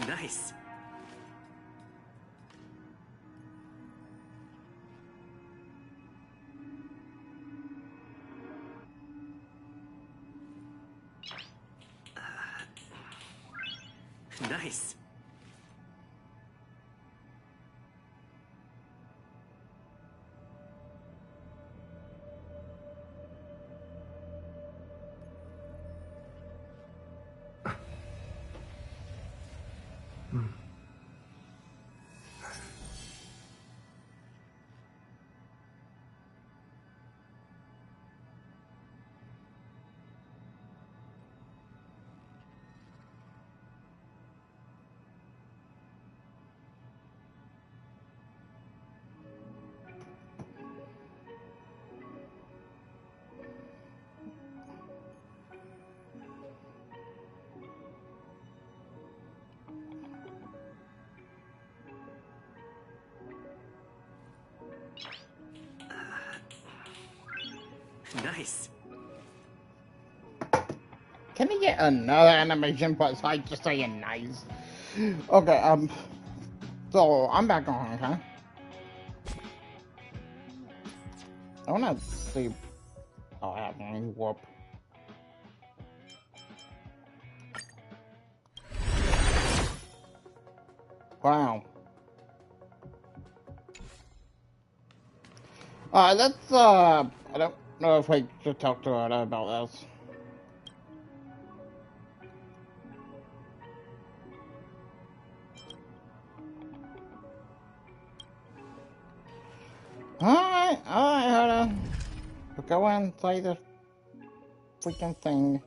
Nice. Nice. Nice. Can we get another animation besides just saying nice? Okay, so I'm back on Honkai. I wanna see. Oh, I have any warp. Wow. Let's, I don't know if I should talk to her about this. Alright, Hada. Go and say the freaking thing.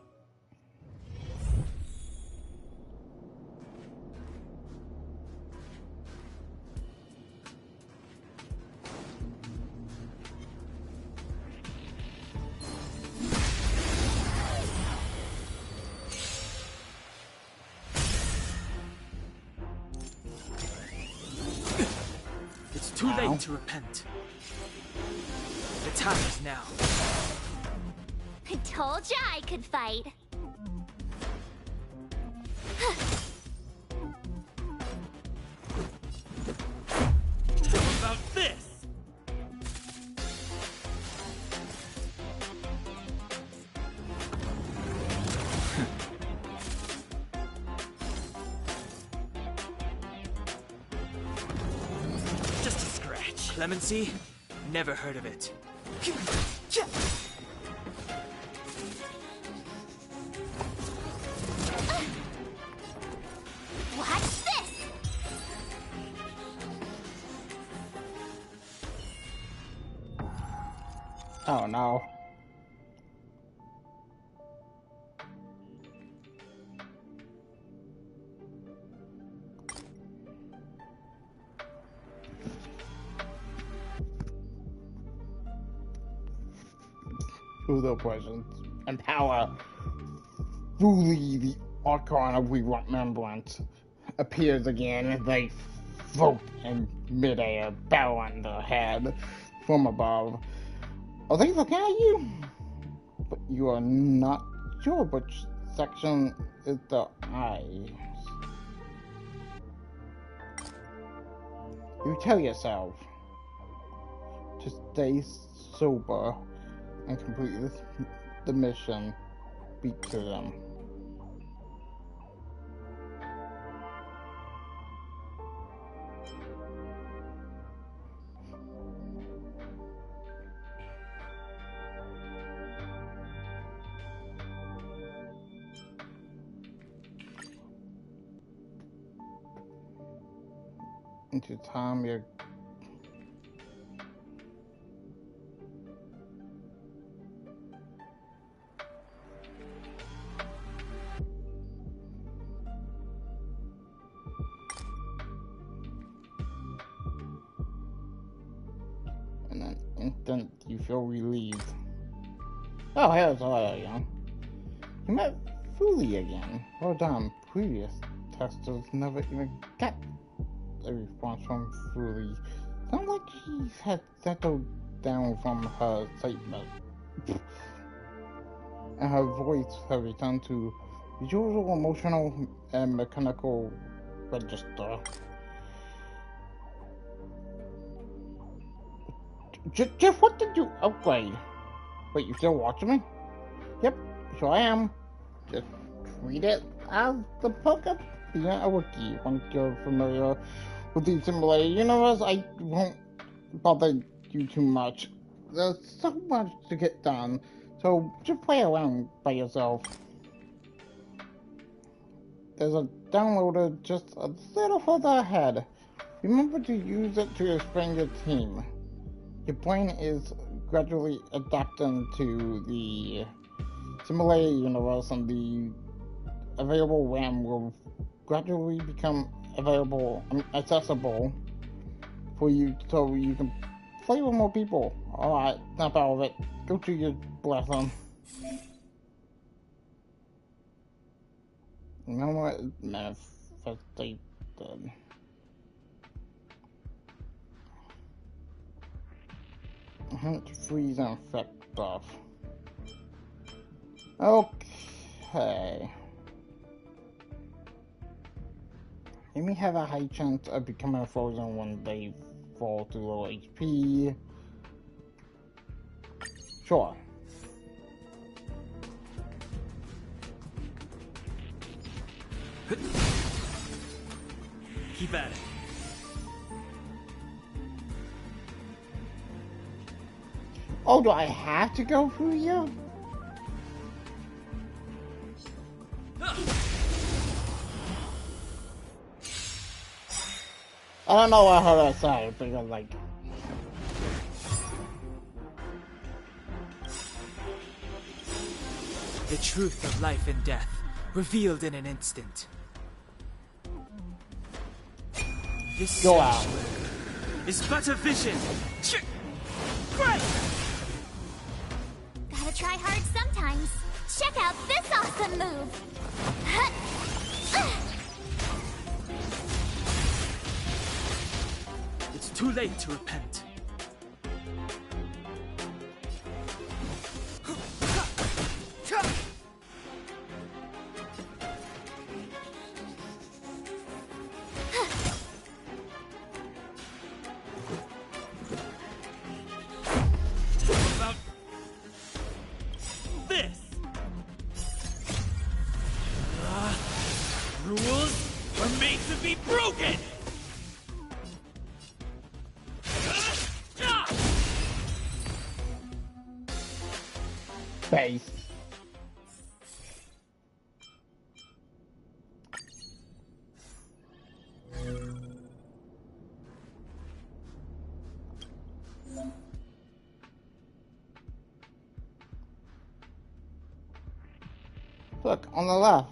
Too late to repent. The time is now. I told ya I could fight. How about this? Clemency? Never heard of it. Watch this! Oh no. The presence and power fully the Archon of Remembrance appears again as they float in midair, bowing their head from above. Are they looking at you? But you are not sure which section is the eyes. You tell yourself to stay sober and complete the mission. Speak to them. Into time, you're instant you feel relieved. Oh, here's young. You met Fully again. Well done. Previous testers never even got a response from Fully. Sounds like she had settled down from her excitement. And her voice had returned to usual emotional and mechanical register. Jeff, what did you upgrade? Wait, you still watching me? Yep, sure I am. Just treat it as the perk of being a wiki. Once you're familiar with the simulator universe, I won't bother you too much. There's so much to get done, so just play around by yourself. There's a downloader just a little further ahead. Remember to use it to expand your team. Your brain is gradually adapting to the simulator universe, and the available RAM will gradually become accessible for you, so you can play with more people. Alright, snap out of it. Go to your blessing. No more manifestation. Hunt, freeze, and effect buff. Okay. You may have a high chance of becoming frozen when they fall to low HP. Sure. Keep at it. Oh, do I have to go through here? I don't know what I heard outside, because like... The truth of life and death, revealed in an instant. This Go out. is but a vision. Great! Gotta try hard sometimes. Check out this awesome move. It's too late to repent. About this. Rules are made to be broken. Base. Look, on the left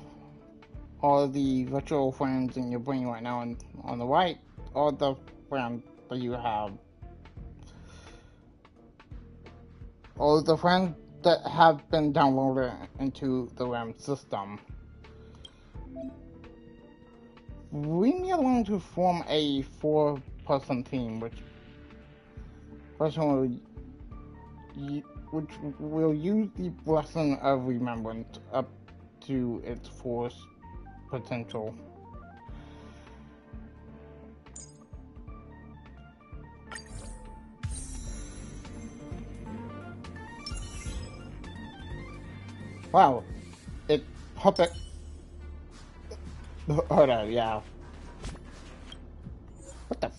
are the virtual friends in your brain right now, and on the right are the friends that you have. Or the friends that have been downloaded into the RAM system. We need one to form a 4-person team, which will use the blessing of remembrance up to its fullest potential. Wow, it puppet. Hold on, yeah. What the?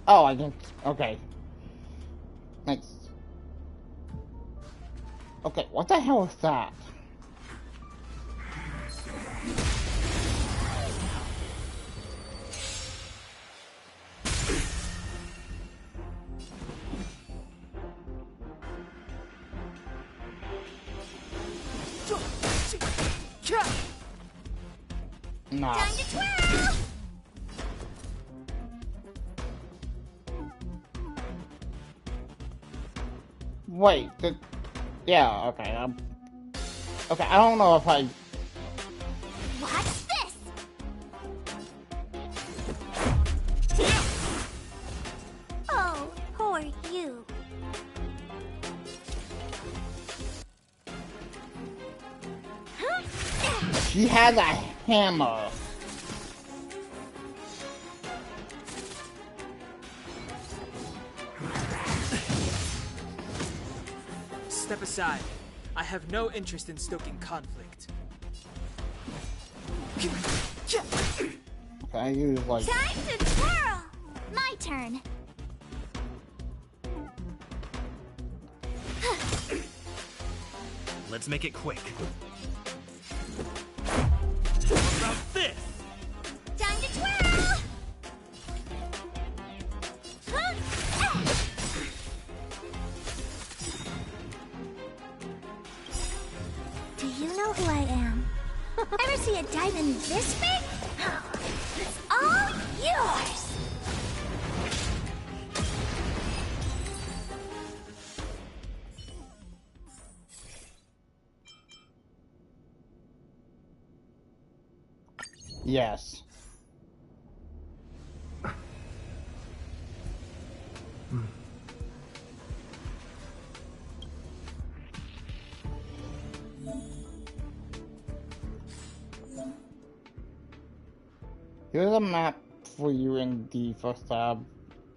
Oh, I didn't. Okay. Nice. Okay, what the hell is that? Nah. Time to twirl! Wait, yeah, okay, okay, I don't know if I... Watch this! Oh, poor you. She has a hammer. Step aside. I have no interest in stoking conflict. I use like. Time to twirl! My turn. Let's make it quick. How about this? Time to twirl! Do you know who I am? Ever see a diamond this big? It's all yours! Yes. Here's a map for you in the first tab.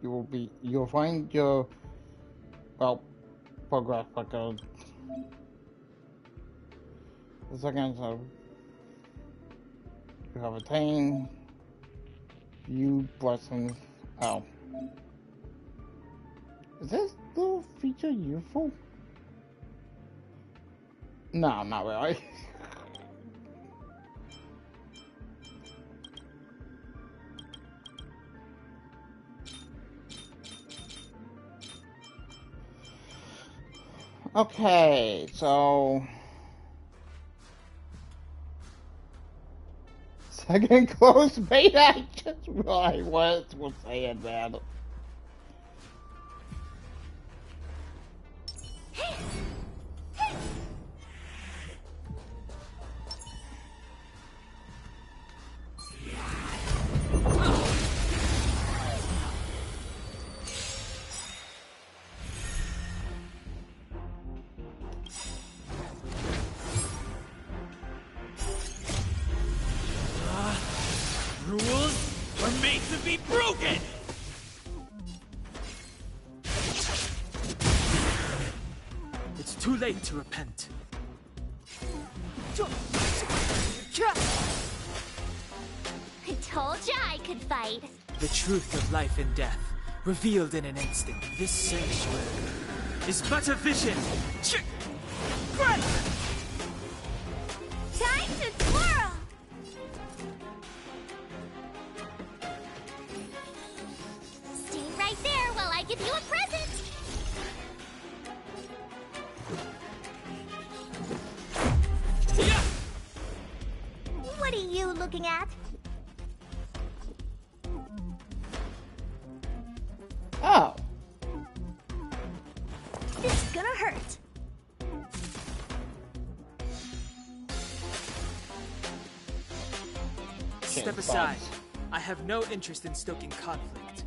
You'll find your, well, progress record. The second tab, you have attained, view blessings. Oh. Is this little feature useful? No, not really. Okay, so second close beta. I just realized what it was saying, man. Rules are made to be broken! It's too late to repent. I told ya I could fight. The truth of life and death, revealed in an instant. This sanctuary is but a vision. Time to twirl! Stay right there while I give you a present! What are you looking at? Oh. This is gonna hurt. Step aside. I have no interest in stoking conflict.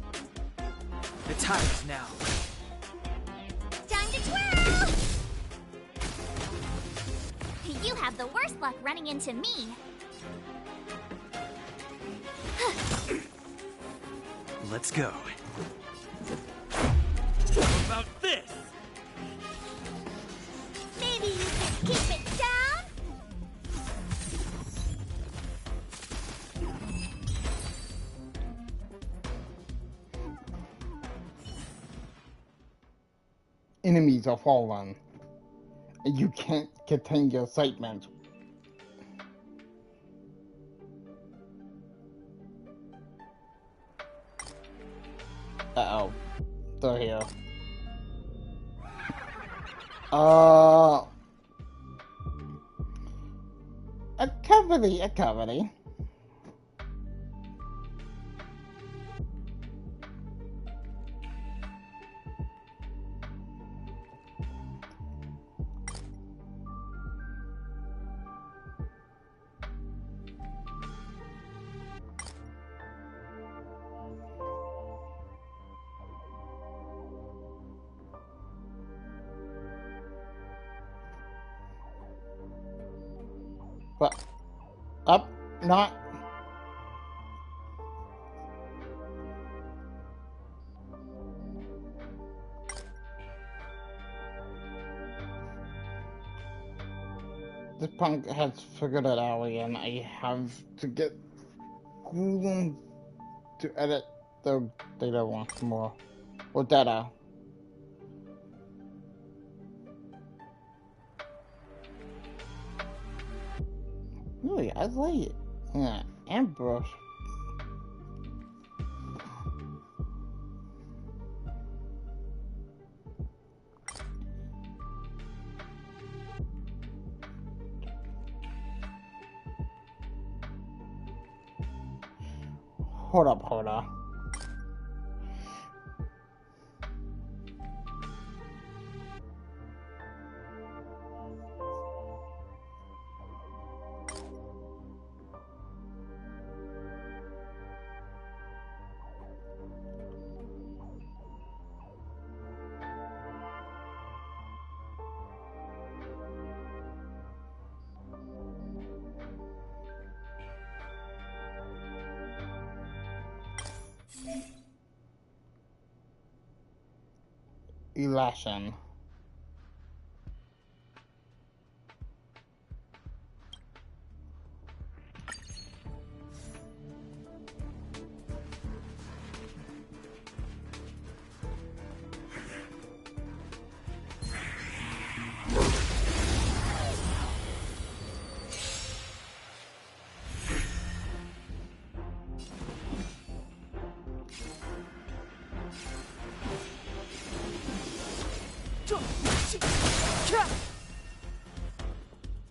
The time is now. Time to twirl! You have the worst luck running into me. Let's go. How about this? Maybe you can keep it down? Enemies are fallen. You can't contain your excitement. Uh-oh. They're here. A cavity. But Up, not. This punk has figured it out again. I have to get Google to edit the data once more. Or data. Really, I like it. Yeah, Ambush. Hold up. Election.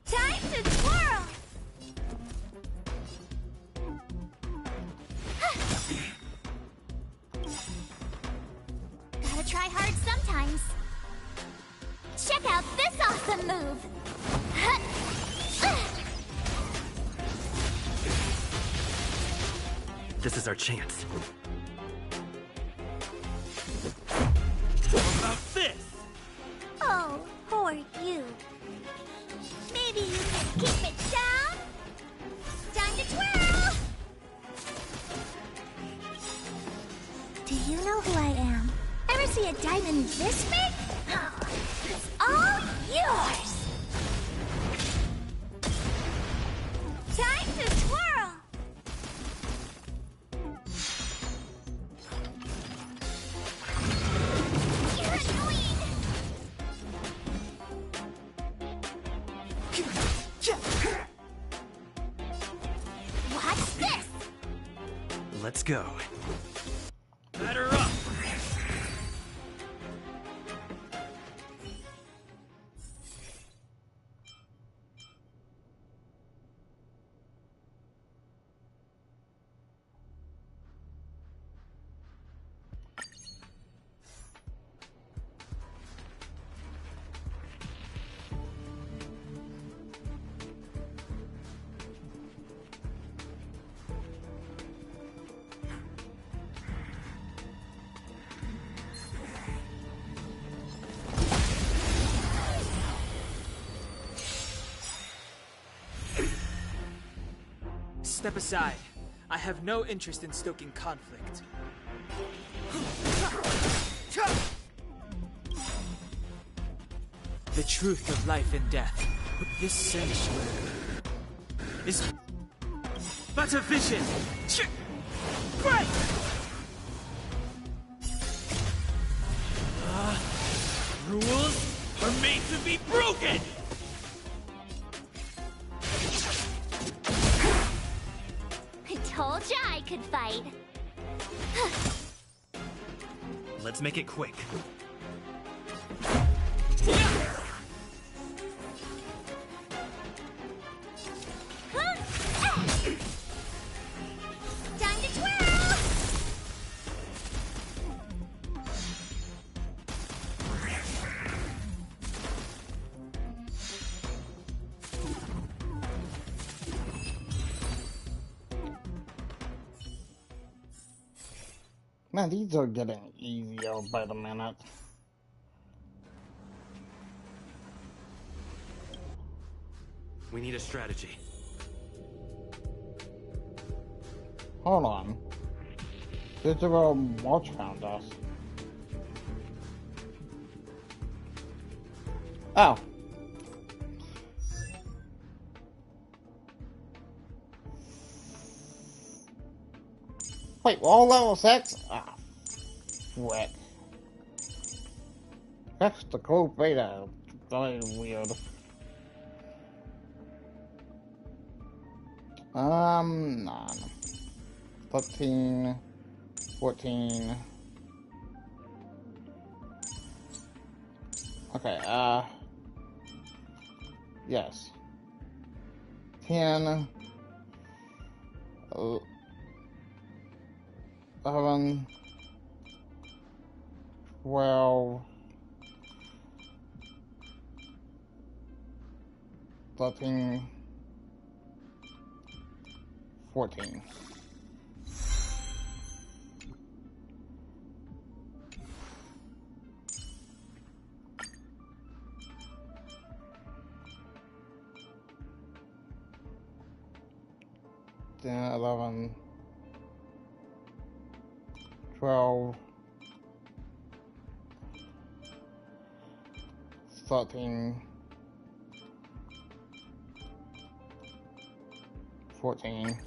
Time to twirl! Gotta try hard sometimes. Check out this awesome move! This is our chance. How about this? Oh, poor you. Maybe you can keep it down? Time to twirl! Do you know who I am? Ever see a diamond this big? It's all yours! Time to twirl! You're annoying! Watch this! Let's go. Batter up! Step aside. I have no interest in stoking conflict. The truth of life and death. This sanctuary is but a vision. Great! Rules are made to be broken! Told ya I could fight. Let's make it quick. Time to twirl! Man, these are getting easier by the minute. We need a strategy. Hold on. Digital Watch found us. Oh. Wait, we're all level 6? Ah, frick. That's the cool beta. Very weird. None. 13, 14. Okay, yes. 10, 11, 12, 13, 14. Then 11, 12, 13, 14.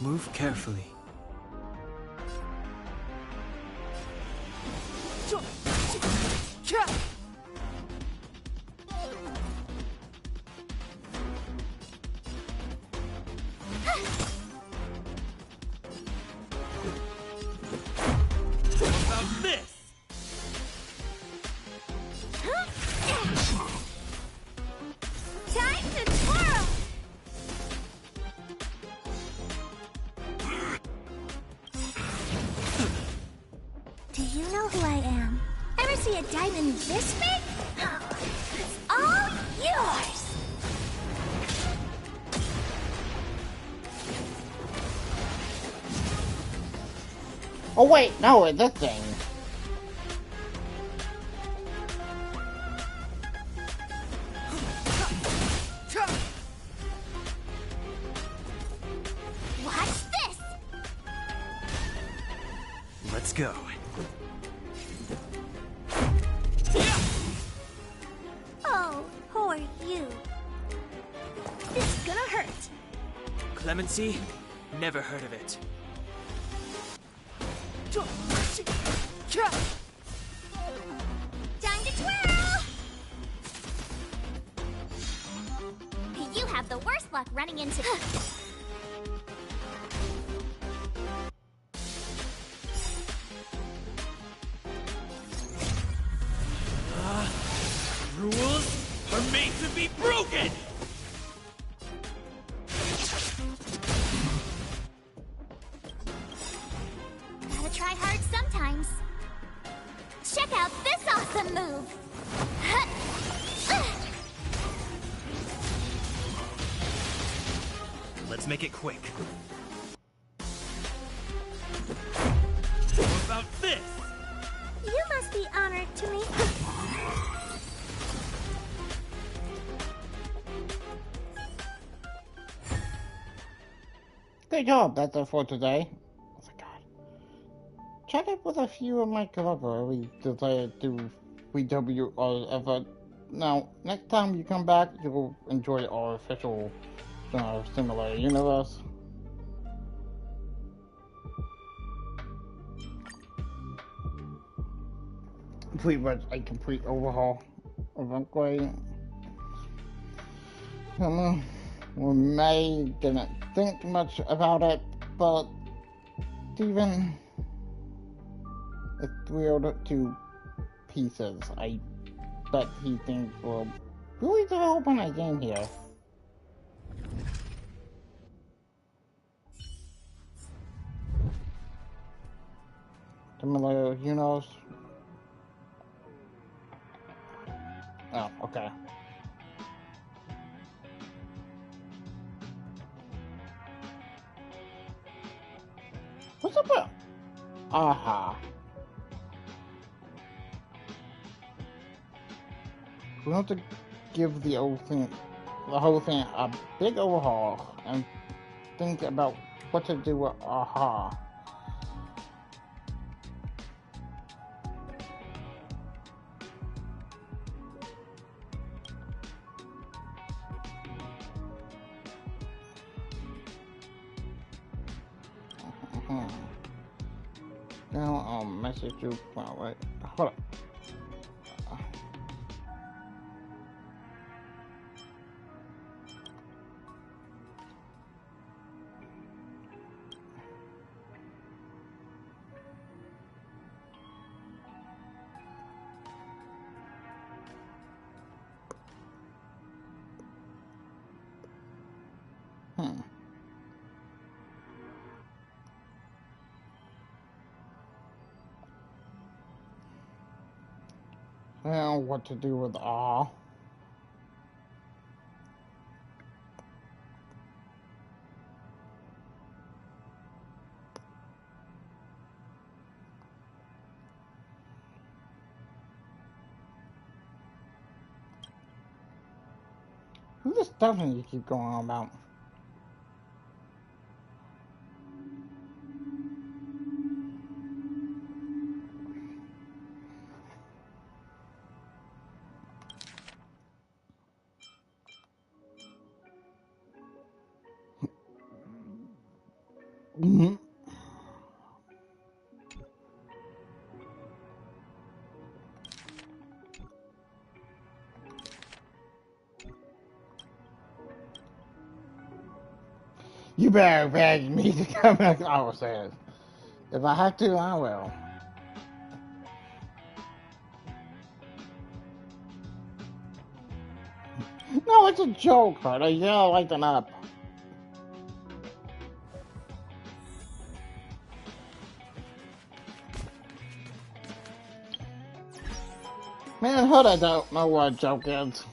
Move carefully. How about this? Time to twirl! Do you know who I am? Ever see a diamond this big? It's all yours! Oh wait, no, it's this thing. Watch this! Let's go. Oh, poor you. This is gonna hurt. Clemency? Never heard of it. Time to twirl! You have the worst luck running into... Rules are made to be broken! Gotta try hard sometimes. Check out this awesome move! Let's make it quick. How about this? You must be honored to me. Good job, that's it for today. Oh my god. Check it with a few of my clever. We decided to reW our effort. Now, next time you come back, you'll enjoy our official similar universe. Pretty much a complete overhaul of Honkai. We may didn't think much about it, but Steven is thrilled to pieces. I bet he thinks we'll Who is open a game here? Similar, you know. Oh, okay. What's up with Aha? We have to give the whole thing a big overhaul and think about what to do with Aha. Now I'll message you. Well, wait, hold up. Well, what to do with Aha? Who's this stuffing you keep going on about? Mm-hmm. You better beg me to come back downstairs. If I have to, I will. No, it's a joke, Carter. You gotta lighten up. Man, Hood, I don't know what a joke is.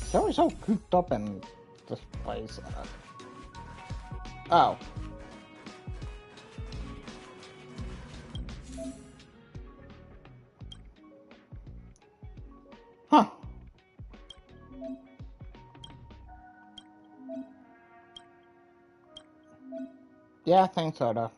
It's always so cooped up in this place. Oh. Huh. Yeah, I think so, though.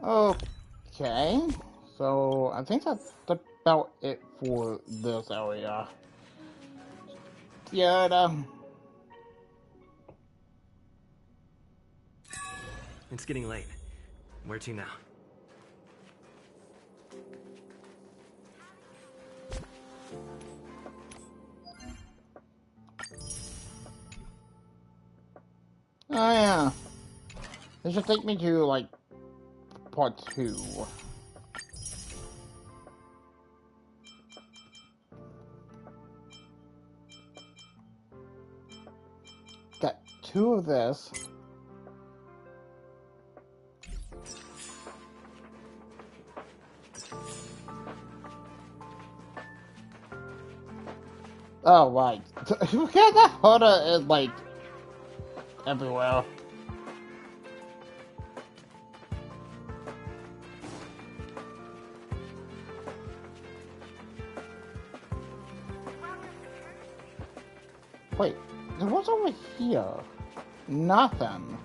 Okay, so I think that's about it for this area. Yeah, It's getting late. Where to now? Oh yeah. This should take me to, like, part 2. Got 2 of this. Oh, right. Forget that Huda is, like, everywhere. Wait, what's over here? Nothing.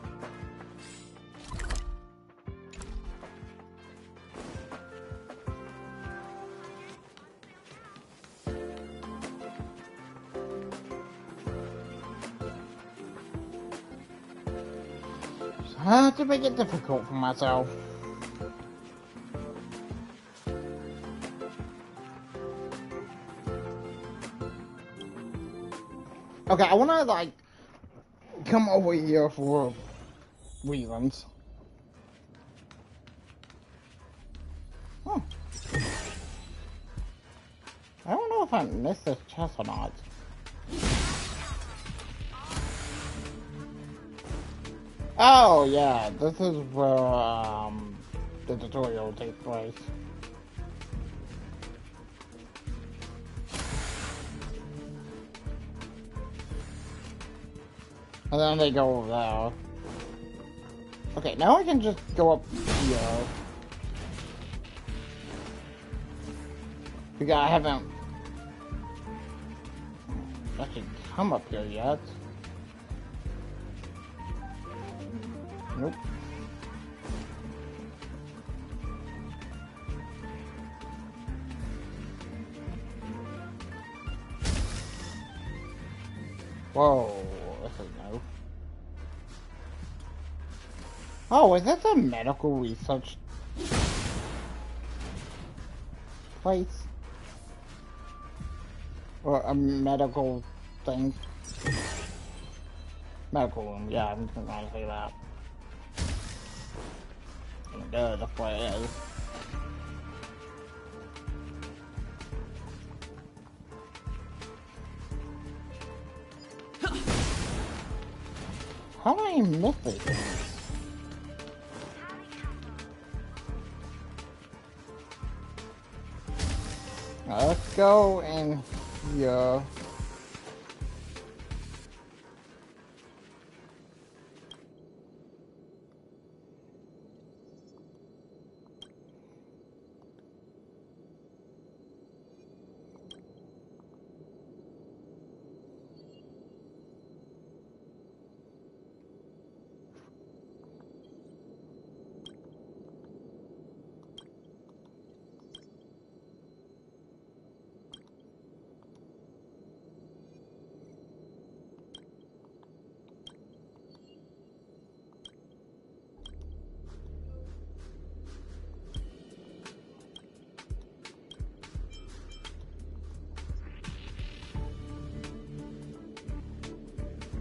I have to make it difficult for myself. Okay, I wanna like come over here for reasons. Huh. I don't know if I missed this chest or not. Oh yeah, this is where the tutorial takes place. And then they go over there. Okay, now I can just go up here. Because I haven't actually come up here yet. Nope. Whoa, this is new. Oh, is this a medical research place? Or a medical thing? Medical room, yeah, I'm gonna say that. Duh, that's what it is. How do I miss these things? Let's go in here.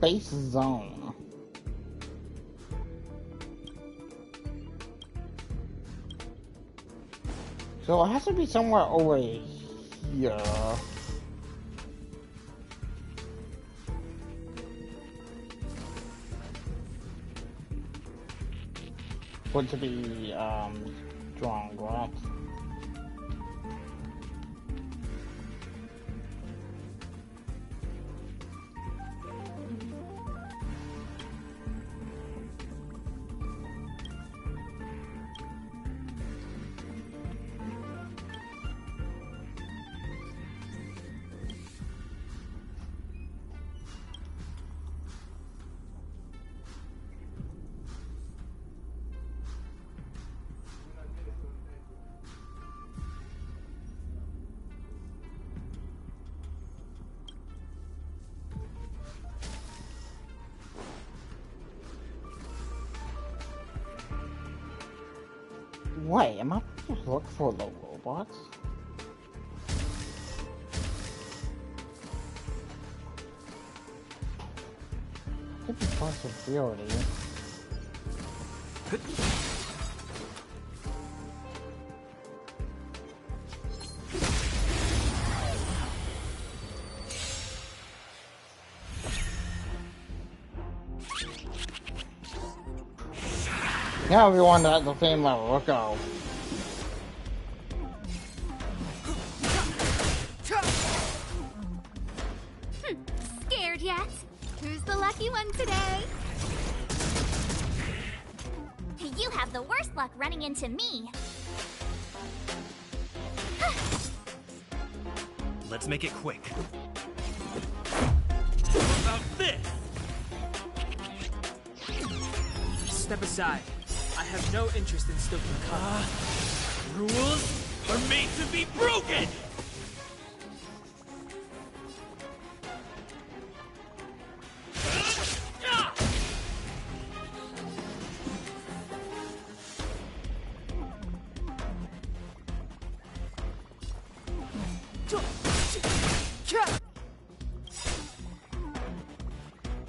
Base zone. So it has to be somewhere over here. For it to be strong, right? Wait, am I supposed to look for the robots? Could be possibility. Now everyone's at the same level. Let's go. Scared yet? Who's the lucky one today? You have the worst luck running into me. Let's make it quick. step aside. I have no interest in stoking conflict. Rules are made to be broken!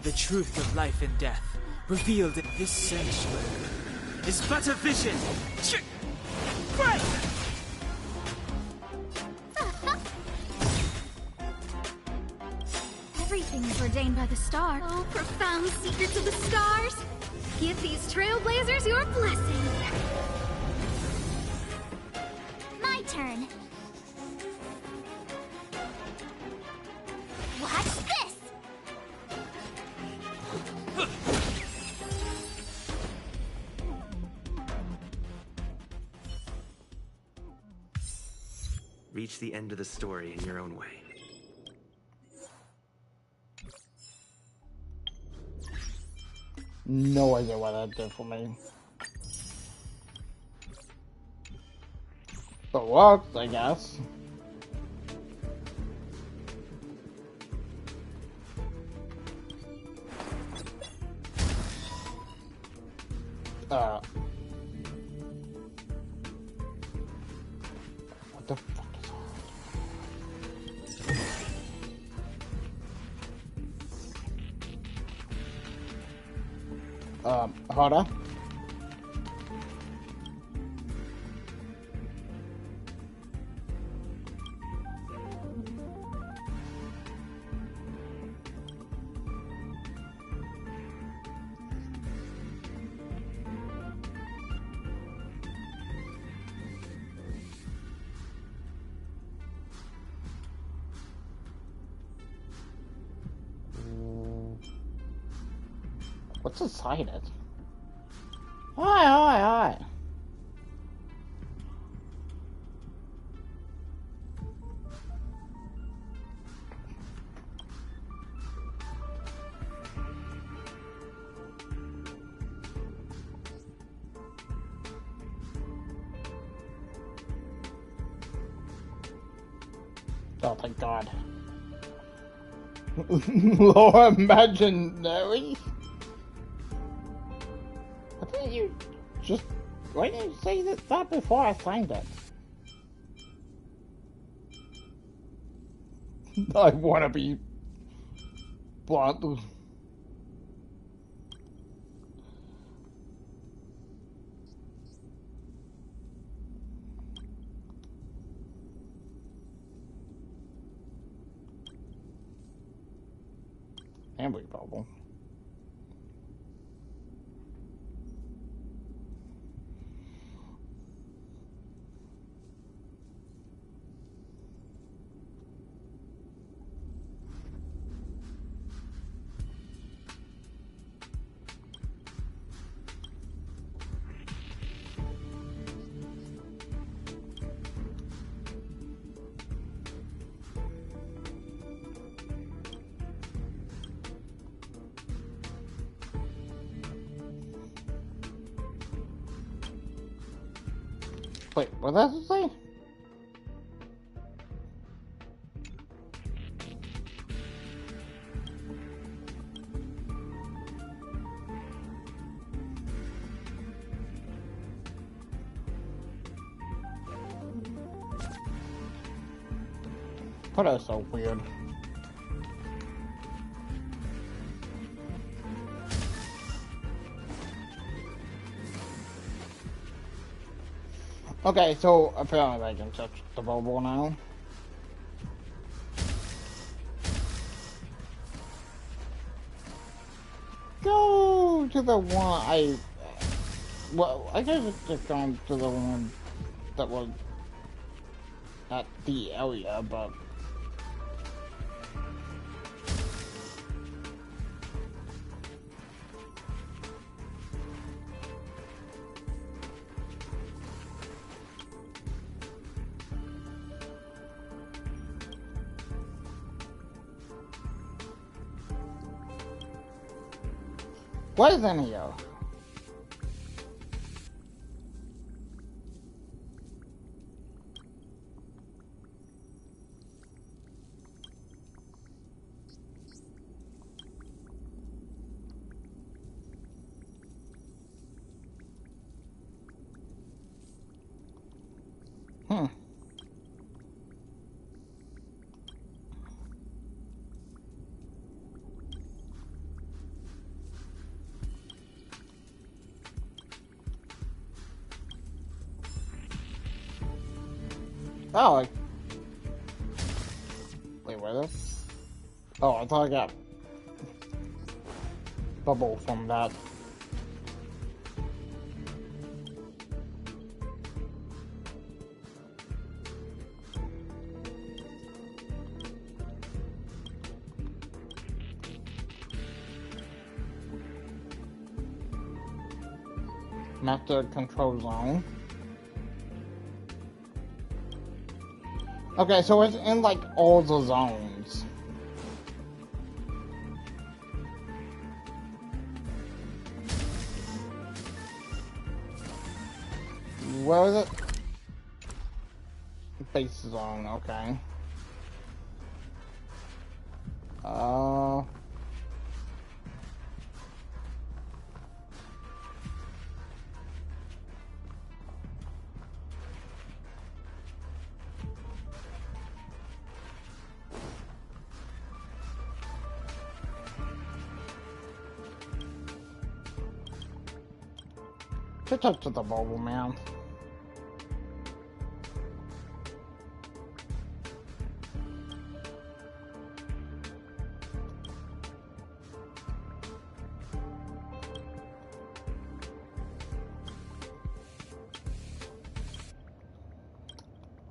The truth of life and death, revealed in this sanctuary, is but a vision. Break! Everything is ordained by the star. Oh, profound secrets of the stars. Give these trailblazers your blessing. My turn. Watch this! Reach the end of the story in your own way. No idea what that did for me. But worked, I guess. What the fuck is that? Harder. What's inside it? Hi. Oh, thank God. Lower imaginary? Why didn't you just... Why didn't you say that before I signed it? I wanna be... blunt. Memory bubble. Wait, what does it say? Oh, that's so weird. Okay, so apparently I can touch the bubble now. Go to the one well, I guess it's just gone to the one that was at the area, but... What is in here? Oh, like... Wait, what is this? Oh, I thought I got... bubble from that. Master control zone. Okay, so it's in like all the zones. Where is it? Base zone, okay. Just touch the bubble, man.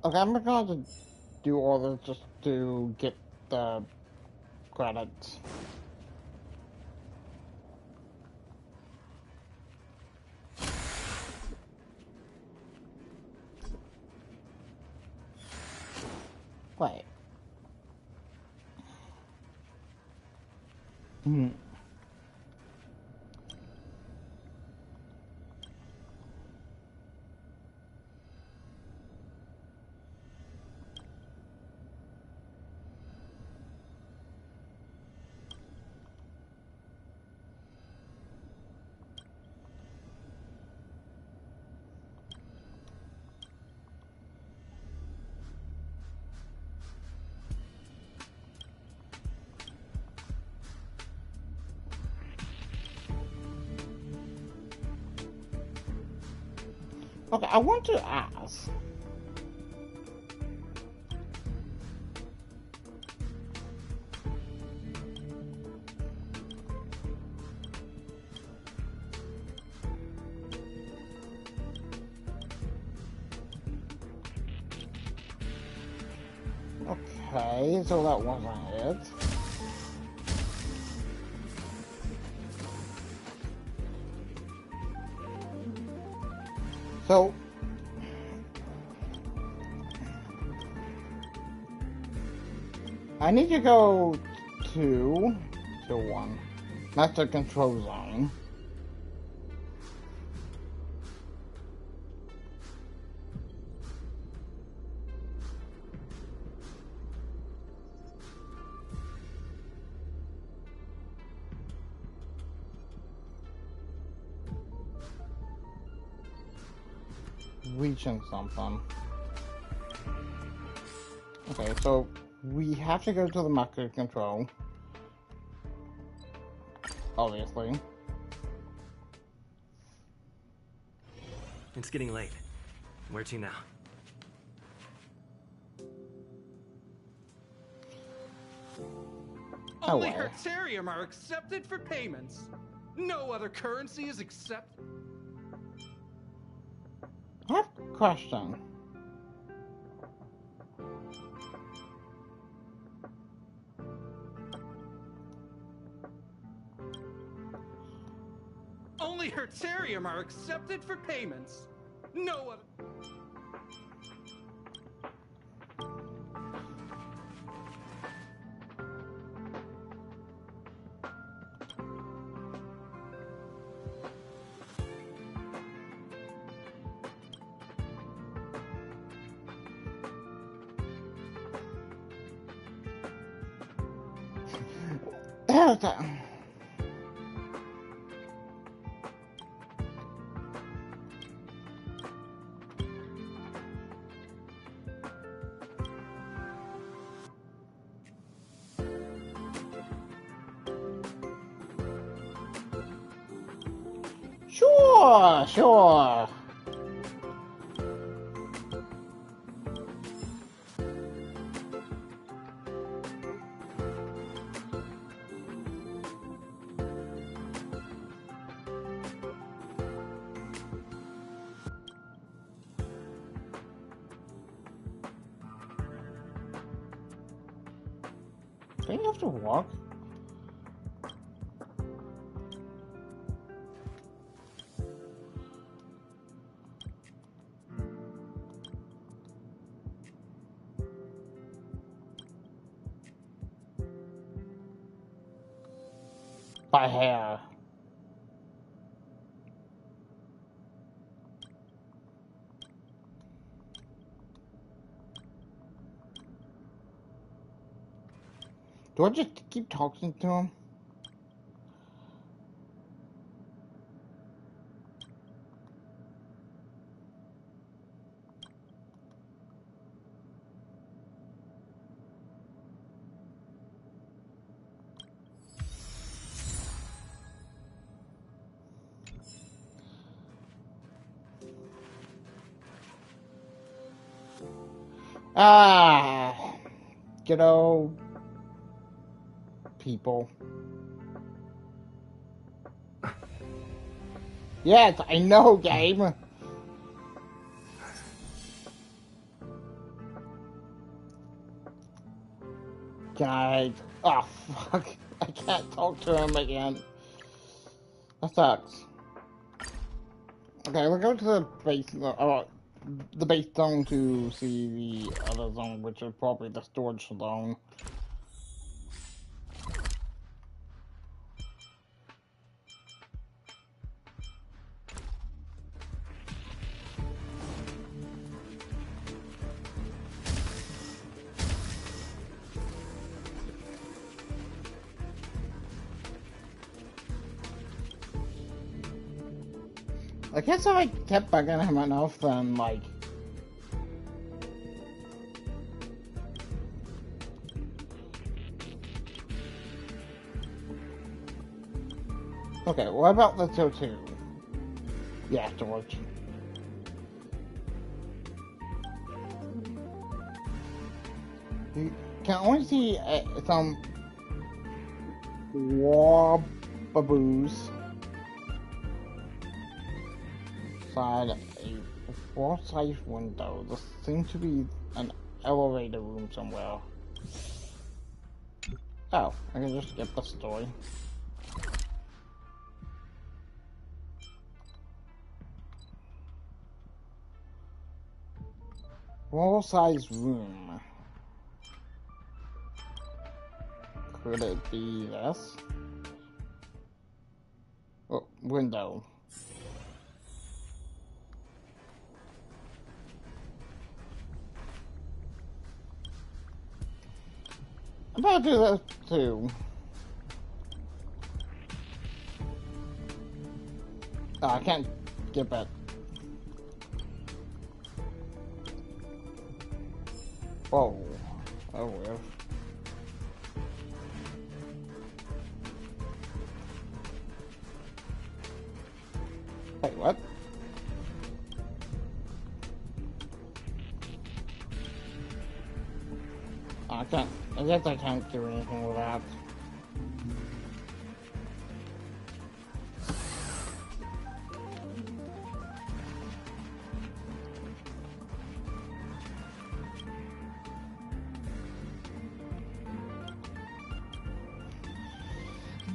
Okay, I'm going to do all this just to get the credits. Wait. Okay, I want to ask. Okay, so that wasn't it. So, I need to go to 1. Master control zone. Reaching something. Okay, so we have to go to the master control. Obviously. It's getting late. Where to now? Only well. Hertzarium are accepted for payments. No other currency is accepted. I have a question. Only Hertzarium are accepted for payments. No other. Okay. Sure. Don't you have to walk? By hair. Do I just keep talking to him? Ah, ghetto people. Yes, I know, game. Guys, oh fuck! I can't talk to him again. That sucks. Okay, we'll go to the base. The base zone to see the other zone, which is probably the storage zone. I guess if I kept bugging him enough, then like. Okay, what about the 2-2? Yeah, George. You can only see some wababoos inside a wall-sized window. There seems to be an elevator room somewhere. Oh, I can just skip the story. Wall-sized room. Could it be this? Oh, window. I'm about to do this too. Oh, I can't skip it. Whoa. Oh, weird. Wait, what? I can't. I guess I can't do anything with that.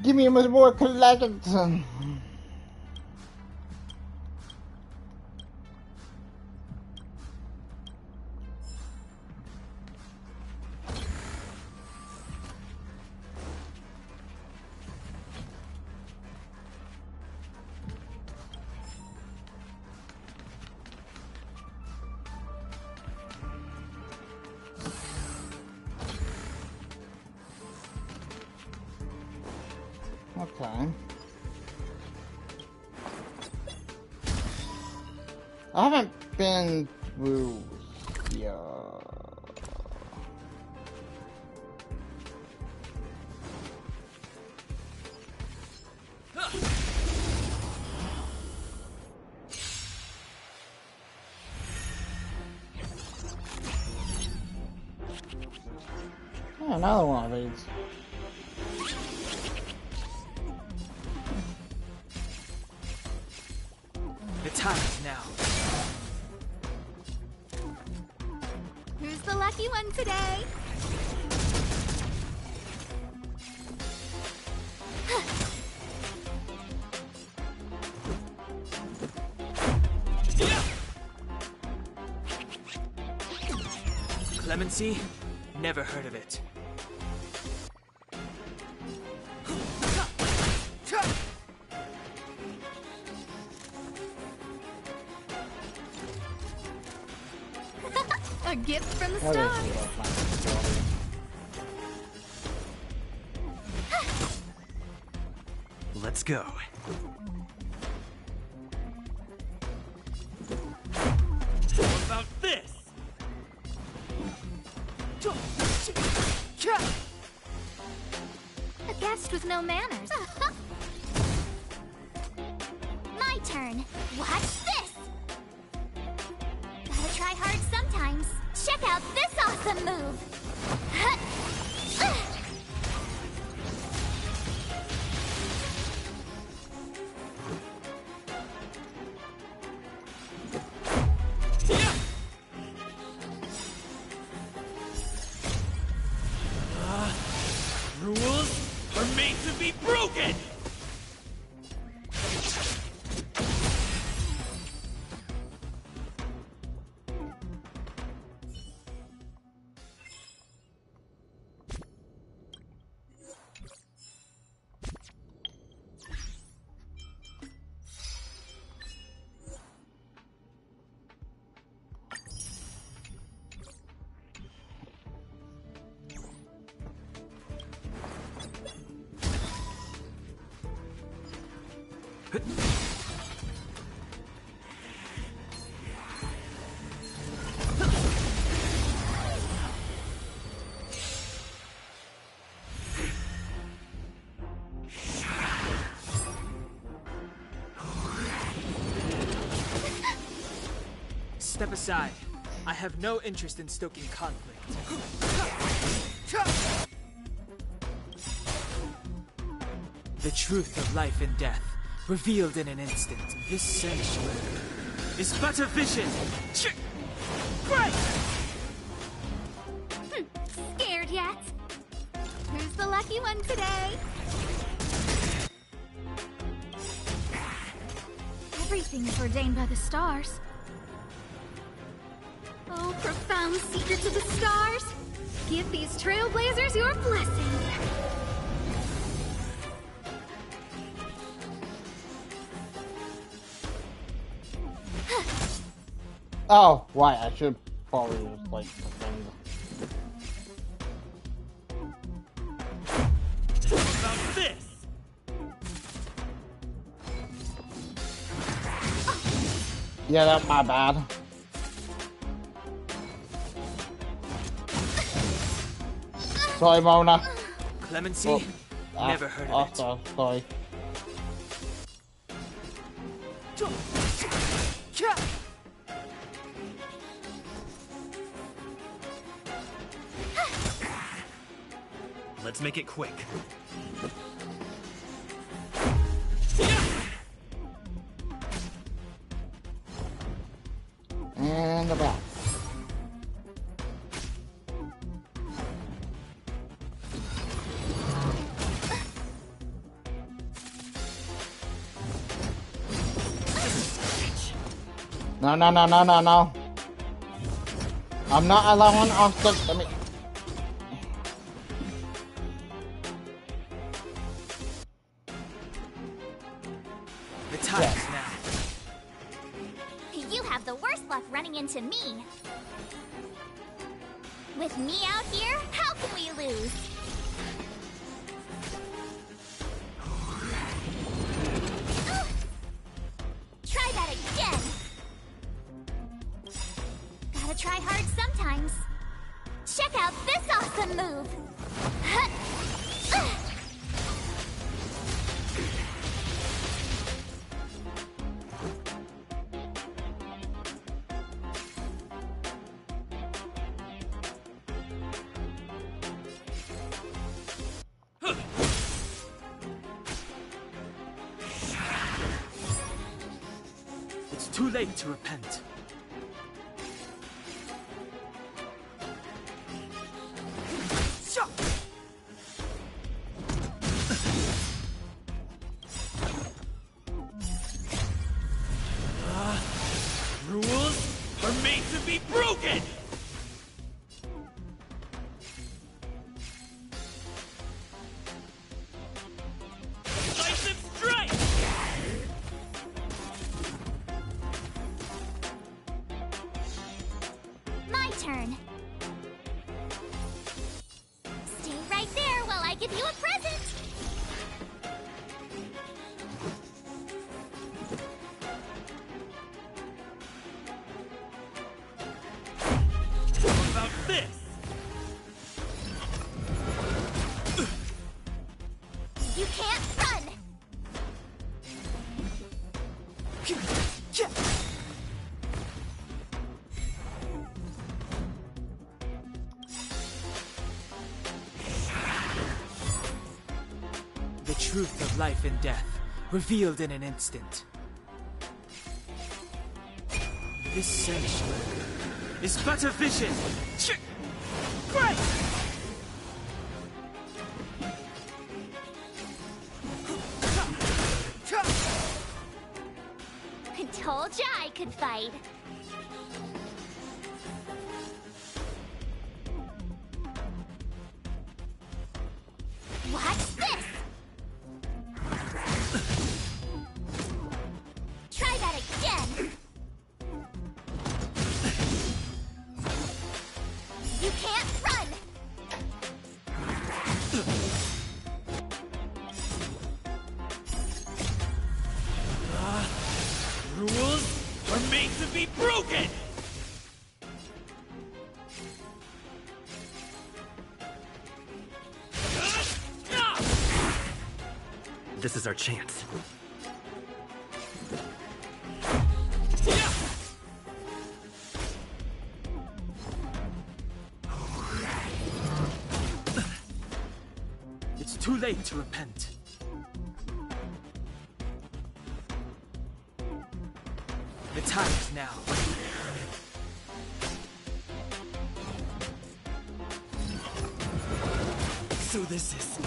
Give me much more collection. Okay. I haven't been through here. Oh, another one of these. The time is now. Who's the lucky one today? Clemency? Never heard of it. A gift from the That is stars. what I find. Let's go. What about this? A guest with no manners. My turn. Watch this. Gotta try hard sometimes. Check out this awesome move. Rules are made to be broken! Step aside. I have no interest in stoking conflict. The truth of life and death, revealed in an instant. This sanctuary is but a vision. Great! Scared yet? Who's the lucky one today? Everything is ordained by the stars. Oh, profound secrets of the stars! Give these trailblazers your blessing! Oh, right, I should probably just like defend. What about this? Yeah, that's my bad. Sorry, Mona. Clemency? Oh, Never heard of it. Sorry. Let's make it quick. And the back. No. I'm not allowing us to... I mean... The time's now. You have the worst luck running into me. With me out here, how can we lose? Try that again. Gotta try hard sometimes. Check out this awesome move. It's too late to repent. Rules are made to be broken! You can't run! The truth of life and death, revealed in an instant. This sanctuary is but a vision! Great! I told ya I could fight. Watch this! Try that again! You can't run! Rules are made to be broken! This is our chance. It's too late to repent. The time is now. So this is...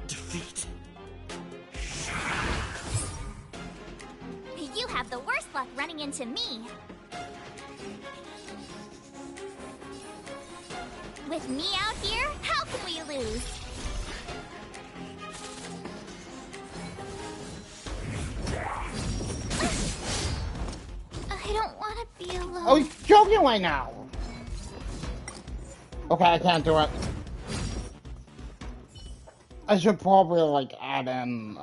defeat. You have the worst luck running into me. With me out here, how can we lose? I don't want to be alone. Oh, he's joking right now. Okay, I can't do it. I should probably like add in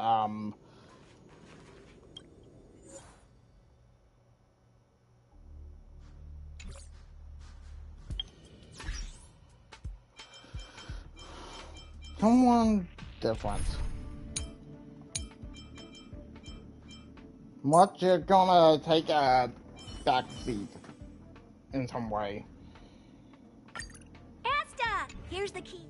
someone different. What, you're gonna take a backbeat in some way. Asta! Here's the key.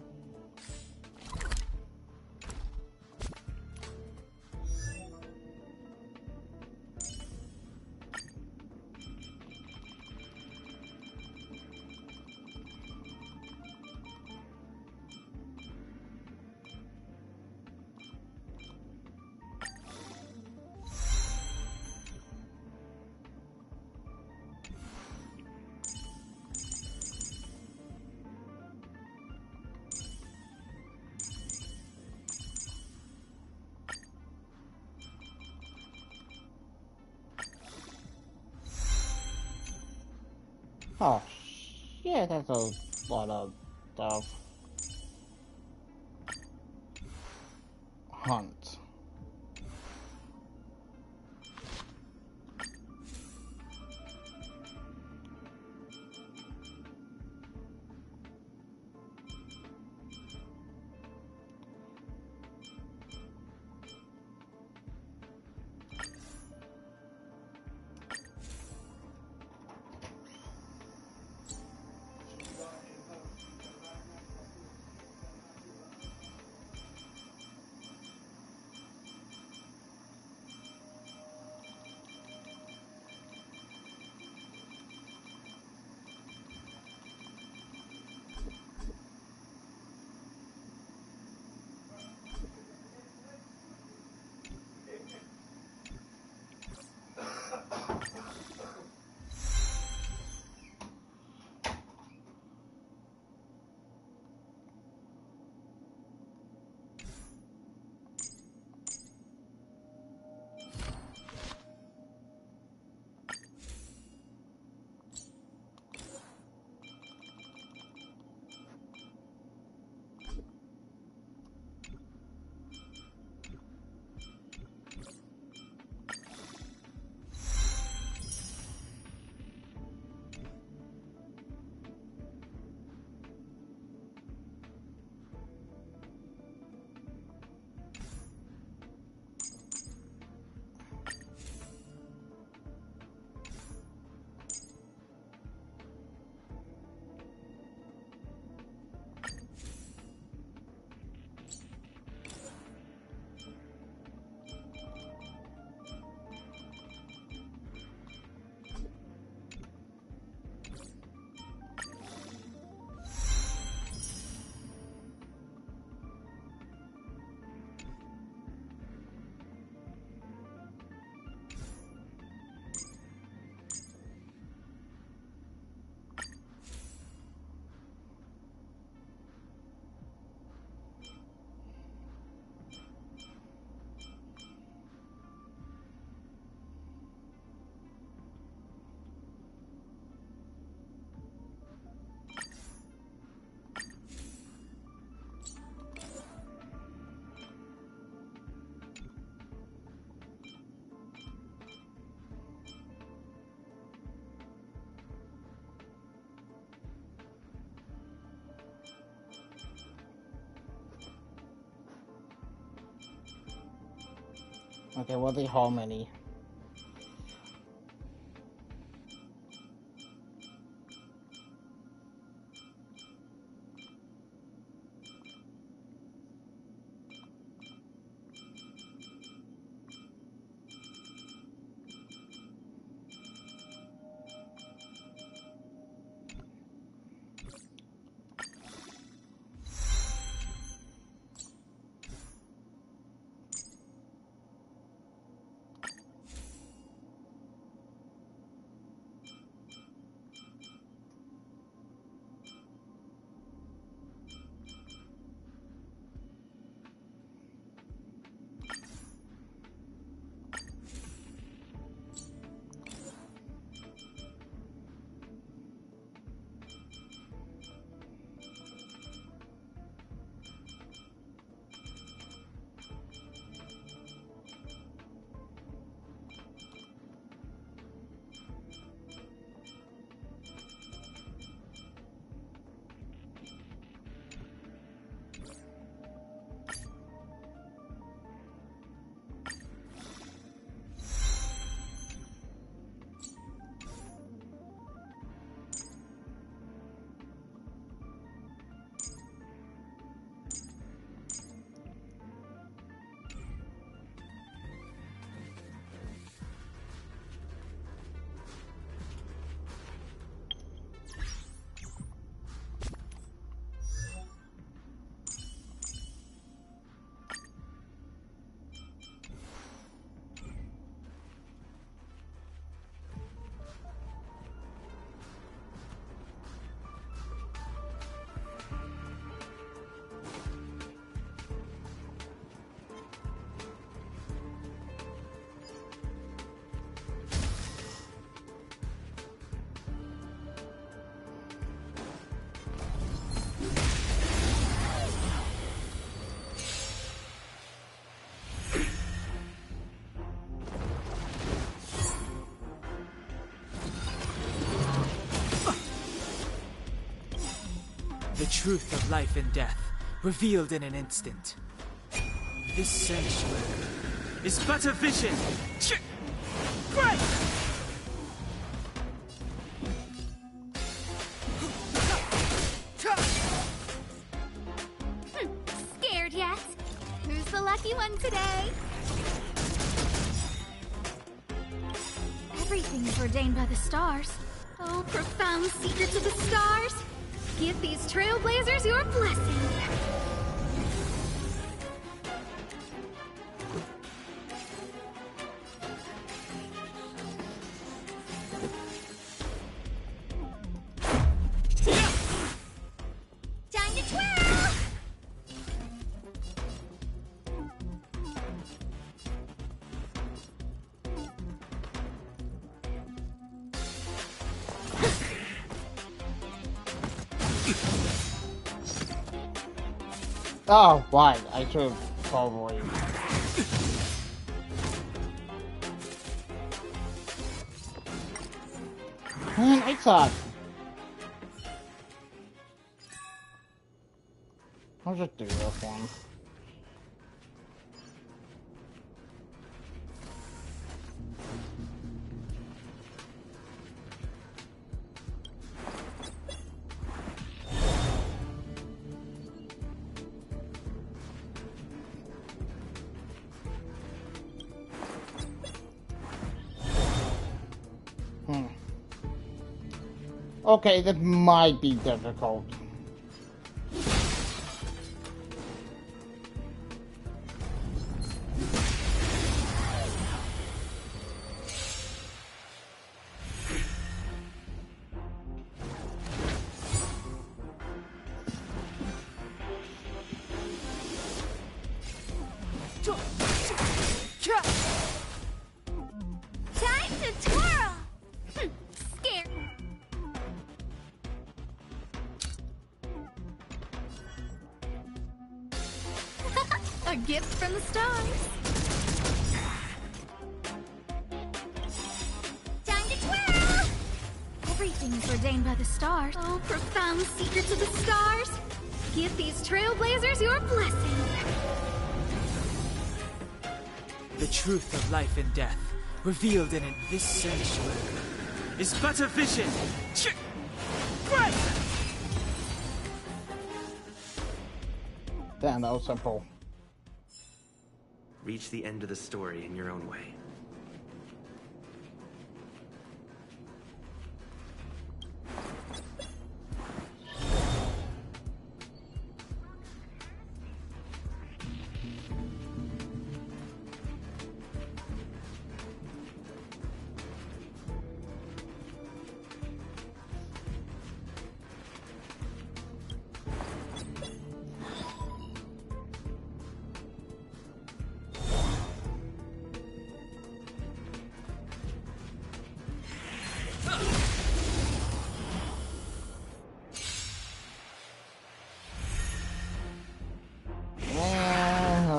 Oh, shit, that's a lot of stuff. Hunt. Okay, well, the harmony. The truth of life and death, revealed in an instant. This sanctuary is but a vision. Fight! Scared yet? Who's the lucky one today? Everything's ordained by the stars. Oh, profound secrets of the stars. Give these trailblazers your blessing. Time to twirl! Oh, right. I should have probably. Man, I suck. I'll just do this one. Okay, that might be difficult. Time to twirl! Scared. A gift from the stars. Time to twirl! Everything's ordained by the stars. Oh, profound secrets of the stars. Give these trailblazers your blessing. The truth of life and death, revealed in this sanctuary, is but a vision. Right! Damn, that was simple. Reach the end of the story in your own way.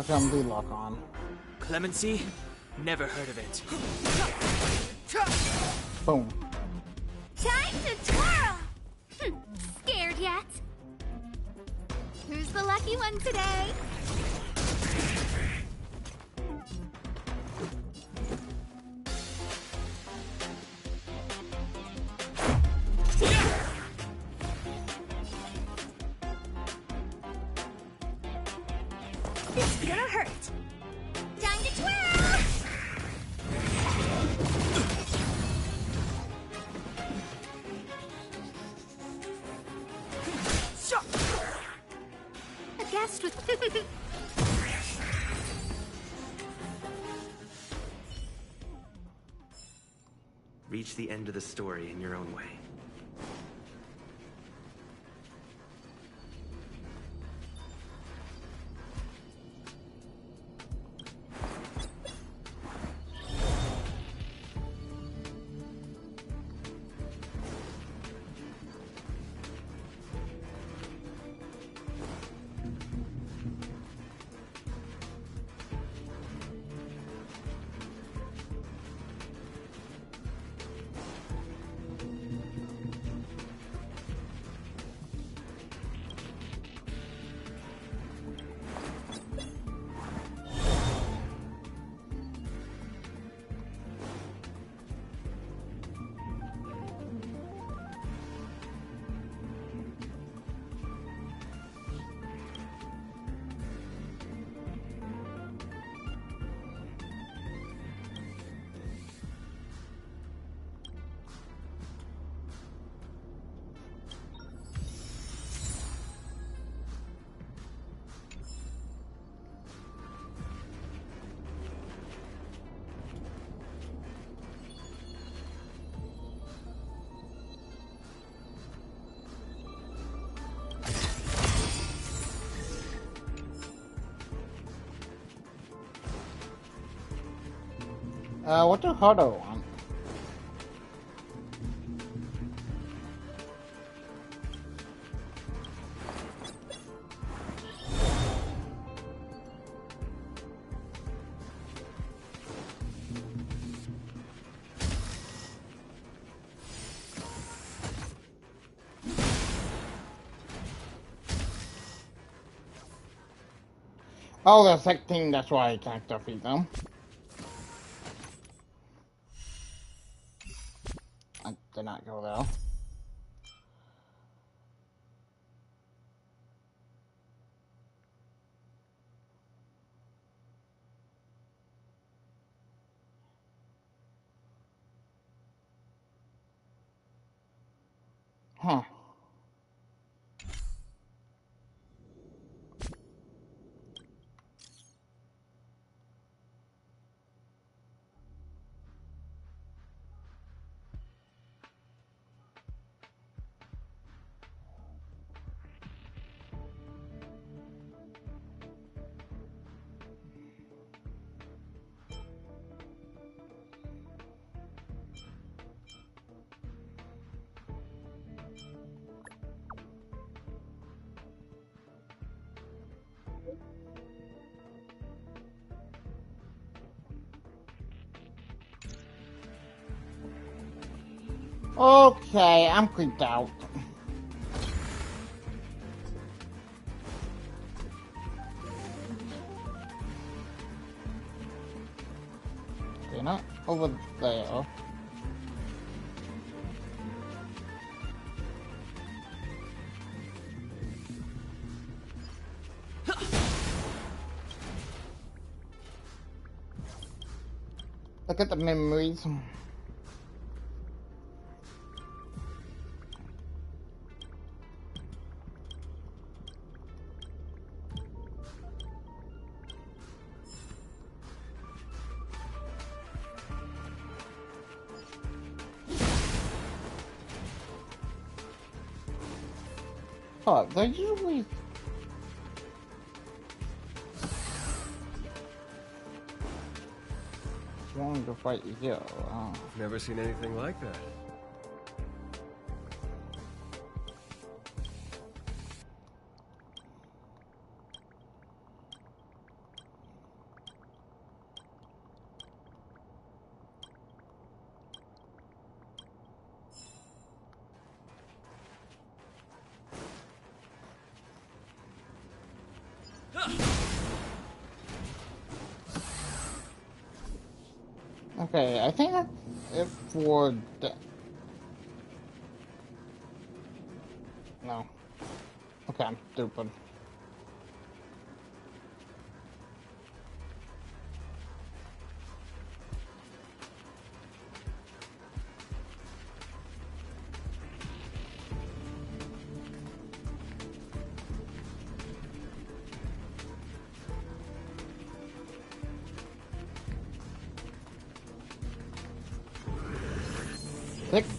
How come the lock on? Clemency? Never heard of it. Boom. Time to twirl! Scared yet? Who's the lucky one today? It's gonna hurt. Time to twirl! A guest with... Reach the end of the story in your own way. What do Hardo want? Oh, the sick team, that's why I can't defeat them. I did not go there. Huh. Okay, I'm creeped out. Okay, not over there. Look at the memories. Oh, they usually... wanting to fight you here. Wow. Never seen anything like that. Okay, I think that's it for the... No. Okay, I'm stupid.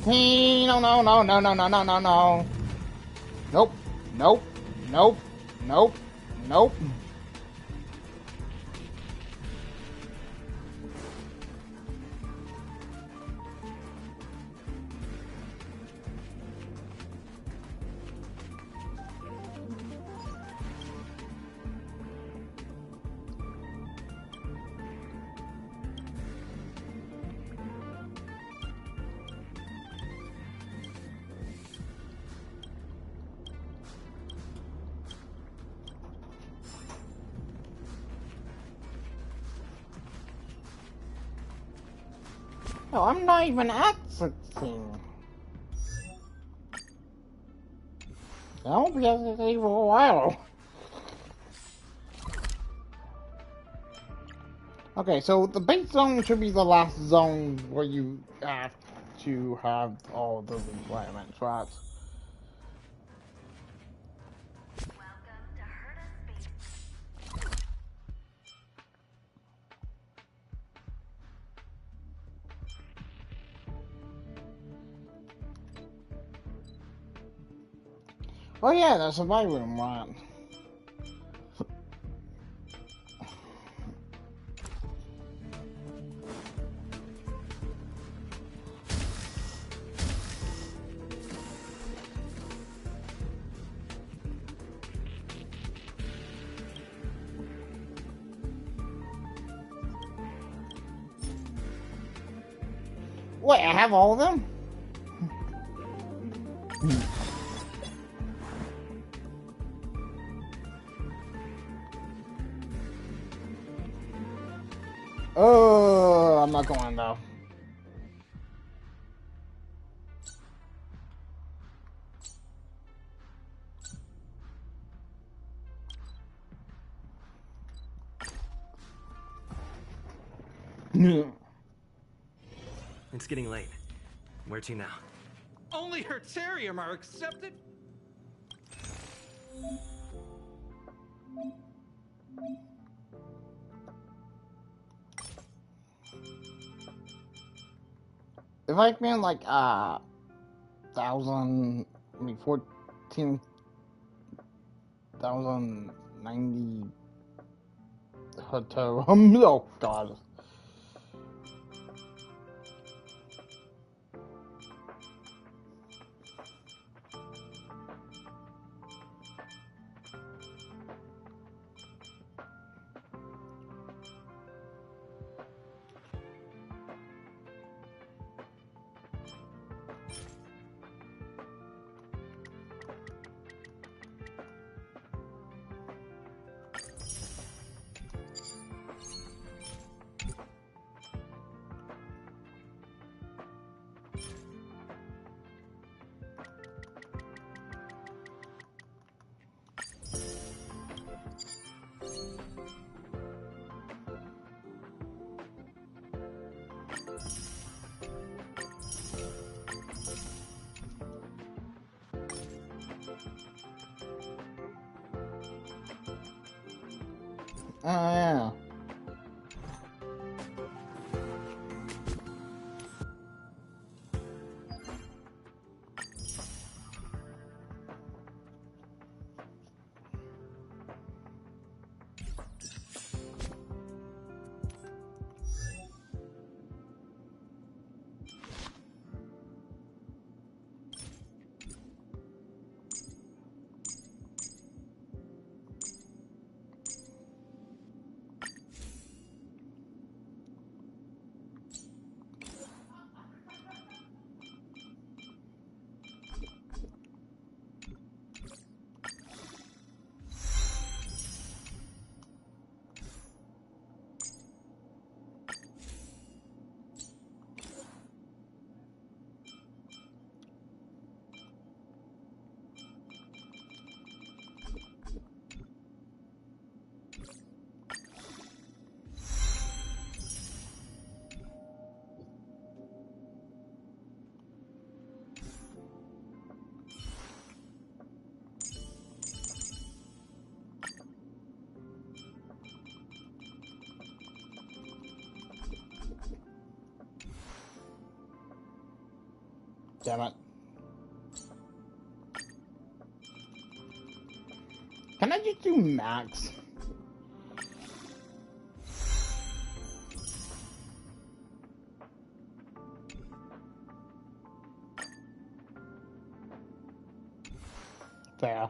No, no, no, no, no, no, no, no, no. Nope, nope, nope, nope, nope. No, I'm not even at 16. I won't be at 16 for a while. Okay, so the base zone should be the last zone where you have to have all the requirements, right? Oh yeah, the survival room, right? Wait, I have all of them? Oh, I'm not going though. It's getting late. Where to now? Only Hertarium are accepted? If I spend like 14,090 hotel. Oh god. Oh, yeah. Damn it. Can I just do max? Fair.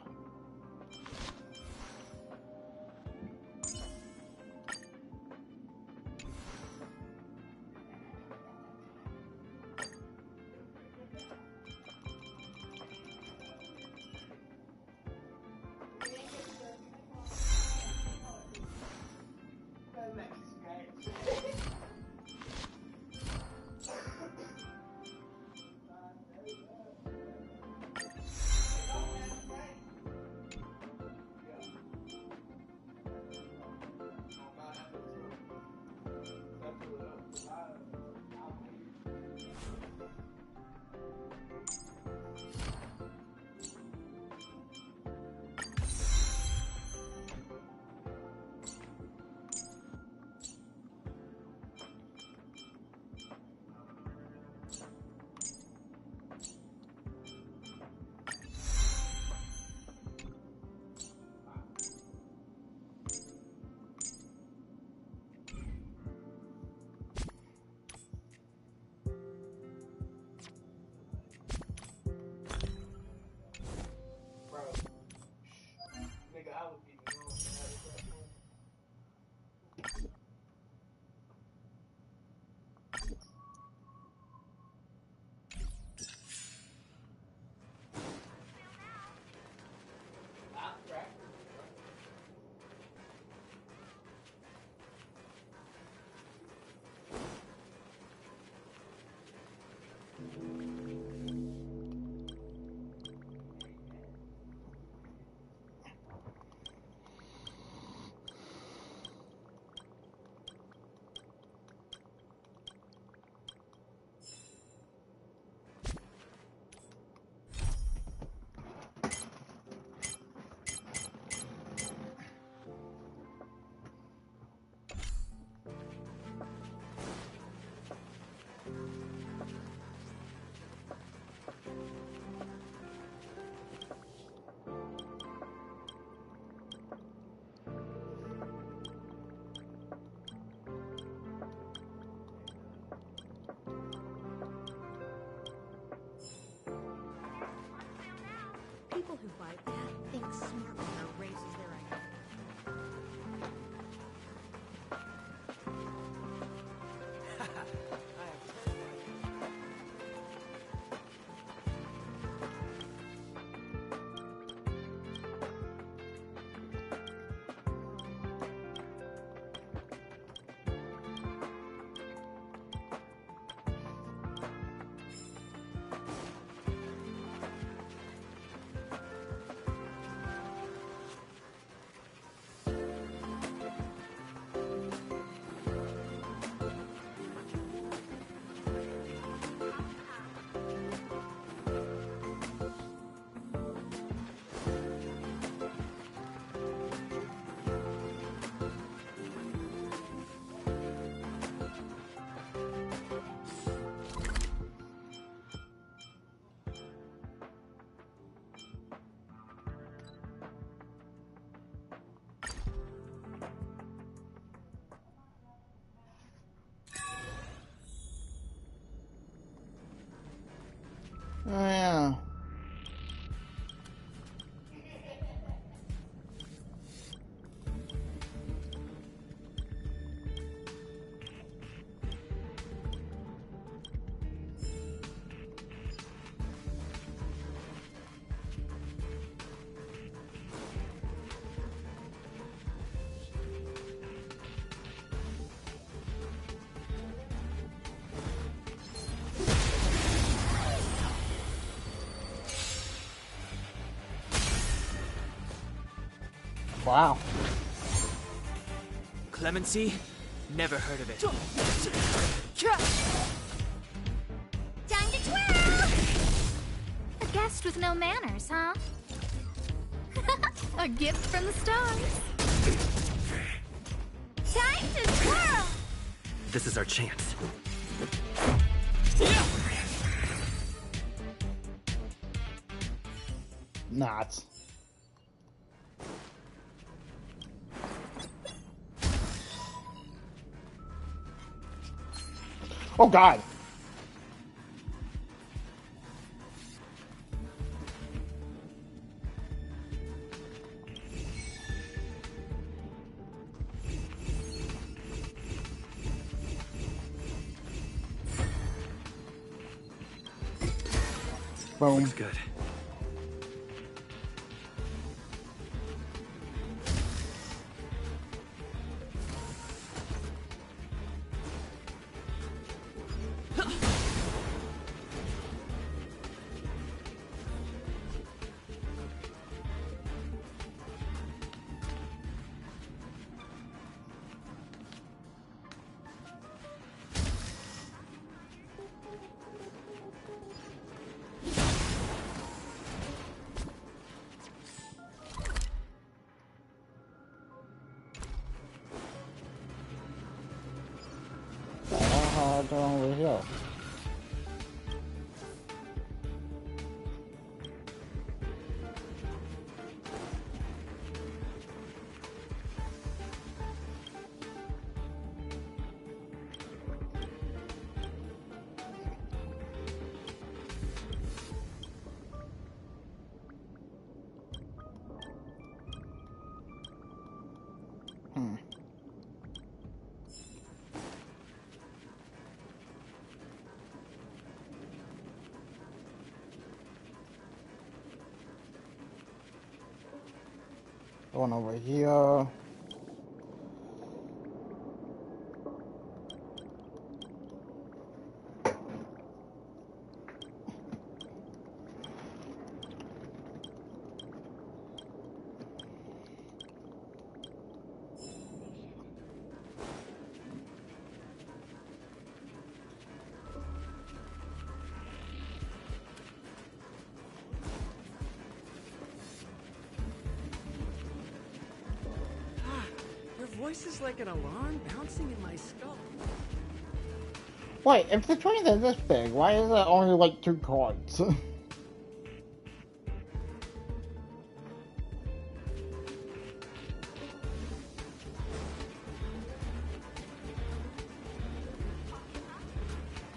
Yeah. Wow. Clemency? Never heard of it. Time to twirl! A guest with no manners, huh? A gift from the stars. Time to twirl! This is our chance. Not. Oh God. Boom. Looks good. Over here. One over here. Voice is like an alarm bouncing in my skull. Wait, if the train is this big, why is it only like 2 cards?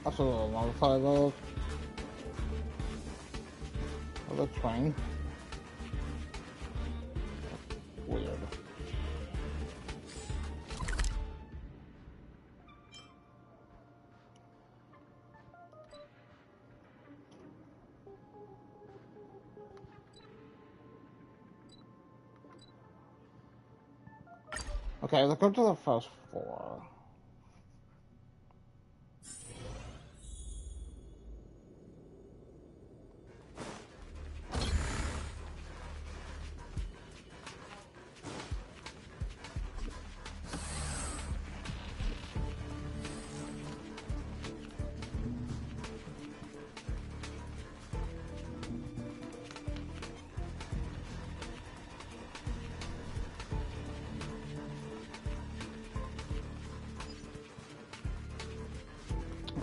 That's a little alongside of the train. Weird. Okay, let's go to the first floor.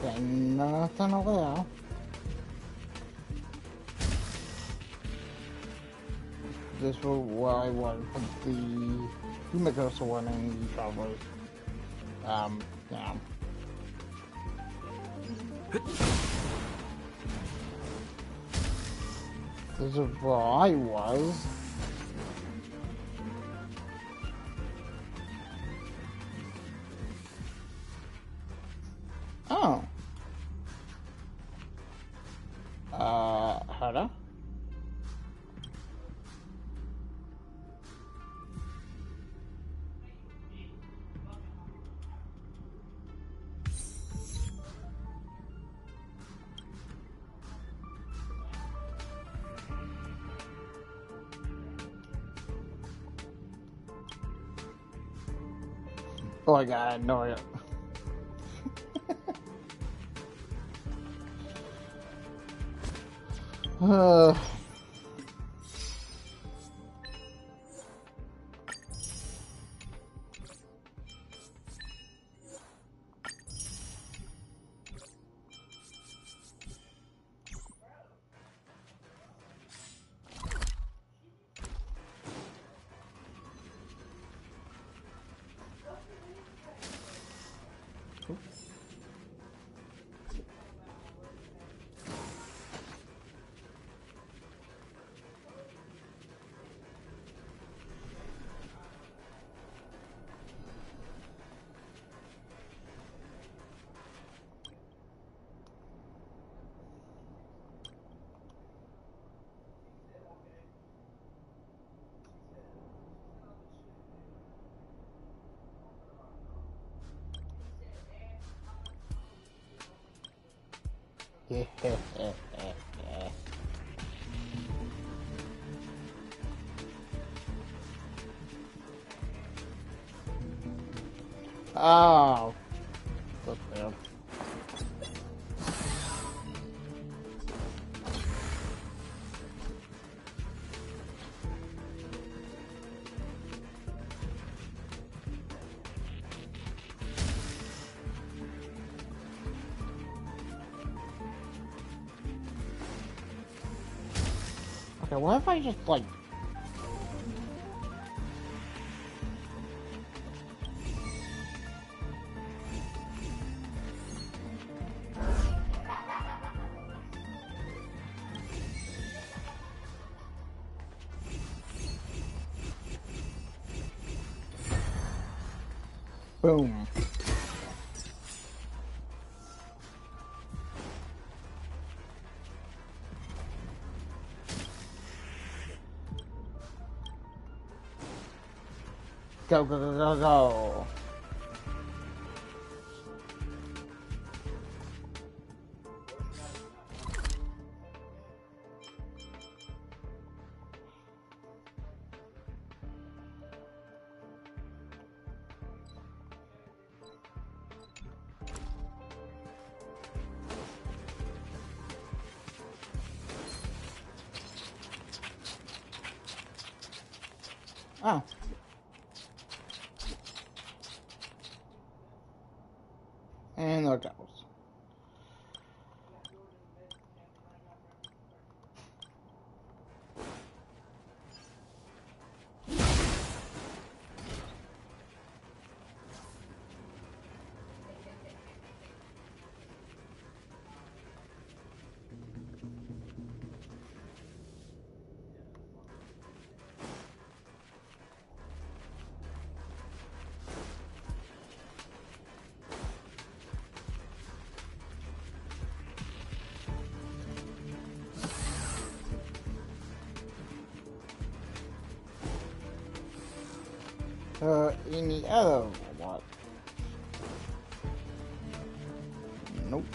Okay, nothing over there. This was where I went for the Universe Warning Travelers. Yeah. This is where I was. Oh. Hold on. Oh my god, I know it. Oh. That's bad. Okay, what if I just like... Boom. Go, go, go, go, go. Oh. And there it goes. Any other what? Nope.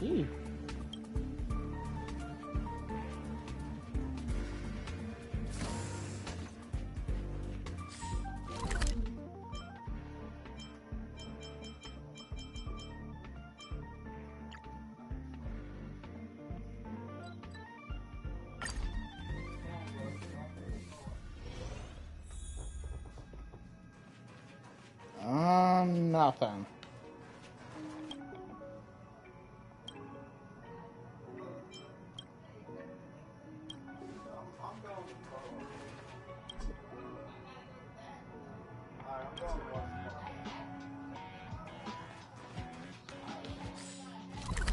Ew. Nothing.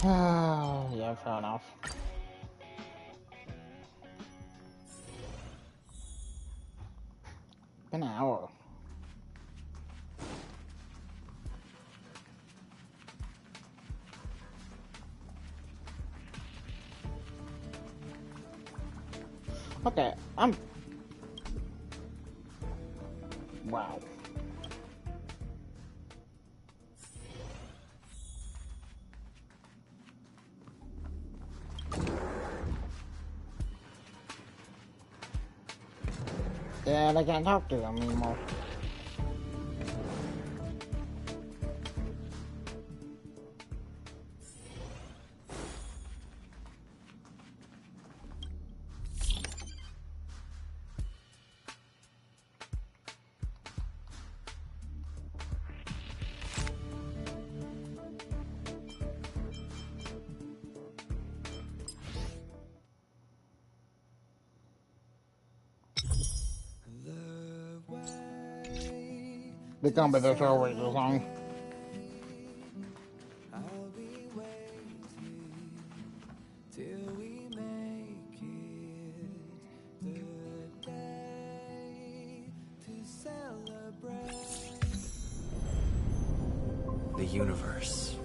Yeah, fair enough. An hour. Okay, wow. Yeah, I can't talk to them anymore. The combat are always so long. The universe.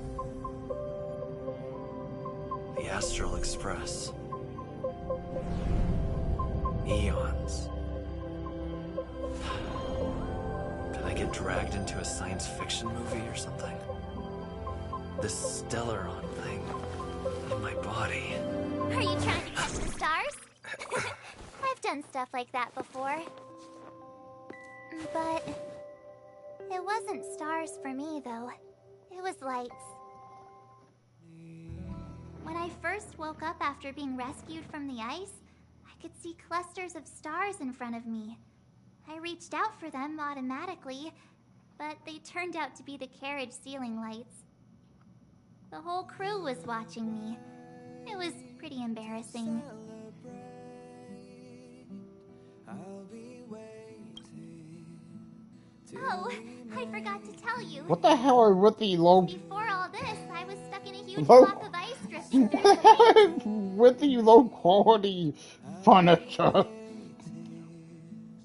The Astral Express. Eons. Did I get dragged into a science fiction movie or something? This Stellaron thing in my body. Are you trying to catch the stars? I've done stuff like that before. But it wasn't stars for me, though. It was lights. When I first woke up after being rescued from the ice, I could see clusters of stars in front of me. I reached out for them automatically, but they turned out to be the carriage ceiling lights. The whole crew was watching me. It was pretty embarrassing. Oh, I forgot to tell you. What the hell are with the low... Before all this, I was stuck in a huge block of ice drifting through space. with the low quality furniture?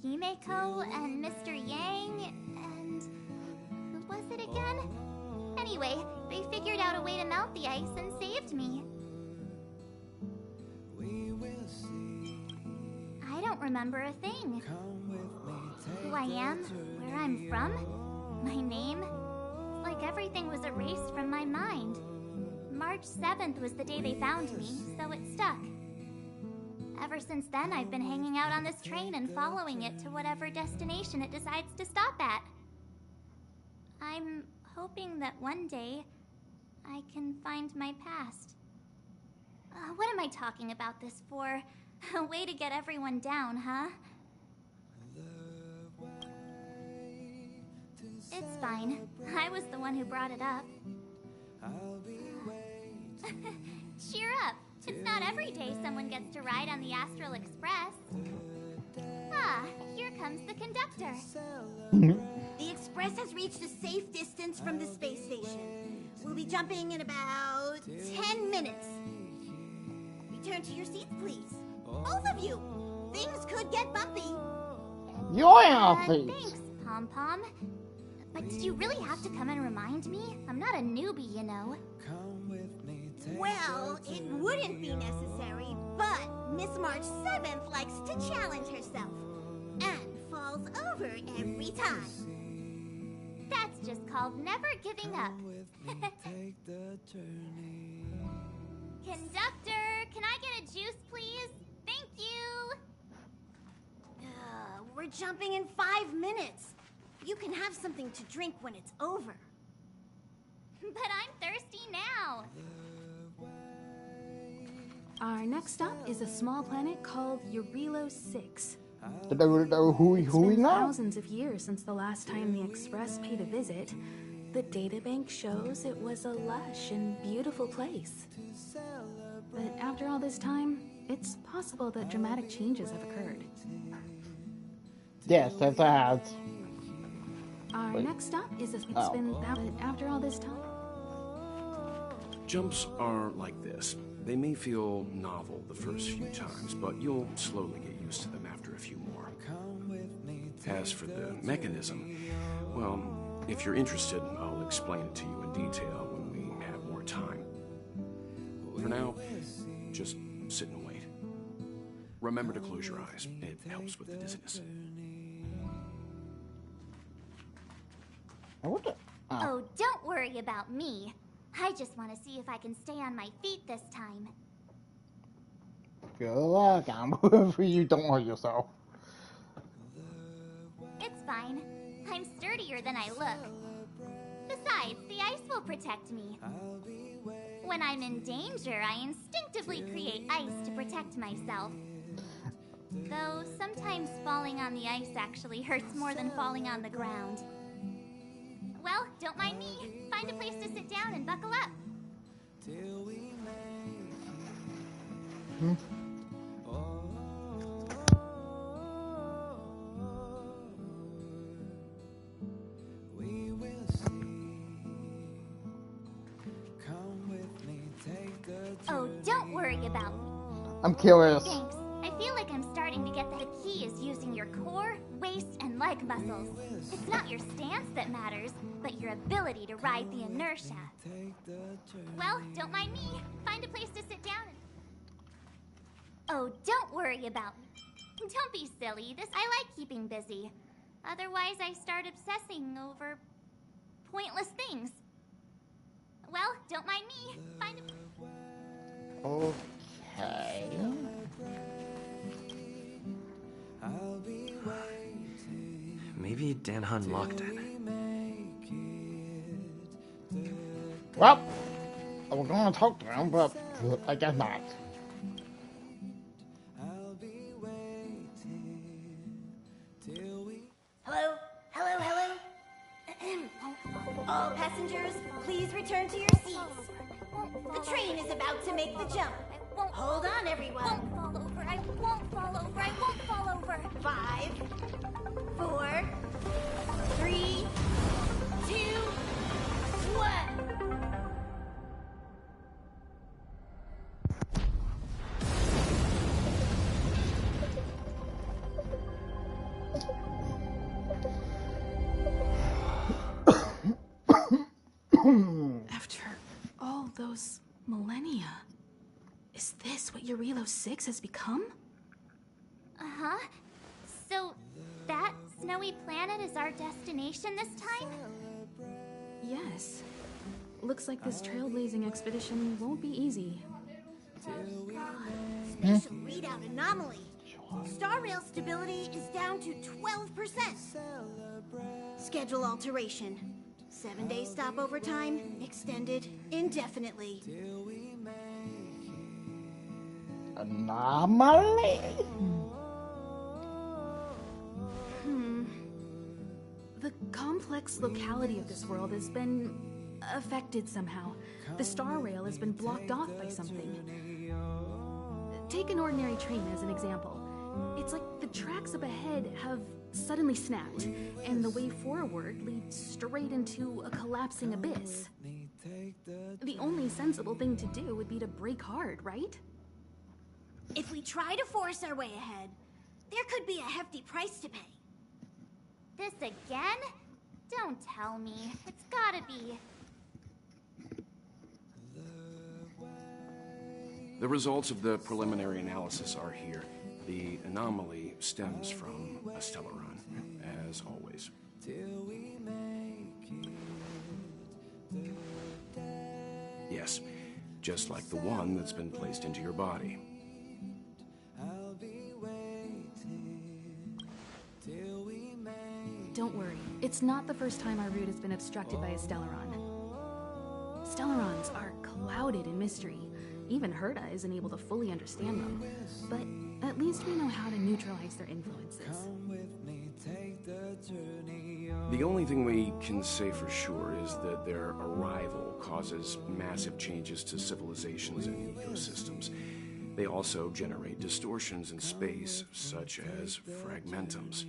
Himeko and Mr. Yang and... who was it again? Anyway, they figured out a way to melt the ice and saved me. I don't remember a thing. Who I am, where I'm from, my name. It's like everything was erased from my mind. March 7th was the day they found me, so it stuck. Ever since then, I've been hanging out on this train and following it to whatever destination it decides to stop at. I'm hoping that one day I can find my past. What am I talking about this for? A way to get everyone down, huh? It's fine. I was the one who brought it up. Cheer up. It's not every day someone gets to ride on the Astral Express. Ah, here comes the conductor. The Express has reached a safe distance from the space station. We'll be jumping in about 10 minutes. Return to your seats, please. Both of you! Things could get bumpy. You're healthy. Thanks, Pom-Pom. But did you really have to come and remind me? I'm not a newbie, you know. Well, it wouldn't be necessary, but Miss March 7th likes to challenge herself. And falls over every time. That's just called never giving up. Conductor, can I get a juice, please? Thank you! We're jumping in 5 minutes. You can have something to drink when it's over. But I'm thirsty now. Our next stop is a small planet called Eurilo 6. Who It's we been know? thousands of years since the last time the Express paid a visit. The databank shows it was a lush and beautiful place. But after all this time, it's possible that dramatic changes have occurred. Yes, that's a has. Our Wait. next stop is a... Oh. But after all this time... Jumps are like this. They may feel novel the first few times, but you'll slowly get used to them after a few more. As for the mechanism, well, if you're interested, I'll explain it to you in detail when we have more time. For now, just sit and wait. Remember to close your eyes. It helps with the dizziness. What the? Oh, don't worry about me. I just want to see if I can stay on my feet this time. Good luck. I'm for you. Don't hurt yourself. It's fine. I'm sturdier than I look. Besides, the ice will protect me. When I'm in danger, I instinctively create ice to protect myself. Though sometimes falling on the ice actually hurts more than falling on the ground. Well, don't mind me. Find a place to sit down and buckle up. Oh, don't worry about me. I'm curious. Thanks. I feel like I'm starting to get the key is using your core, waist, and leg muscles. It's not your stance that matters, but your ability to ride the inertia. Well, don't mind me. Find a place to sit down and... Oh, don't worry about me. Don't be silly. I like keeping busy. Otherwise, I start obsessing over pointless things. Well, don't mind me. Find a... Okay. Maybe Danhan locked it. Well, I was gonna talk to him, but I guess not. Hello? Hello, hello? All passengers, please return to your seats. The train is about to make the jump. Hold on, everyone. I won't fall over. I won't fall over. 5, 4, 3, 2, 1. After all those millennia, is this what Eurilo 6 has become? Uh-huh. So, that snowy planet is our destination this time? Yes. Looks like this trailblazing expedition won't be easy. Spatial readout anomaly. Star rail stability is down to 12%. Schedule alteration. 7-day stopover time extended indefinitely. Anomaly? The complex locality of this world has been affected somehow. The star rail has been blocked off by something. Take an ordinary train as an example. It's like the tracks up ahead have suddenly snapped, and the way forward leads straight into a collapsing abyss. The only sensible thing to do would be to brake hard, right? If we try to force our way ahead, there could be a hefty price to pay. This again? Don't tell me. It's gotta be. The results of the preliminary analysis are here. The anomaly stems from a stellar run, as always. Yes, just like the one that's been placed into your body. Don't worry, it's not the first time our route has been obstructed by a Stellaron. Stellarons are clouded in mystery. Even Herta isn't able to fully understand them. But at least we know how to neutralize their influences. The only thing we can say for sure is that their arrival causes massive changes to civilizations and ecosystems. They also generate distortions in space, such as fragmentums.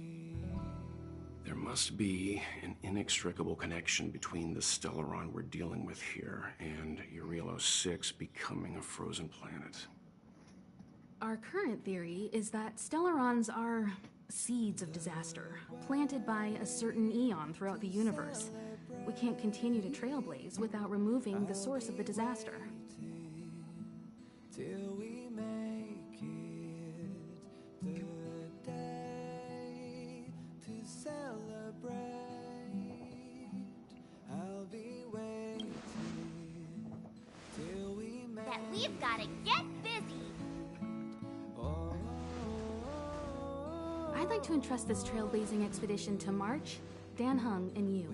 There must be an inextricable connection between the Stellaron we're dealing with here and Eurilo 6 becoming a frozen planet. Our current theory is that Stellarons are seeds of disaster, planted by a certain eon throughout the universe. We can't continue to trailblaze without removing the source of the disaster. That we've gotta get busy. I'd like to entrust this trailblazing expedition to March, Dan Heng, and you.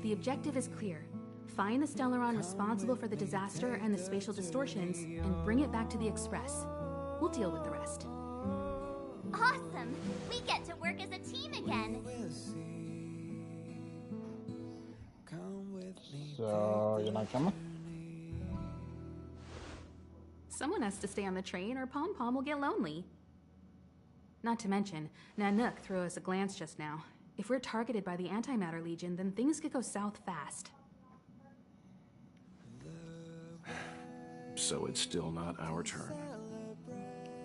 The objective is clear. Find the Stellaron responsible for the disaster and the spatial distortions, and bring it back to the Express. We'll deal with the rest. Awesome! We get to work as a team again. So, you're not coming? Someone has to stay on the train or Pom Pom will get lonely. Not to mention, Nanook threw us a glance just now. If we're targeted by the Antimatter Legion, then things could go south fast. So it's still not our turn.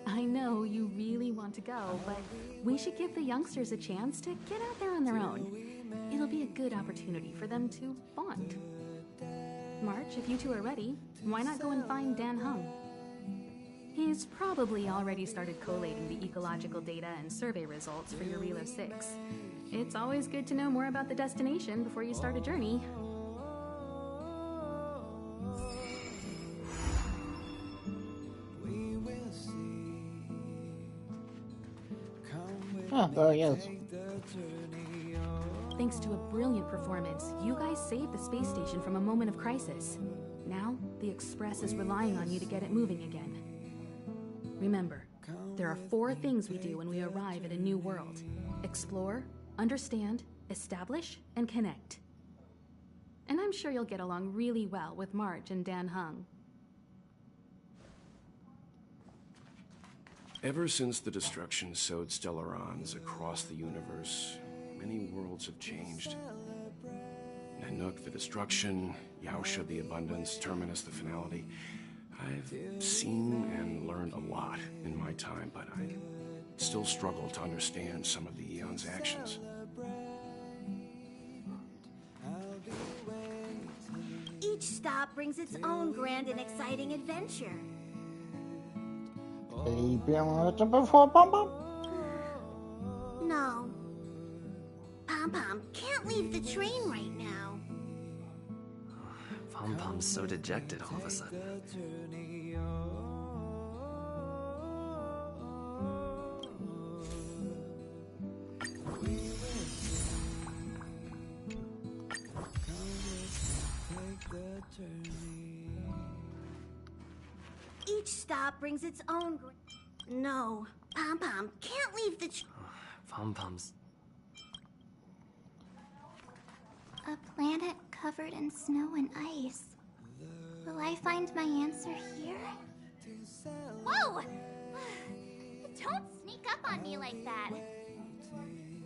I know you really want to go, but we should give the youngsters a chance to get out there on their own. It'll be a good opportunity for them to bond. March, if you two are ready, why not go and find Dan Heng? He's probably already started collating the ecological data and survey results for Eurilo 6. It's always good to know more about the destination before you start a journey. Oh, there he is. Thanks to a brilliant performance, you guys saved the space station from a moment of crisis. Now, the Express is relying on you to get it moving again. Remember, there are 4 things we do when we arrive at a new world. Explore, understand, establish, and connect. And I'm sure you'll get along really well with March and Dan Heng. Ever since the destruction sowed Stellarons across the universe, many worlds have changed. Nanook, the destruction, Yaosha, the abundance, Terminus, the finality. I've seen and learned a lot in my time, but I still struggle to understand some of the Eon's actions. Each stop brings its own grand and exciting adventure. Have you been with it before, Pom Pom? No. Pom Pom can't leave the train right now. Pom Pom's so dejected all of a sudden. Each stop brings its own. No, Pom Pom can't leave the. Pom Pom's. A planet covered in snow and ice. Will I find my answer here? Whoa! Don't sneak up on me like that.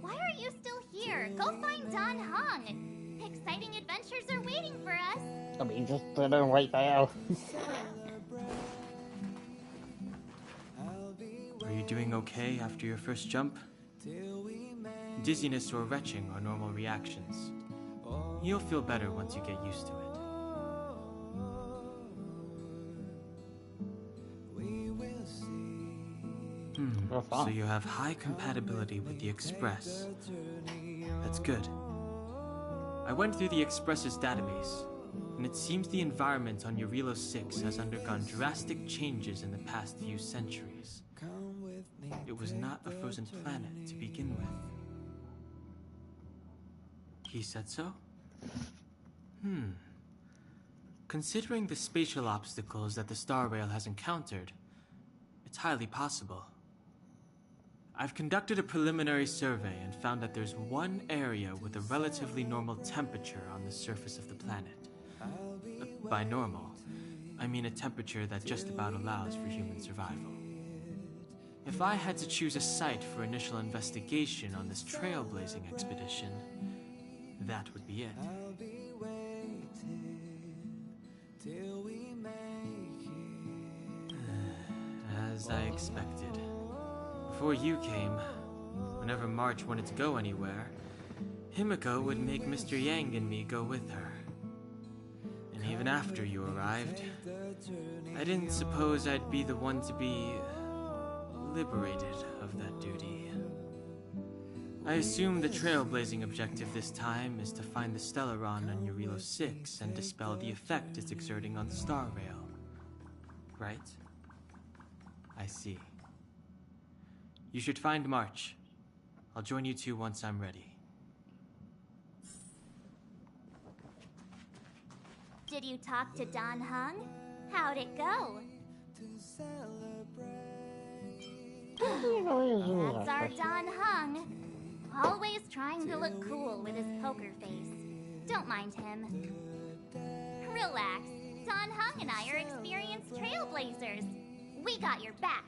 Why are you still here? Go find Dan Heng. Exciting adventures are waiting for us. I mean, just sit in right there. Are you doing okay after your first jump? Dizziness or retching are normal reactions. You'll feel better once you get used to it. So you have high compatibility with the Express. That's good. I went through the Express's database. and it seems the environment on Eurilo 6 has undergone drastic changes in the past few centuries. It was not a frozen planet to begin with. He said so? Considering the spatial obstacles that the Star Rail has encountered, it's highly possible. I've conducted a preliminary survey and found that there's one area with a relatively normal temperature on the surface of the planet. By normal, I mean a temperature that just about allows for human survival. If I had to choose a site for initial investigation on this trailblazing expedition, that would be it. As I expected. Before you came, whenever March wanted to go anywhere, Himiko would make Mr. Yang and me go with her. And even after you arrived, I didn't suppose I'd be the one to be liberated of that duty. I assume the trailblazing objective this time is to find the Stellaron on Eurilo 6 and dispel the effect it's exerting on the Star Rail. Right? I see. You should find March. I'll join you two once I'm ready. Did you talk to Don Hung? How'd it go? That's our Don Hung. Always trying to look cool with his poker face. Don't mind him. Relax. Don Hung and I are experienced trailblazers. We got your back.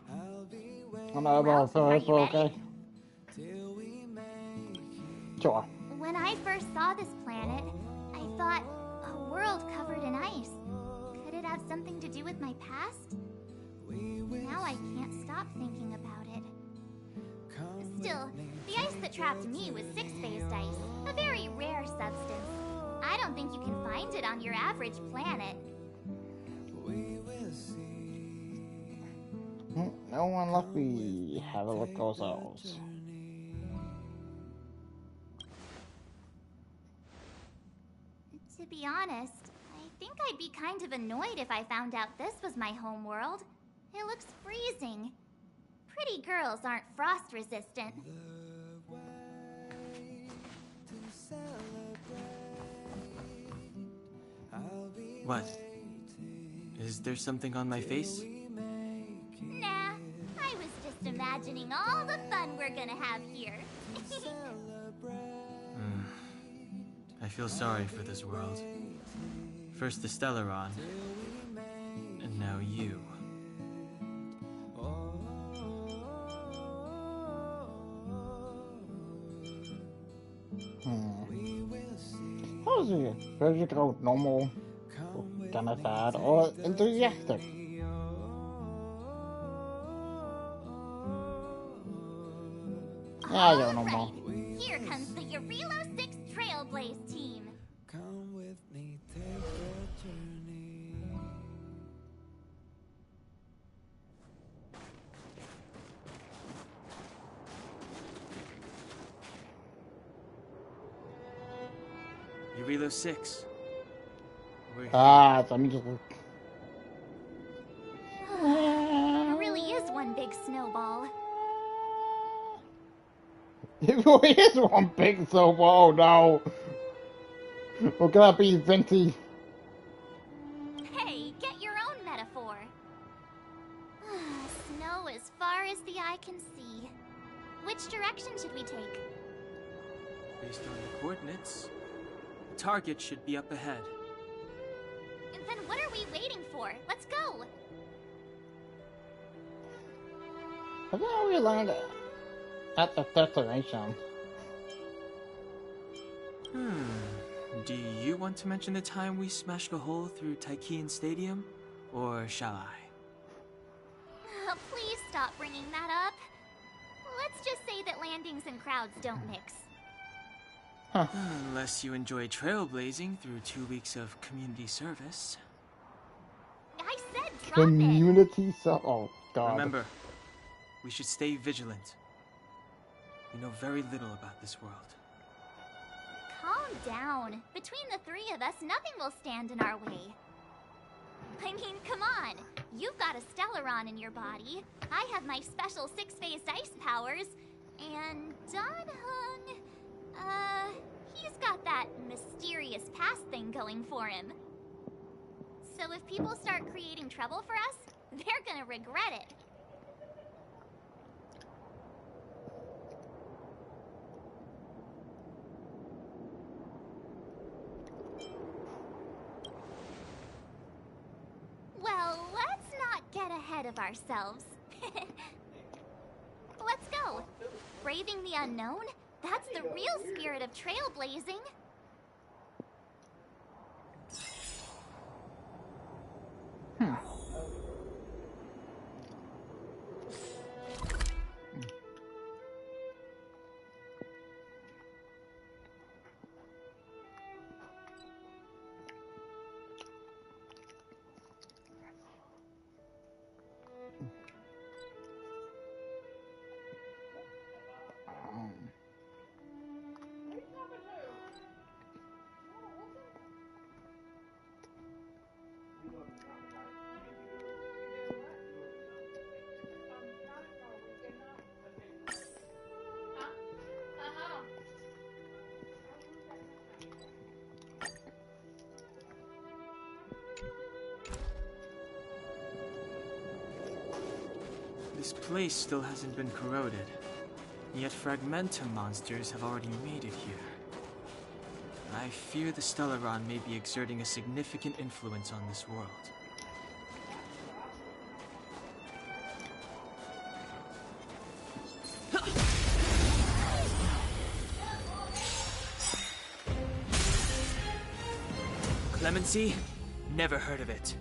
Okay. Sure. When I first saw this planet, I thought a world covered in ice. Could it have something to do with my past? Now I can't stop thinking about it. Still, the ice that trapped me was 6-phased ice, a very rare substance. I don't think you can find it on your average planet. No one let me have a look ourselves. To be honest, I think I'd be kind of annoyed if I found out this was my home world. It looks freezing. Pretty girls aren't frost resistant. What? Is there something on my face? Nah, I was just imagining all the fun we're gonna have here. I feel sorry for this world. First the Stellaron, and now you. How's it? Where's it go? Normal, kind of sad, or enthusiastic? Yeah, I go normal. Right. Here comes the Eurilo 6 Trailblaze team. Come with me, take a journey. Eurilo 6. Let me just look. It really is one big snowball. It really is one big snowball. Oh no. We're gonna be Venti. Hey, get your own metaphor. Snow as far as the eye can see. Which direction should we take? Based on the coordinates, the target should be up ahead. Then what are we waiting for? Let's go! I thought we landed at the destination. Do you want to mention the time we smashed a hole through Taikian Stadium? Or shall I? Please stop bringing that up. Let's just say that landings and crowds don't mix. Unless you enjoy trailblazing through 2 weeks of community service. I said drop Community oh god. Remember, we should stay vigilant. We know very little about this world. calm down. Between the three of us, nothing will stand in our way. I mean, come on. You've got a Stellaron in your body. I have my special six-phased ice powers. And Dan-hung, he's got that mysterious past thing going for him. So if people start creating trouble for us, they're gonna regret it. Well, let's not get ahead of ourselves. Let's go. Braving the unknown? That's the real spirit of trailblazing. This place still hasn't been corroded, yet Fragmentum monsters have already made it here. I fear the Stellaron may be exerting a significant influence on this world. Clemency? Never heard of it.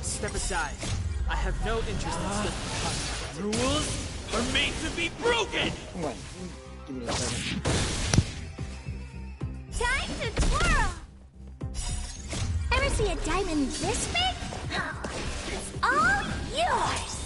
Step aside. I have no interest in slipping. Rules are made to be broken! Wait, give me a second. Time to twirl! Ever see a diamond this big? It's all yours!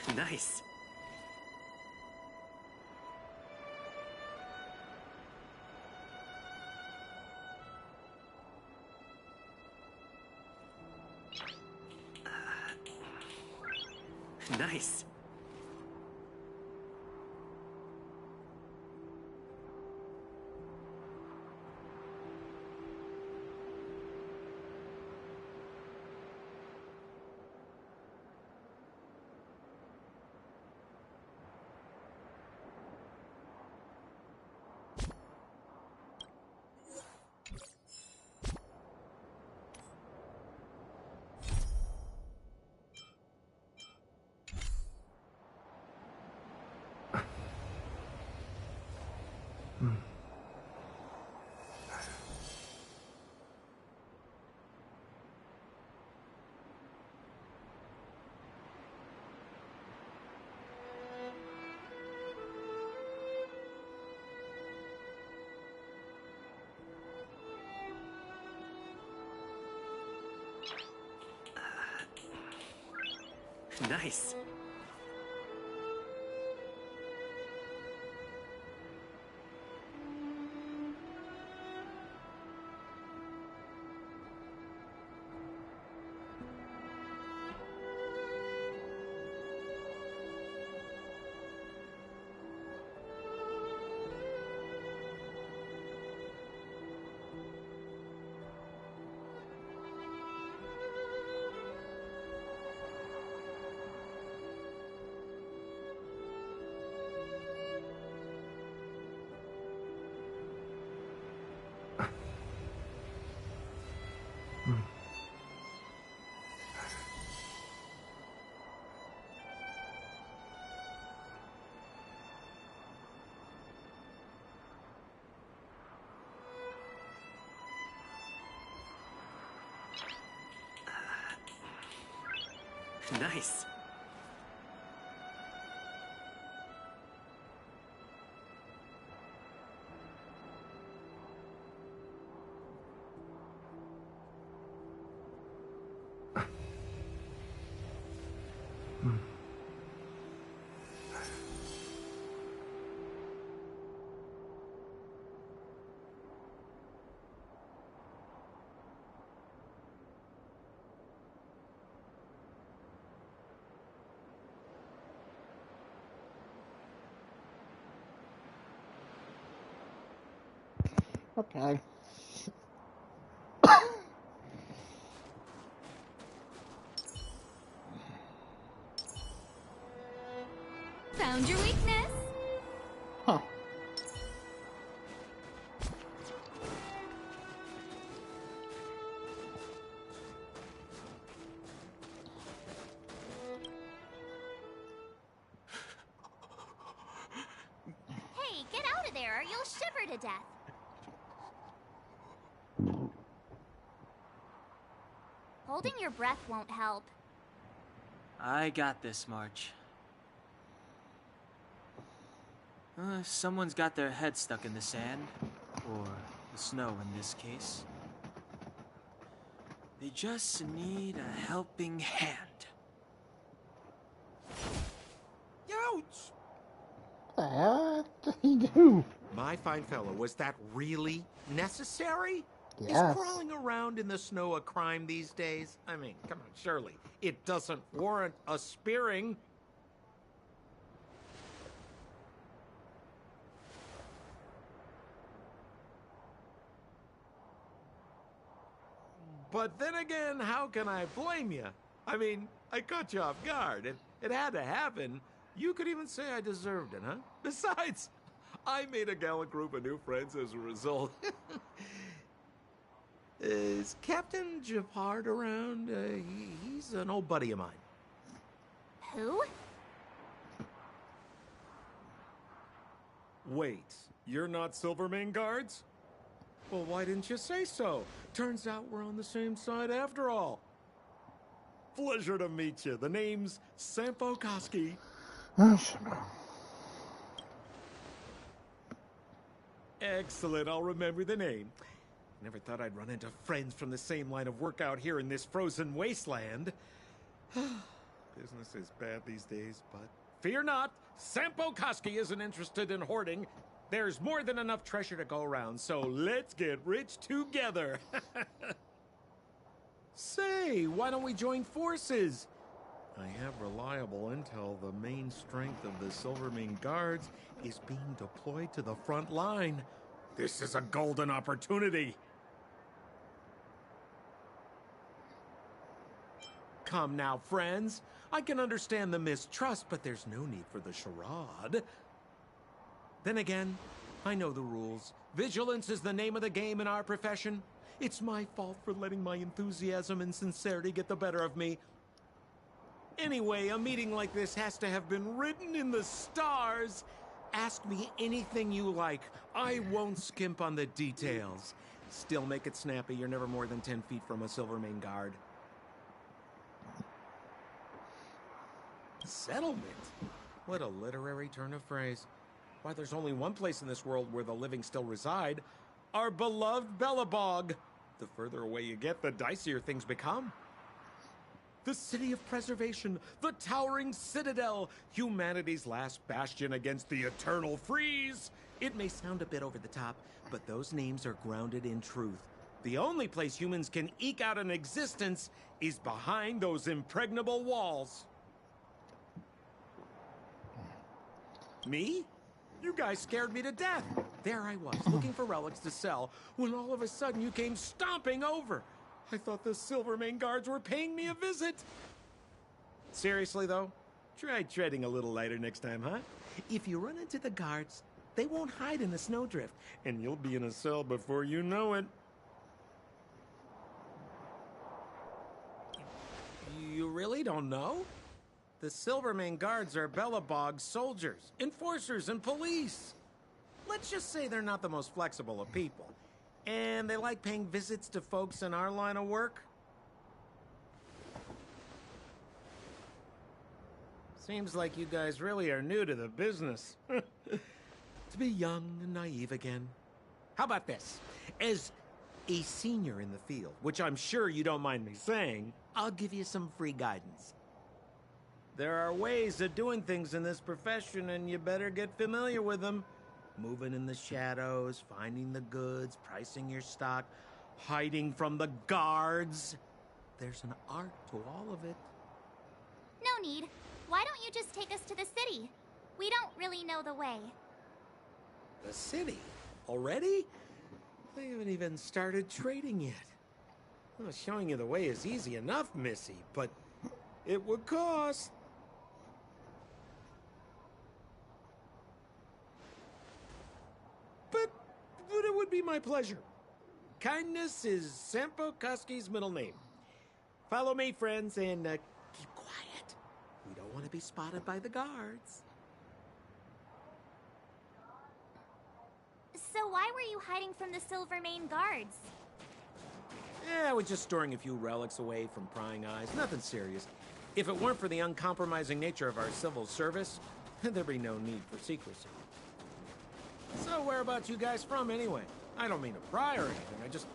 Nice. Nice. Nice. Nice. Okay. Found your weakness. Huh. Hey, get out of there or you'll shiver to death. Holding your breath won't help. I got this, March. Someone's got their head stuck in the sand, or the snow in this case. They just need a helping hand. Ouch! What the hell did he do? My fine fellow, was that really necessary? Yes. Is crawling around in the snow a crime these days? I mean, come on, surely. It doesn't warrant a spearing. But then again, how can I blame you? I mean, I caught you off guard. It had to happen. You could even say I deserved it, huh? Besides, I made a gallant group of new friends as a result. Is Captain Japard around? He's an old buddy of mine. Who? Wait, you're not Silvermane guards? Well, why didn't you say so? Turns out we're on the same side after all. Pleasure to meet you. The name's Sampo Koski. Excellent, I'll remember the name. Never thought I'd run into friends from the same line of work out here in this frozen wasteland. Business is bad these days, but fear not. Sampo Koski isn't interested in hoarding. There's more than enough treasure to go around, so let's get rich together. Say, why don't we join forces? I have reliable intel the main strength of the Silvermane Guards is being deployed to the front line. This is a golden opportunity. Come now, friends. I can understand the mistrust, but there's no need for the charade. Then again, I know the rules. Vigilance is the name of the game in our profession. It's my fault for letting my enthusiasm and sincerity get the better of me. Anyway, a meeting like this has to have been written in the stars. Ask me anything you like. I won't skimp on the details. Still make it snappy. You're never more than 10 feet from a Silvermane Guard. Settlement? What a literary turn of phrase. Why, there's only one place in this world where the living still reside. Our beloved Belobog. The further away you get, the dicier things become. The city of preservation, the towering citadel, humanity's last bastion against the eternal freeze. It may sound a bit over the top, but those names are grounded in truth. The only place humans can eke out an existence is behind those impregnable walls. Me? You guys scared me to death. There I was, looking for relics to sell, when all of a sudden you came stomping over. I thought the Silvermane Guards were paying me a visit. Seriously, though, try treading a little lighter next time, huh? If you run into the guards, they won't hide in the snowdrift, and you'll be in a cell before you know it. You really don't know? The Silvermane Guards are Belobog's soldiers, enforcers, and police. Let's just say they're not the most flexible of people. And they like paying visits to folks in our line of work. Seems like you guys really are new to the business. To be young and naive again. How about this? As a senior in the field, which I'm sure you don't mind me saying, I'll give you some free guidance. There are ways of doing things in this profession, and you better get familiar with them. Moving in the shadows, finding the goods, pricing your stock, hiding from the guards. There's an art to all of it. No need. Why don't you just take us to the city? We don't really know the way. The city? Already? They haven't even started trading yet. Well, showing you the way is easy enough, Missy, but it would cost. But it would be my pleasure. Kindness is Sampo Koski's middle name. Follow me, friends, and keep quiet. We don't want to be spotted by the guards. So why were you hiding from the Silvermane Guards? Yeah, I was just storing a few relics away from prying eyes. Nothing serious. If it weren't for the uncompromising nature of our civil service, there'd be no need for secrecy. So whereabouts you guys from, anyway? I don't mean to pry or anything. I just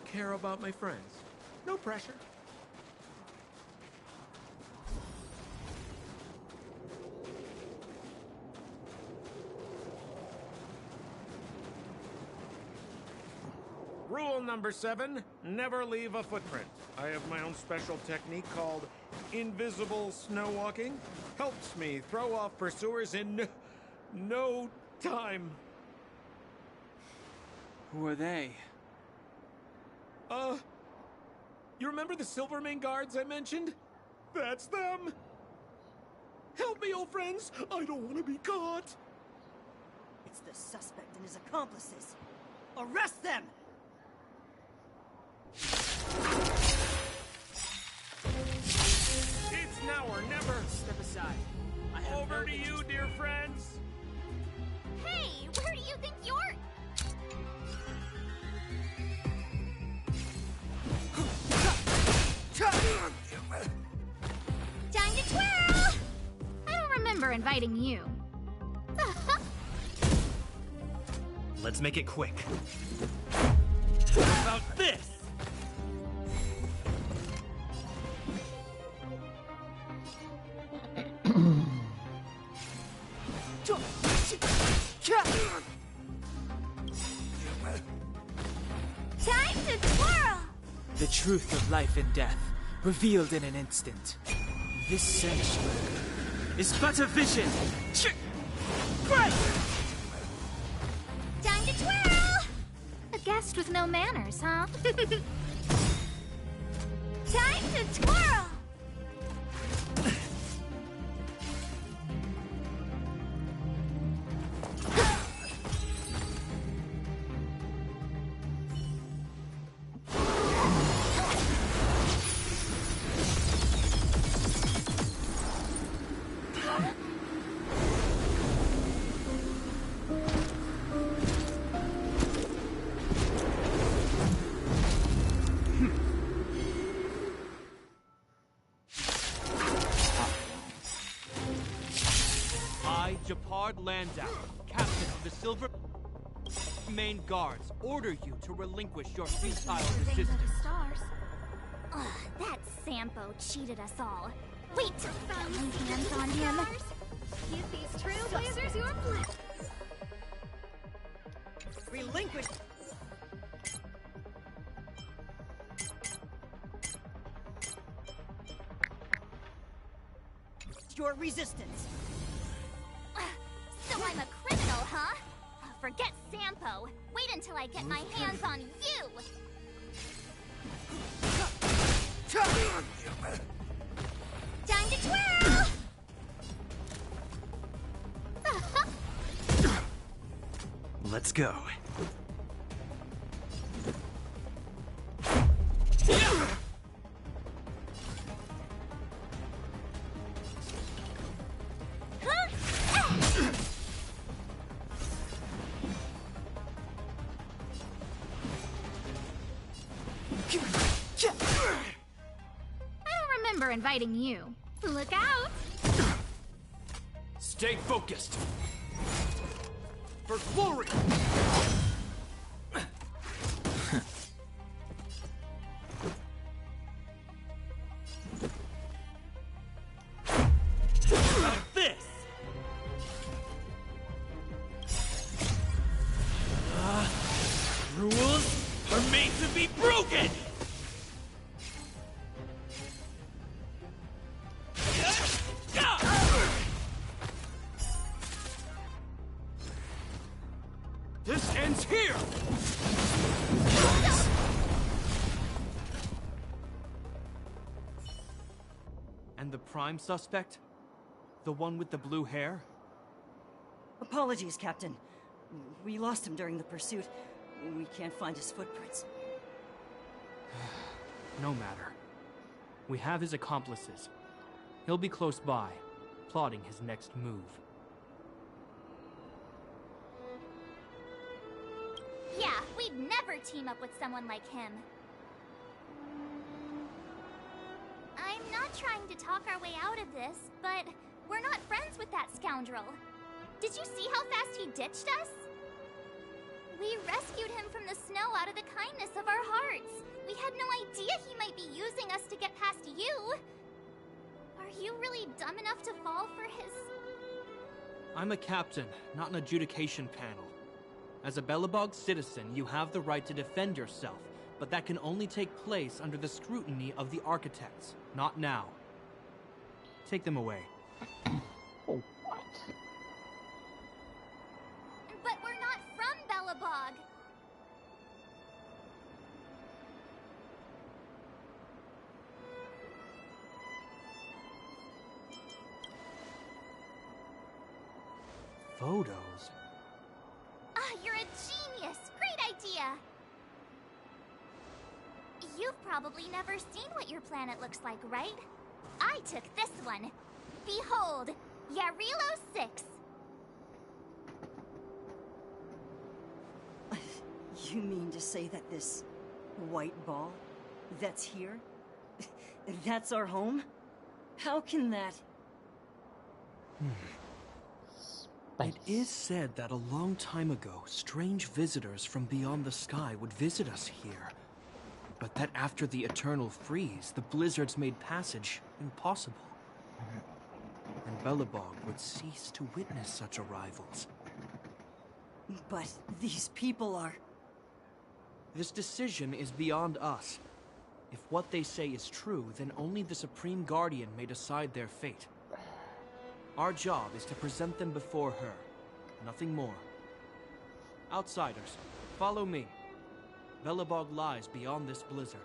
care about my friends. No pressure. Rule number 7, never leave a footprint. I have my own special technique called invisible snow walking. Helps me throw off pursuers in no time. Who are they? You remember the Silvermane Guards I mentioned? That's them! Help me, old friends! I don't want to be caught! It's the suspect and his accomplices. Arrest them! It's now or never! Step aside. I have Over to you, dear friends! Hey, where do you think you're... Time to twirl! I don't remember inviting you. Let's make it quick. How about this? Time to twirl! The truth of life and death, revealed in an instant. This sanctuary is but a vision. Time to twirl! A guest with no manners, huh? Time to twirl! Landau, captain of the Silver Main Guards, order you to relinquish your futile resistance. Stars. Ugh, that Sampo cheated us all. Wait, get my hands on him. Give these trailblazers your bliss. Relinquish. Your resistance. So I'm a criminal, huh? Forget Sampo. Wait until I get my hands on you! Time to twirl! Let's go. Inviting you. Look out! Stay focused. For glory! Like this! Rules are made to be broken! This ends here! And the prime suspect? The one with the blue hair? Apologies, Captain. We lost him during the pursuit. We can't find his footprints. No matter. We have his accomplices. He'll be close by, plotting his next move. Yeah, we'd never team up with someone like him. I'm not trying to talk our way out of this, but we're not friends with that scoundrel. Did you see how fast he ditched us? We rescued him from the snow out of the kindness of our hearts. We had no idea he might be using us to get past you. Are you really dumb enough to fall for his... I'm a captain, not an adjudication panel. As a Belobog citizen, you have the right to defend yourself, but that can only take place under the scrutiny of the architects, not now. Take them away. Oh, what? But we're not from Belobog. Photos? You're a genius! Great idea! You've probably never seen what your planet looks like, right? I took this one. Behold, Yarilo 6. You mean to say that this white ball that's here, that's our home? How can that... It is said that a long time ago, strange visitors from beyond the sky would visit us here. But that after the eternal freeze, the blizzards made passage impossible. and Belobog would cease to witness such arrivals. But these people are... This decision is beyond us. If what they say is true, then only the Supreme Guardian may decide their fate. Our job is to present them before her, nothing more. Outsiders, follow me. Belobog lies beyond this blizzard.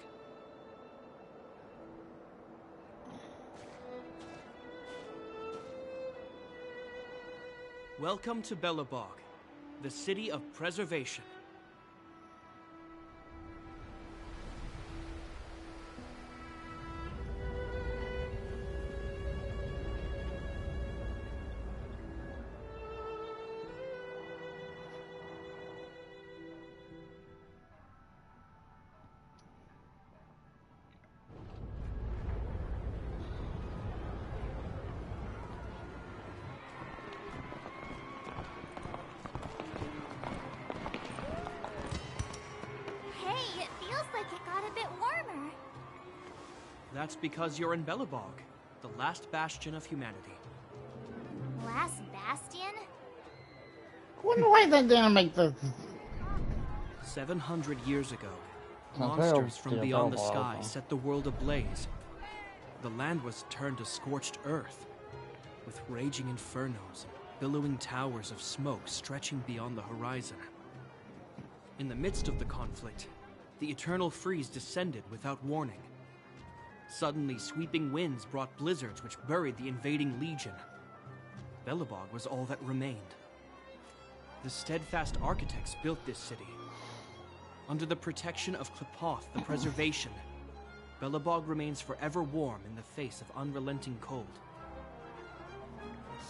Welcome to Belobog, the city of preservation. That's because you're in Belobog, the last bastion of humanity. Last bastion? Wonder why they didn't make the 700 years ago, Not monsters fair. from Yeah, beyond the Belobog, sky huh? set the world ablaze. The land was turned to scorched earth, with raging infernos and billowing towers of smoke stretching beyond the horizon. In the midst of the conflict, the eternal freeze descended without warning. Suddenly, sweeping winds brought blizzards which buried the invading legion. Belobog was all that remained. The steadfast architects built this city. Under the protection of Klepoth, the preservation, Belobog remains forever warm in the face of unrelenting cold.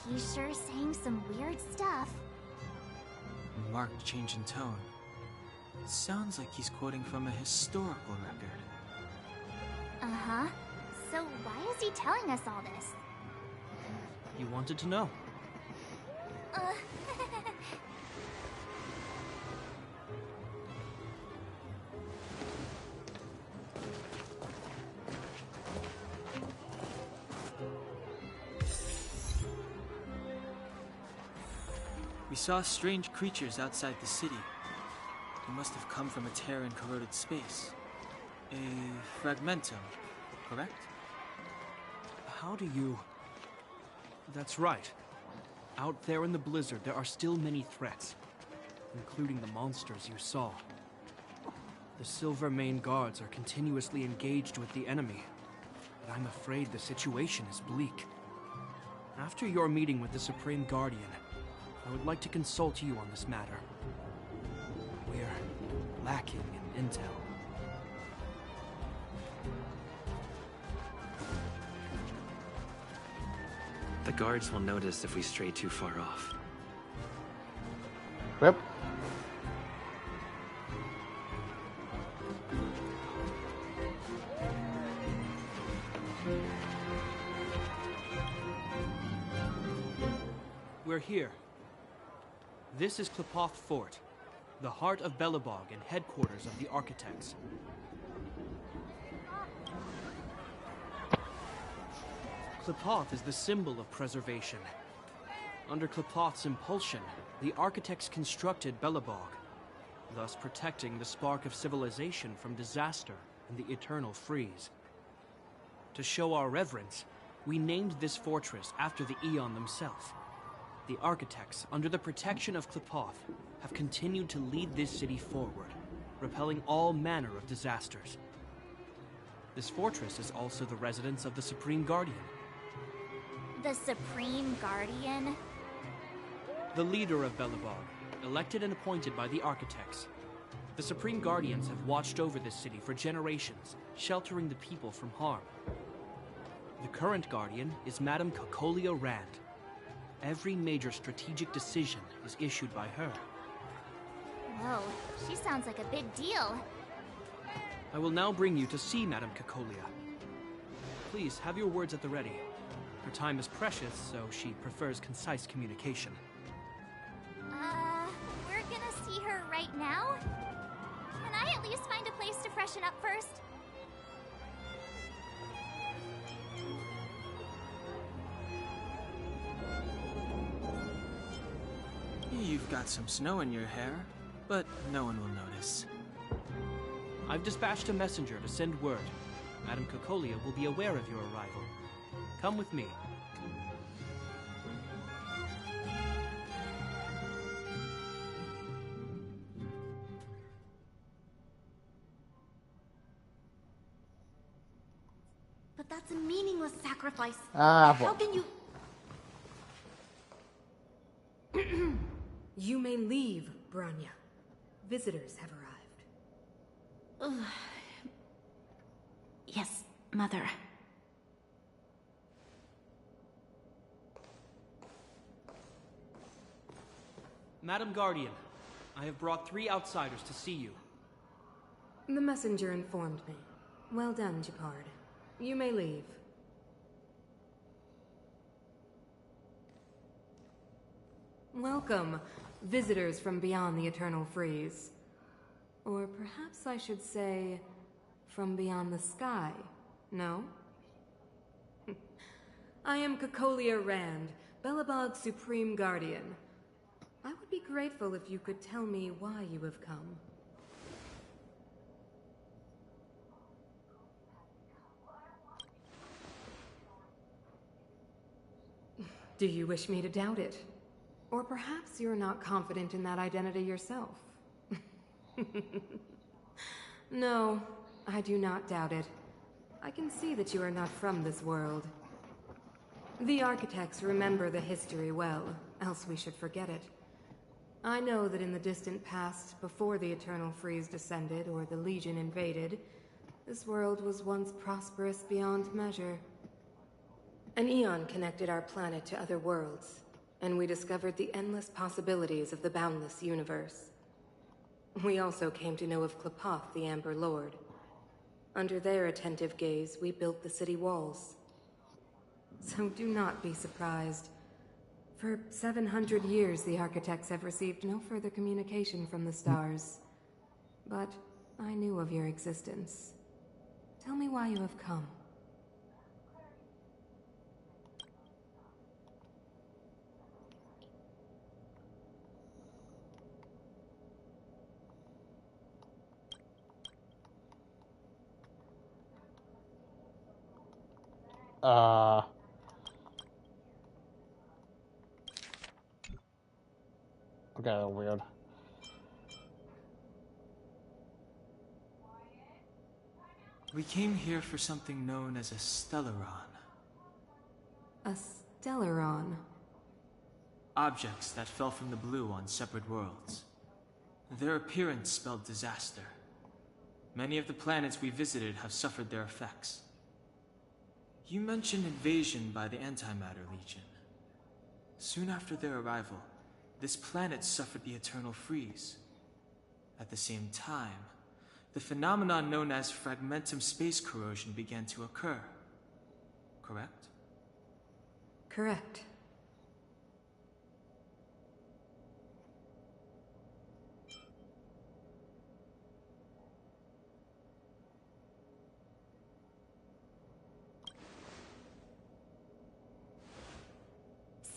He's sure saying some weird stuff. Marked change in tone. It sounds like he's quoting from a historical record. Uh-huh. So why is he telling us all this? You wanted to know. We saw strange creatures outside the city. They must have come from a Terran-corroded space. A fragmentum, correct? How do you... That's right. Out there in the blizzard, there are still many threats, including the monsters you saw. The Silvermane guards are continuously engaged with the enemy, but I'm afraid the situation is bleak. After your meeting with the Supreme Guardian, I would like to consult you on this matter. We're lacking in intel. The guards will notice if we stray too far off. Yep. We're here. This is Klepoth Fort, the heart of Belobog and headquarters of the Architects. Klepoth is the symbol of preservation. Under Klepoth's impulsion, the Architects constructed Belobog, thus protecting the spark of civilization from disaster and the eternal freeze. To show our reverence, we named this fortress after the Aeon themselves. The Architects, under the protection of Klepoth, have continued to lead this city forward, repelling all manner of disasters. This fortress is also the residence of the Supreme Guardian. The Supreme Guardian? The leader of Belobog, elected and appointed by the Architects. The Supreme Guardians have watched over this city for generations, sheltering the people from harm. The current Guardian is Madame Cocolia Rand. Every major strategic decision is issued by her. Whoa, she sounds like a big deal. I will now bring you to see Madame Cocolia. Please, have your words at the ready. Her time is precious, so she prefers concise communication. We're gonna see her right now? Can I at least find a place to freshen up first? you've got some snow in your hair, but no one will notice. I've dispatched a messenger to send word. Madame Cocolia will be aware of your arrival. Come with me. But that's a meaningless sacrifice. Ah, How can you... You may leave, Branya. Visitors have arrived. Yes, Mother. Madam Guardian, I have brought 3 outsiders to see you. The messenger informed me. Well done, Gepard. You may leave. Welcome, visitors from beyond the Eternal Freeze. Or perhaps I should say, from beyond the sky, no? I am Cocolia Rand, Belobog's Supreme Guardian. I would be grateful if you could tell me why you have come. Do you wish me to doubt it? Or perhaps you're not confident in that identity yourself? No, I do not doubt it. I can see that you are not from this world. The architects remember the history well, else we should forget it. I know that in the distant past, before the Eternal Freeze descended or the Legion invaded, this world was once prosperous beyond measure. An eon connected our planet to other worlds, and we discovered the endless possibilities of the boundless universe. We also came to know of Klapoth, the Amber Lord. Under their attentive gaze, we built the city walls. So do not be surprised. For 700 years, the architects have received no further communication from the stars. But I knew of your existence. Tell me why you have come. Okay, weird. We came here for something known as a Stellaron. A Stellaron? Objects that fell from the blue on separate worlds. Their appearance spelled disaster. Many of the planets we visited have suffered their effects. You mentioned invasion by the Antimatter Legion. Soon after their arrival, this planet suffered the Eternal Freeze. At the same time, the phenomenon known as fragmentum space corrosion began to occur. Correct? Correct.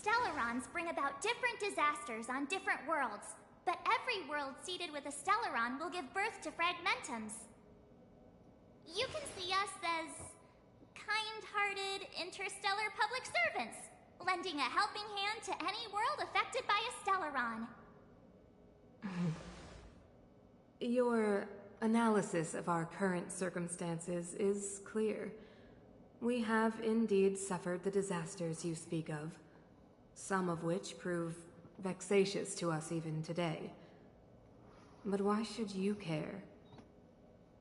Stellarons bring about different disasters on different worlds, but every world seeded with a Stellaron will give birth to fragmentums. You can see us as kind-hearted interstellar public servants, lending a helping hand to any world affected by a Stellaron. Your analysis of our current circumstances is clear. We have indeed suffered the disasters you speak of, some of which prove vexatious to us even today. But why should you care?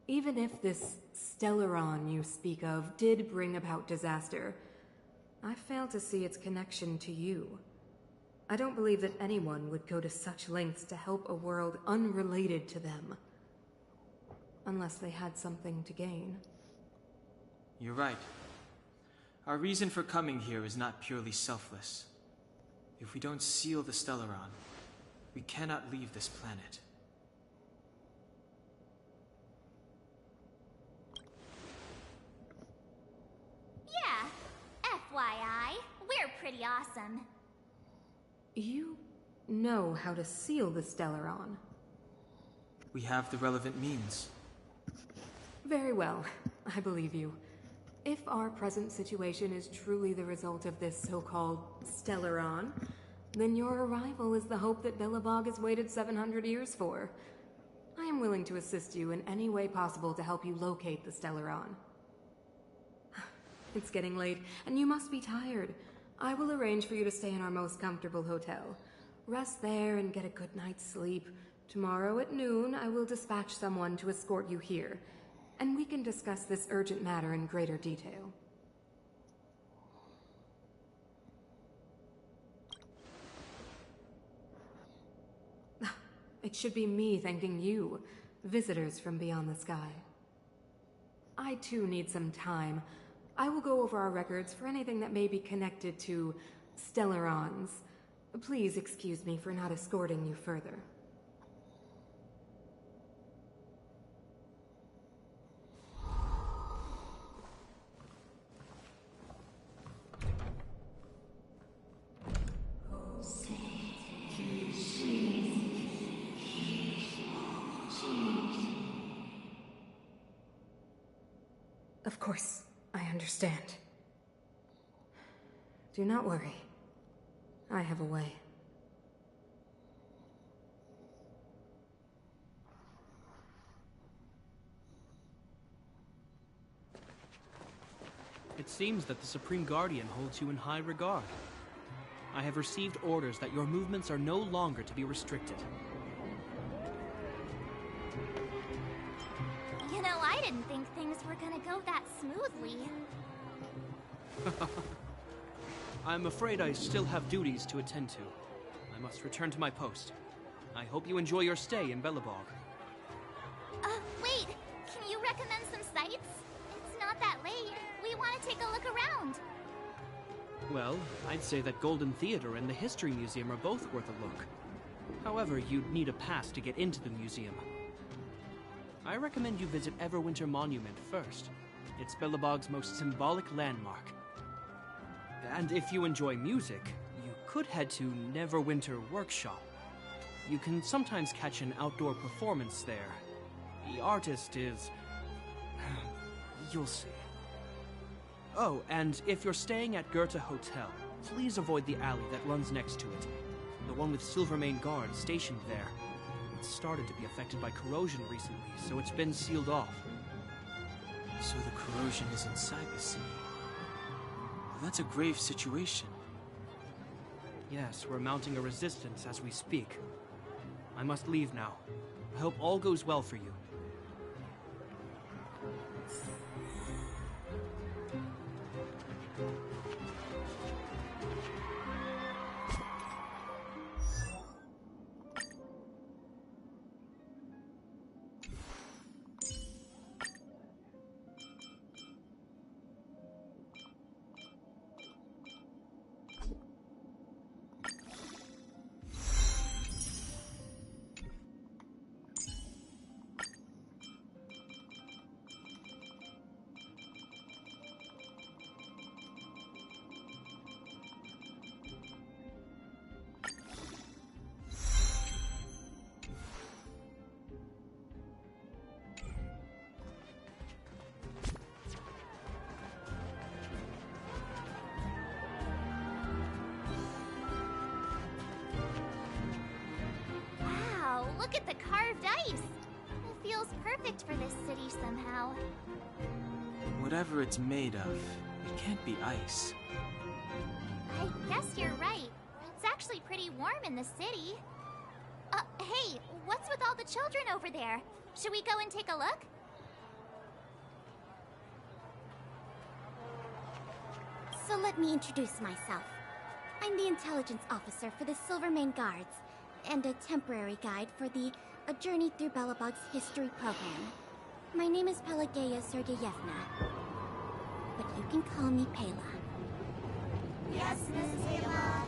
Even if this Stellaron you speak of did bring about disaster, I fail to see its connection to you. I don't believe that anyone would go to such lengths to help a world unrelated to them. Unless they had something to gain. You're right. Our reason for coming here is not purely selfless. If we don't seal the Stellaron, we cannot leave this planet. Yeah, FYI, we're pretty awesome. You know how to seal the Stellaron. We have the relevant means. Very well, I believe you. If our present situation is truly the result of this so-called Stellaron, then your arrival is the hope that Belobog has waited 700 years for. I am willing to assist you in any way possible to help you locate the Stellaron. It's getting late, and you must be tired. I will arrange for you to stay in our most comfortable hotel. Rest there and get a good night's sleep. Tomorrow at noon, I will dispatch someone to escort you here, and we can discuss this urgent matter in greater detail. It should be me thanking you, visitors from beyond the sky. I too need some time. I will go over our records for anything that may be connected to Stellarons. Please excuse me for not escorting you further. Of course, I understand. Do not worry. I have a way. It seems that the Supreme Guardian holds you in high regard. I have received orders that your movements are no longer to be restricted. You know, I didn't think things were gonna go that smoothly. I'm afraid I still have duties to attend to. I must return to my post. I hope you enjoy your stay in Belobog. Wait! Can you recommend some sites? It's not that late. We want to take a look around. Well, I'd say that Golden Theater and the History Museum are both worth a look. However, you'd need a pass to get into the museum. I recommend you visit Everwinter Monument first. It's Belobog's most symbolic landmark. And if you enjoy music, you could head to Neverwinter Workshop. You can sometimes catch an outdoor performance there. The artist is... you'll see. Oh, and if you're staying at Goethe Hotel, please avoid the alley that runs next to it. The one with Silvermane guards stationed there. It's started to be affected by corrosion recently, so it's been sealed off. So the corrosion is inside the city. Well, that's a grave situation. Yes, we're mounting a resistance as we speak. I must leave now. I hope all goes well for you. Look at the carved ice! It feels perfect for this city somehow. Whatever it's made of, it can't be ice. I guess you're right. It's actually pretty warm in the city. Hey, what's with all the children over there? Should we go and take a look? So let me introduce myself. I'm the intelligence officer for the Silvermane Guards, and a temporary guide for the A Journey Through Belobog's History program. My name is Pelageya Sergeyevna, but you can call me Pela. Yes, Miss Pela.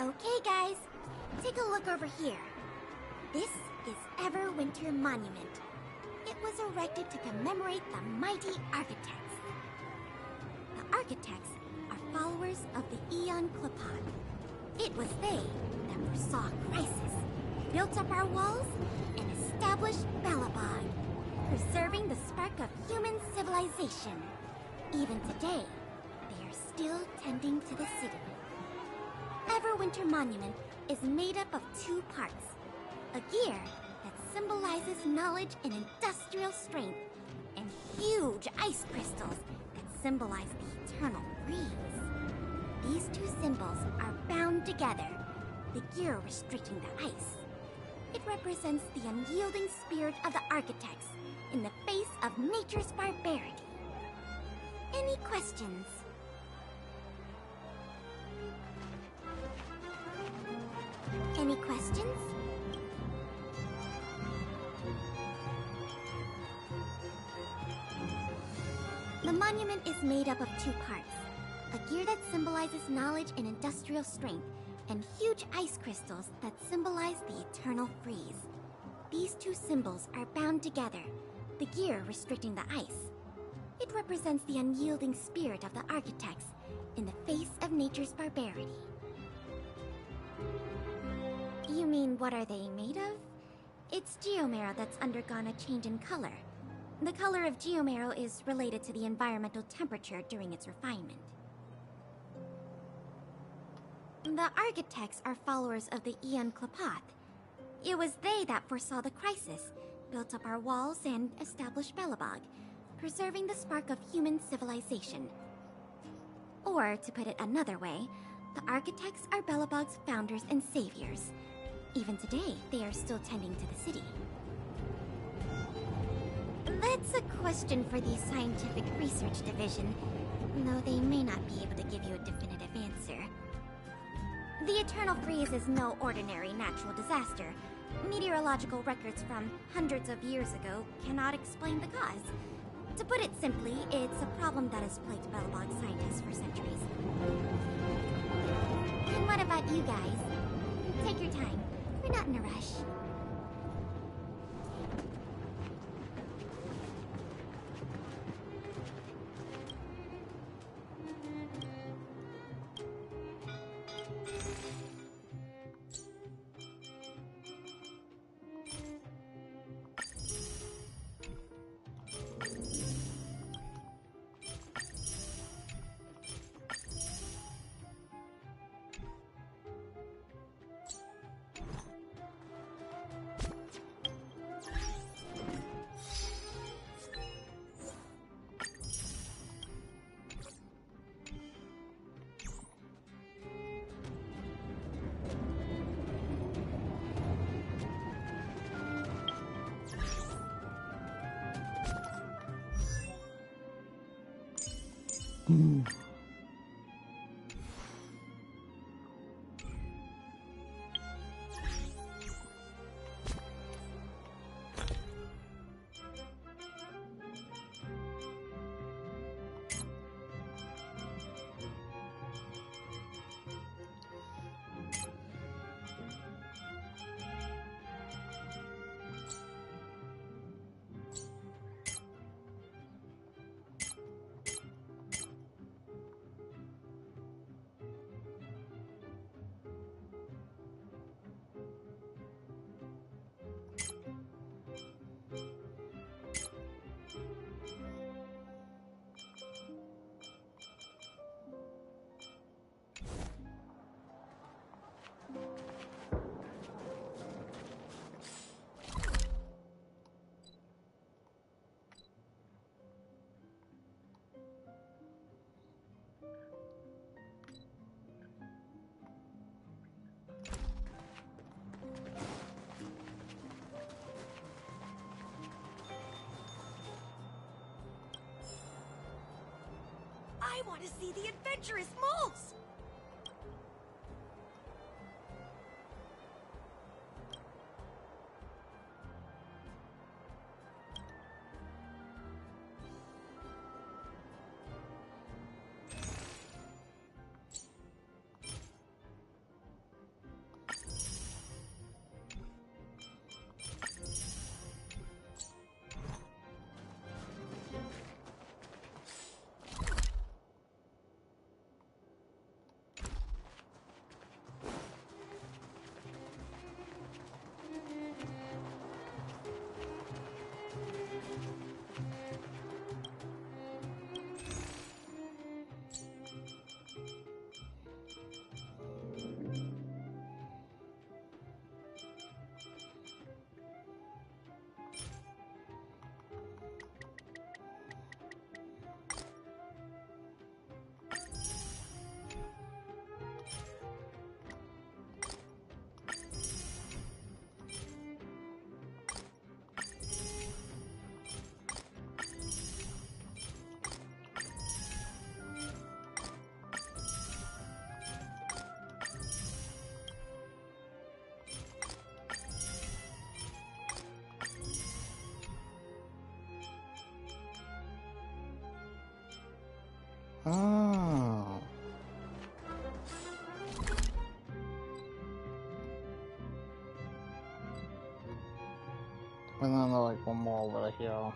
Okay, guys, take a look over here. This is Everwinter Monument. It was erected to commemorate the mighty architects. The architects are followers of the Eon Klapat. It was they that foresaw crisis, built up our walls, and established Belobog, preserving the spark of human civilization. Even today, they are still tending to the city. Everwinter Monument is made up of 2 parts. A gear that symbolizes knowledge and industrial strength, and huge ice crystals that symbolize the eternal freeze. These 2 symbols are bound together, the gear restricting the ice. It represents the unyielding spirit of the architects in the face of nature's barbarity. Any questions? Any questions? The monument is made up of 2 parts. A gear that symbolizes knowledge and industrial strength, and huge ice crystals that symbolize the eternal freeze. These 2 symbols are bound together, the gear restricting the ice. It represents the unyielding spirit of the architects in the face of nature's barbarity. You mean, what are they made of? It's geomarrow that's undergone a change in color. The color of geomarrow is related to the environmental temperature during its refinement. The architects are followers of the Eon Klapat. It was they that foresaw the crisis, built up our walls, and established Belobog, preserving the spark of human civilization. Or, to put it another way, the architects are Belobog's founders and saviors. Even today, they are still tending to the city. That's a question for the Scientific Research Division, though they may not be able to give you a definitive answer. The Eternal Freeze is no ordinary natural disaster. Meteorological records from hundreds of years ago cannot explain the cause. To put it simply, it's a problem that has plagued Belobog scientists for centuries. And what about you guys? Take your time. We're not in a rush. I want to see the adventurous moles! Oh. And then like one more over here.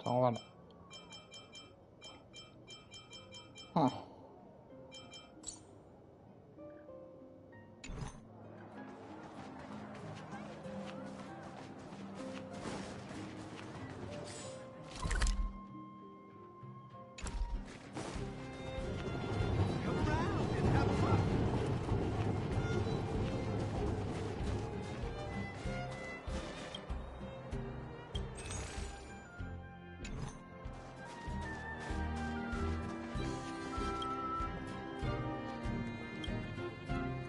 Solid. Huh.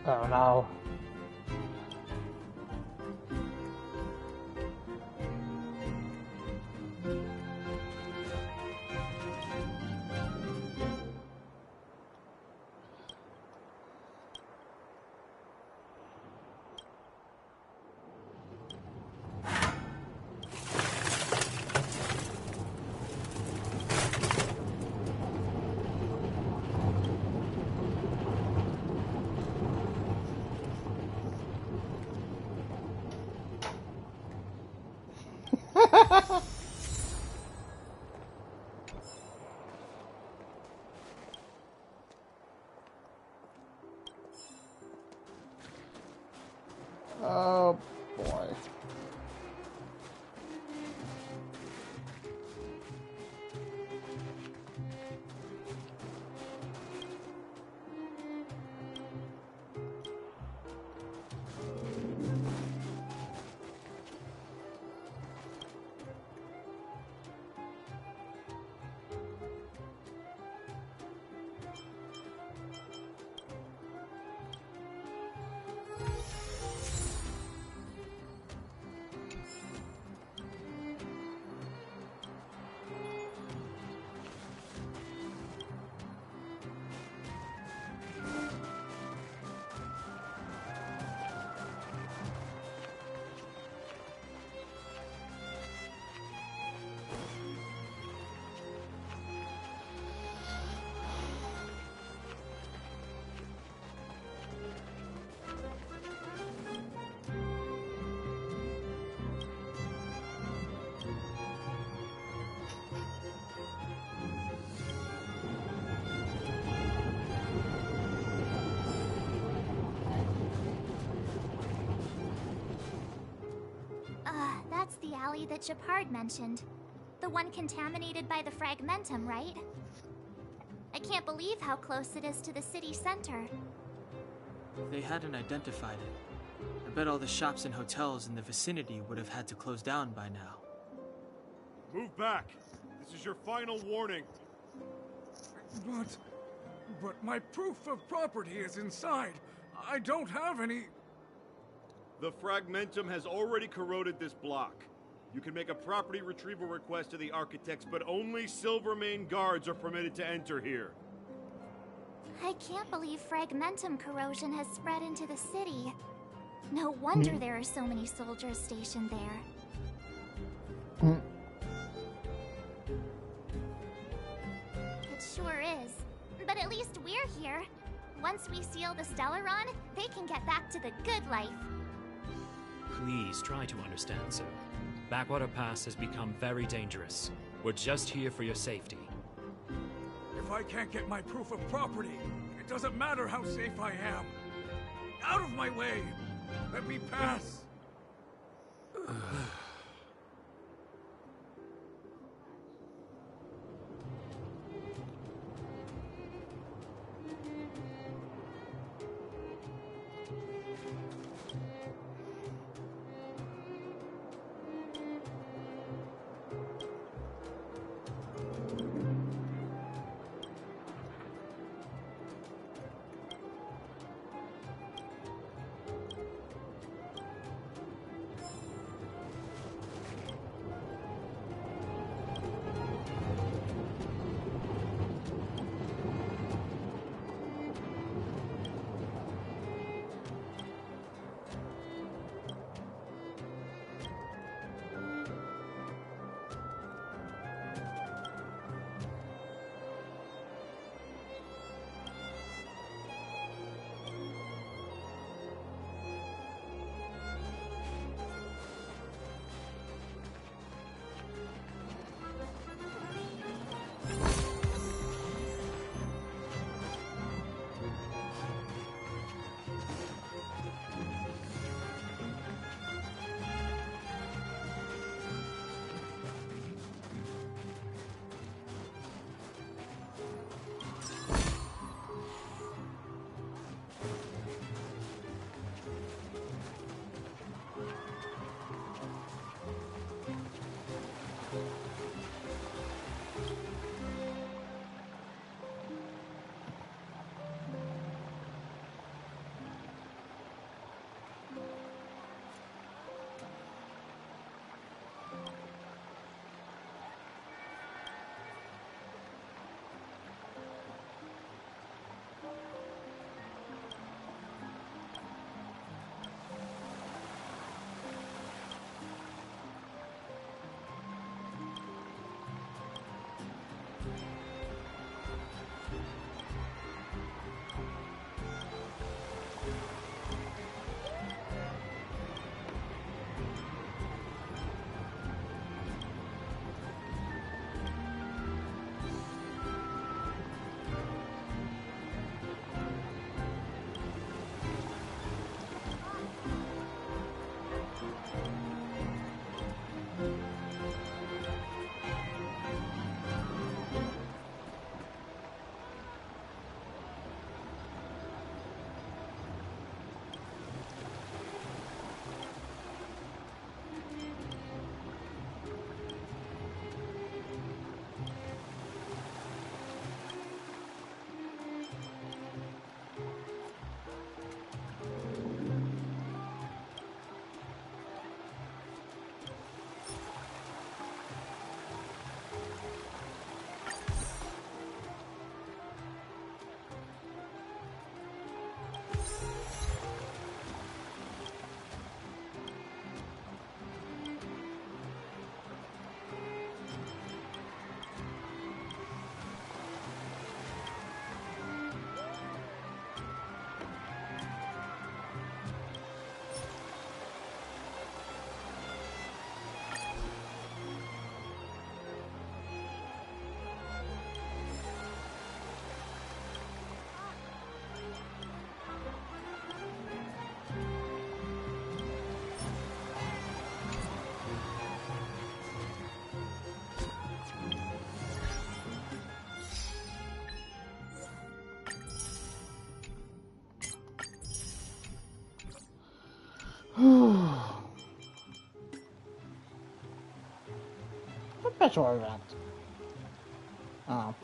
Oh no. Oh boy. That's the alley that Shepard mentioned. The one contaminated by the fragmentum, right? I can't believe how close it is to the city center. They hadn't identified it. I bet all the shops and hotels in the vicinity would have had to close down by now. Move back! This is your final warning. But my proof of property is inside. I don't have any... The fragmentum has already corroded this block. You can make a property retrieval request to the architects, but only Silvermane guards are permitted to enter here. I can't believe fragmentum corrosion has spread into the city. No wonder there are so many soldiers stationed there. It sure is. But at least we're here. Once we seal the Stellaron, they can get back to the good life. Please try to understand, sir. Backwater Pass has become very dangerous. We're just here for your safety. If I can't get my proof of property, it doesn't matter how safe I am. Out of my way! Let me pass! special event. Oh.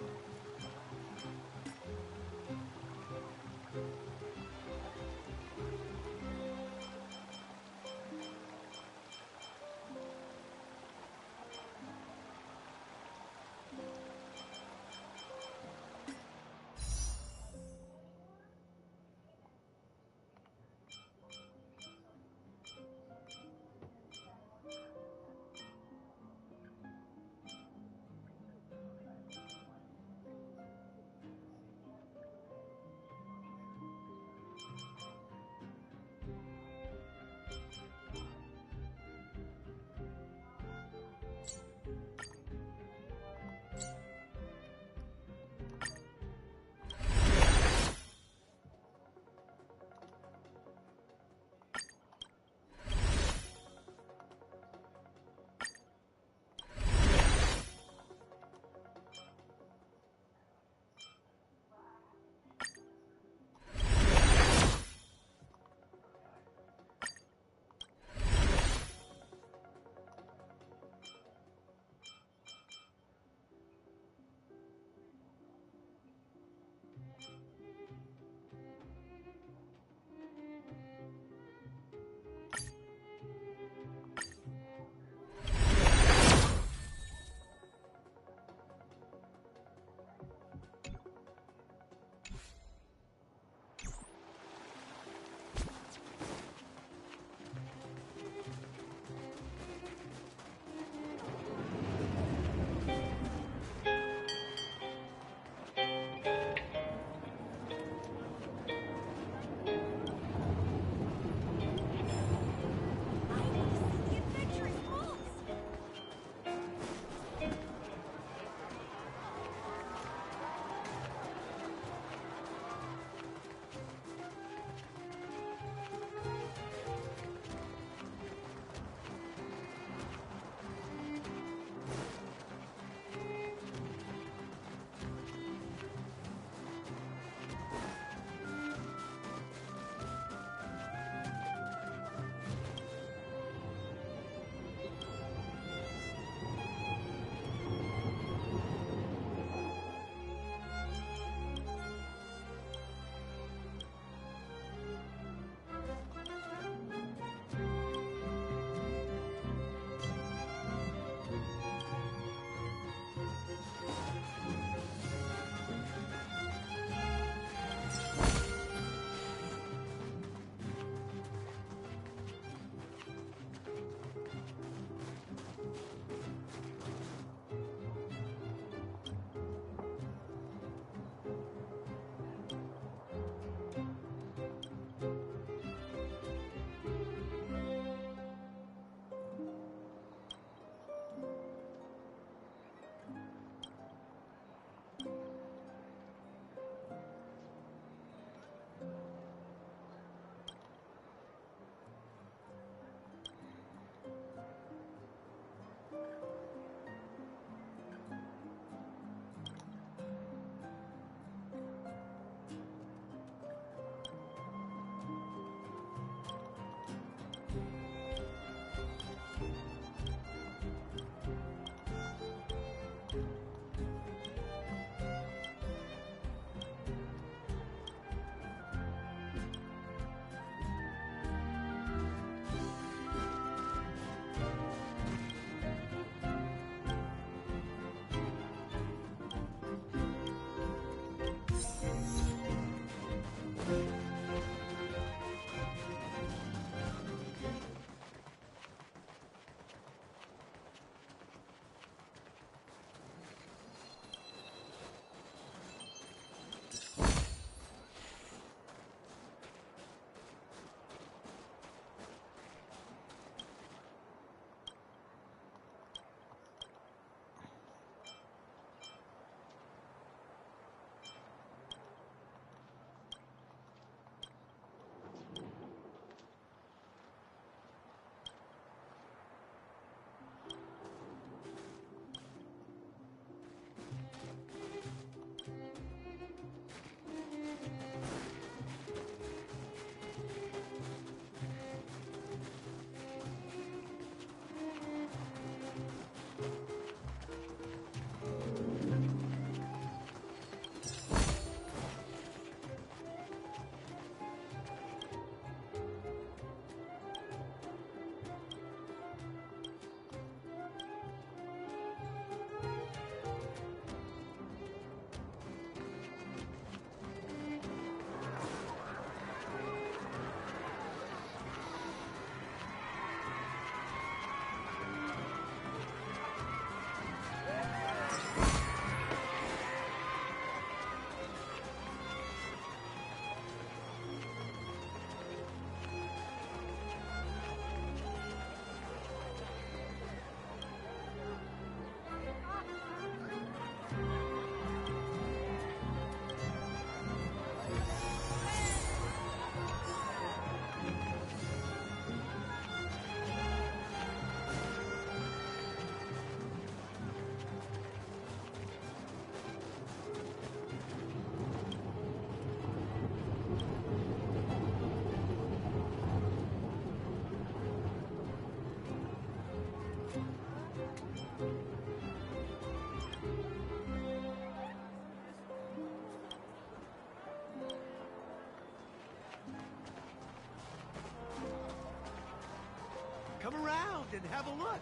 and have a look.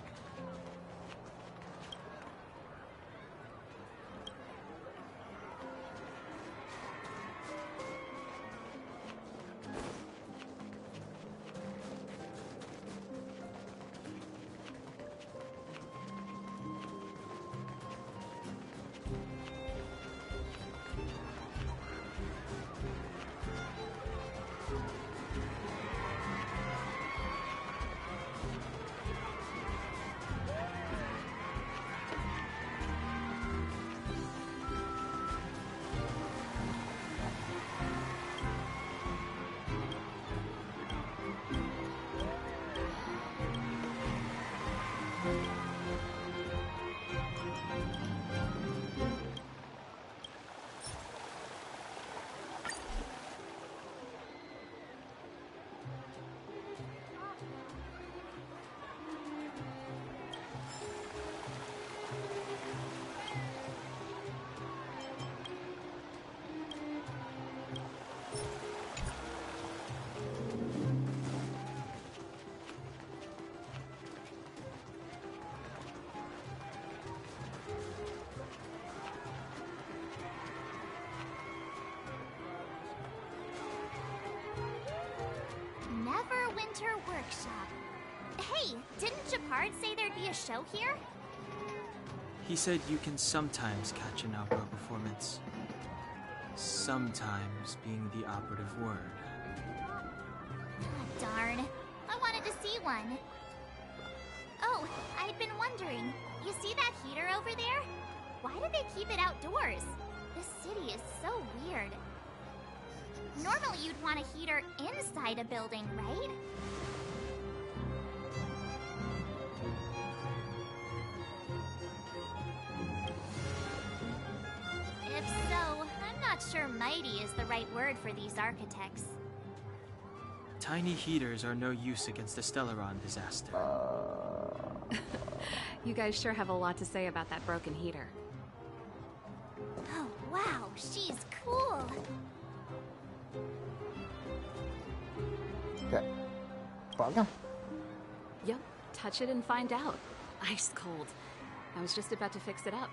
Neverwinter Workshop. Hey, didn't Japard say there'd be a show here? He said you can sometimes catch an opera performance. Sometimes being the operative word. Oh, darn. I wanted to see one. Oh, I'd been wondering. You see that heater over there? Why do they keep it outdoors? This city is so weird. Normally you'd want a heater inside a building, right? If so, I'm not sure mighty is the right word for these architects. Tiny heaters are no use against a Stellaron disaster. You guys sure have a lot to say about that broken heater. Oh, wow, she's cool. Okay. Bugger? Yep, touch it and find out. Ice cold. I was just about to fix it up.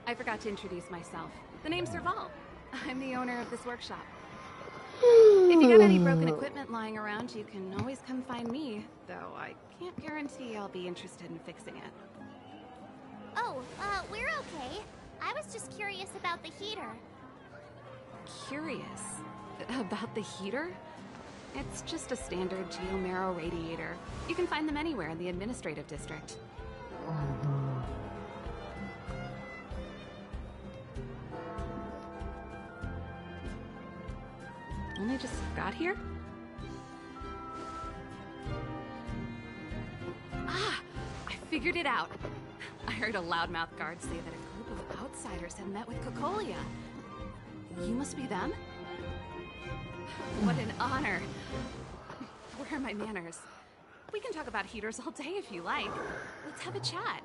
I forgot to introduce myself. The name's Serval. I'm the owner of this workshop. If you got any broken equipment lying around, you can always come find me, though I can't guarantee I'll be interested in fixing it. Oh, we're okay. I was just curious about the heater. Curious? About the heater? It's just a standard geomarrow radiator. You can find them anywhere in the administrative district. Only just got here? Ah! I figured it out! I heard a loudmouth guard say that a group of outsiders had met with Cocolia. You must be them? What an honor! Where are my manners? We can talk about heaters all day if you like. Let's have a chat.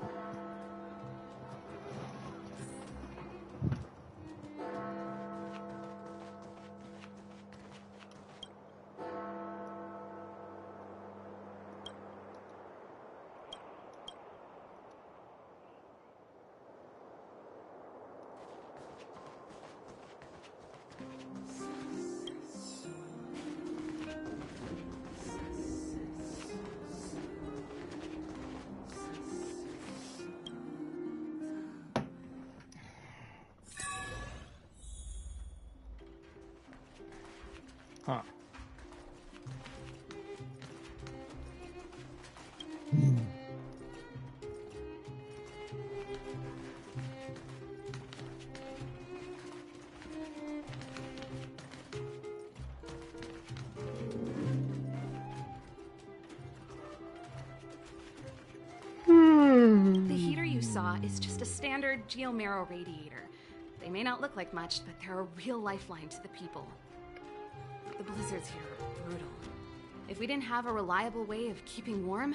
Huh. The heater you saw is just a standard geomarrow radiator. They may not look like much, but they're a real lifeline to the people. The blizzards here are brutal. If we didn't have a reliable way of keeping warm,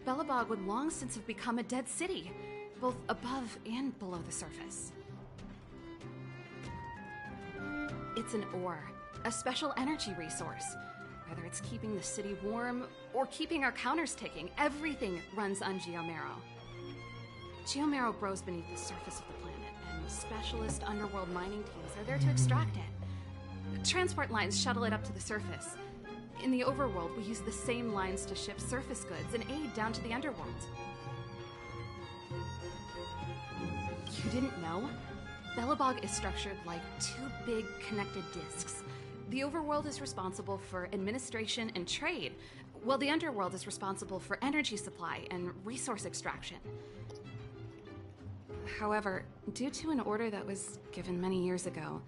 Belobog would long since have become a dead city, both above and below the surface. It's an ore, a special energy resource. Whether it's keeping the city warm or keeping our counters ticking, everything runs on geomarrow. Geomarrow grows beneath the surface of the planet, and specialist underworld mining teams are there to extract it. Transport lines shuttle it up to the surface. In the overworld, we use the same lines to ship surface goods and aid down to the underworld. You didn't know? Belobog is structured like two big connected disks. The overworld is responsible for administration and trade, while the underworld is responsible for energy supply and resource extraction. However, due to an order that was given many years ago,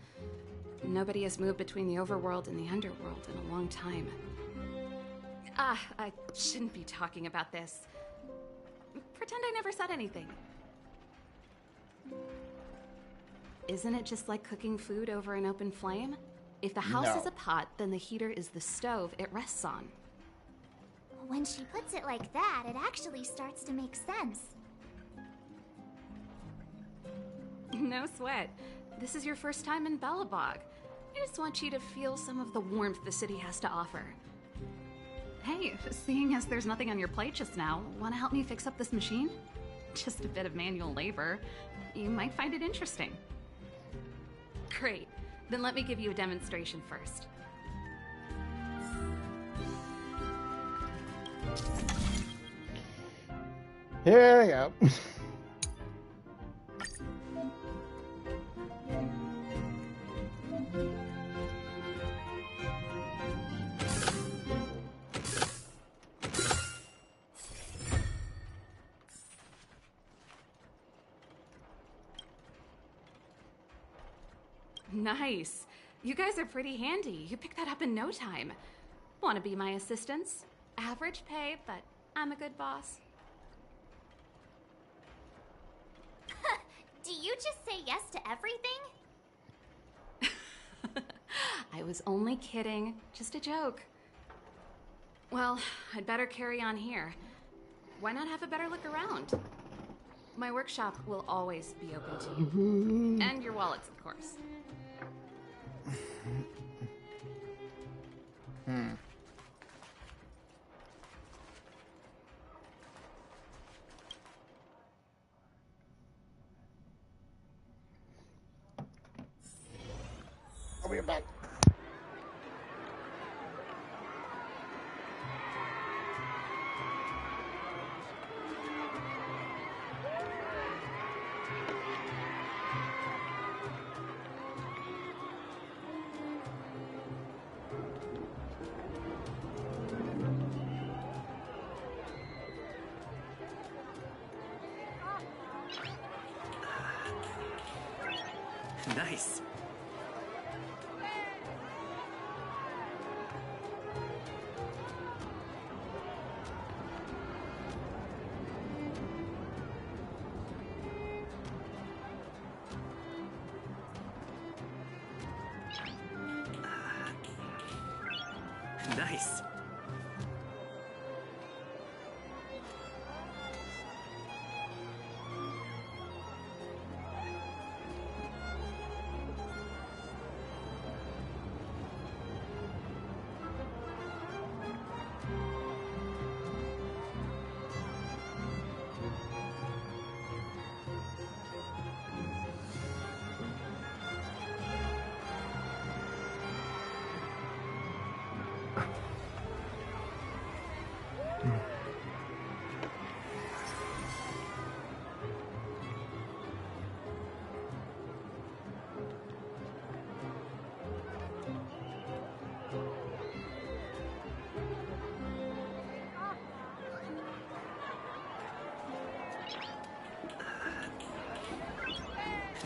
nobody has moved between the overworld and the underworld in a long time. I shouldn't be talking about this. Pretend I never said anything. Isn't it just like cooking food over an open flame? If the house is a pot, then the heater is the stove it rests on. When she puts it like that, it actually starts to make sense. No sweat. This is your first time in Belobog. I just want you to feel some of the warmth the city has to offer. Hey, seeing as there's nothing on your plate just now, want to help me fix up this machine? Just a bit of manual labor. You might find it interesting. Great. Then let me give you a demonstration first. Here we go. Nice. You guys are pretty handy. You picked that up in no time. Want to be my assistants? Average pay, but I'm a good boss. Do you just say yes to everything? I was only kidding. Just a joke. Well, I'd better carry on here. Why not have a better look around? My workshop will always be open to you. And your wallets, of course. I'll be back. Nice. Nice.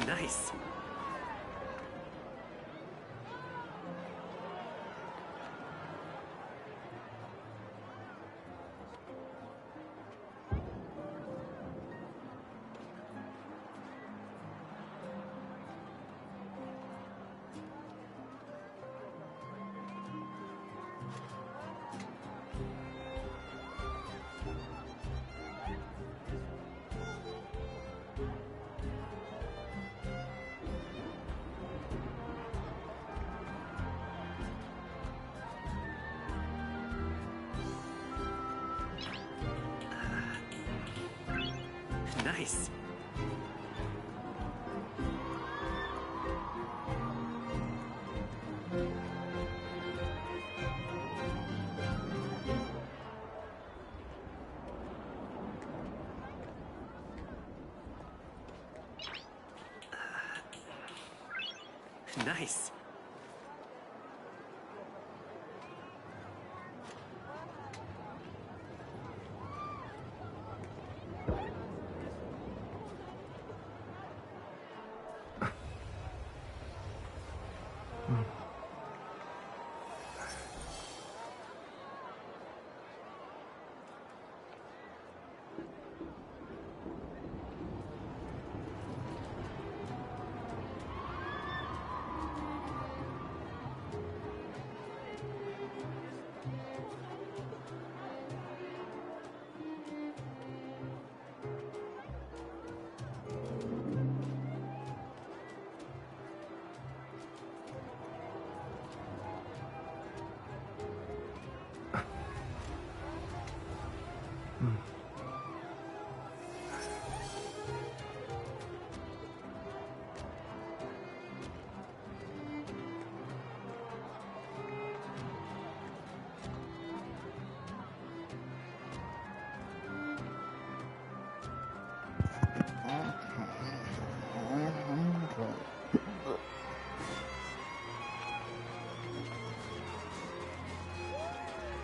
Nice. Nice. Nice.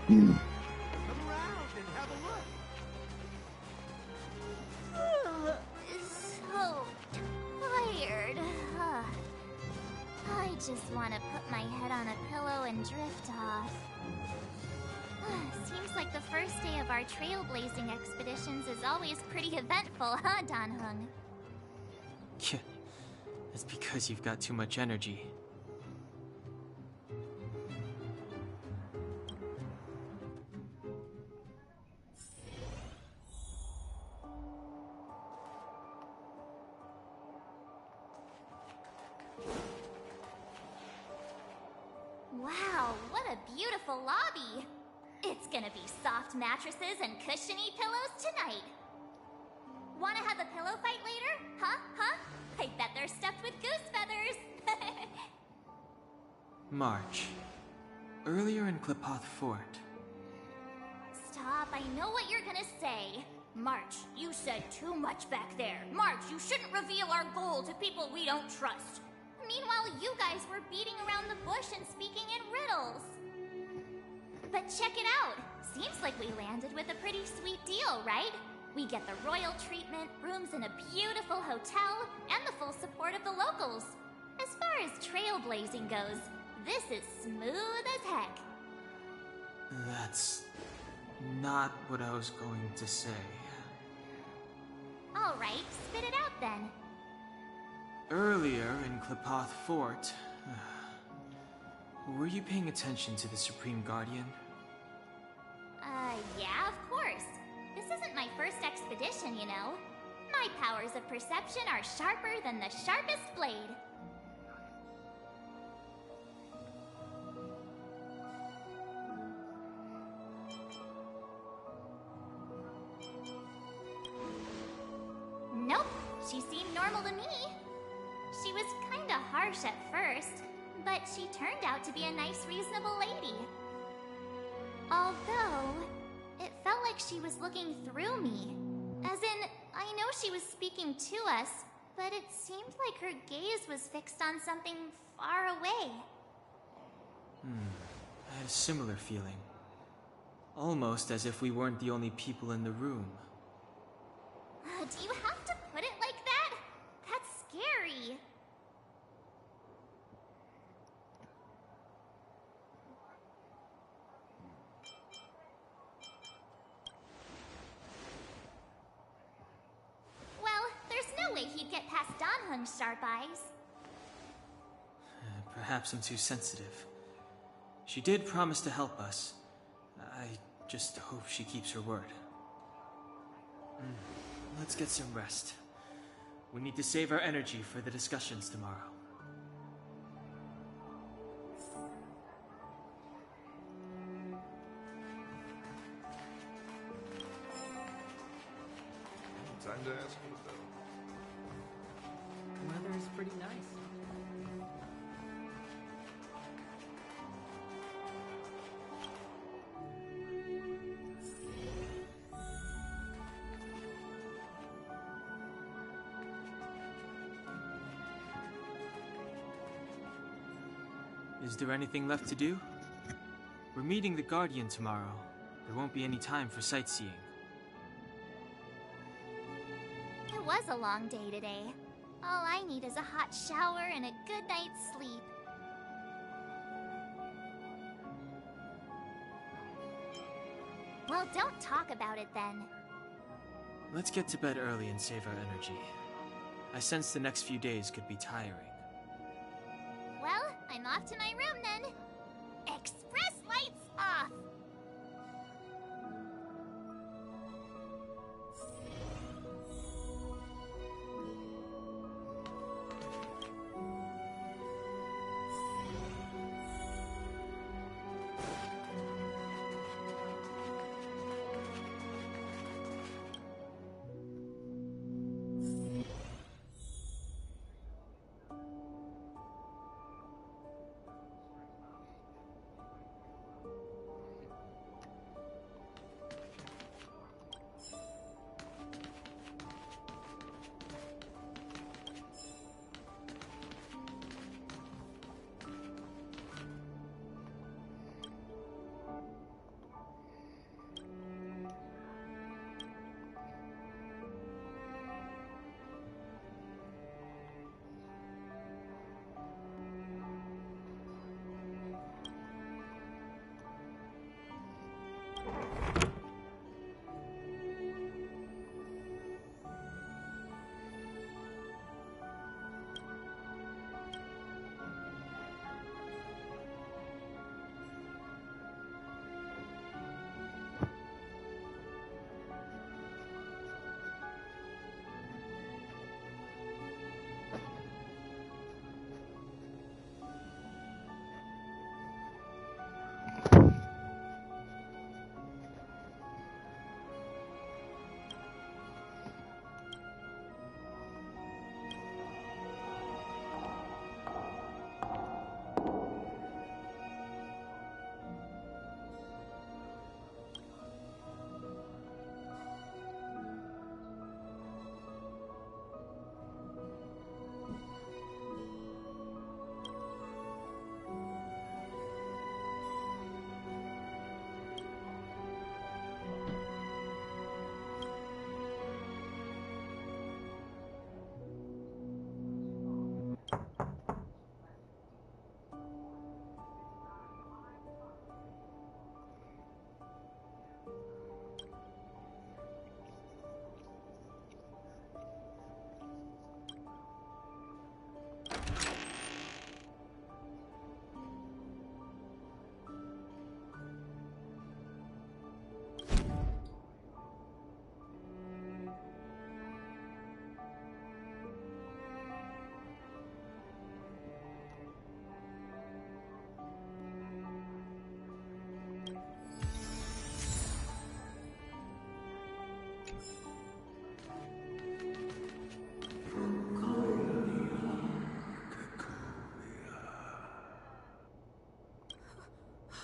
Come around and have a look. So tired. I just want to put my head on a pillow and drift off. Seems like the first day of our trailblazing expeditions is always pretty eventful, huh, Dan Hung? Yeah, it's because you've got too much energy. Wow, what a beautiful lobby! It's gonna be soft mattresses and cushiony pillows tonight. Wanna have a pillow fight later? Huh? I bet they're stuffed with goose feathers! March. Earlier in Klipoth Fort. Stop, I know what you're gonna say. March, you said too much back there. March, you shouldn't reveal our goal to people we don't trust. Meanwhile, you guys were beating around the bush and speaking in riddles. But check it out. Seems like we landed with a pretty sweet deal, right? We get the royal treatment, rooms in a beautiful hotel, and the full support of the locals. As far as trailblazing goes, this is smooth as heck. That's not what I was going to say. All right, spit it out then. Earlier in Klipoth Fort, were you paying attention to the Supreme Guardian? Yeah, of course. This isn't my first expedition, you know. My powers of perception are sharper than the sharpest blade. Nope, she seemed normal to me. She was kinda harsh at first, but she turned out to be a nice, reasonable lady. Although, it felt like she was looking through me. As in, I know she was speaking to us, but it seemed like her gaze was fixed on something far away. I had a similar feeling. Almost as if we weren't the only people in the room. Do you have to put it like that? That's scary. Well, there's no way he'd get past Dan Hung's sharp eyes. Perhaps I'm too sensitive. She did promise to help us. I just hope she keeps her word. Let's get some rest. We need to save our energy for the discussions tomorrow. time to ask you, though. The weather is pretty nice. Is there anything left to do? We're meeting the Guardian tomorrow. There won't be any time for sightseeing. It was a long day today. All I need is a hot shower and a good night's sleep. Well, don't talk about it then. Let's get to bed early and save our energy. I sense the next few days could be tiring. Well, I'm off to my room then. Express lights off!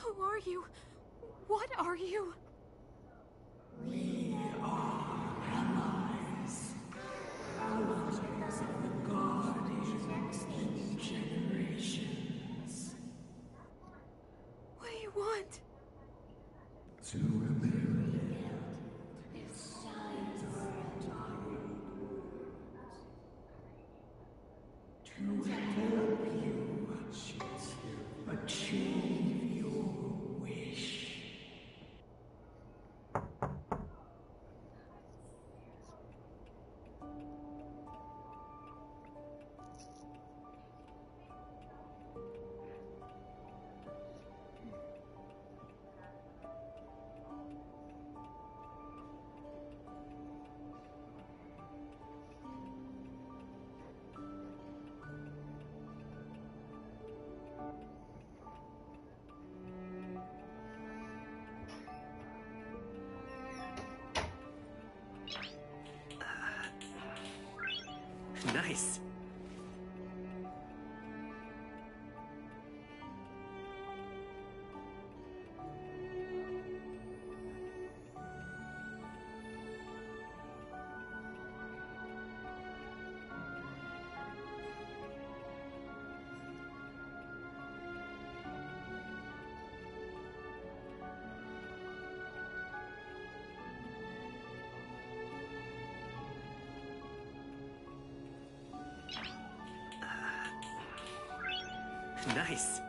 Who are you? What are you? We are allies. Allies of the Guardians in generations. What do you want? To rebuild its signs of time. To help you achieve your wish. Nice. Nice.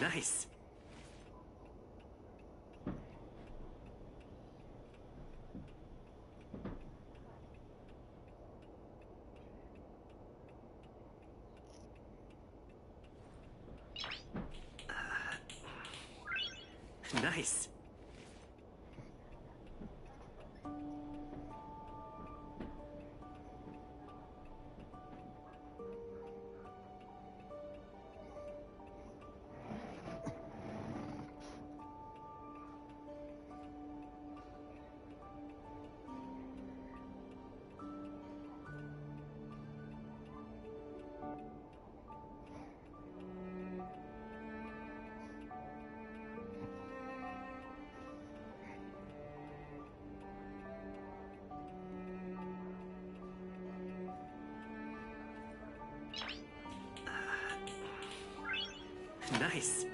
Nice. Nice. Nice.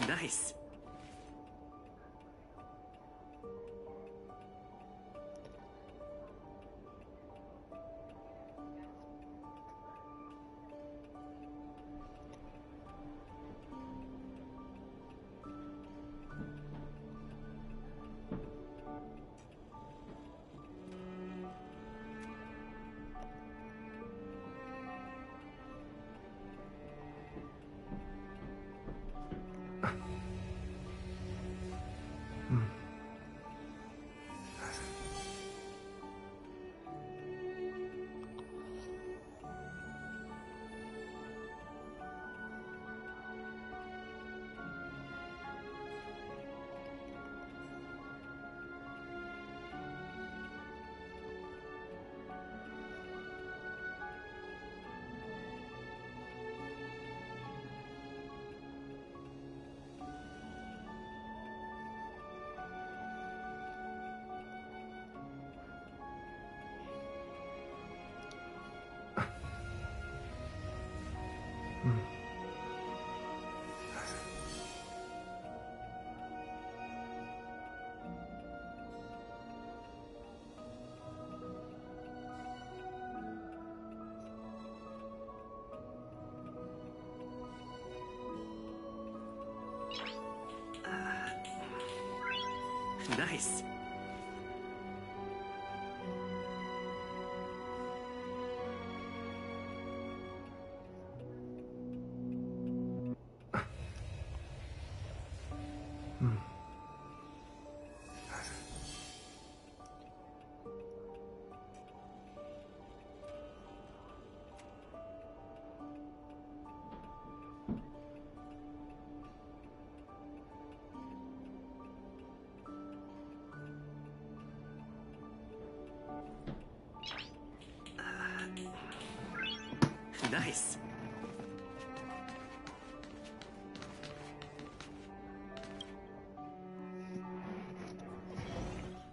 Nice. Nice. Nice.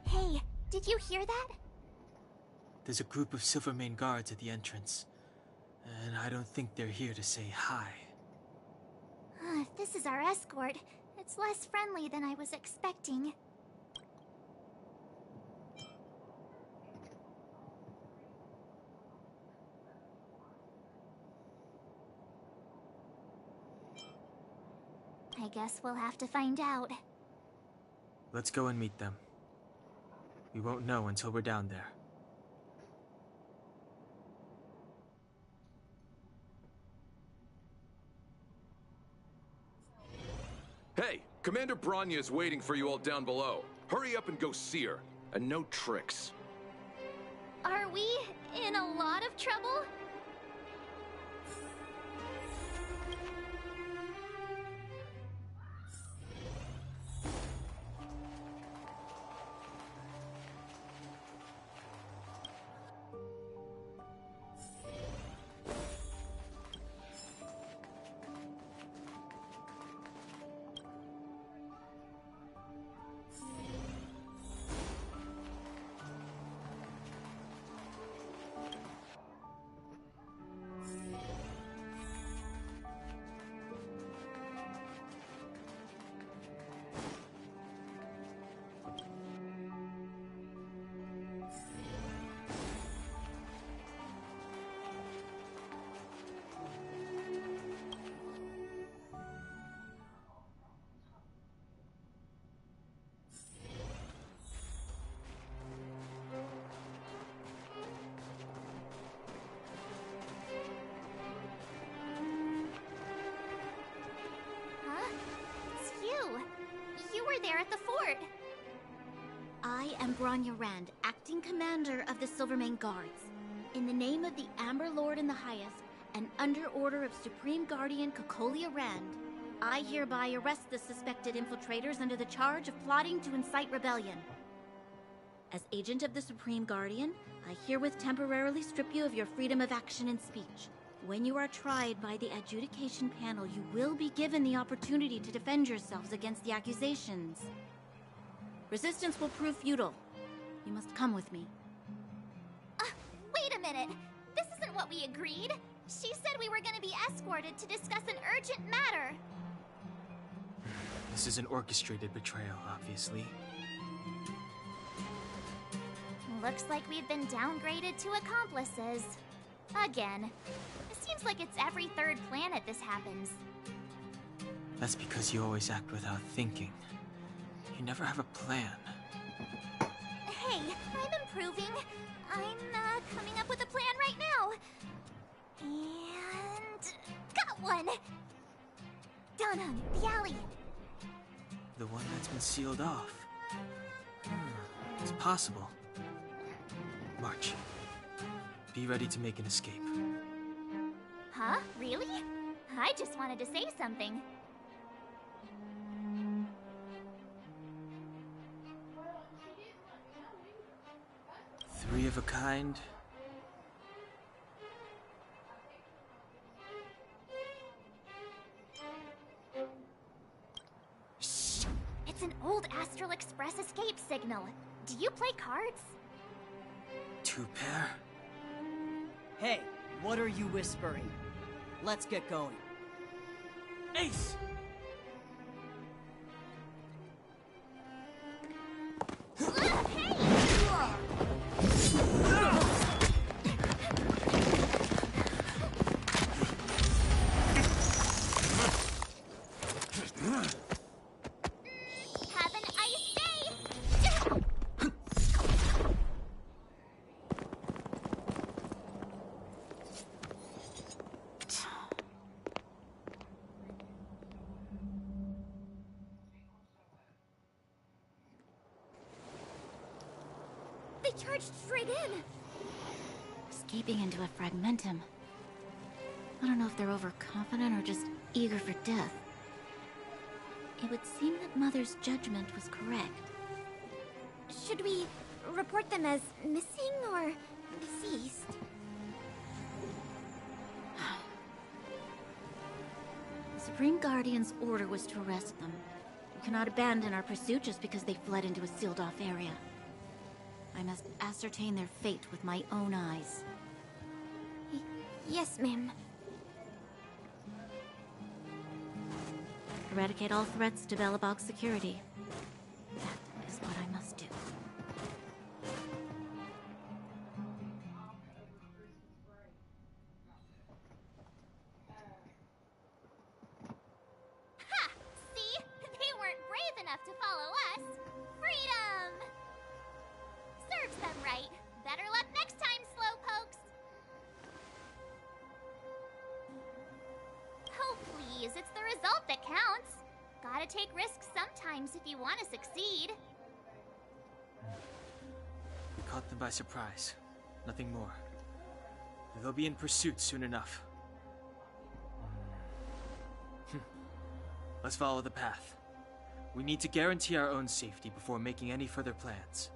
Hey, did you hear that? There's a group of Silvermane guards at the entrance, and I don't think they're here to say hi. If this is our escort, it's less friendly than I was expecting. I guess we'll have to find out. Let's go and meet them. We won't know until we're down there. Hey, Commander Bronya is waiting for you all down below. Hurry up and go see her. And no tricks. Are we in a lot of trouble? There at the fort. I am Bronya Rand, acting commander of the Silvermane Guards. In the name of the Amber Lord in the Highest, and under order of Supreme Guardian Cocolia Rand, I hereby arrest the suspected infiltrators under the charge of plotting to incite rebellion. As agent of the Supreme Guardian, I herewith temporarily strip you of your freedom of action and speech. When you are tried by the adjudication panel, you will be given the opportunity to defend yourselves against the accusations. Resistance will prove futile. You must come with me. Wait a minute. This isn't what we agreed. She said we were going to be escorted to discuss an urgent matter. This is an orchestrated betrayal, obviously. Looks like we've been downgraded to accomplices. Again. It seems like it's every third planet this happens. That's because you always act without thinking. You never have a plan. Hey, I'm improving. I'm coming up with a plan right now. And... got one! Dunham, the alley. The one that's been sealed off. It's possible. March. Be ready to make an escape. Huh? Really? I just wanted to say something. Three of a kind. Shh! It's an old Astral Express escape signal. Do you play cards? Two pair? Hey, what are you whispering? Let's get going. Ace! Have an ice day! charged straight in. Escaping into a fragmentum. I don't know if they're overconfident or just eager for death. It would seem that Mother's judgment was correct. Should we report them as missing or deceased? The Supreme Guardian's order was to arrest them. We cannot abandon our pursuit just because they fled into a sealed-off area. I must ascertain their fate with my own eyes. Yes, ma'am. Eradicate all threats to Belobog's security. That is what I must do. Ha! See? They weren't brave enough to follow us. Freedom! Serves them right. Better luck next time, slowpokes. Oh, please. It's the result that counts. Gotta take risks sometimes if you want to succeed. We caught them by surprise. Nothing more. They'll be in pursuit soon enough. Let's follow the path. We need to guarantee our own safety before making any further plans.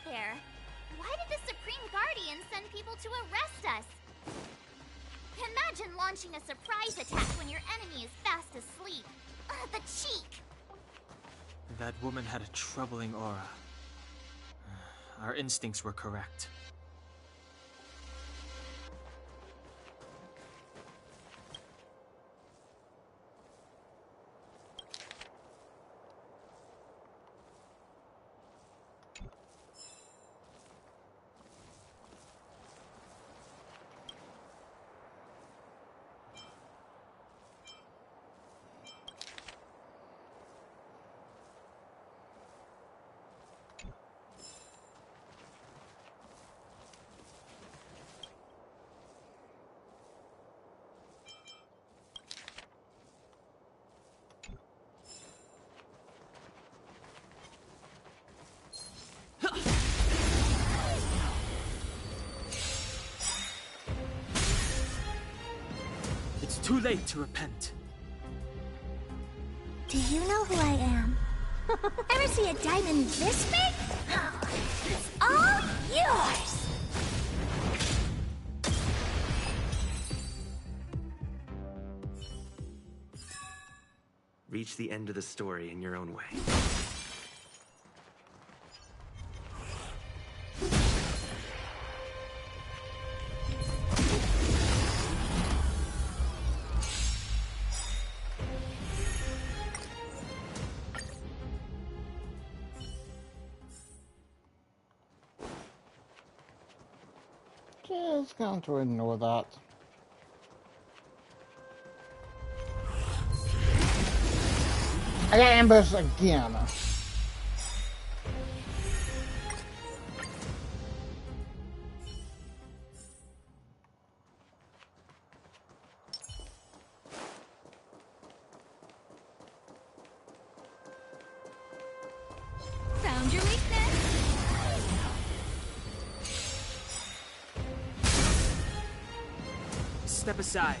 There. Why did the Supreme Guardian send people to arrest us? Imagine launching a surprise attack when your enemy is fast asleep. The cheek! That woman had a troubling aura. Our instincts were correct. It's too late to repent. Do you know who I am? Ever see a diamond this big? It's all yours! Reach the end of the story in your own way. Just going to ignore that. I got ambushed again. Found your weakness! Step aside.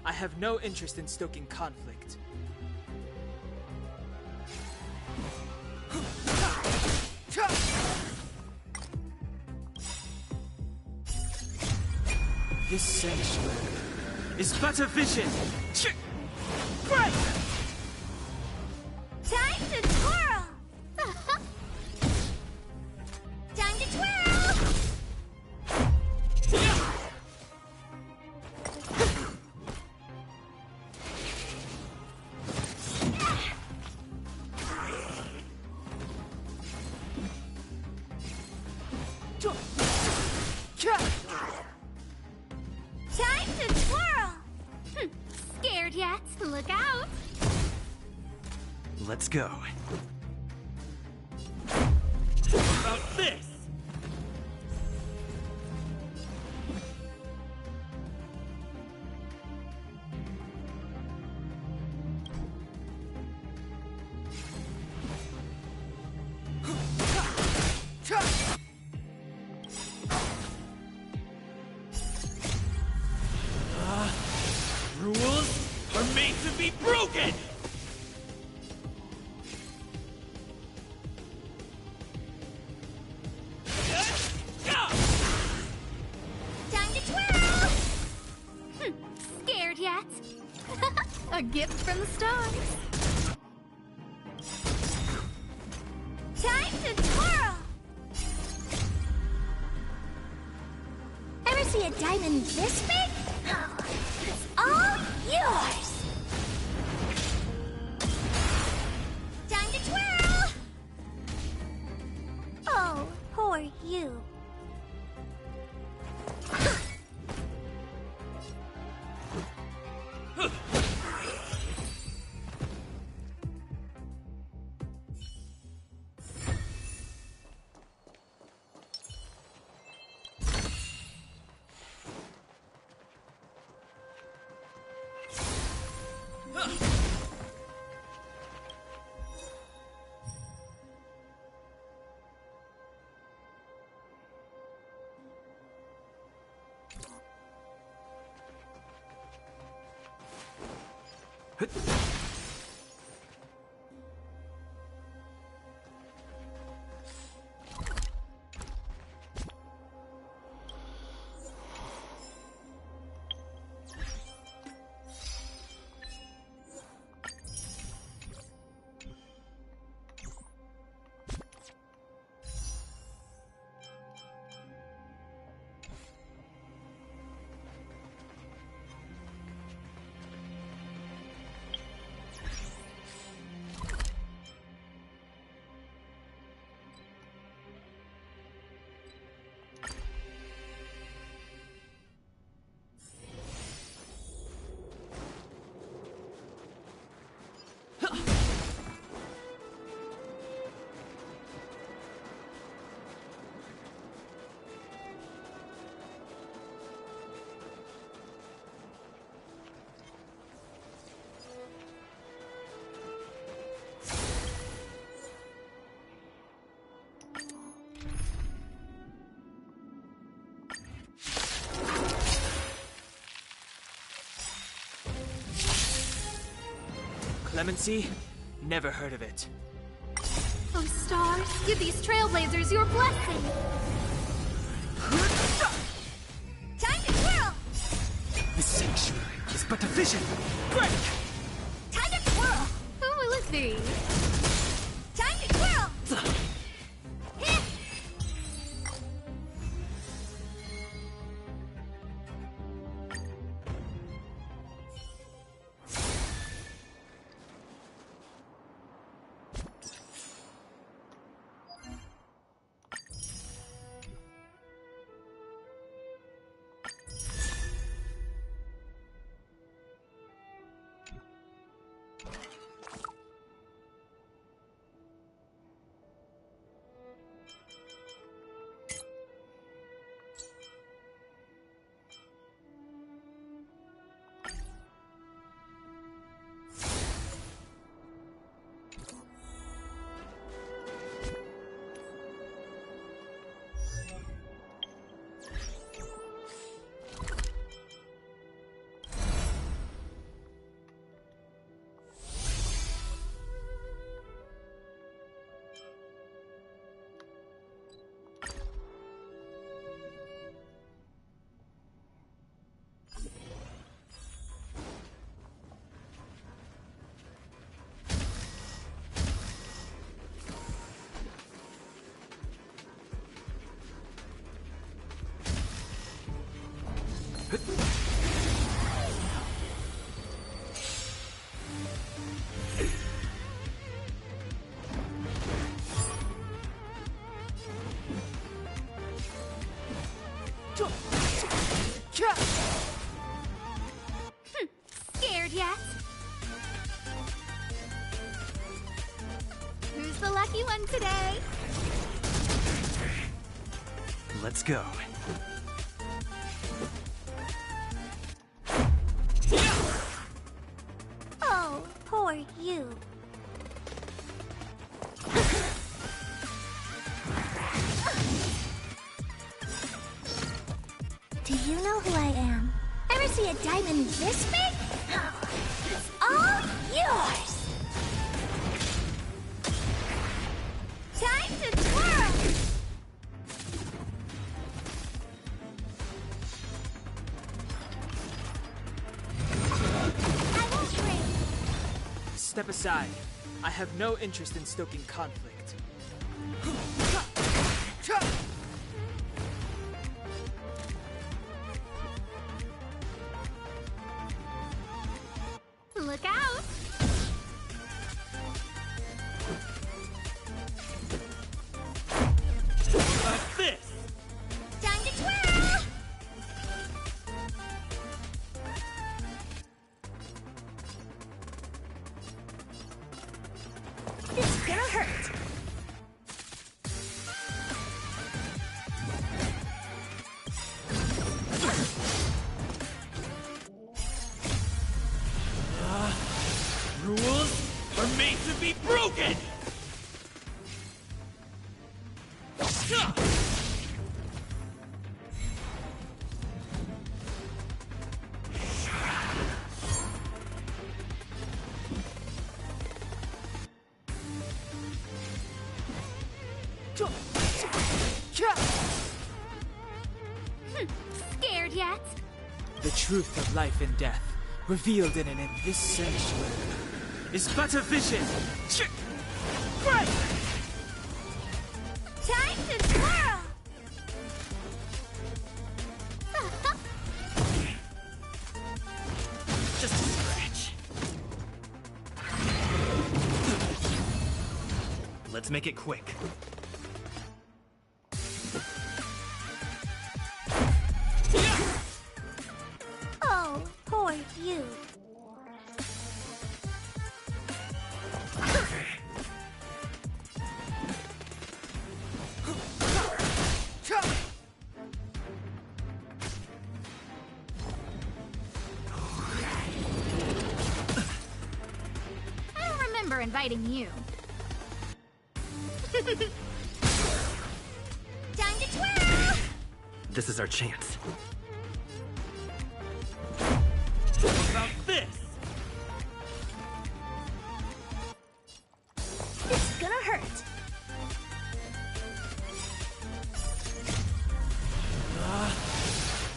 I have no interest in stoking conflict. This sanctuary is but a vision. Break! Time to twirl! Time to twirl! Time to twirl! Scared yet? Look out! Let's go. About this! Rules are made to be broken! Time to twirl! Scared yet? A gift from the stars. Time to twirl! diamond this big? It's all yours! Time to twirl! Oh, poor you. Clemency? Never heard of it. Oh, stars, give these trailblazers your blessing! Time to twirl! The sanctuary is but a vision! Break! Time to twirl! Who will it be? Time to twirl! Scared yet? Who's the lucky one today? Let's go. Oh, poor you. Do you know who I am? Ever see a diamond this big? It's all yours! Time to twirl! I won't break. Step aside. I have no interest in stoking conflict. gonna hurt. Rules are made to be broken! Scared yet? The truth of life and death, revealed in this sanctuary, is but a vision! Right! Time to twirl! Just a scratch. Let's make it quick. Oh, poor you. I don't remember inviting you. Time to twirl! This is our chance. What about this? It's gonna hurt.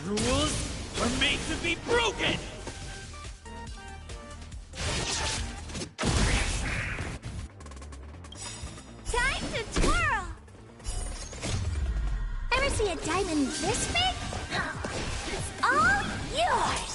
Rules are made to be broken! Time to twirl! Ever see a diamond this big? It's all yours!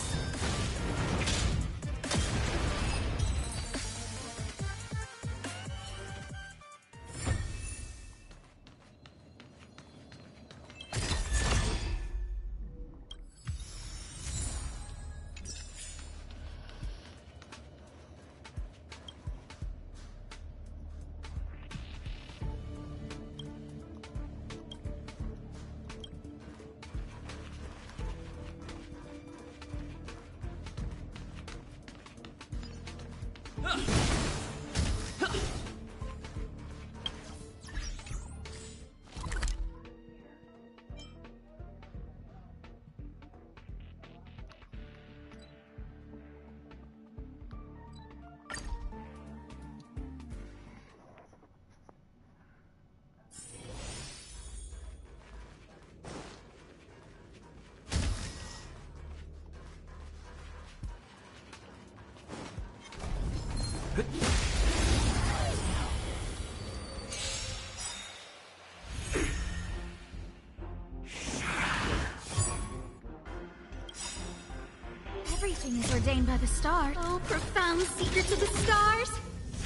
Everything is ordained by the stars. Oh, profound secrets of the stars!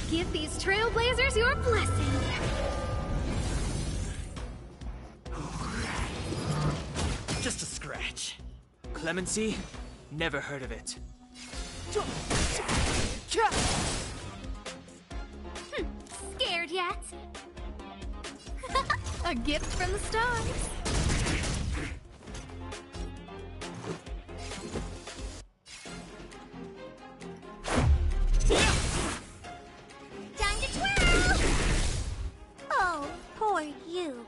Give these trailblazers your blessing! Just a scratch. Clemency? Never heard of it. Scared yet? A gift from the stars. Time to twirl! Oh, poor you.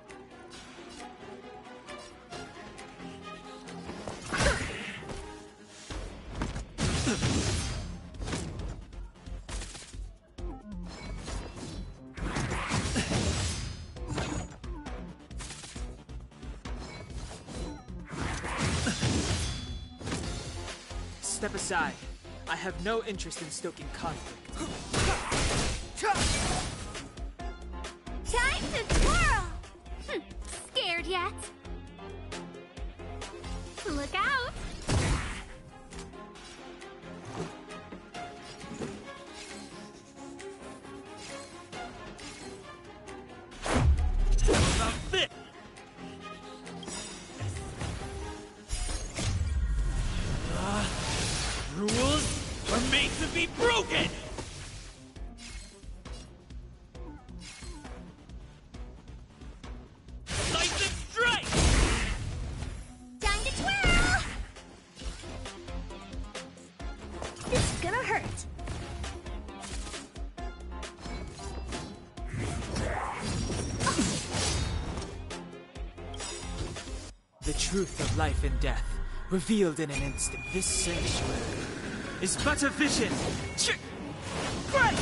Step aside. I have no interest in stoking conflict. Time to twirl! Scared yet? Look out! Rules are made to be broken! truth of life and death, revealed in an instant. This sanctuary is but a vision. Great!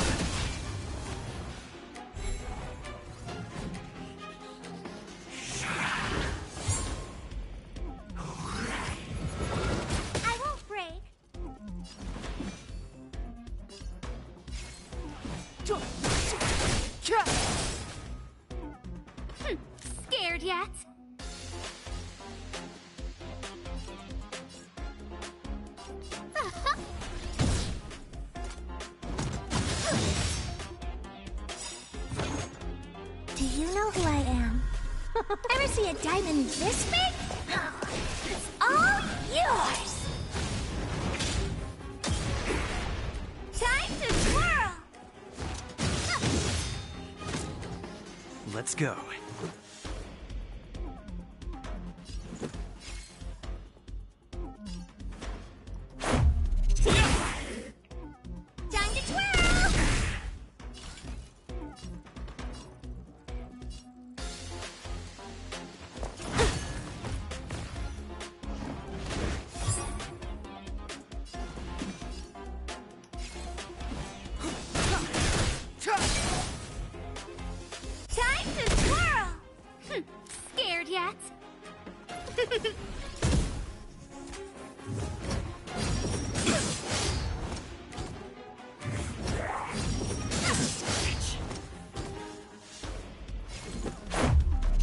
I won't break. Scared yet? Do you know who I am? Ever see a diamond this big? It's all yours! Time to twirl! Let's go. Time to twirl! Time to twirl! Scared yet?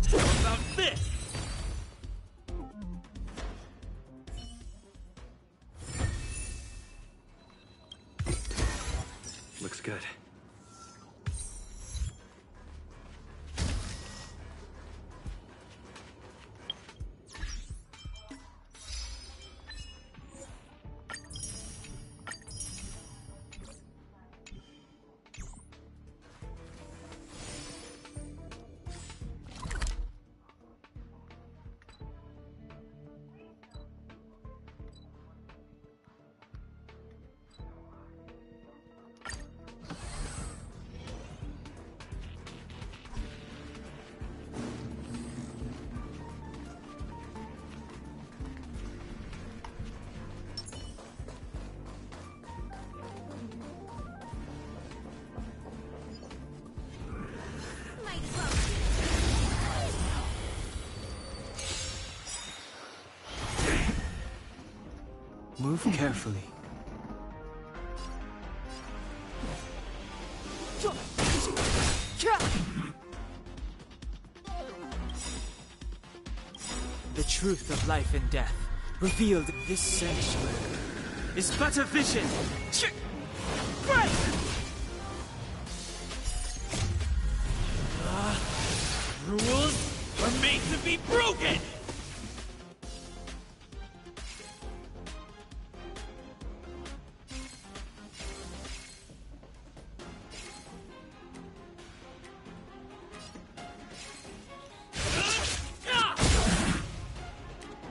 How about this? Looks good. Move carefully. The truth of life and death, revealed in this sanctuary, is but a vision. Great! Rules are made to be broken!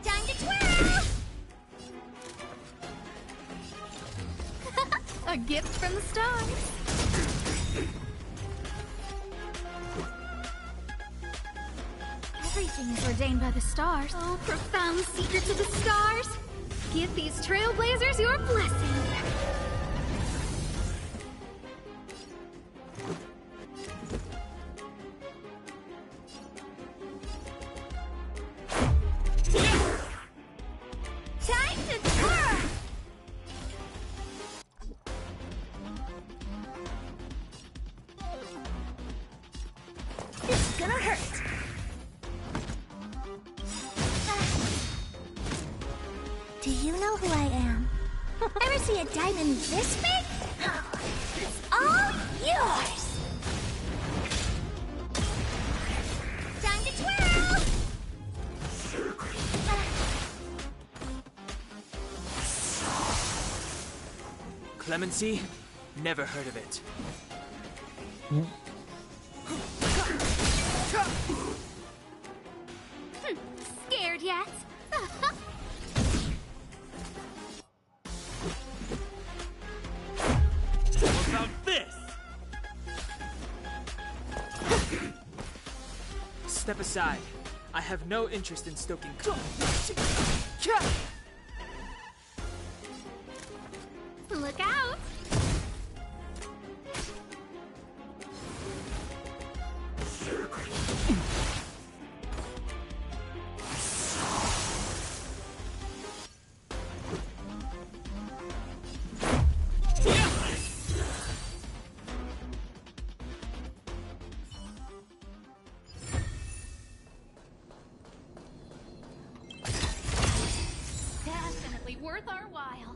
Time to twirl! A gift from the stars. Everything is ordained by the stars. Oh, profound secrets of the stars. Give these trailblazers your blessing. Time to twirl! It's gonna hurt. Do you know who I am? Ever see a diamond this big? It's all yours! Time to twirl! Clemency? Never heard of it. Scared yet? How about this? Step aside. I have no interest in stoking Look out! Definitely worth our while.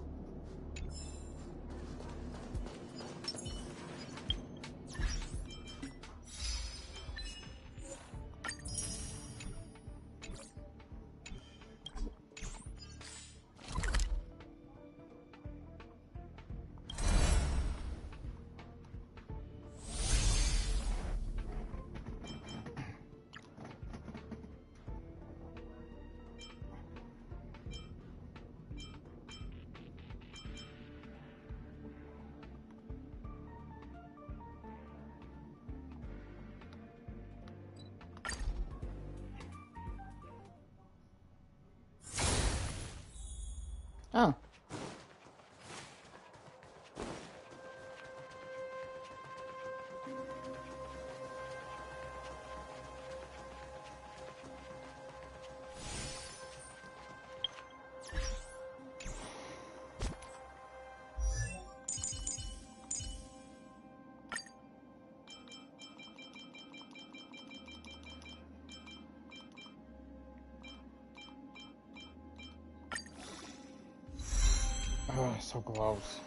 Oh. Oh, so close.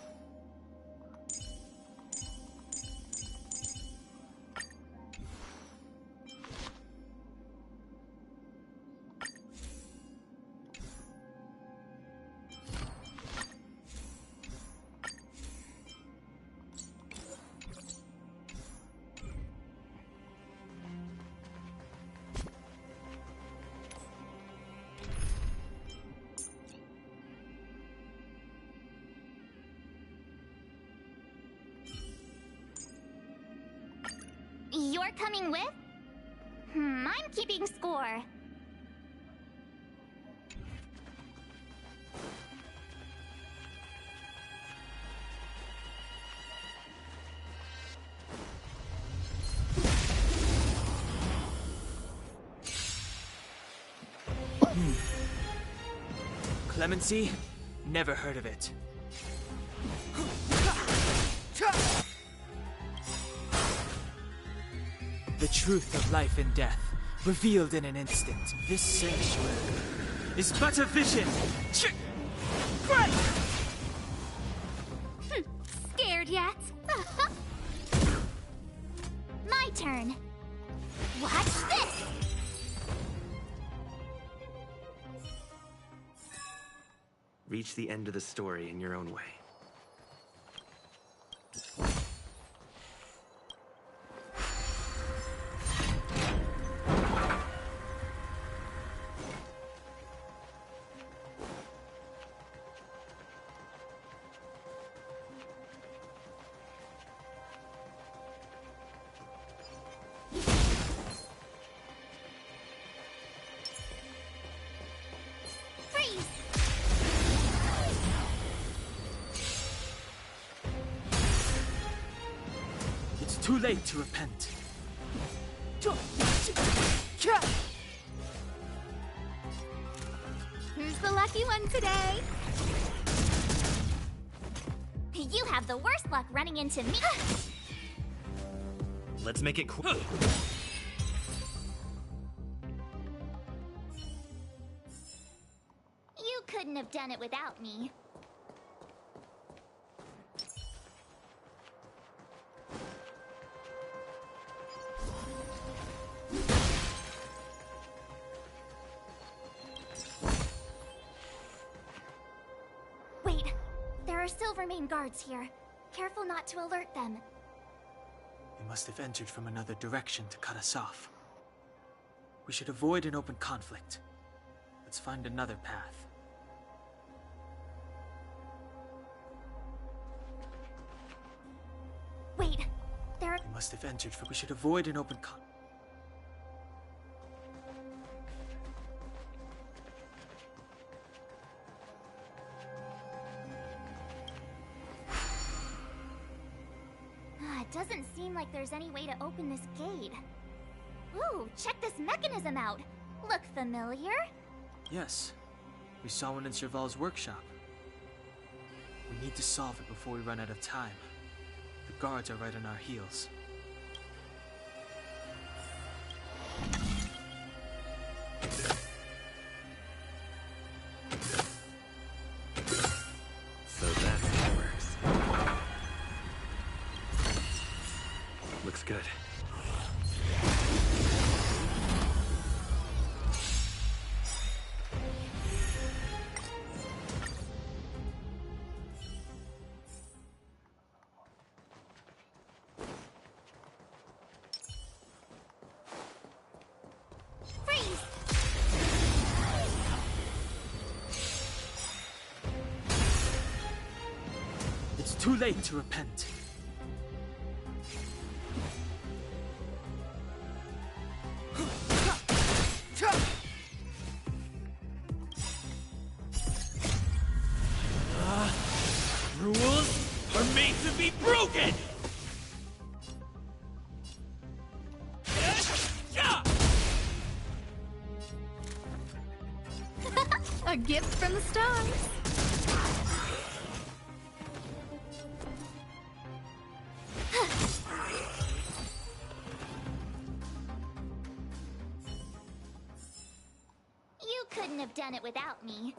You're coming with? I'm keeping score. Clemency? Never heard of it. The truth of life and death, revealed in an instant. This sanctuary is but a vision. Scared yet? My turn. Watch this! Reach the end of the story in your own way. Too late to repent. Who's the lucky one today? You have the worst luck running into me. Let's make it quick. You couldn't have done it without me. Wait, there are Silvermane guards here. Careful not to alert them. They must have entered from another direction to cut us off. We should avoid an open conflict. Let's find another path. Wait, there are... They must have entered from... We should avoid an open It doesn't seem like there's any way to open this gate. Ooh, check this mechanism out. Look familiar? Yes. We saw one in Serval's workshop. We need to solve it before we run out of time. The guards are right on our heels. So that's how it works. Looks good. It's too late to repent. Rules are made to be broken! A gift from the stars. You couldn't have done it without me.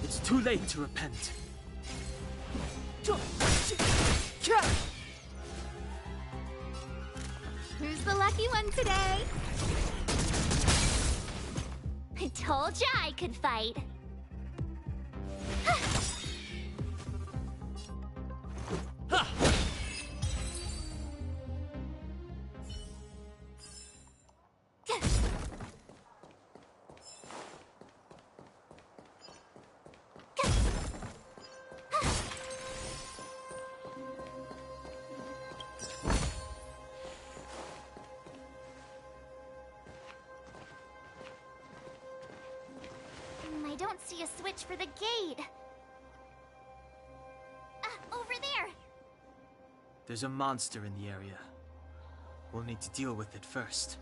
It's too late to repent. Who's the lucky one today? I told ya I could fight. I don't see a switch for the gate. Over there. There's a monster in the area. We'll need to deal with it first.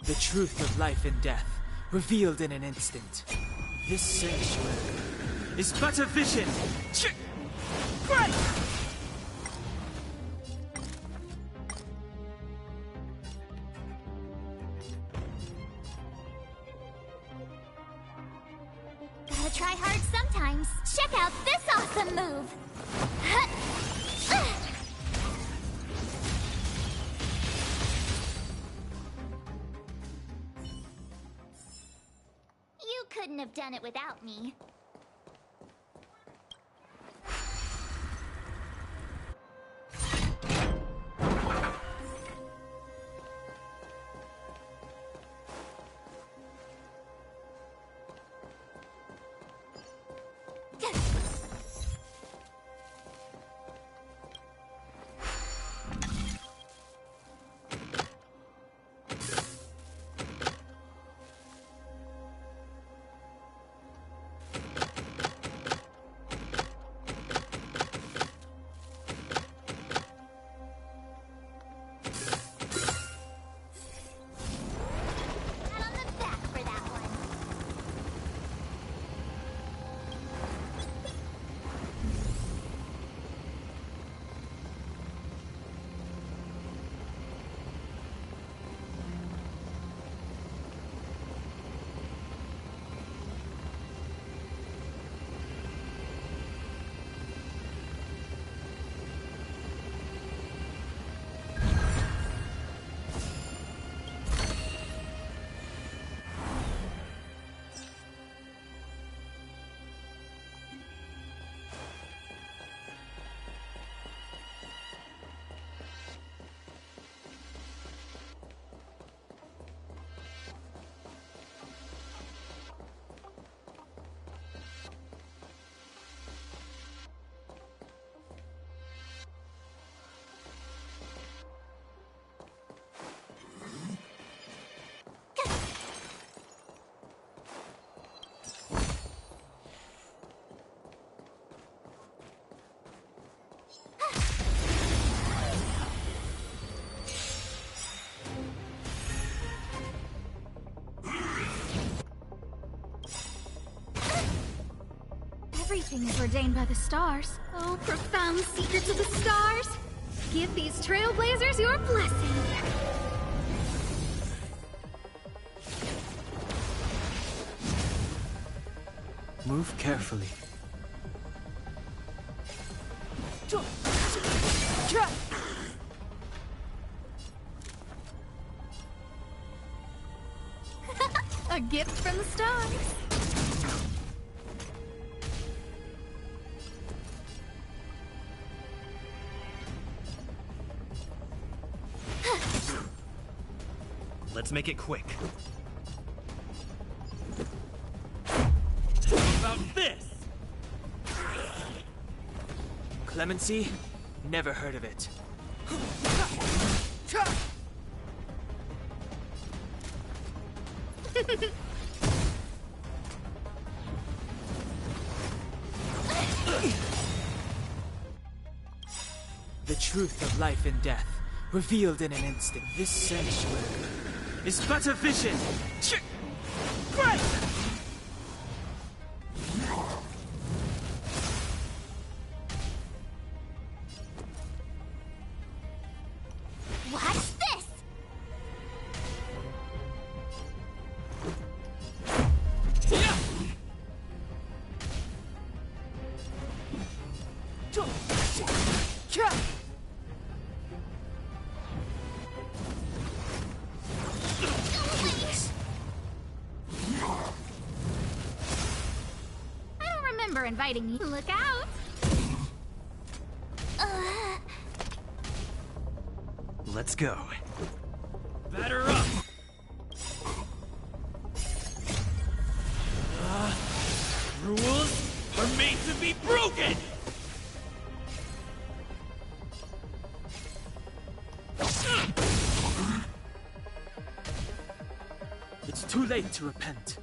The truth of life and death, revealed in an instant. This sanctuary is but a vision! Gotta try hard sometimes. Check out this awesome move! You couldn't have done it without me. Everything is ordained by the stars. Oh, profound secrets of the stars! Give these trailblazers your blessing! Move carefully. A gift from the stars. Let's make it quick. How about this? Clemency? Never heard of it. The truth of life and death, revealed in an instant. This sanctuary is but a vision. Great! Watch this! I don't remember inviting you. Look out! Let's go. Batter up! Rules are made to be broken! It's too late to repent.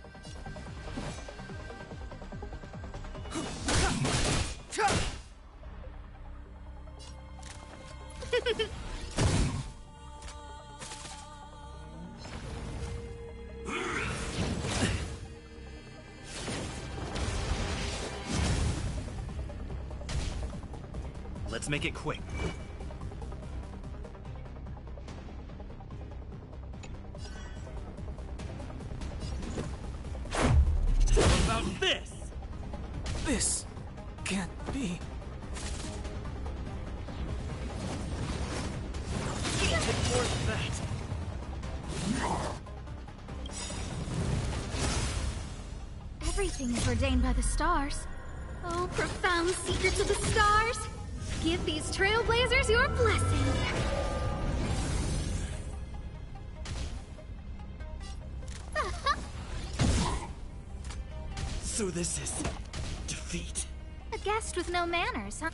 Let's make it quick. How about this? This can't be. Worth that. Everything is ordained by the stars. Oh, profound secrets of the stars! Give these trailblazers your blessing! So this is defeat. A guest with no manners, huh?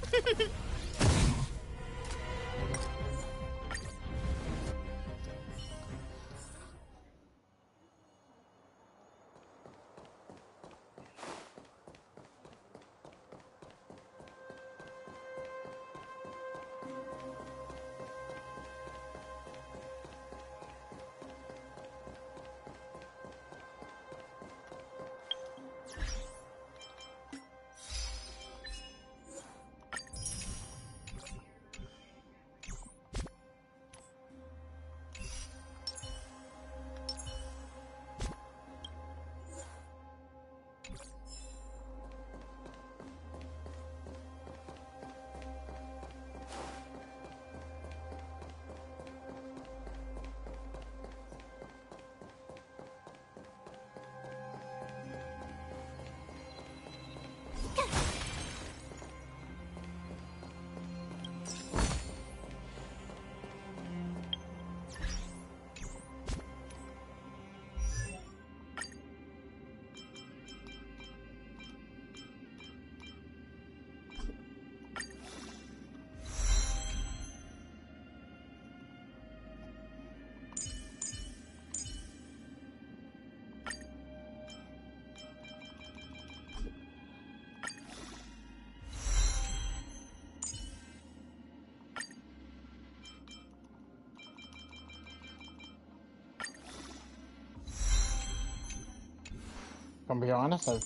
Gonna be honest, I've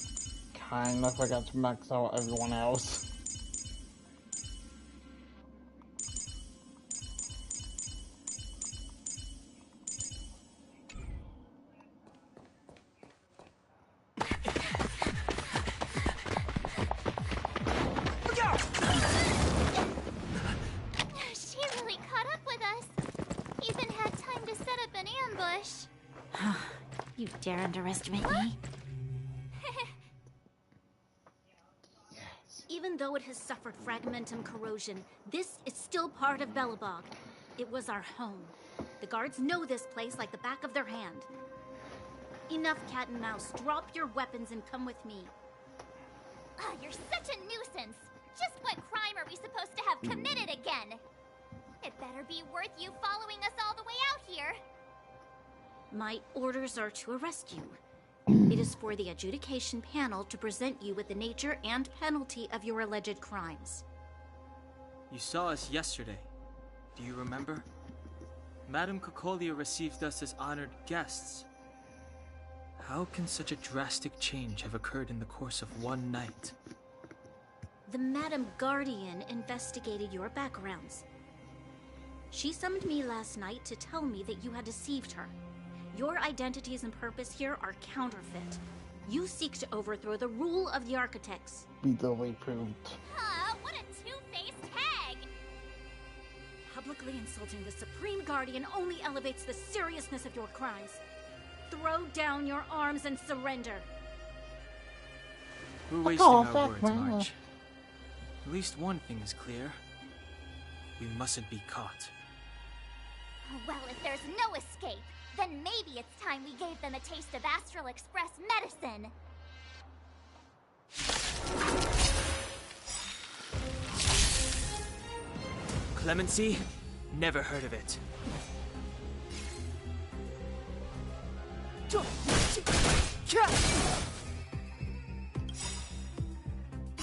Kinda forgot to max out everyone else. She really caught up with us. Even had time to set up an ambush. You dare underestimate me? Even though it has suffered fragmentum corrosion, this is still part of Belobog. It was our home. The guards know this place like the back of their hand. Enough cat and mouse. Drop your weapons and come with me. You're such a nuisance. Just what crime are we supposed to have committed again? It better be worth you following us all the way out here. My orders are to arrest you. It is for the adjudication panel to present you with the nature and penalty of your alleged crimes. You saw us yesterday. Do you remember? Madame Cocolia received us as honored guests. How can such a drastic change have occurred in the course of one night? The Madam Guardian investigated your backgrounds. She summoned me last night to tell me that you had deceived her. Your identities and purpose here are counterfeit. You seek to overthrow the rule of the Architects. Legally proved. What a two-faced hag! Publicly insulting the Supreme Guardian only elevates the seriousness of your crimes. Throw down your arms and surrender. We're wasting our words, March. At least one thing is clear. We mustn't be caught. Well, if there's no escape, then maybe it's time we gave them a taste of Astral Express medicine. Clemency? Never heard of it.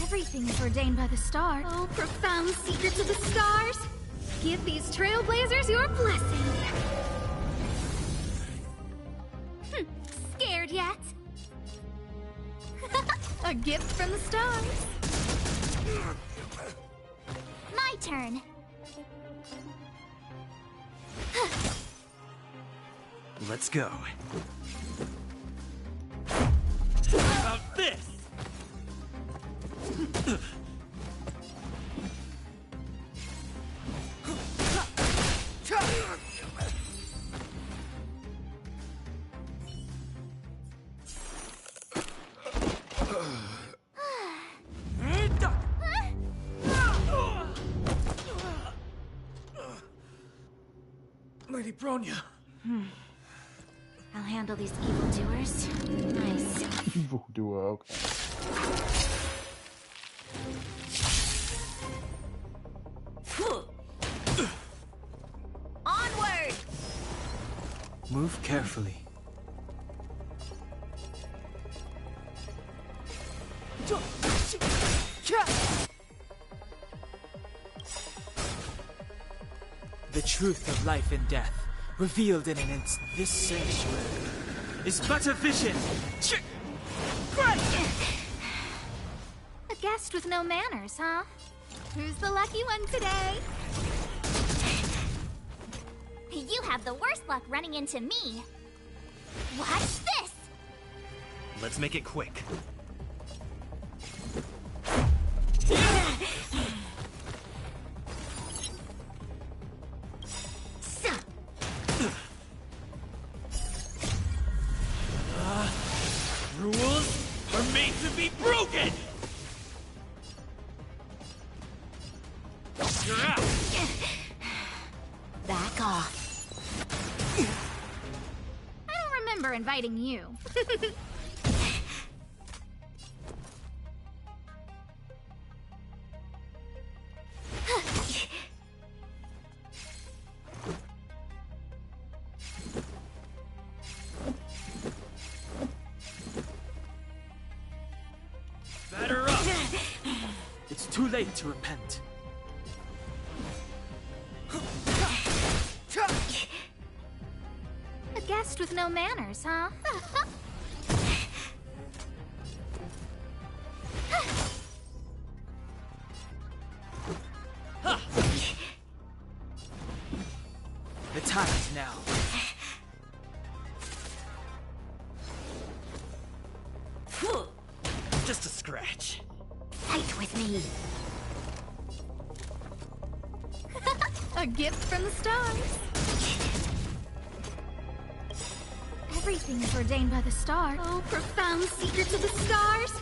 Everything is ordained by the stars. Oh, profound secrets of the stars! Give these trailblazers your blessing! Scared yet? A gift from the stars. My turn. Let's go. How about this? Lady Bronya. I'll handle these evildoers. Nice. Evildoer, okay. Onward! Move carefully. The truth of life and death, revealed in an instant. This sanctuary is but a vision. A guest with no manners, huh? Who's the lucky one today? You have the worst luck running into me. Watch this! Let's make it quick. Rules are made to be broken! You're out! Back off. I don't remember inviting you. Batter up! It's too late to repent. A guest with no manners, huh? The time is now. Just a scratch. Fight with me. A gift from the stars. Everything is ordained by the stars. Oh, profound secrets of the stars.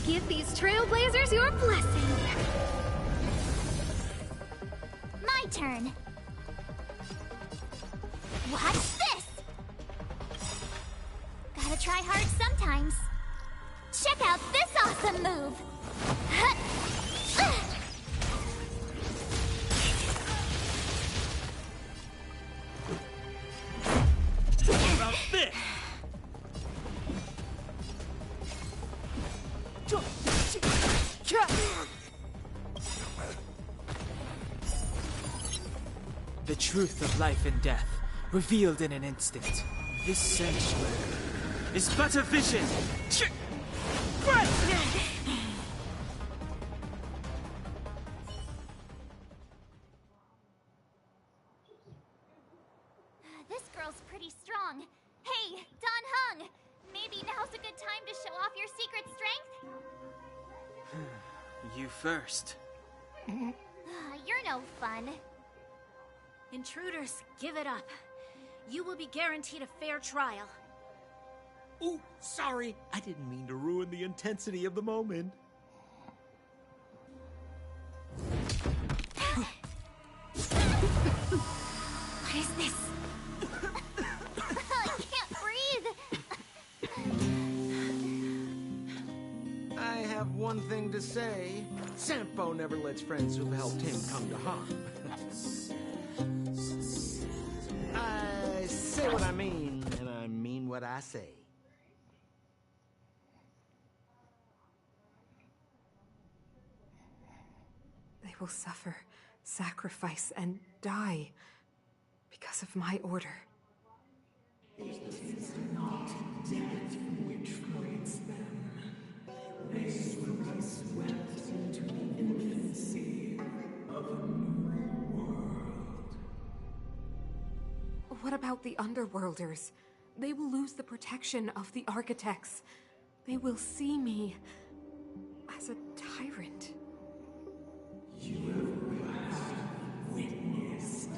Give these trailblazers your blessing. My turn. Watch this! Gotta try hard sometimes. Check out this awesome move! What about this? The truth of life and death, revealed in an instant. This sanctuary is but a vision. This girl's pretty strong. Hey, Don Hung! Maybe now's a good time to show off your secret strength? You first. You're no fun. Intruders, give it up. You will be guaranteed a fair trial. Ooh, sorry. I didn't mean to ruin the intensity of the moment. What is this? I can't breathe. I have one thing to say. Sampo never lets friends who've helped him come to harm. I say what I mean, and I mean what I say. They will suffer, sacrifice, and die because of my order. It is not death which creates them. They will be swept into the infancy of a new world. What about the Underworlders? They will lose the protection of the Architects. They will see me as a tyrant. You have witnessed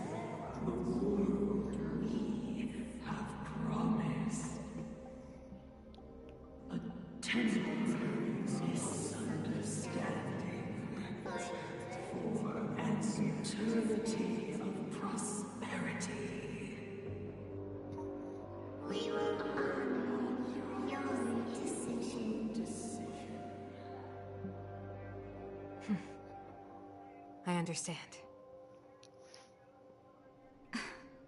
the world we have promised. A temporary misunderstanding for an eternity of prosperity. We will honor your decision. I understand.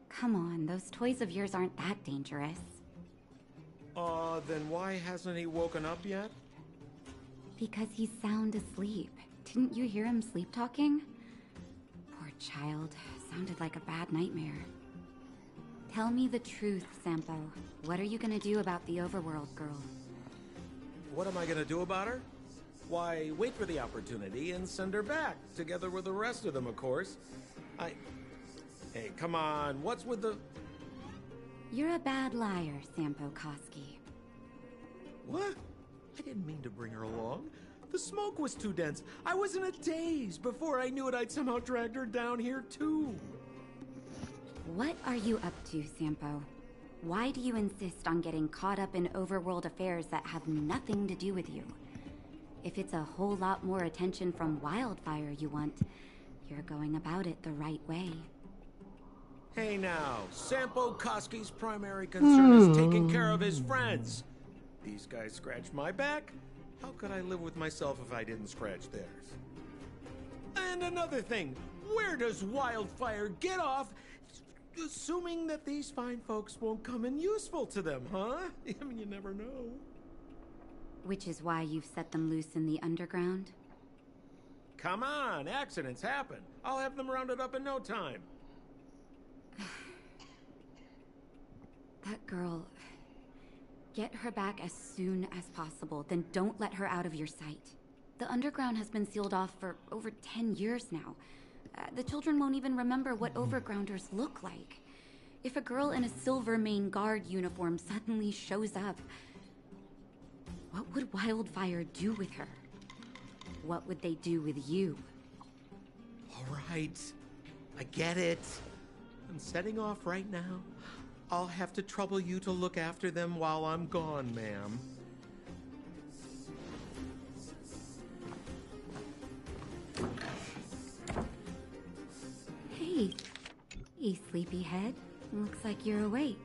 Come on, those toys of yours aren't that dangerous. Then why hasn't he woken up yet? Because he's sound asleep. Didn't you hear him sleep talking? Poor child. Sounded like a bad nightmare. Tell me the truth, Sampo. What are you gonna do about the Overworld girl? What am I gonna do about her? Why, wait for the opportunity and send her back, together with the rest of them, of course. Hey, come on, what's with the... You're a bad liar, Sampo Koski. What? I didn't mean to bring her along. The smoke was too dense. I was in a daze. Before I knew it, I'd somehow dragged her down here, too. What are you up to, Sampo? Why do you insist on getting caught up in overworld affairs that have nothing to do with you? If it's a whole lot more attention from Wildfire you want, you're going about it the right way. Hey now, Sampo Koski's primary concern is taking care of his friends. These guys scratch my back. How could I live with myself if I didn't scratch theirs? And another thing, where does Wildfire get off assuming that these fine folks won't come in useful to them, huh? I mean, you never know. Which is why you've set them loose in the underground? Come on, accidents happen. I'll have them rounded up in no time. That girl... Get her back as soon as possible, then don't let her out of your sight. The underground has been sealed off for over 10 years now. The children won't even remember what overgrounders look like. If a girl in a Silvermane Guard uniform suddenly shows up, what would Wildfire do with her? What would they do with you? All right. I get it. I'm setting off right now. I'll have to trouble you to look after them while I'm gone, ma'am. Hey, sleepyhead. Looks like you're awake.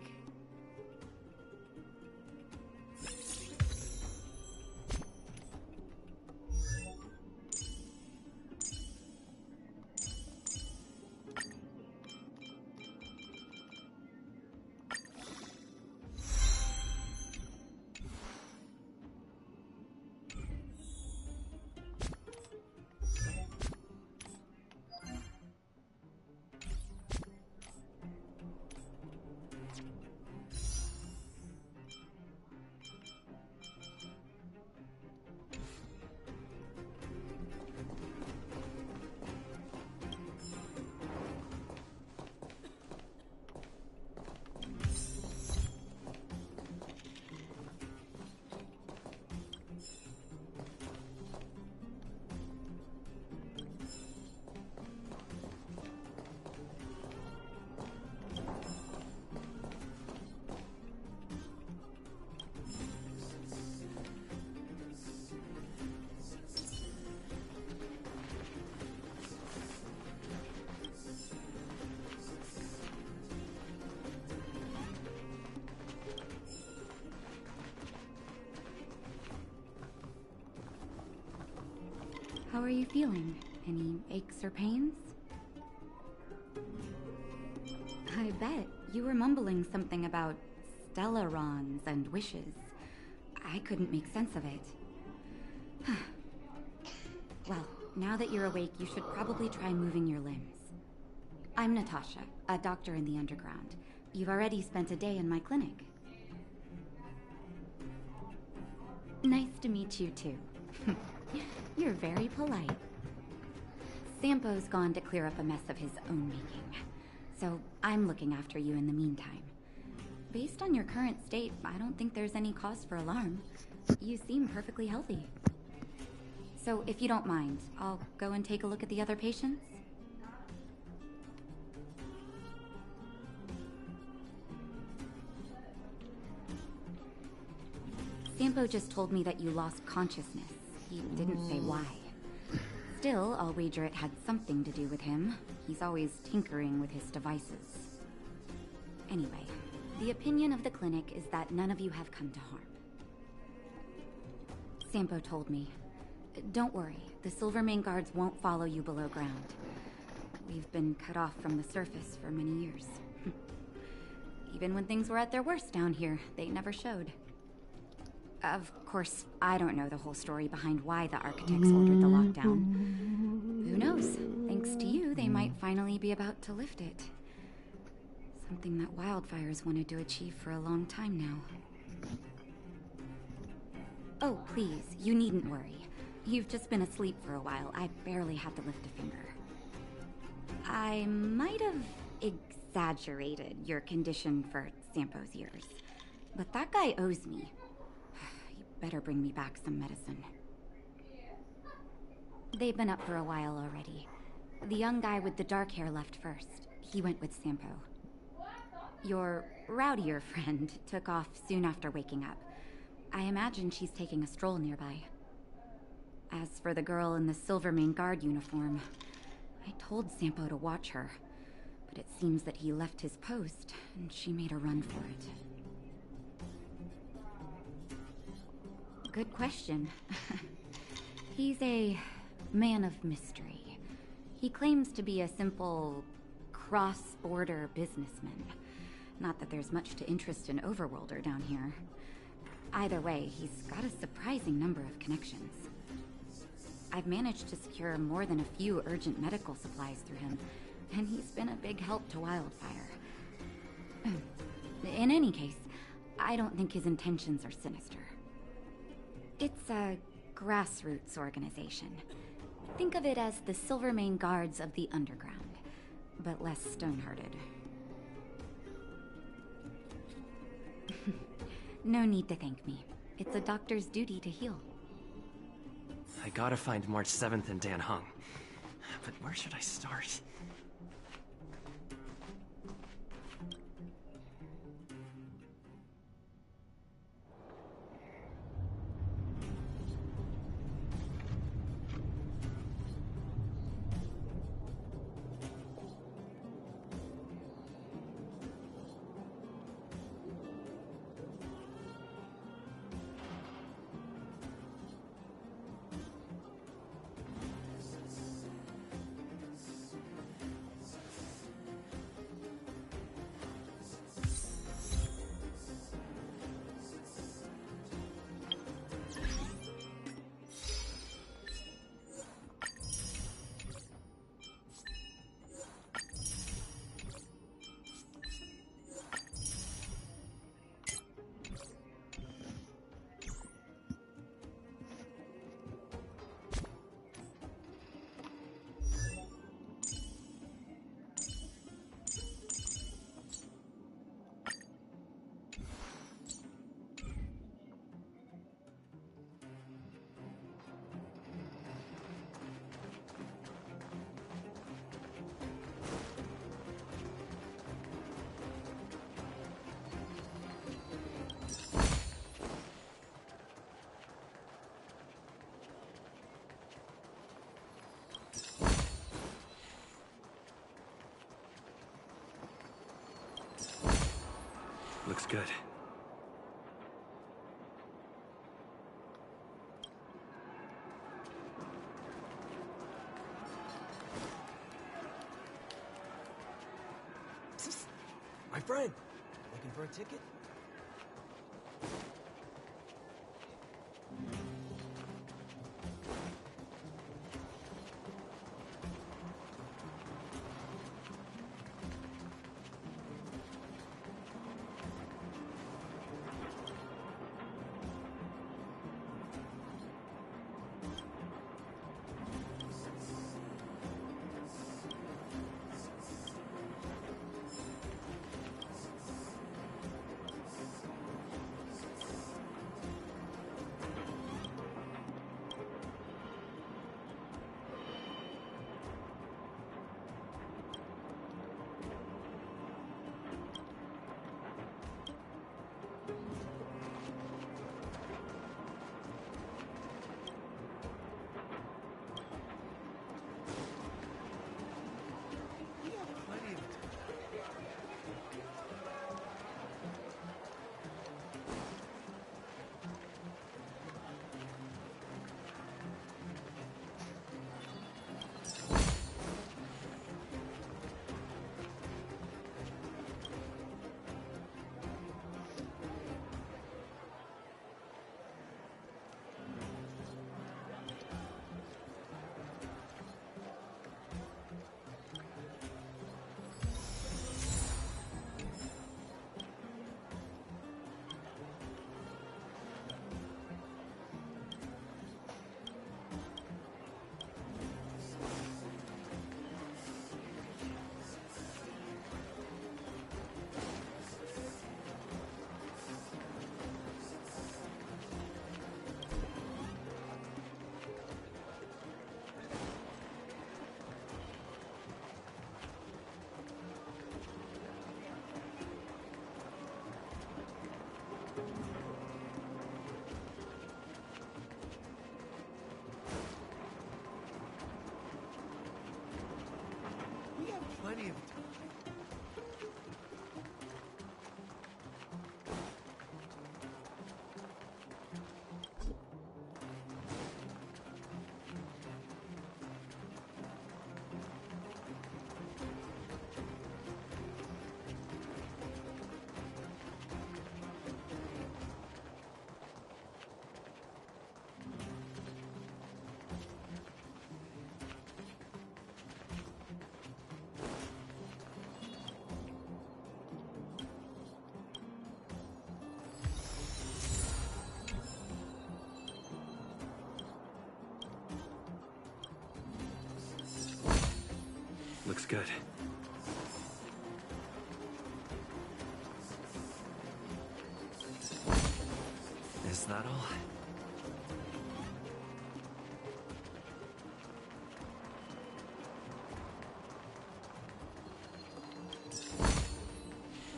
How are you feeling? Any aches or pains? I bet you were mumbling something about stellarons and wishes. I couldn't make sense of it. Well, now that you're awake, you should probably try moving your limbs. I'm Natasha, a doctor in the underground. You've already spent a day in my clinic. Nice to meet you, too. You're very polite. Sampo's gone to clear up a mess of his own making, so I'm looking after you in the meantime. Based on your current state, I don't think there's any cause for alarm. You seem perfectly healthy. So if you don't mind, I'll go and take a look at the other patients. Sampo just told me that you lost consciousness. He didn't say why. Still, I'll wager it had something to do with him. He's always tinkering with his devices. Anyway, the opinion of the clinic is that none of you have come to harm. Sampo told me. Don't worry, the Silvermane Guards won't follow you below ground. We've been cut off from the surface for many years. Even when things were at their worst down here, they never showed. Of course, I don't know the whole story behind why the architects ordered the lockdown. Who knows? Thanks to you, they might finally be about to lift it. Something that Wildfire's wanted to achieve for a long time now. Oh, please, you needn't worry. You've just been asleep for a while. I barely had to lift a finger. I might have exaggerated your condition for Sampo's years, but that guy owes me. Better bring me back some medicine. They've been up for a while already. The young guy with the dark hair left first. He went with Sampo. Your rowdier friend took off soon after waking up. I imagine she's taking a stroll nearby. As for the girl in the Silvermane Guard uniform, I told Sampo to watch her, but it seems that he left his post and she made a run for it. Good question. He's a man of mystery. He claims to be a simple cross-border businessman. Not that there's much to interest an overworlder down here. Either way, he's got a surprising number of connections. I've managed to secure more than a few urgent medical supplies through him, and he's been a big help to Wildfire. In any case, I don't think his intentions are sinister. It's a grassroots organization. Think of it as the Silvermane Guards of the Underground, but less stone-hearted. No need to thank me. It's a doctor's duty to heal. I gotta find March 7th and Dan Hung. But where should I start? Looks good. My friend, looking for a ticket? Plenty of time. Looks good. that all?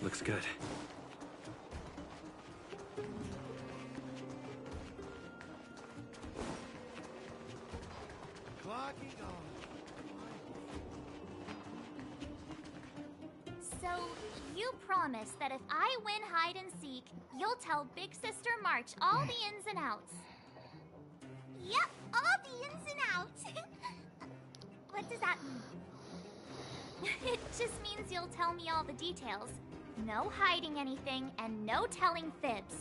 Looks good. So, you promise that if I win hide and seek, you'll tell Big Sister March all the ins and outs. Yep, all the ins and outs. What does that mean? It just means you'll tell me all the details. No hiding anything, and no telling fibs.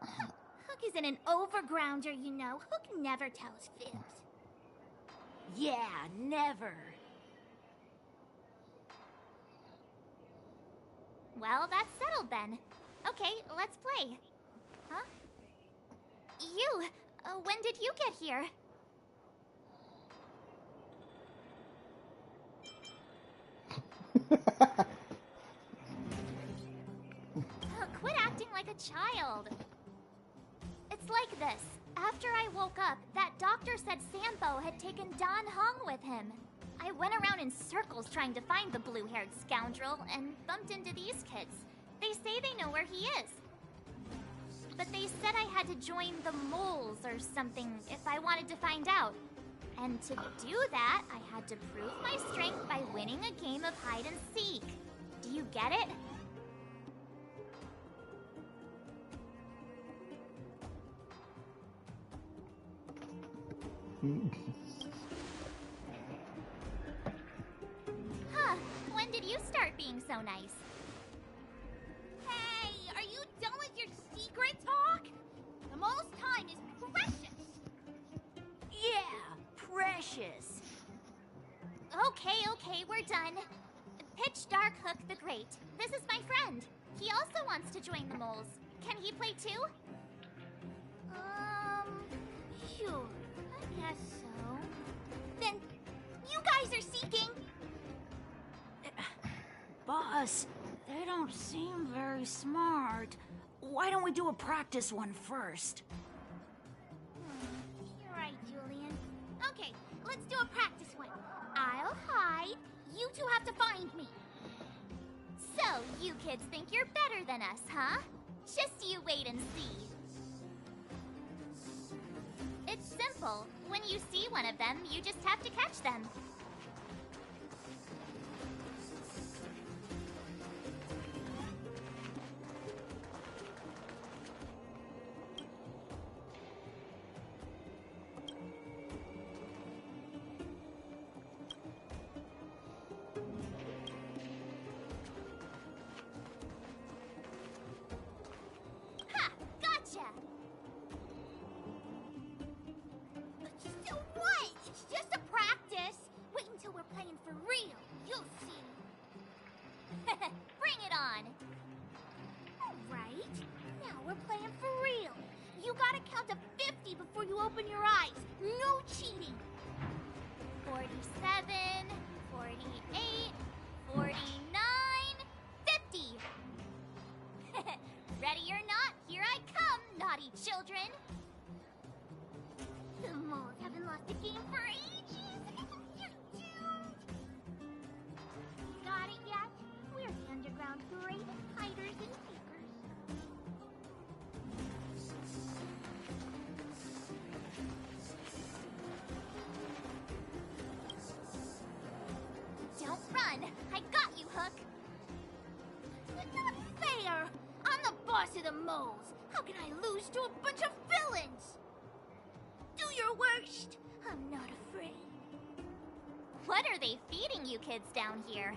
Hook isn't an overgrounder, you know. Hook never tells fibs. Yeah, never. Well, that's settled then. Okay, let's play. Huh? You, when did you get here? Quit acting like a child. It's like this. After I woke up, that doctor said Sampo had taken Don Hong with him. I went around in circles trying to find the blue-haired scoundrel and bumped into these kids. They say they know where he is. But they said I had to join the moles or something if I wanted to find out. And to do that, I had to prove my strength by winning a game of hide and seek. Do you get it? Huh, when did you start being so nice? Hey, are you done with your secret talk? The most time is precious. Yeah, precious. Okay, we're done. Pitch Dark Hook the Great. This is my friend. He also wants to join the moles. Can he play too? Sure. I guess so. Then, you guys are seeking? Boss, they don't seem very smart. Why don't we do a practice one first? You're right, Julian. Okay, let's do a practice one. I'll hide. You two have to find me. So, you kids think you're better than us, huh? Just you wait and see. It's simple. When you see one of them, you just have to catch them. Ha! Gotcha! So what? It's just a practice. Wait until we're playing for real. You'll see. Bring it on! Alright, now we're playing for real. You gotta count to 50 before you open your eyes. No cheating. 47, 48, 49, 50! Ready or not, here I come, naughty children! The moles haven't lost a game for ages. You're doomed. Got it yet? We're the underground greatest hiders and seekers. Don't run! I got you, Hook! It's not fair. I'm the boss of the moles. How can I lose to a bunch of villains? Do your worst. I'm not afraid. What are they feeding you kids down here?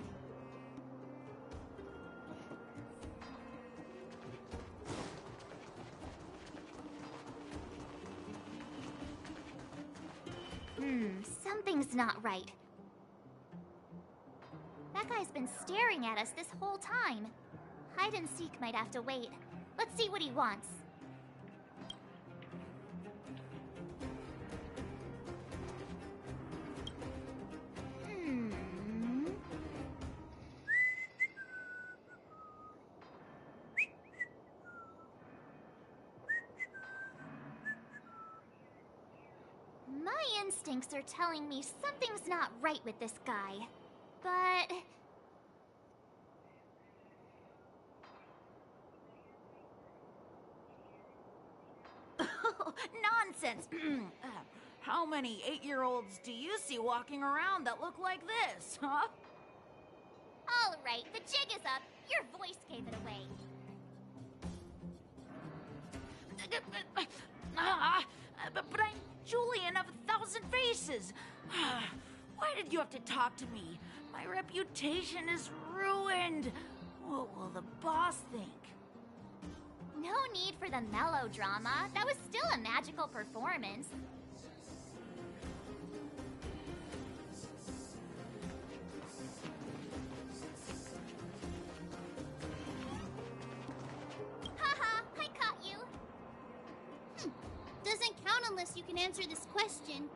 Something's not right. That guy's been staring at us this whole time. Hide and seek might have to wait. Let's see what he wants. My instincts are telling me something's not right with this guy. But... Nonsense! How many 8-year-olds do you see walking around that look like this, huh? All right, the jig is up. Your voice gave it away. But I'm Julian of 1,000 Faces. Why did you have to talk to me? My reputation is ruined. What will the boss think? No need for the melodrama. That was still a magical performance. Haha, I caught you. Doesn't count unless you can answer this question.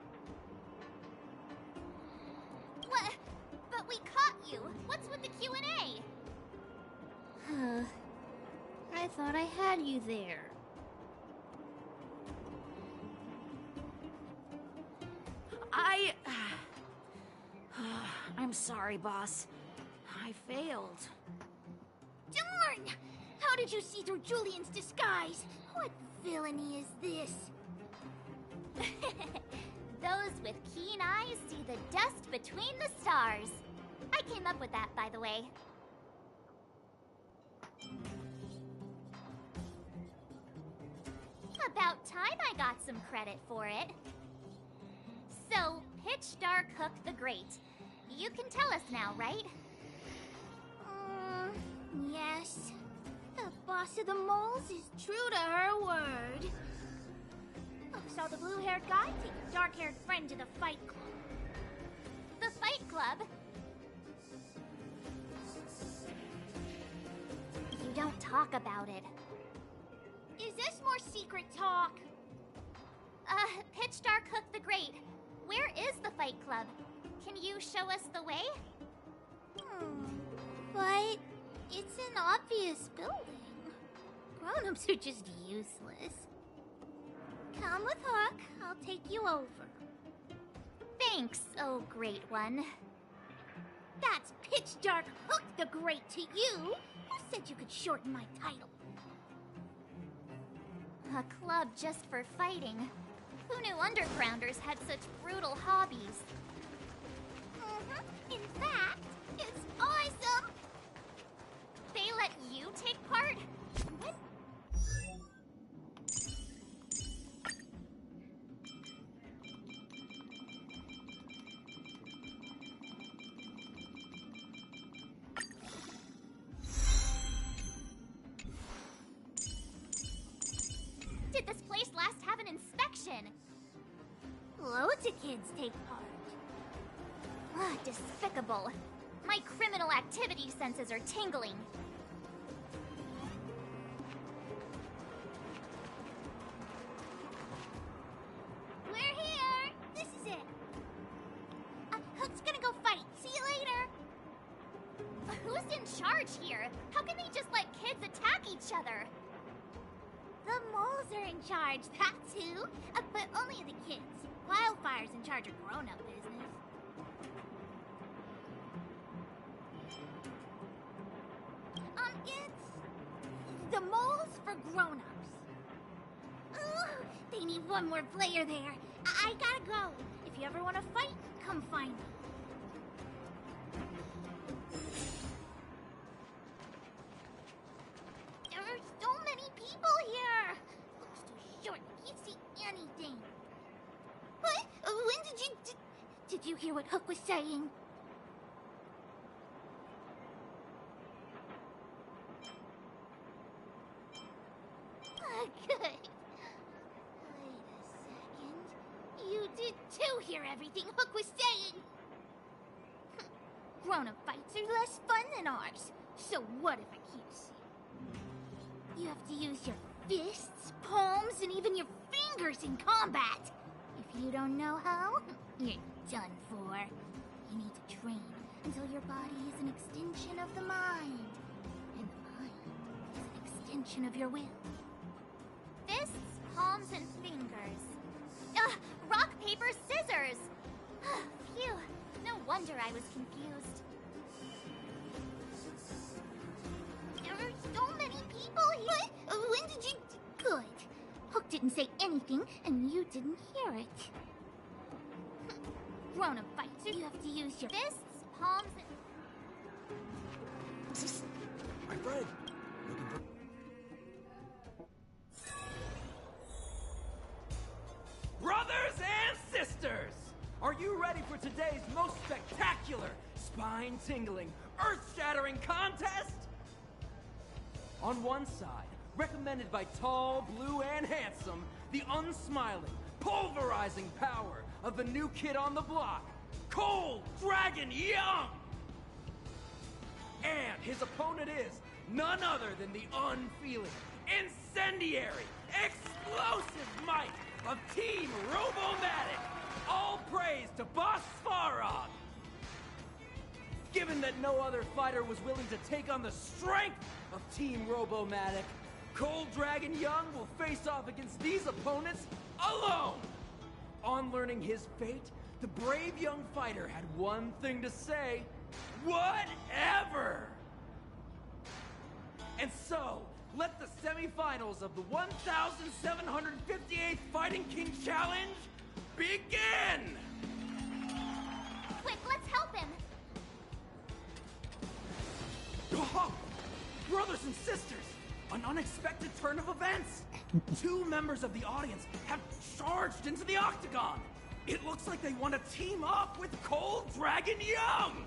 What? But we caught you. What's with the Q&A? I thought I had you there. I'm sorry, boss. I failed. Darn! How did you see through Julian's disguise? What villainy is this? Those with keen eyes see the dust between the stars. I came up with that, by the way. About time I got some credit for it. So, Pitch Dark Hook the Great. You can tell us now, right? Yes. The boss of the moles is true to her word. So the blue-haired guy take your dark-haired friend to the fight club. The fight club? You don't talk about it. Is this more secret talk? Pitch Dark Hook the Great. Where is the fight club? Can you show us the way? But it's an obvious building. Grown-ups are just useless. Come with Hook. I'll take you over. Thanks, oh great one. That's Pitch Dark Hook the Great to you. Who said you could shorten my title? A club just for fighting. Who knew undergrounders had such brutal hobbies? In fact, it's awesome! They let you take part? What? Did this place last have an inspection? Loads of kids take part. Despicable. My criminal activity senses are tingling. We're here! This is it. Hook's gonna go fight. See you later. Who's in charge here? How can they just let kids attack each other? The moles are in charge, that's who. But only the kids. Wildfire's in charge of grown-up business. It's the moles for grown-ups. Ooh, they need one more player there. I gotta go. If you ever want to fight, come find me. There are so many people here. Looks too short. Can't see anything. What? When did you... Did you hear what Hook was saying? Good. Wait a second. You did too hear everything Hook was saying. Grown-up fights are less fun than ours. So what if I keep seeing? You have to use your fists, palms, and even your fingers in combat. If you don't know how, you're done for. You need to train until your body is an extension of the mind. And the mind is an extension of your will. Fists, palms, and fingers. Rock, paper, wonder I was confused. There are so many people here. When did you... Good. Hook didn't say anything, and you didn't hear it. Grown-up fighter, you have to use your fists, palms, and... My friend! Looking for... Brothers and sisters! Are you ready for today's most spectacular, spine-tingling, earth-shattering contest? On one side, recommended by tall, blue, and handsome, the unsmiling, pulverizing power of the new kid on the block, Cold Dragon Young! And his opponent is none other than the unfeeling, incendiary, explosive might of Team Robomatic! All praise to Boss Farog! Given that no other fighter was willing to take on the strength of Team Robomatic, Cold Dragon Young will face off against these opponents alone! On learning his fate, the brave young fighter had one thing to say: whatever! And so, let the semifinals of the 1,758th Fighting King Challenge begin! Quick, let's help him! Oh, brothers and sisters! An unexpected turn of events! Two members of the audience have charged into the octagon! It looks like they want to team up with Cold Dragon Young!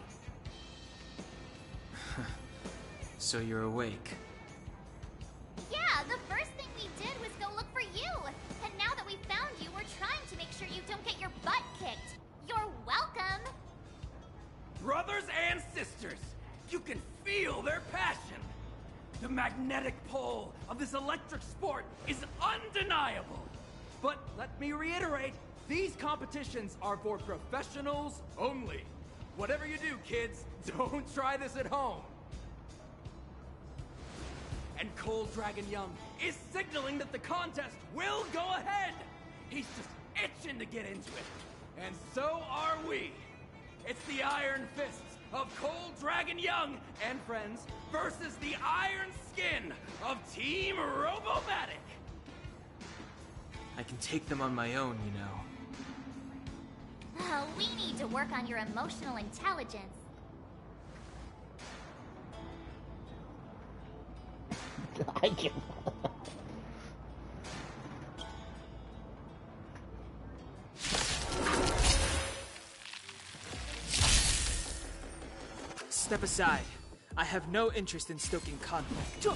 So you're awake. Yeah, the first thing we did was go look for you! And now that we found you, we're trying to make sure you don't get your butt kicked! You're welcome! Brothers and sisters, you can feel their passion! The magnetic pull of this electric sport is undeniable! But let me reiterate, these competitions are for professionals only. Whatever you do, kids, don't try this at home. And Cold Dragon Young is signaling that the contest will go ahead! He's just itching to get into it. And so are we! It's the Iron Fists of Cold Dragon Young and friends versus the Iron Skin of Team Robomatic! I can take them on my own, you know. Oh, we need to work on your emotional intelligence. I give Step aside. I have no interest in stoking conflict.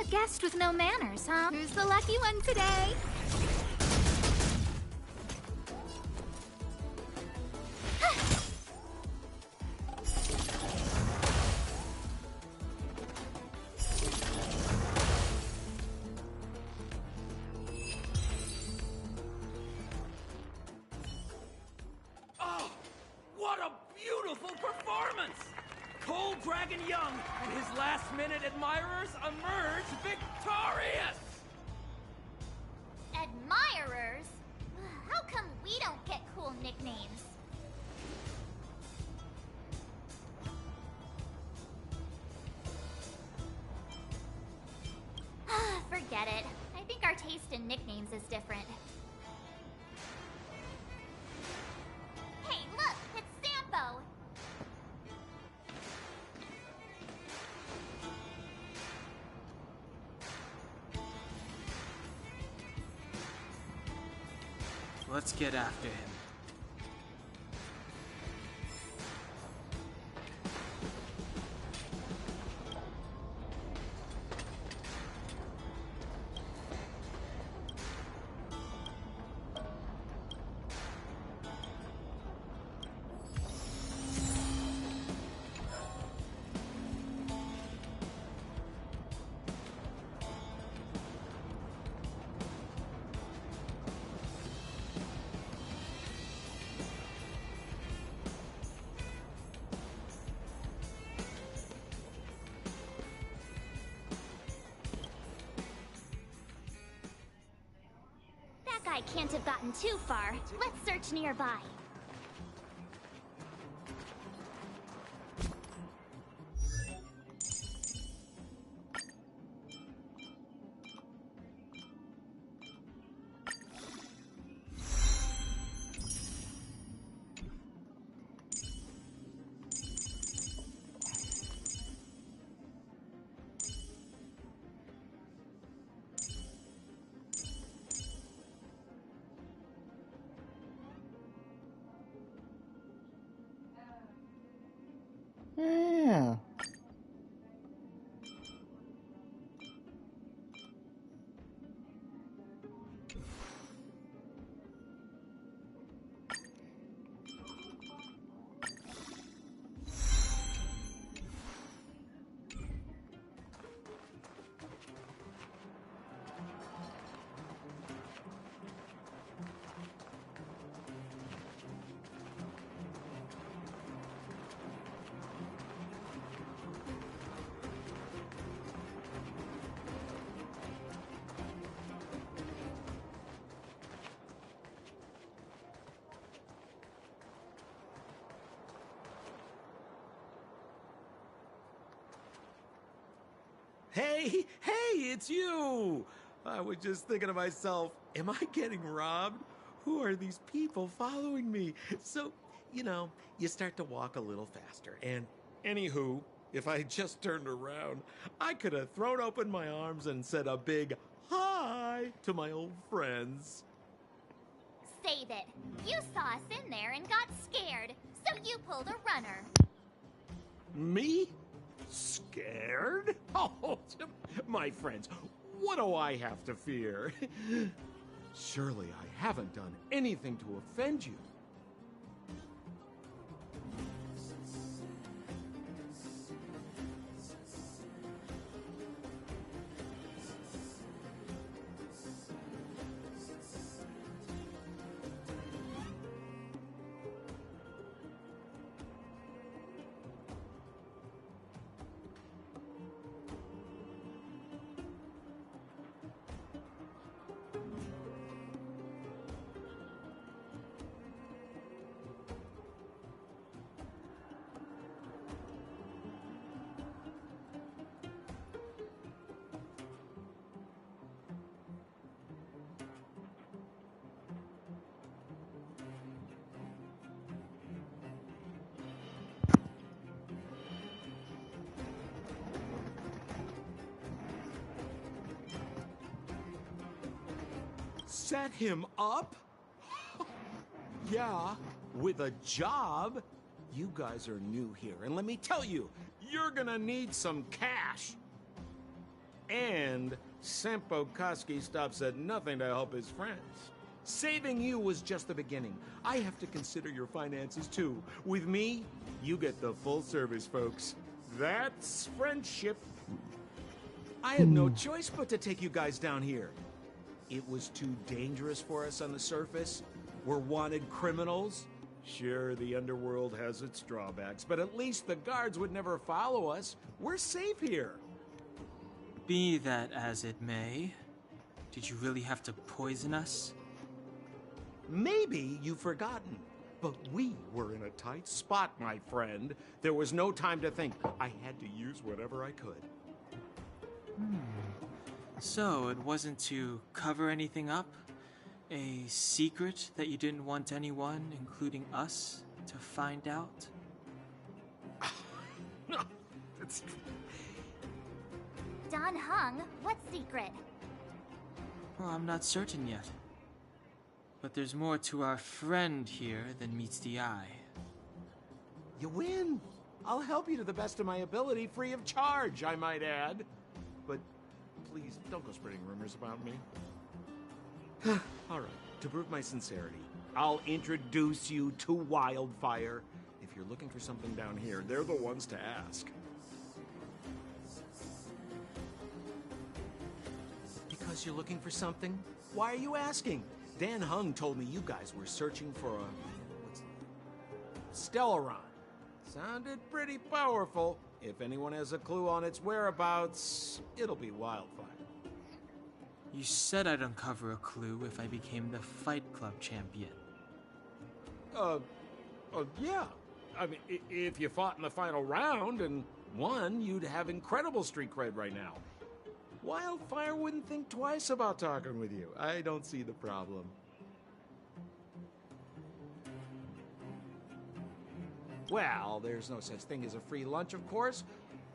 A guest with no manners, huh? Who's the lucky one today? Oh, what a beautiful performance! Cold Dragon Young and his last-minute admirers emerge victorious! Admirers? How come we don't get cool nicknames? Forget it. I think our taste in nicknames is different. Hey, look! It's Sampo! Let's get after him. eye can't have gotten too far. Let's search nearby. Yeah. Hey, it's you! I was just thinking to myself, am I getting robbed? Who are these people following me? So, you start to walk a little faster. And anywho, if I just turned around, I could have thrown open my arms and said a big hi to my old friends. Save it. You saw us in there and got scared, so you pulled a runner. Me? Scared? Oh, my friends, what do I have to fear? Surely I haven't done anything to offend you. Set him up? Yeah, with a job. You guys are new here, and let me tell you, you're gonna need some cash. And Sampo Koski stops at nothing to help his friends. Saving you was just the beginning. I have to consider your finances too. With me, you get the full service, folks. That's friendship. I had no choice but to take you guys down here. It was too dangerous for us on the surface. We're wanted criminals. Sure, the underworld has its drawbacks, but at least the guards would never follow us. We're safe here. Be that as it may, did you really have to poison us? Maybe you've forgotten, but we were in a tight spot, my friend. There was no time to think. I had to use whatever I could. So, it wasn't to cover anything up? A secret that you didn't want anyone, including us, to find out? Don Hung, what secret? Well, I'm not certain yet. But there's more to our friend here than meets the eye. You win. I'll help you to the best of my ability, free of charge, I might add. But please, don't go spreading rumors about me. All right, to prove my sincerity, I'll introduce you to Wildfire. If you're looking for something down here, they're the ones to ask. Because you're looking for something? Why are you asking? Dan Hung told me you guys were searching for a Stellaron. Sounded pretty powerful. If anyone has a clue on its whereabouts, it'll be Wildfire. You said I'd uncover a clue if I became the Fight Club champion. Yeah. I mean, if you fought in the final round and won, you'd have incredible street cred right now. Wildfire wouldn't think twice about talking with you. I don't see the problem. Well, there's no such thing as a free lunch, of course.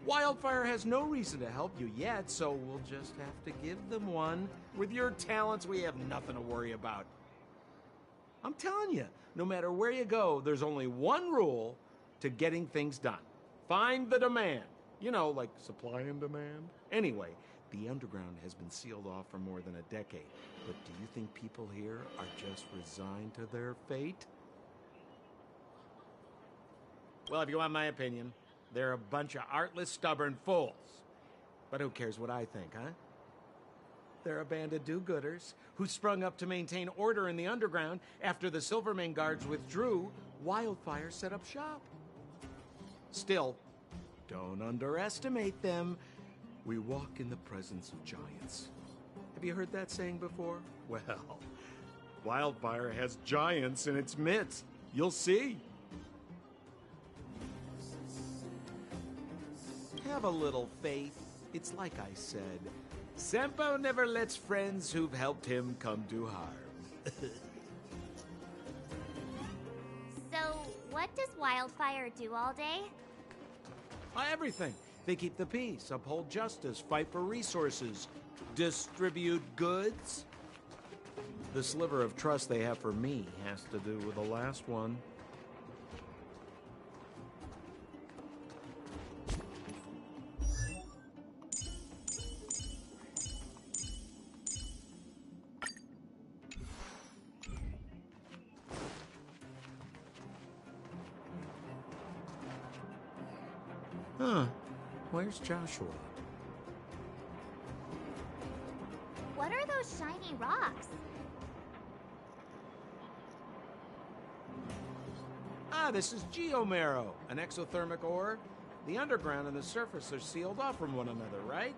Wildfire has no reason to help you yet, so we'll just have to give them one. With your talents, we have nothing to worry about. I'm telling you, no matter where you go, there's only one rule to getting things done. Find the demand. You know, like supply and demand. Anyway, the underground has been sealed off for more than a decade. But do you think people here are just resigned to their fate? Well, if you want my opinion, they're a bunch of artless, stubborn fools. But who cares what I think, huh? They're a band of do-gooders who sprung up to maintain order in the underground. After the Silvermane guards withdrew, Wildfire set up shop. Still, don't underestimate them. We walk in the presence of giants. Have you heard that saying before? Well, Wildfire has giants in its midst. You'll see. Have a little faith. It's like I said. Sampo never lets friends who've helped him come to harm. So, what does Wildfire do all day? Everything. They keep the peace, uphold justice, fight for resources, distribute goods. The sliver of trust they have for me has to do with the last one. Huh. Where's Joshua? What are those shiny rocks? This is Geomarrow, an exothermic ore. The underground and the surface are sealed off from one another, right?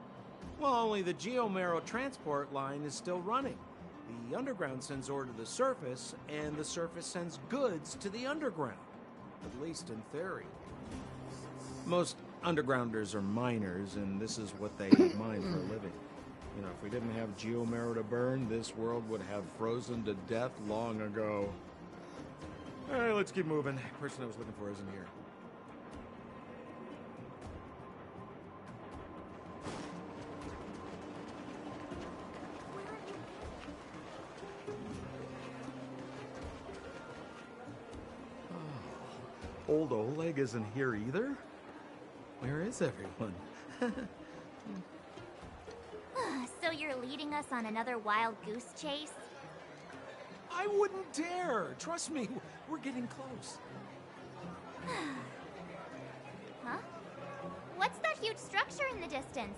Well, only the Geomarrow transport line is still running. The underground sends ore to the surface, and the surface sends goods to the underground. At least in theory. Most undergrounders are miners, and this is what they mine for a living. You know, if we didn't have Geomarrow to burn, this world would have frozen to death long ago. All right, let's keep moving. The person I was looking for isn't here. Oh, old Oleg isn't here either? Where is everyone? So you're leading us on another wild goose chase? I wouldn't dare. Trust me, we're getting close. Huh? What's that huge structure in the distance?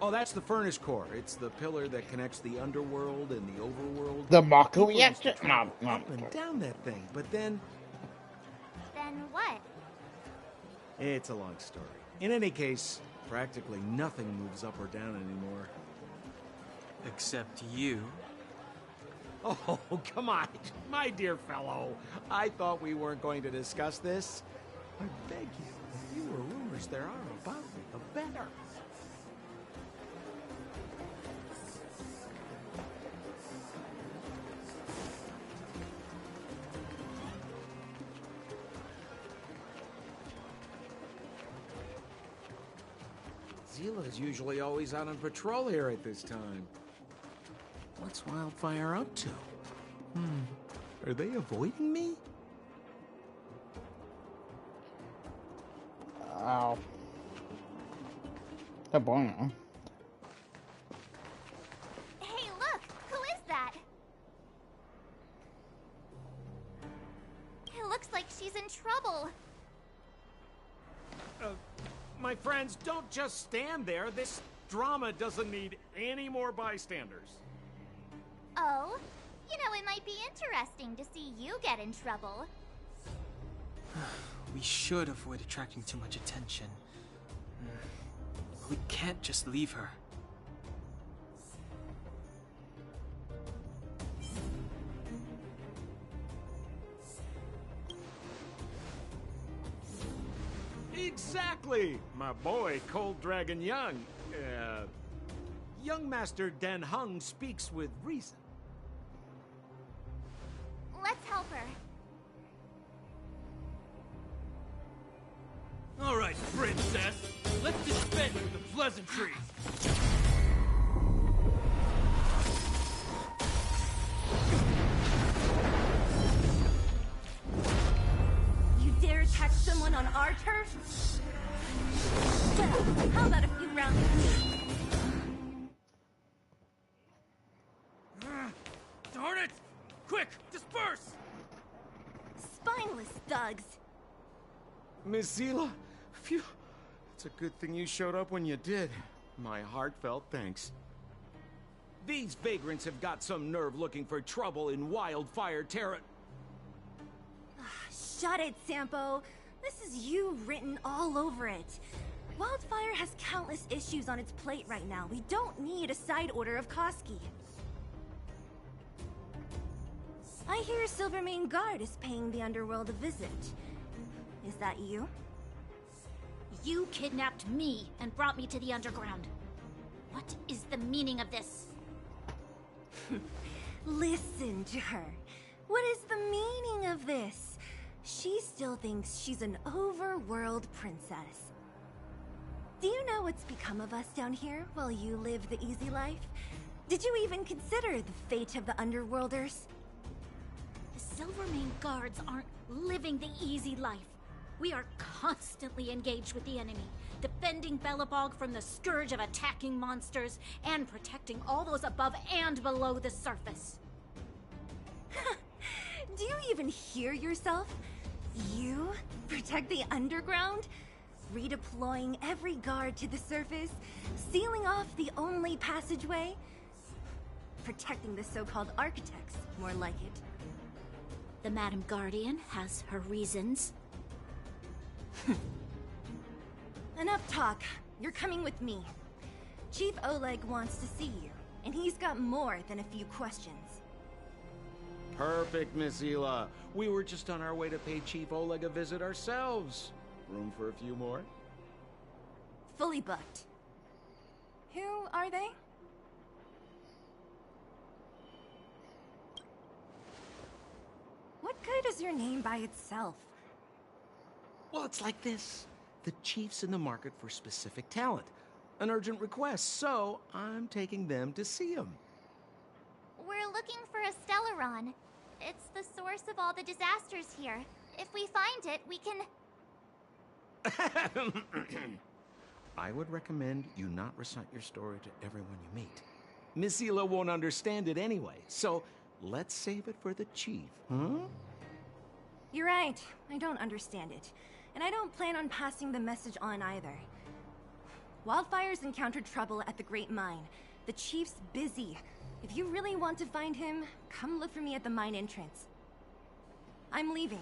Oh, that's the furnace core. It's the pillar that connects the underworld and the overworld. The Mako reactor? No. Up and down that thing, but then... Then what? It's a long story. In any case, practically nothing moves up or down anymore. Except you. Oh, come on, my dear fellow. I thought we weren't going to discuss this. I beg you, the fewer rumors there are about me, the better. Zila's usually always out on patrol here at this time. What's Wildfire up to? Are they avoiding me? Ow. They're boring, huh? Hey, look! Who is that? It looks like she's in trouble. My friends, don't just stand there. This drama doesn't need any more bystanders. Oh? You know, it might be interesting to see you get in trouble. We should avoid attracting too much attention. We can't just leave her. Exactly! My boy, Cold Dragon Young. Young Master Dan Heng speaks with reason. Let's help her. All right, princess. Let's dispense with the pleasantries. You dare attack someone on our turf? Well, how about a few rounds of me? Darn it! Quick, disperse! Spineless thugs. Miss Zila, phew. It's a good thing you showed up when you did. My heartfelt thanks. These vagrants have got some nerve looking for trouble in Wildfire Terra. Shut it, Sampo. This is you written all over it. Wildfire has countless issues on its plate right now. We don't need a side order of Koski. I hear Silvermane Guard is paying the Underworld a visit. Is that you? You kidnapped me and brought me to the underground. What is the meaning of this? Listen to her. What is the meaning of this? She still thinks she's an overworld princess. Do you know what's become of us down here while you live the easy life? Did you even consider the fate of the Underworlders? The Silvermane Guards aren't living the easy life. We are constantly engaged with the enemy, defending Belobog from the scourge of attacking monsters, and protecting all those above and below the surface. Do you even hear yourself? You protect the underground? Redeploying every guard to the surface? Sealing off the only passageway? Protecting the so-called architects, more like it. The Madam Guardian has her reasons. Enough talk. You're coming with me. Chief Oleg wants to see you, and he's got more than a few questions. Perfect, Miss Zila. We were just on our way to pay Chief Oleg a visit ourselves. Room for a few more? Fully booked. Who are they? What good is your name by itself? Well, it's like this. The Chief's in the market for specific talent. An urgent request, so I'm taking them to see him. We're looking for a Stellaron. It's the source of all the disasters here. If we find it, we can... I would recommend you not recite your story to everyone you meet. Miss Zila won't understand it anyway, so let's save it for the Chief, huh? You're right. I don't understand it. And I don't plan on passing the message on either. Wildfire's encountered trouble at the Great Mine. The Chief's busy. If you really want to find him, come look for me at the mine entrance. I'm leaving.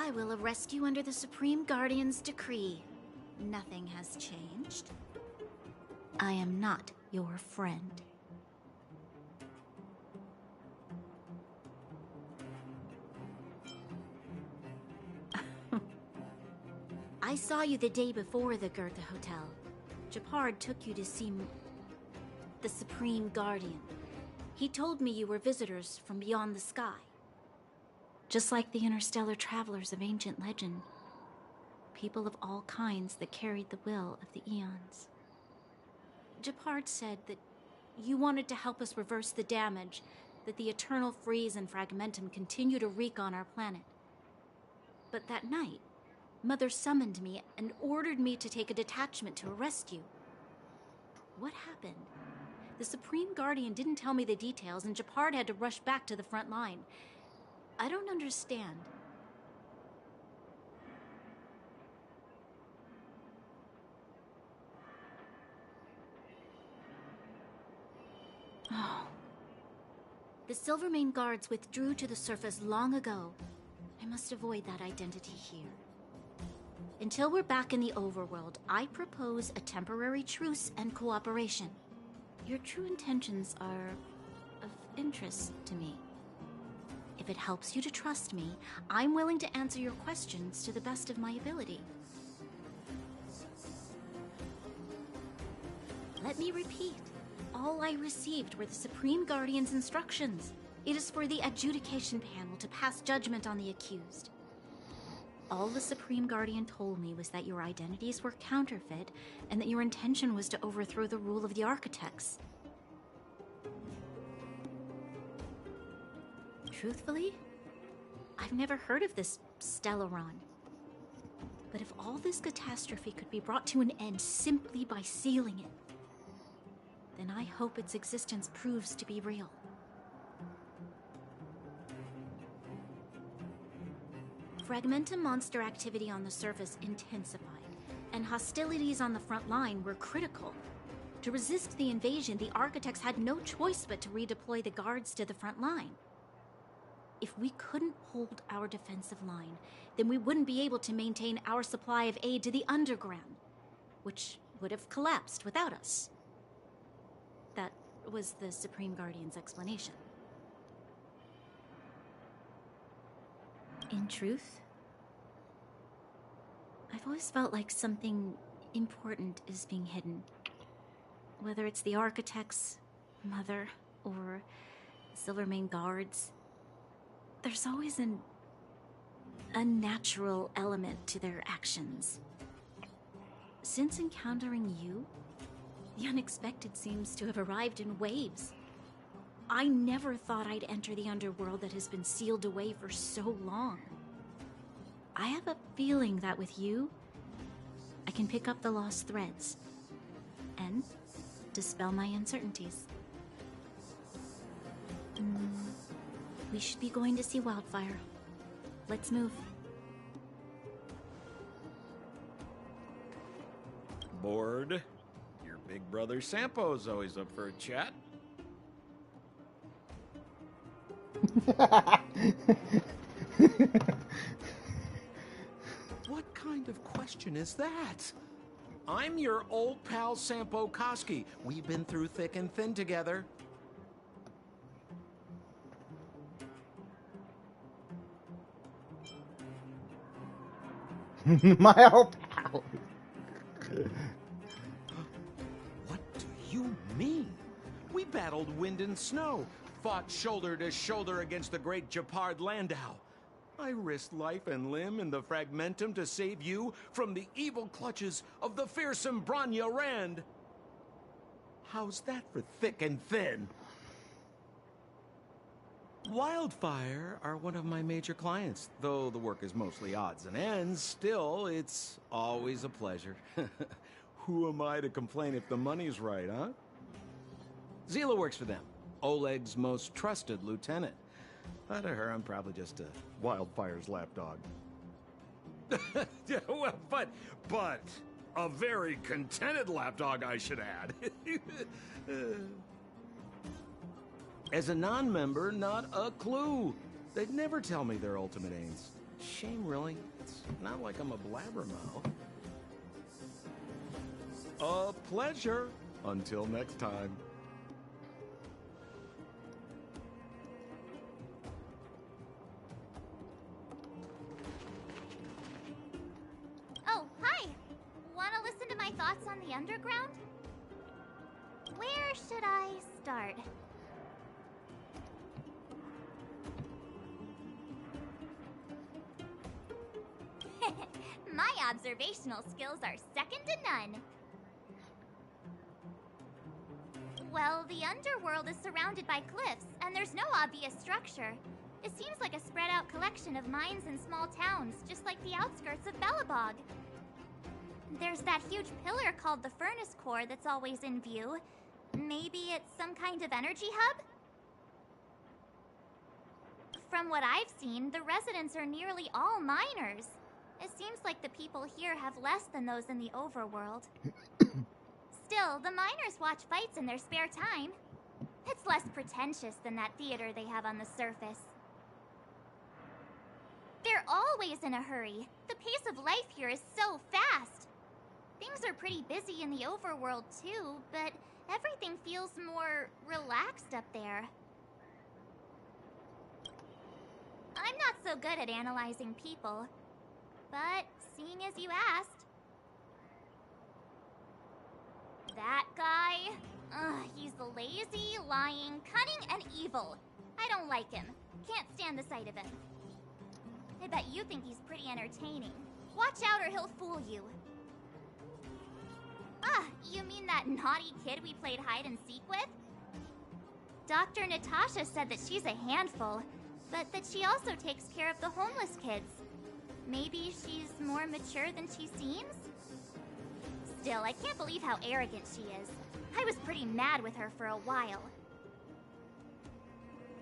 I will arrest you under the Supreme Guardian's decree. Nothing has changed. I am not your friend. I saw you the day before the Goethe Hotel. Japard took you to see the Supreme Guardian. He told me you were visitors from beyond the sky. Just like the interstellar travelers of ancient legend. People of all kinds that carried the will of the eons. Japard said that you wanted to help us reverse the damage that the eternal freeze and fragmentum continue to wreak on our planet. But that night, Mother summoned me and ordered me to take a detachment to arrest you. What happened? The Supreme Guardian didn't tell me the details, and Japard had to rush back to the front line. I don't understand. Oh. The Silvermane guards withdrew to the surface long ago. I must avoid that identity here. Until we're back in the overworld, I propose a temporary truce and cooperation. Your true intentions are of interest to me. If it helps you to trust me, I'm willing to answer your questions to the best of my ability. Let me repeat. All I received were the Supreme Guardian's instructions. It is for the adjudication panel to pass judgment on the accused. All the Supreme Guardian told me was that your identities were counterfeit and that your intention was to overthrow the rule of the architects. Truthfully, I've never heard of this Stellaron. But if all this catastrophe could be brought to an end simply by sealing it, then I hope its existence proves to be real. Fragmentum monster activity on the surface intensified, and hostilities on the front line were critical. To resist the invasion, the architects had no choice but to redeploy the guards to the front line. If we couldn't hold our defensive line, then we wouldn't be able to maintain our supply of aid to the underground, which would have collapsed without us. That was the Supreme Guardian's explanation. In truth, I've always felt like something important is being hidden. Whether it's the architects, Mother, or Silvermane guards, there's always an unnatural element to their actions. Since encountering you, the unexpected seems to have arrived in waves. I never thought I'd enter the underworld that has been sealed away for so long. I have a feeling that with you, I can pick up the lost threads and dispel my uncertainties. We should be going to see Wildfire. Let's move. Bored? Your big brother Sampo's always up for a chat. What kind of question is that? I'm your old pal Sampo Koski. We've been through thick and thin together. My old pal. What do you mean? We battled wind and snow, fought shoulder to shoulder against the great Japard Landau. I risked life and limb in the Fragmentum to save you from the evil clutches of the fearsome Branya Rand. How's that for thick and thin? Wildfire are one of my major clients. Though the work is mostly odds and ends, still, it's always a pleasure. Who am I to complain if the money's right, huh? Zila works for them, Oleg's most trusted lieutenant. To her, I'm probably just a Wildfire's lapdog. Well, but a very contented lapdog, I should add. As a non-member, not a clue. They'd never tell me their ultimate aims. Shame, really. It's not like I'm a blabbermouth. A pleasure. Until next time. Oh, hi! Wanna listen to my thoughts on the underground? Where should I start? My observational skills are second to none. Well, the underworld is surrounded by cliffs, and there's no obvious structure. It seems like a spread out collection of mines and small towns, just like the outskirts of Belobog. There's that huge pillar called the furnace core that's always in view. Maybe it's some kind of energy hub? From what I've seen, the residents are nearly all miners. It seems like the people here have less than those in the overworld. Still, the miners watch fights in their spare time. It's less pretentious than that theater they have on the surface. They're always in a hurry. The pace of life here is so fast. Things are pretty busy in the overworld too, but everything feels more relaxed up there. I'm not so good at analyzing people, but seeing as you asked... That guy? Ugh, he's lazy, lying, cunning, and evil. I don't like him. Can't stand the sight of him. I bet you think he's pretty entertaining. Watch out or he'll fool you. Ah, you mean that naughty kid we played hide and seek with? Dr. Natasha said that she's a handful, but that she also takes care of the homeless kids. Maybe she's more mature than she seems? Still, I can't believe how arrogant she is. I was pretty mad with her for a while.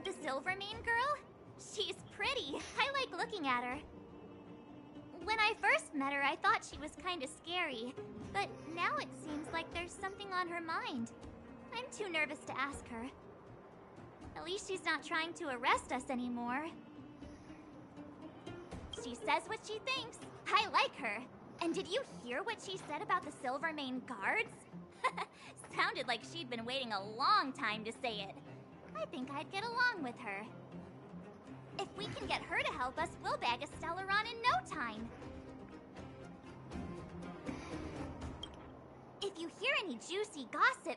The Silvermane girl? She's pretty. I like looking at her. When I first met her, I thought she was kinda scary, but now it seems like there's something on her mind. I'm too nervous to ask her. At least she's not trying to arrest us anymore. She says what she thinks. I like her. And did you hear what she said about the Silvermane guards? Sounded like she'd been waiting a long time to say it. I think I'd get along with her. If we can get her to help us, we'll bag a Stellaron in no time. If you hear any juicy gossip,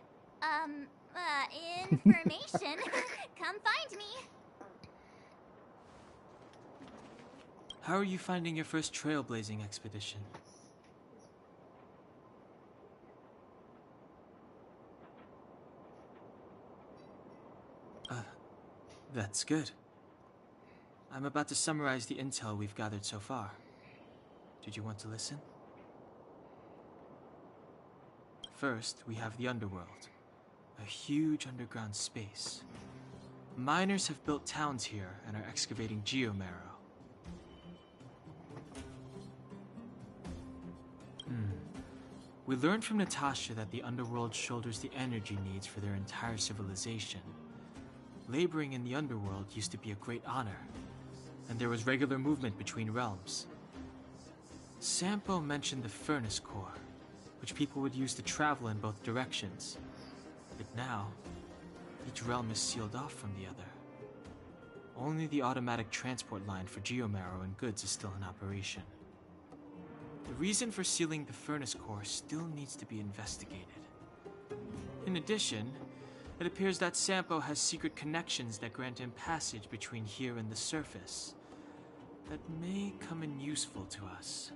information, come find me. How are you finding your first trailblazing expedition? That's good. I'm about to summarize the intel we've gathered so far. Did you want to listen? First, we have the underworld. A huge underground space. Miners have built towns here and are excavating geomarrow. We learned from Natasha that the underworld shoulders the energy needs for their entire civilization. Laboring in the underworld used to be a great honor, and there was regular movement between realms. Sampo mentioned the furnace core, which people would use to travel in both directions. But now, each realm is sealed off from the other. Only the automatic transport line for geomarrow and goods is still in operation. The reason for sealing the furnace core still needs to be investigated. In addition, it appears that Sampo has secret connections that grant him passage between here and the surface that may come in useful to us.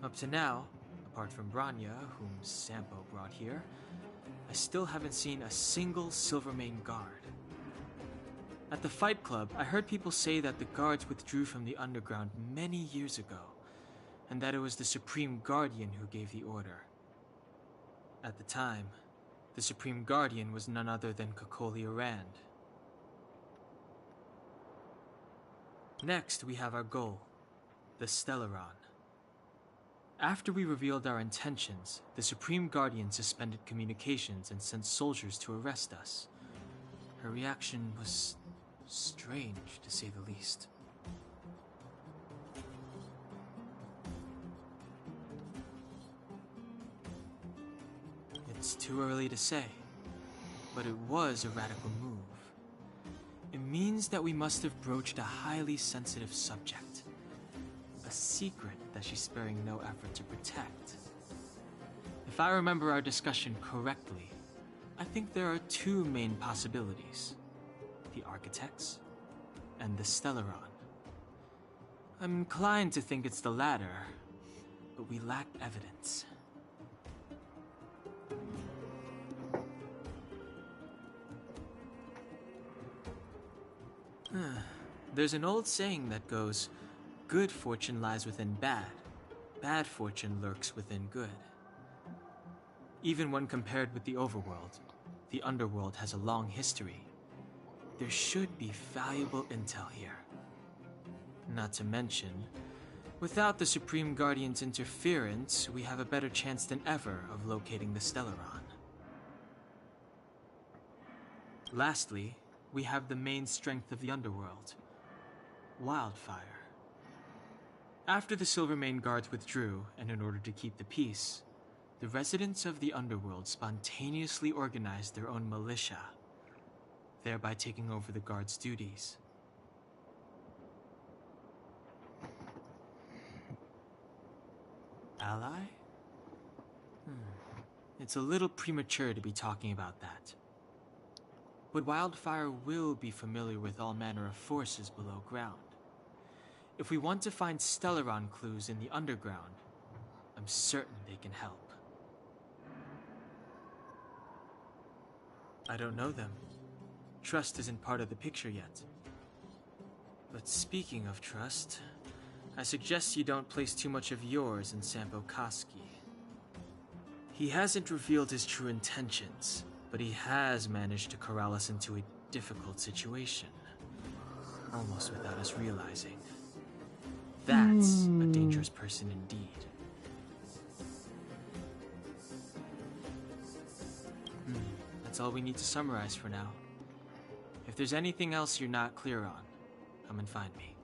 Up to now, apart from Branya, whom Sampo brought here, I still haven't seen a single Silvermane guard. At the Fight Club, I heard people say that the guards withdrew from the underground many years ago, and that it was the Supreme Guardian who gave the order. At the time, the Supreme Guardian was none other than Cocolia Rand. Next, we have our goal, the Stellaron. After we revealed our intentions, the Supreme Guardian suspended communications and sent soldiers to arrest us. Her reaction was strange, to say the least. It's too early to say, but it was a radical move. It means that we must have broached a highly sensitive subject. A secret that she's sparing no effort to protect. If I remember our discussion correctly, I think there are two main possibilities. The Architects and the Stellaron. I'm inclined to think it's the latter, but we lack evidence. There's an old saying that goes, good fortune lies within bad, bad fortune lurks within good. Even when compared with the overworld, the underworld has a long history. There should be valuable intel here. Not to mention, without the Supreme Guardian's interference, we have a better chance than ever of locating the Stellaron. Lastly, we have the main strength of the underworld, wildfire. After the Silvermane guards withdrew, and in order to keep the peace, the residents of the underworld spontaneously organized their own militia, thereby taking over the guards' duties. Ally? It's a little premature to be talking about that. But Wildfire will be familiar with all manner of forces below ground. If we want to find Stellaron clues in the underground, I'm certain they can help. I don't know them. Trust isn't part of the picture yet. But speaking of trust, I suggest you don't place too much of yours in Sampo Koski. He hasn't revealed his true intentions, but he has managed to corral us into a difficult situation, almost without us realizing. That's a dangerous person indeed. That's all we need to summarize for now. If there's anything else you're not clear on, come and find me.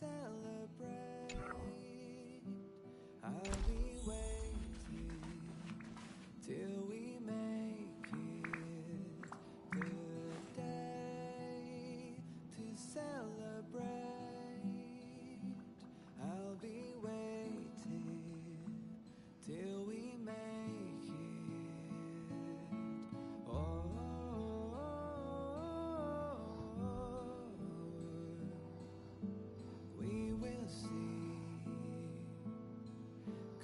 celebrate. I'll be waiting till we make it the day to celebrate. I'll be waiting till we make it. Oh, we will see.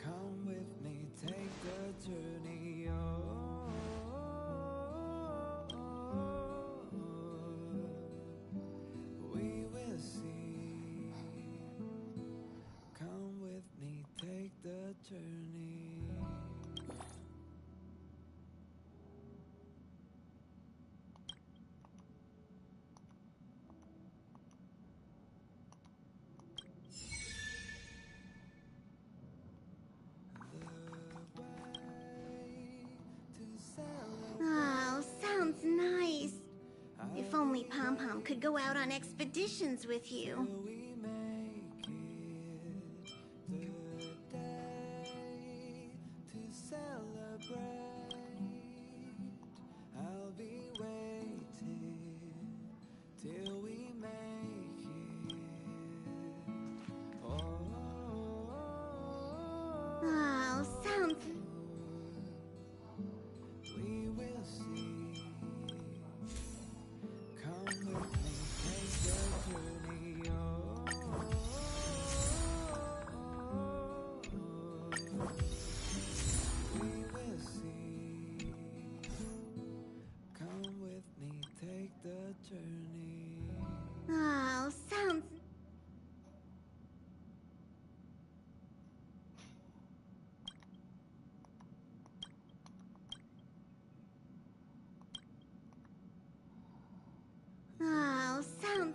Come with me, take the journey. Oh, we will see. Come with me, take the journey. Oh, sounds nice. If only Pom Pom could go out on expeditions with you. To celebrate, I'll be waiting till we make it. Oh, sounds... We will see. Come with me, take the journey. We will see. Come with me, take the journey. Oh, sounds... Oh, sounds...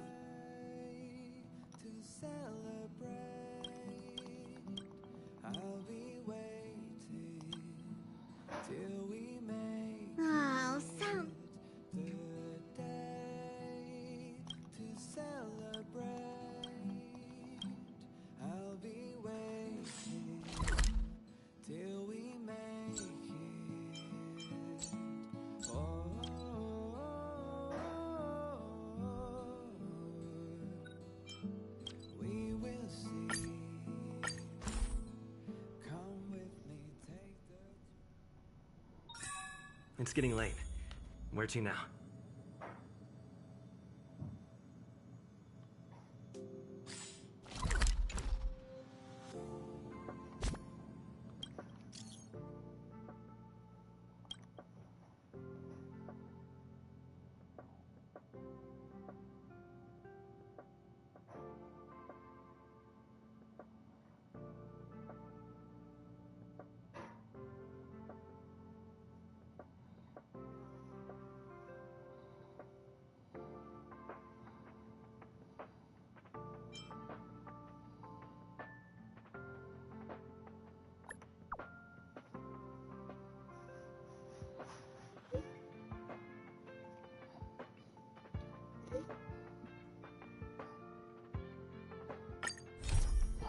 To celebrate, I'll be waiting till we make Oh, sounds... the day to celebrate. I'll be waiting till we make it. Oh, we will see. Come with me, take the... It's getting late. Where to now?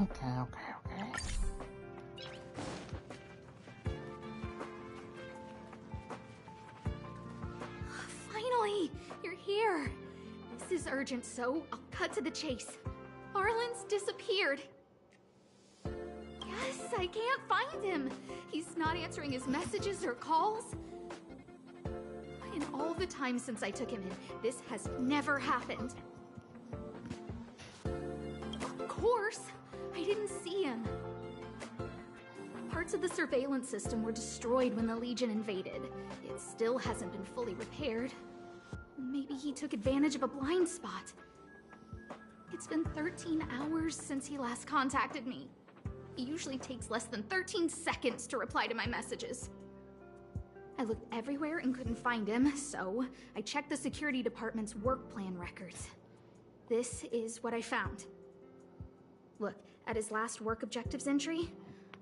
Okay. Finally! You're here! This is urgent, so I'll cut to the chase. Arlen's disappeared. Yes, I can't find him. He's not answering his messages or calls. In all the time since I took him in, this has never happened. Of course, I didn't see him. Parts of the surveillance system were destroyed when the Legion invaded. It still hasn't been fully repaired. Maybe he took advantage of a blind spot. It's been 13 hours since he last contacted me. He usually takes less than 13 seconds to reply to my messages. I looked everywhere and couldn't find him, so I checked the security department's work plan records. This is what I found. Look, at his last work objectives entry,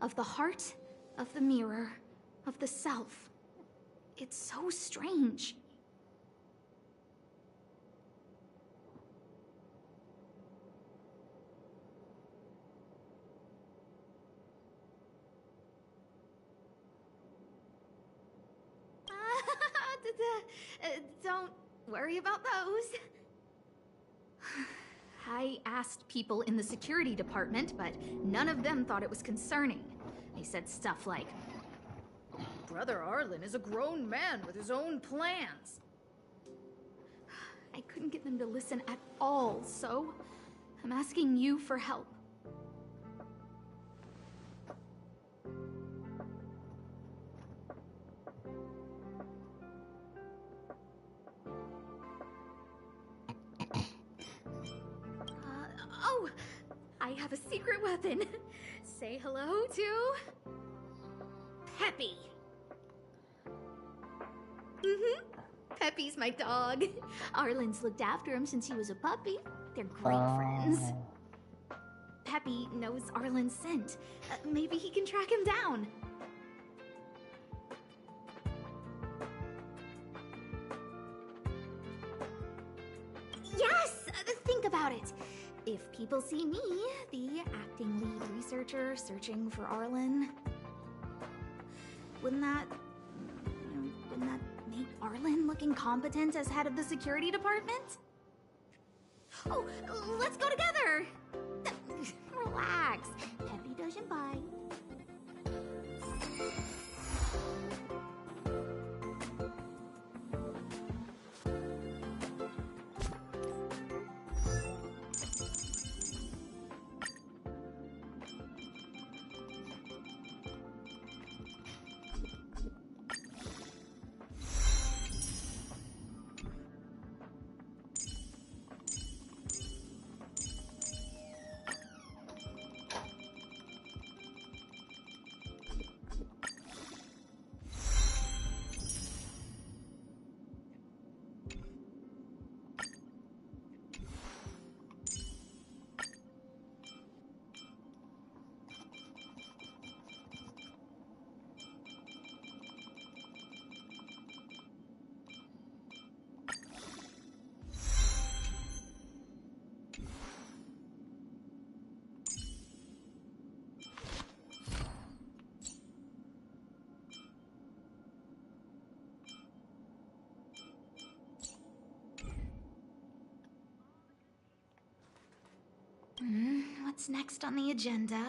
of the heart, of the mirror, of the self. It's so strange. Don't worry about those. I asked people in the security department, but none of them thought it was concerning. They said stuff like, Brother Arlen is a grown man with his own plans. I couldn't get them to listen at all, so I'm asking you for help. Oh, I have a secret weapon. Say hello to Peppy. Peppy's my dog. Arlen's looked after him since he was a puppy. They're great friends. Peppy knows Arlen's scent. Maybe he can track him down. Yes! Think about it. If people see me, the acting lead researcher searching for Arlen, wouldn't that make Arlen look incompetent as head of the security department? Oh, let's go together! Relax. Peppy doesn't bite. What's next on the agenda?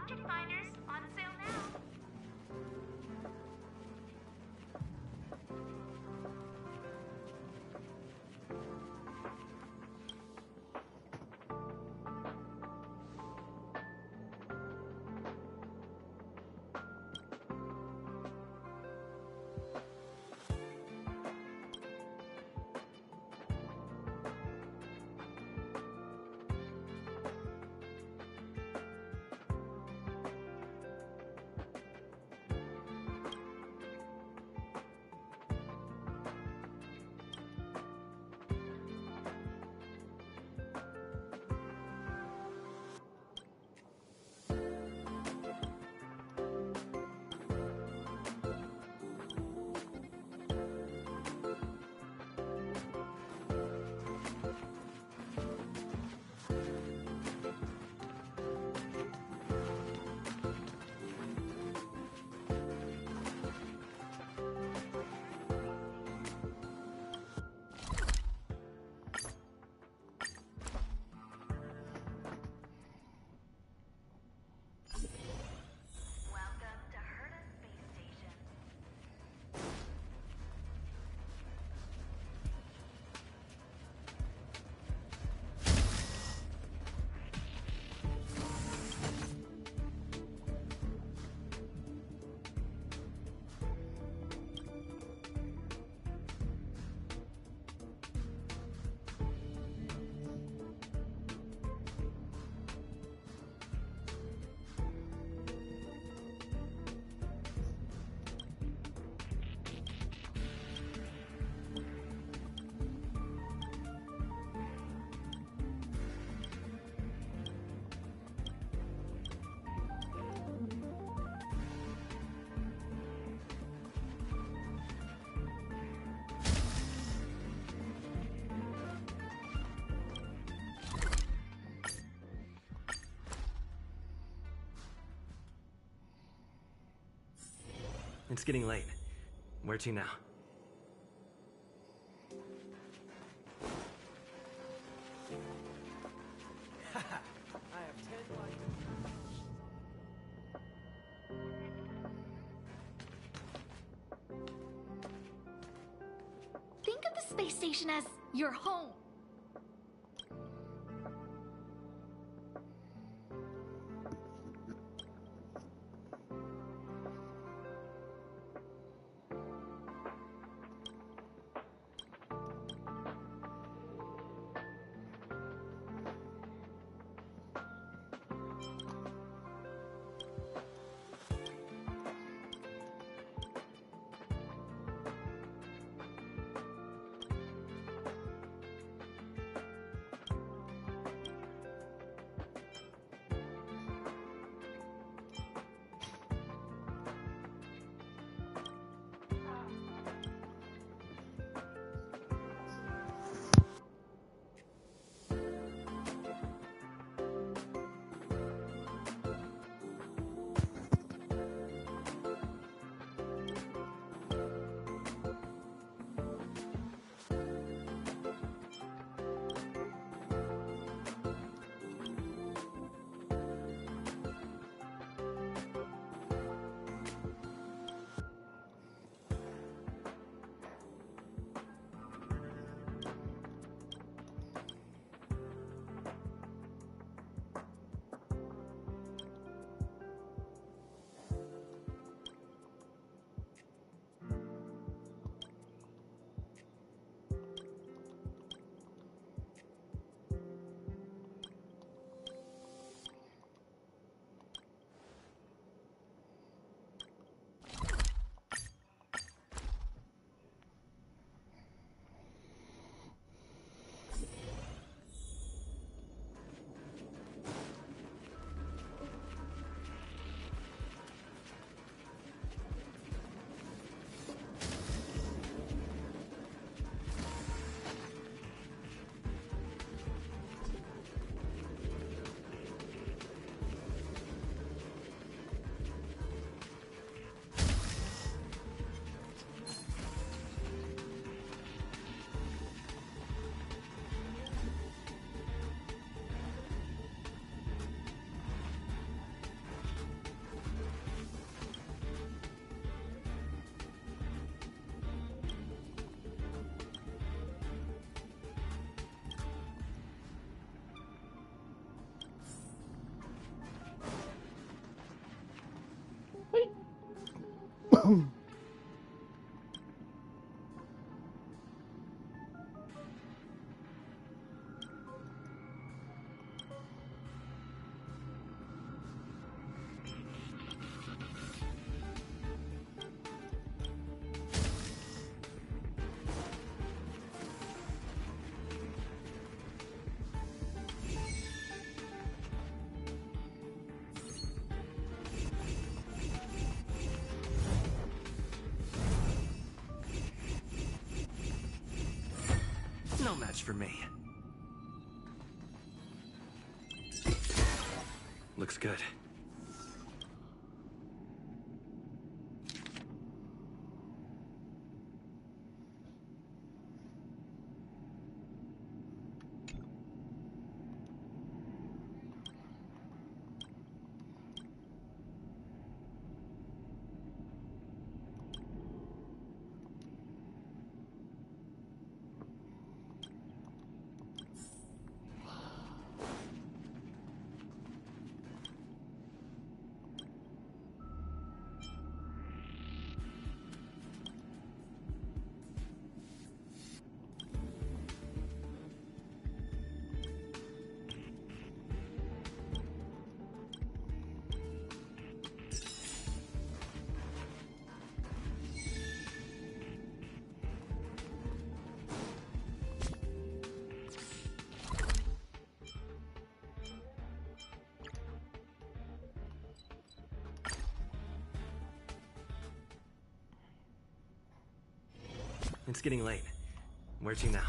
Object finders on sale now. It's getting late. Where to now? I have 10 life. Think of the space station as your home. No match for me. Looks good. It's getting late. Where to now?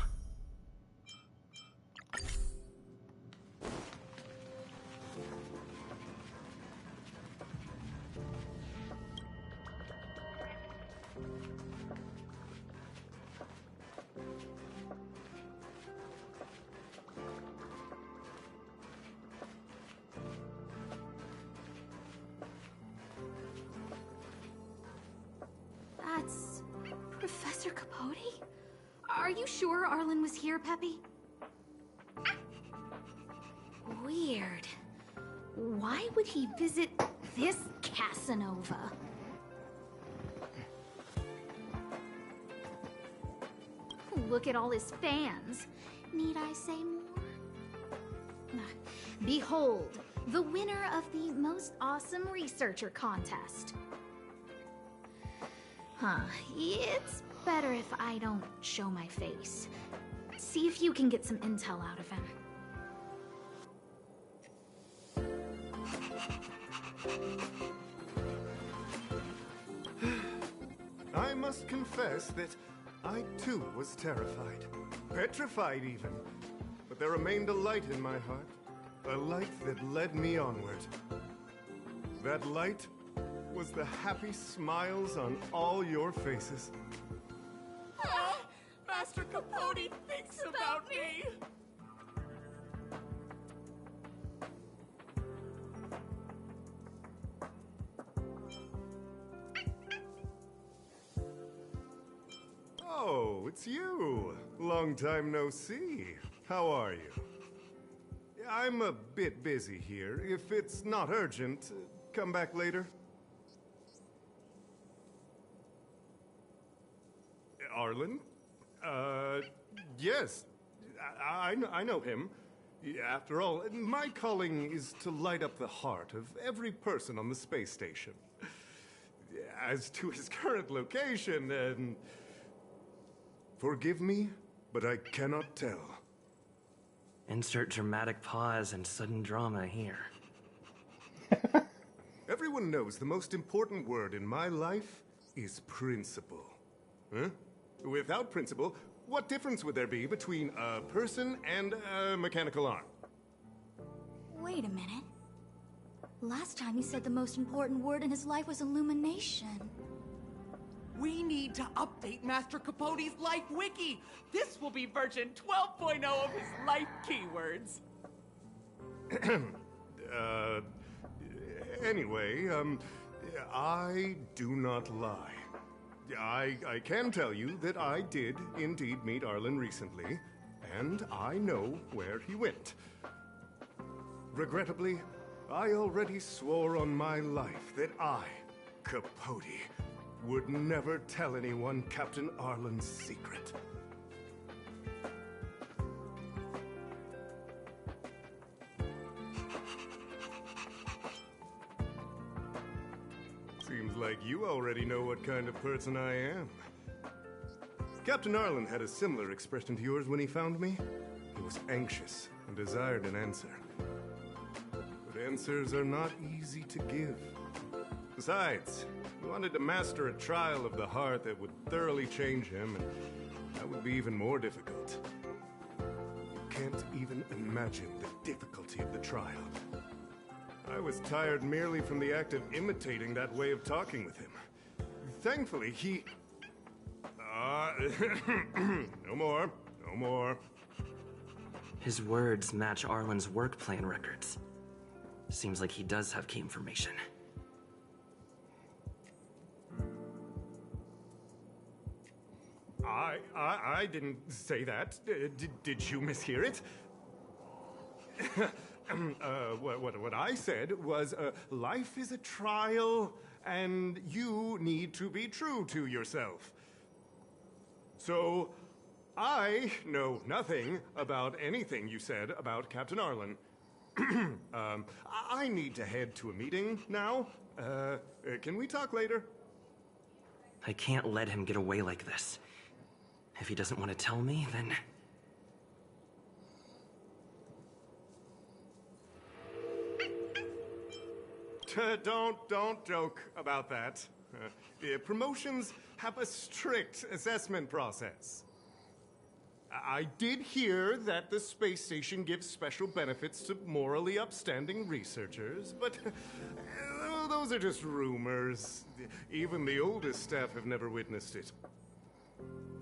That's Professor Capote? Are you sure Arlen was here, Peppy? Weird. Why would he visit this Casanova? Look at all his fans. Need I say more? Behold, the winner of the most awesome researcher contest. Huh, it's better if I don't show my face. See if you can get some intel out of him. I must confess that I too was terrified. Petrified even. But there remained a light in my heart. A light that led me onward. That light was the happy smiles on all your faces. Master Capote thinks about me! Oh, it's you. Long time no see. How are you? I'm a bit busy here. If it's not urgent, come back later. Arlen? Yes. I know him. After all, my calling is to light up the heart of every person on the space station. As to his current location, forgive me, but I cannot tell. Insert dramatic pause and sudden drama here. Everyone knows the most important word in my life is principle. Huh? Without principle, what difference would there be between a person and a mechanical arm? Wait a minute. Last time he said the most important word in his life was illumination. We need to update Master Capote's Life Wiki! This will be version 12.0 of his life keywords. Anyway, I do not lie. I can tell you that I did indeed meet Arlen recently, and I know where he went. Regrettably, I already swore on my life that I, Capote, would never tell anyone Captain Arlen's secret. Seems like you already know what kind of person I am. Captain Arlen had a similar expression to yours when he found me. He was anxious and desired an answer. But answers are not easy to give. Besides, he wanted to master a trial of the heart that would thoroughly change him, and that would be even more difficult. You can't even imagine the difficulty of the trial. I was tired merely from the act of imitating that way of talking with him. Thankfully, he... no more. No more. His words match Arlen's work plan records. Seems like he does have key information. I didn't say that. Did you mishear it? What I said was, life is a trial, and you need to be true to yourself. So, I know nothing about anything you said about Captain Arlen. I need to head to a meeting now. Can we talk later? I can't let him get away like this. If he doesn't want to tell me, then... Don't joke about that. Promotions have a strict assessment process. I did hear that the space station gives special benefits to morally upstanding researchers, but those are just rumors. Even the oldest staff have never witnessed it.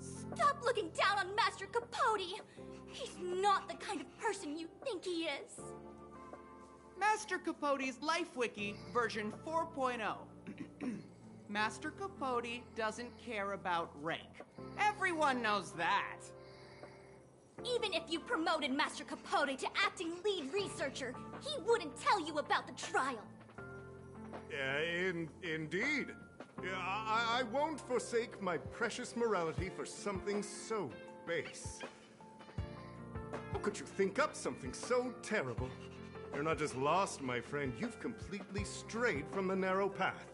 Stop looking down on Master Capote! He's not the kind of person you think he is. Master Capote's Life Wiki version 4.0. Master Capote doesn't care about rank. Everyone knows that. Even if you promoted Master Capote to acting lead researcher, he wouldn't tell you about the trial. Indeed. I won't forsake my precious morality for something so base. How could you think up something so terrible? You're not just lost, my friend. You've completely strayed from the narrow path.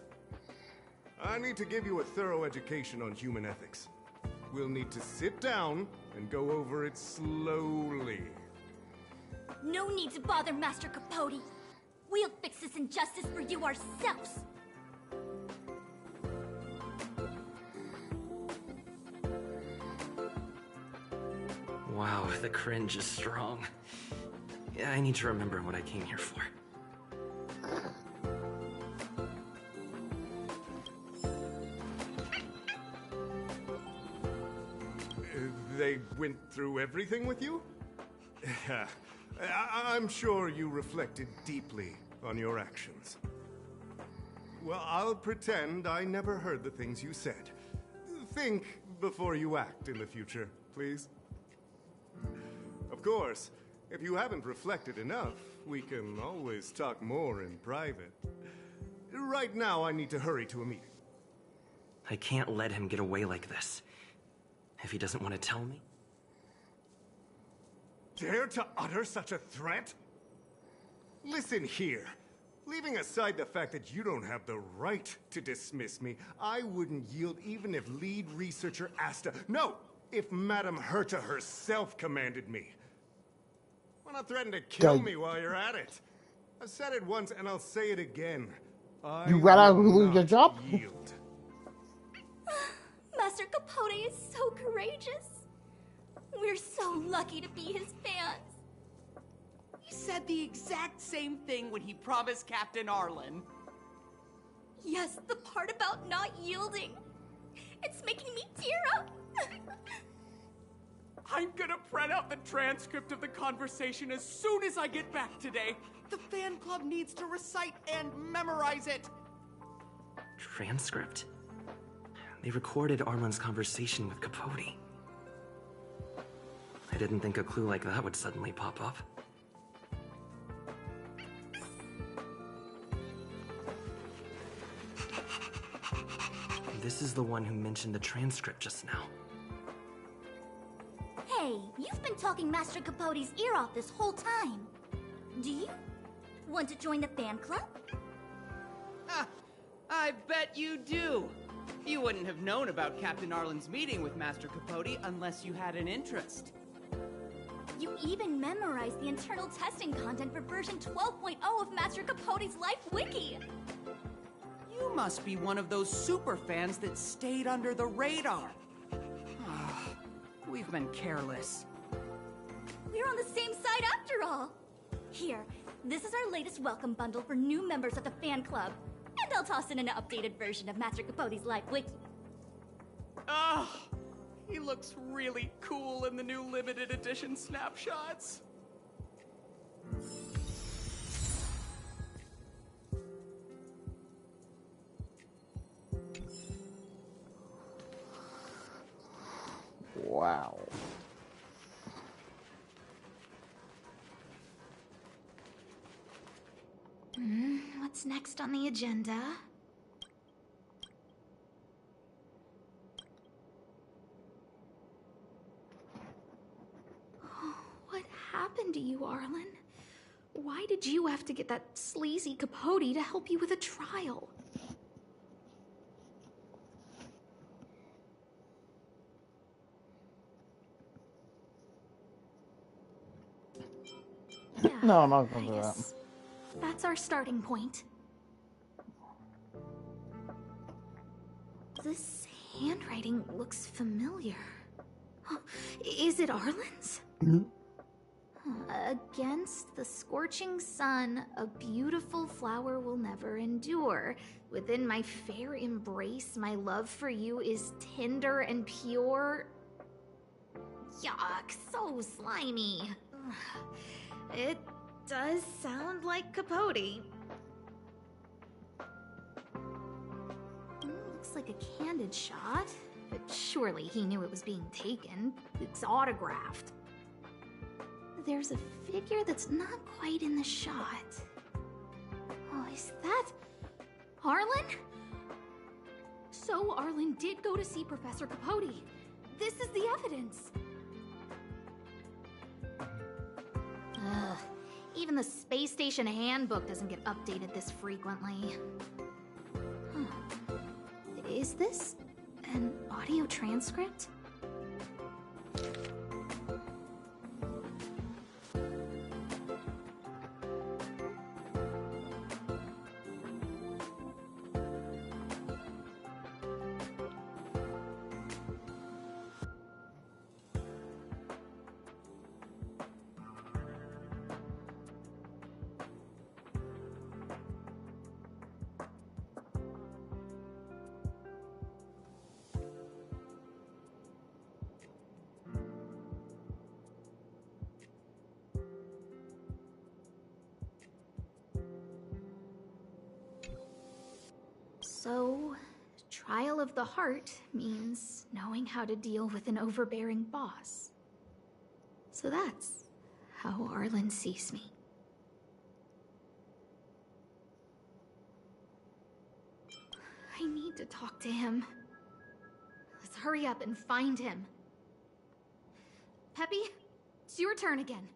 I need to give you a thorough education on human ethics. We'll need to sit down and go over it slowly. No need to bother Master Capote. We'll fix this injustice for you ourselves. Wow, the cringe is strong. Yeah, I need to remember what I came here for. They went through everything with you? I'm sure you reflected deeply on your actions. Well, I'll pretend I never heard the things you said. Think before you act in the future, please. Of course, if you haven't reflected enough, we can always talk more in private. Right now, I need to hurry to a meeting. I can't let him get away like this. If he doesn't want to tell me? Dare to utter such a threat? Listen here. Leaving aside the fact that you don't have the right to dismiss me, I wouldn't yield even if lead researcher Asta... No! If Madame Herta herself commanded me. Why not threaten to kill me while you're at it? I've said it once and I'll say it again. You rather lose your job? Yield. Master Capote is so courageous. We're so lucky to be his fans. He said the exact same thing when he promised Captain Arlen. Yes, the part about not yielding. It's making me tear up. I'm gonna print out the transcript of the conversation as soon as I get back today. The fan club needs to recite and memorize it. Transcript? They recorded Arlen's conversation with Capote. I didn't think a clue like that would suddenly pop up. This is the one who mentioned the transcript just now. Hey, you've been talking Master Capote's ear off this whole time. Do you want to join the fan club? I bet you do. You wouldn't have known about Captain Arlen's meeting with Master Capote unless you had an interest. You even memorized the internal testing content for version 12.0 of Master Capote's Life Wiki. You must be one of those super fans that stayed under the radar. We've been careless. We're on the same side after all. Here, this is our latest welcome bundle for new members of the fan club. And I'll toss in an updated version of Master Capote's Life Wiki. He looks really cool in the new limited edition snapshots. Wow. What's next on the agenda? What happened to you, Arlen? Why did you have to get that sleazy Capote to help you with a trial? Yeah, No, I'm not gonna do that. That's our starting point. This handwriting looks familiar. Is it Arlen's? Against the scorching sun, a beautiful flower will never endure. Within my fair embrace, my love for you is tender and pure. Yuck, so slimy. It does sound like Capote. Looks like a candid shot, but surely he knew it was being taken. It's autographed. There's a figure that's not quite in the shot. Oh, is that Arlen? So Arlen did go to see Professor Capote. This is the evidence. Ugh. Even the space station handbook doesn't get updated this frequently. Huh. Is this an audio transcript? So, trial of the heart means knowing how to deal with an overbearing boss. So that's how Arlen sees me. I need to talk to him. Let's hurry up and find him. Peppy, it's your turn again.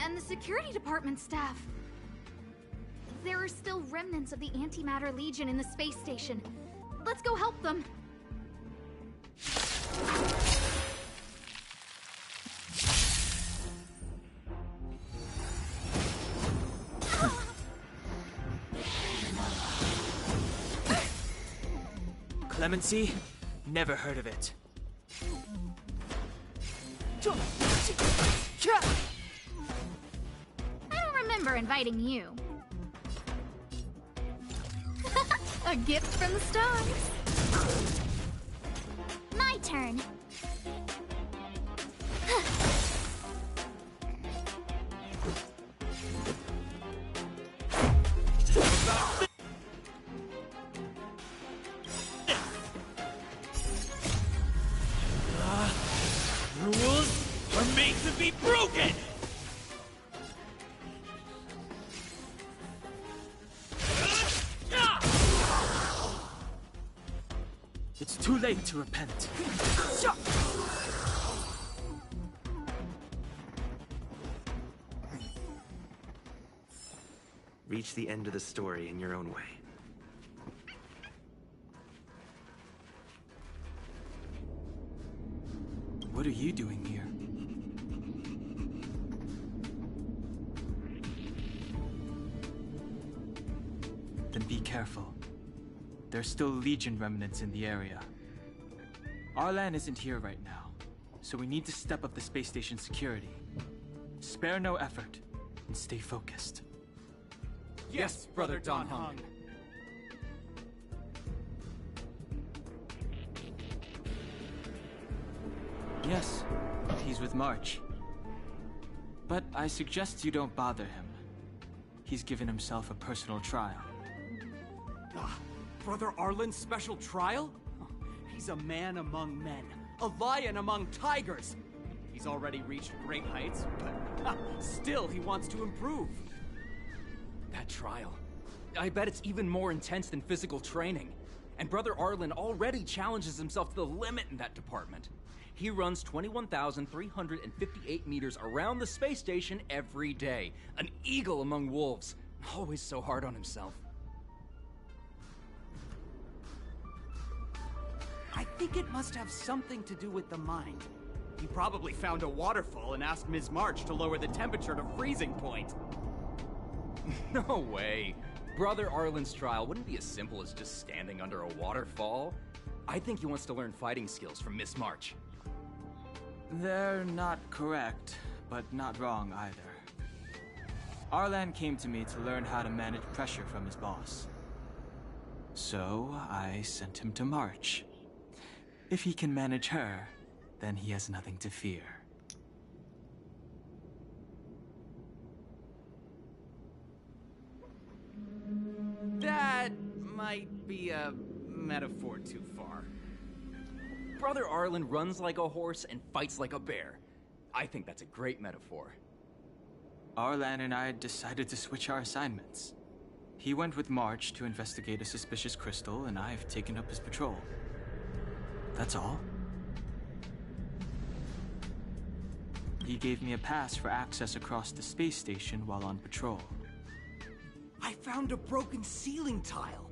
And the security department staff. There are still remnants of the Antimatter Legion in the space station. Let's go help them. Clemency? Never heard of it. I don't remember inviting you. A gift from the stars. My turn. Rules are made to be broken! It's too late to repent. Reach the end of the story in your own way. What are you doing here? Then be careful. There's still Legion remnants in the area. Arlan isn't here right now, so we need to step up the space station security. Spare no effort, and stay focused. Yes, Brother Dan Heng. Yes, he's with March. But I suggest you don't bother him. He's given himself a personal trial. Brother Arlen's special trial? He's a man among men, a lion among tigers. He's already reached great heights, but still he wants to improve. That trial. I bet it's even more intense than physical training. And Brother Arlen already challenges himself to the limit in that department. He runs 21,358 meters around the space station every day. An eagle among wolves. Always so hard on himself. I think it must have something to do with the mind. He probably found a waterfall and asked Ms. March to lower the temperature to freezing point. No way. Brother Arlen's trial wouldn't be as simple as just standing under a waterfall. I think he wants to learn fighting skills from Miss March. They're not correct, but not wrong either. Arlan came to me to learn how to manage pressure from his boss. So I sent him to March. If he can manage her, then he has nothing to fear. That might be a metaphor too far. Brother Arlen runs like a horse and fights like a bear. I think that's a great metaphor. Arlan and I decided to switch our assignments. He went with March to investigate a suspicious crystal, and I've taken up his patrol. That's all. He gave me a pass for access across the space station while on patrol. I found a broken ceiling tile.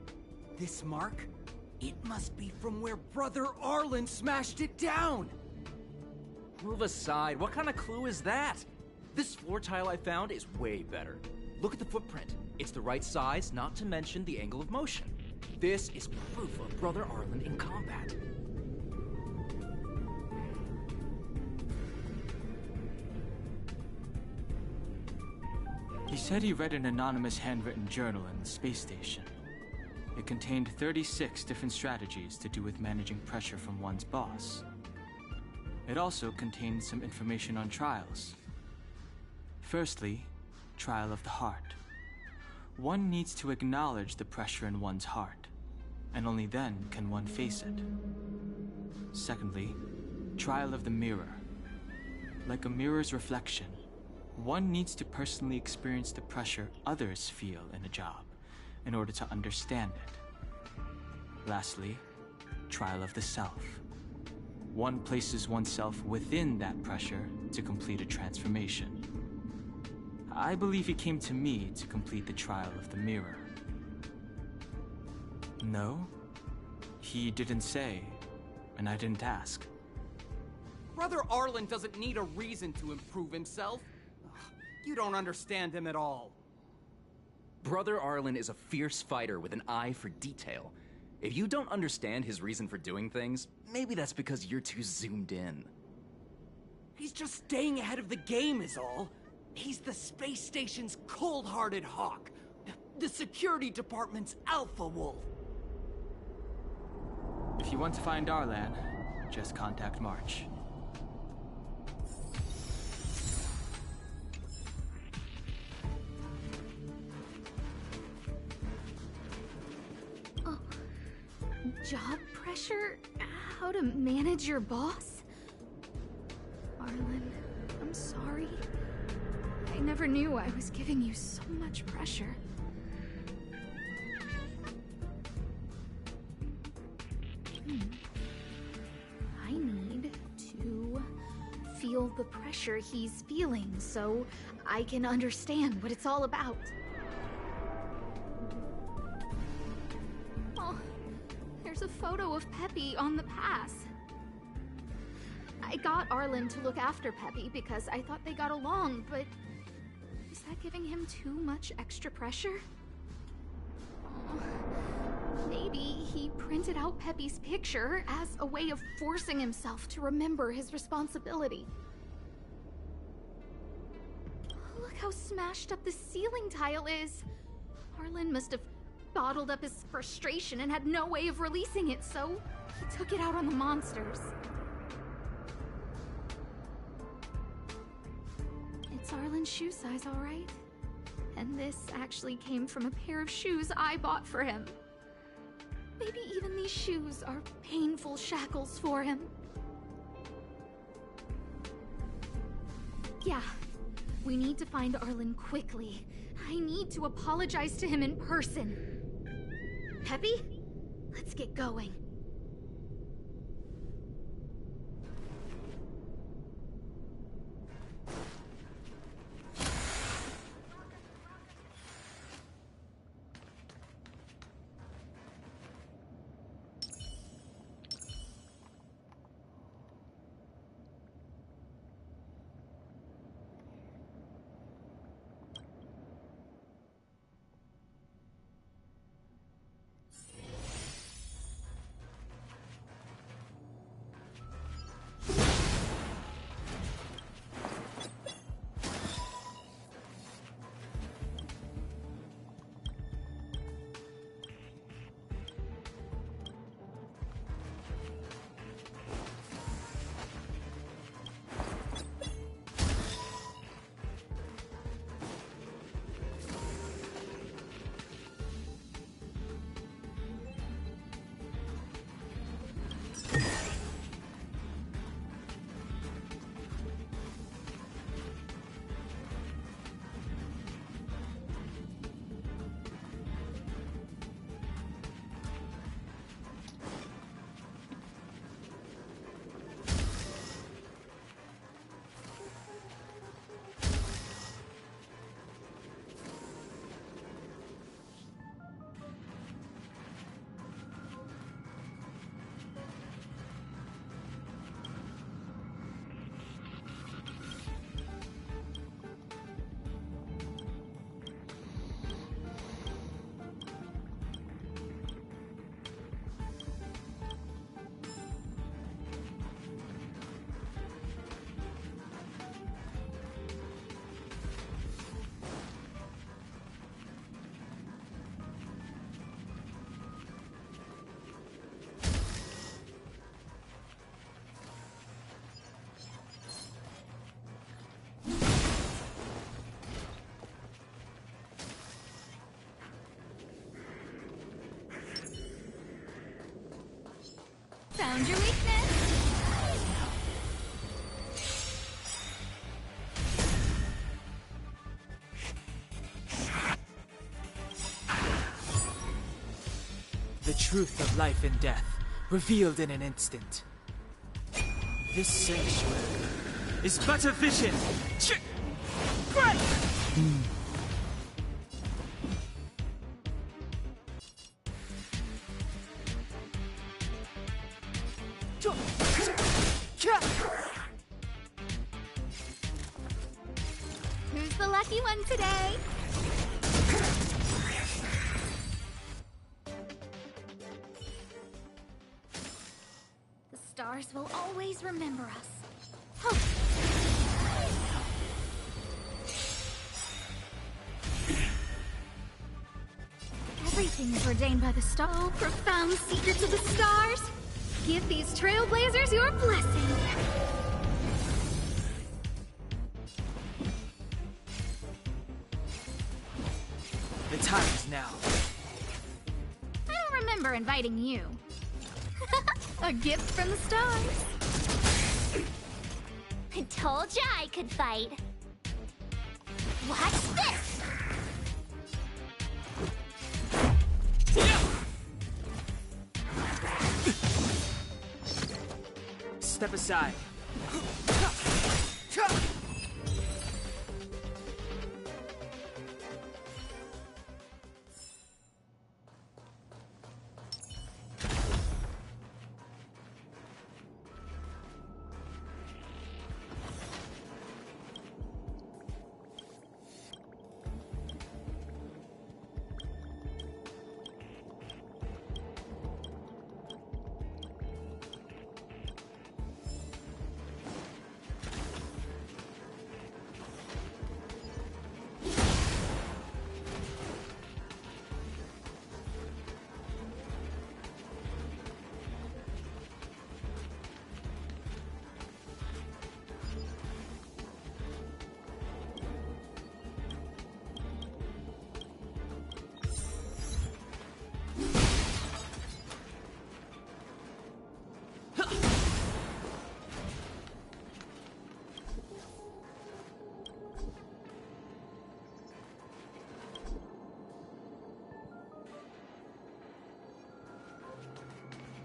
This mark? It must be from where Brother Arlen smashed it down! Move aside. What kind of clue is that? This floor tile I found is way better. Look at the footprint. It's the right size, not to mention the angle of motion. This is proof of Brother Arlen in combat. He said he read an anonymous handwritten journal in the space station. It contained 36 different strategies to do with managing pressure from one's boss. It also contained some information on trials. Firstly, trial of the heart. One needs to acknowledge the pressure in one's heart, and only then can one face it. Secondly, trial of the mirror. Like a mirror's reflection, one needs to personally experience the pressure others feel in a job in order to understand it. Lastly, trial of the self. One places oneself within that pressure to complete a transformation. I believe he came to me to complete the trial of the mirror. No, he didn't say, and I didn't ask. Brother Arlen doesn't need a reason to improve himself. You don't understand him at all. Brother Arlen is a fierce fighter with an eye for detail. If you don't understand his reason for doing things, maybe that's because you're too zoomed in. He's just staying ahead of the game is all. He's the space station's cold-hearted hawk. The security department's alpha wolf. If you want to find Arlan, just contact March. Oh. Job pressure? How to manage your boss? Arlan, I'm sorry. I never knew I was giving you so much pressure. I need to feel the pressure he's feeling so I can understand what it's all about. Oh, there's a photo of Peppy on the pass. I got Arlan to look after Peppy because I thought they got along, but is that giving him too much extra pressure? Oh, maybe he printed out Peppy's picture as a way of forcing himself to remember his responsibility. Look how smashed up the ceiling tile is. Arlan must have bottled up his frustration and had no way of releasing it, so he took it out on the monsters. It's Arlan's shoe size, all right? And this actually came from a pair of shoes I bought for him. Maybe even these shoes are painful shackles for him. Yeah, we need to find Arlan quickly. I need to apologize to him in person. Peppy, let's get going. Found your weakness! The truth of life and death, revealed in an instant. This sanctuary is but a vision! Who's the lucky one today? stars will always remember us. Everything is ordained by the star. Oh, profound secrets of the stars. Give these trailblazers your blessing. The time is now. I don't remember inviting you. A gift from the stars. I told ya I could fight. Watch this! Step aside.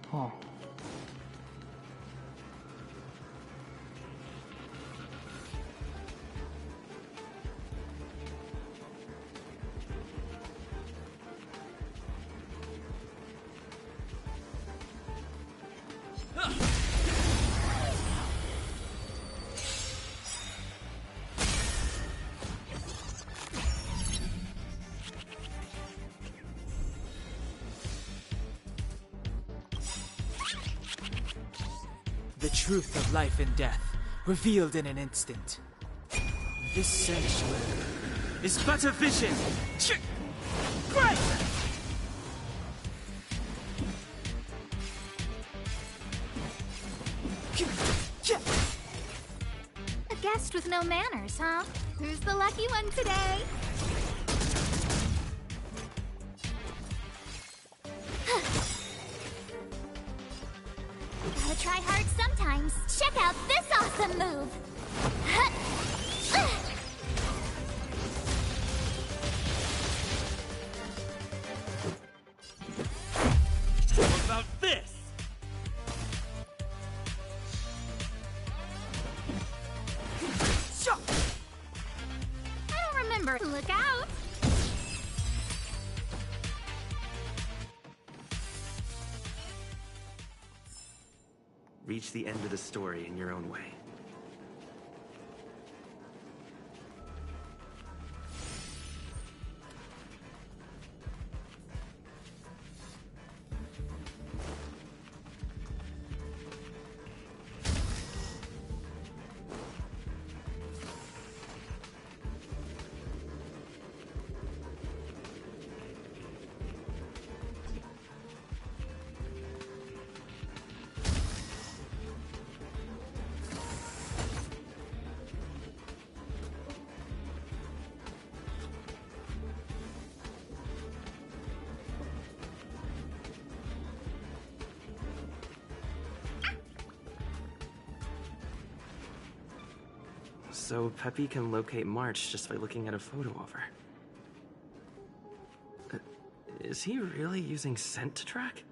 Huh. The truth of life and death, revealed in an instant. This sanctuary is but a vision. Great! A guest with no manners, huh? Who's the lucky one today? Gotta try hard sometimes. Check out this awesome move! What about this? I don't remember. Look out! Reach the end of the story in your own way. So Peppy can locate March just by looking at a photo of her. Is he really using scent to track?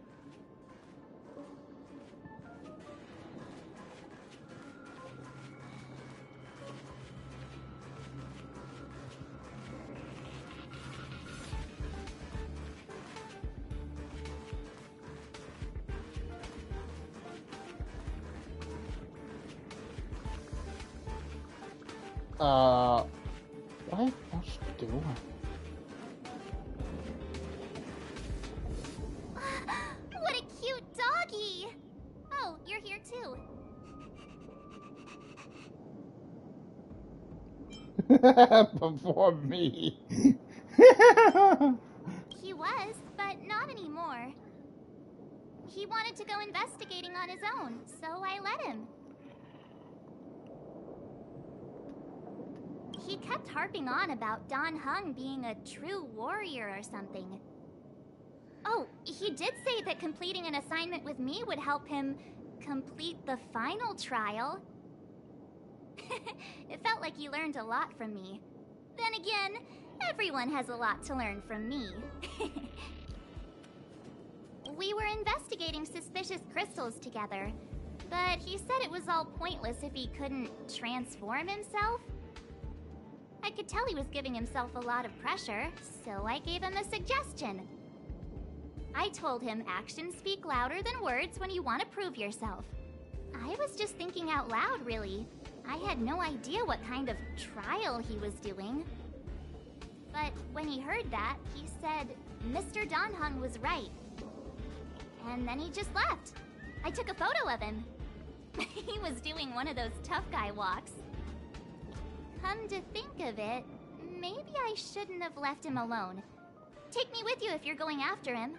What was she doing? What a cute doggy! Oh, you're here too? too. Before me. He was, but not anymore. He wanted to go investigating on his own, so I let him. He kept harping on about Dan Heng being a true warrior or something. Oh, he did say that completing an assignment with me would help him complete the final trial. It felt like he learned a lot from me. Then again, everyone has a lot to learn from me. We were investigating suspicious crystals together, but he said it was all pointless if he couldn't transform himself. I could tell he was giving himself a lot of pressure, so I gave him a suggestion. I told him actions speak louder than words when you want to prove yourself. I was just thinking out loud, really. I had no idea what kind of trial he was doing. But when he heard that, he said Mr. Dan Heng was right. And then he just left. I took a photo of him. He was doing one of those tough guy walks. Come to think of it, maybe I shouldn't have left him alone. Take me with you if you're going after him.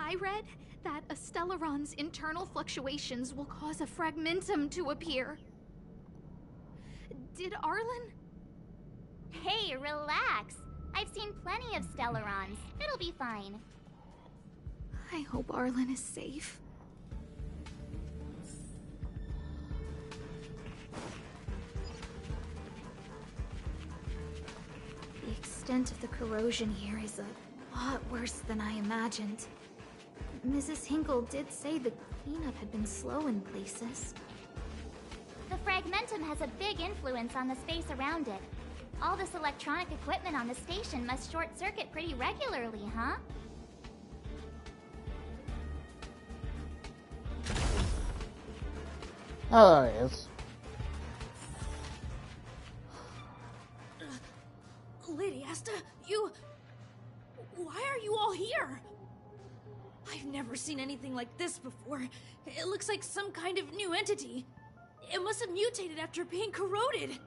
I read that a Stellaron's internal fluctuations will cause a fragmentum to appear. Did Arlen? Hey, relax. I've seen plenty of Stellarons. It'll be fine. I hope Arlen is safe. The extent of the corrosion here is a lot worse than I imagined. Mrs. Hinkle did say the cleanup had been slow in places. The fragmentum has a big influence on the space around it. All this electronic equipment on the station must short-circuit pretty regularly, huh? Oh, there it is. Lady Asta, you... Why are you all here? I've never seen anything like this before. It looks like some kind of new entity. It must have mutated after being corroded.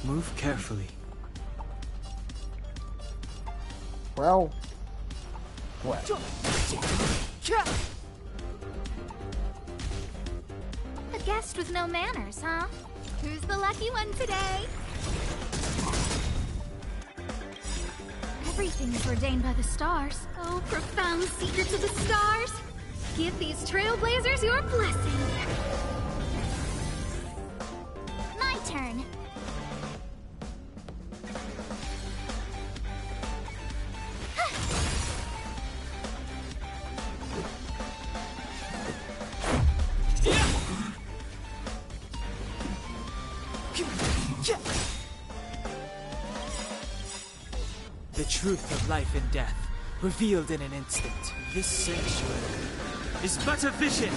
Move carefully. Well... What? A guest with no manners, huh? Who's the lucky one today? Everything is ordained by the stars. Oh, profound secrets of the stars. Give these trailblazers your blessing. My turn. The truth of life and death, revealed in an instant. This sanctuary is but a vision.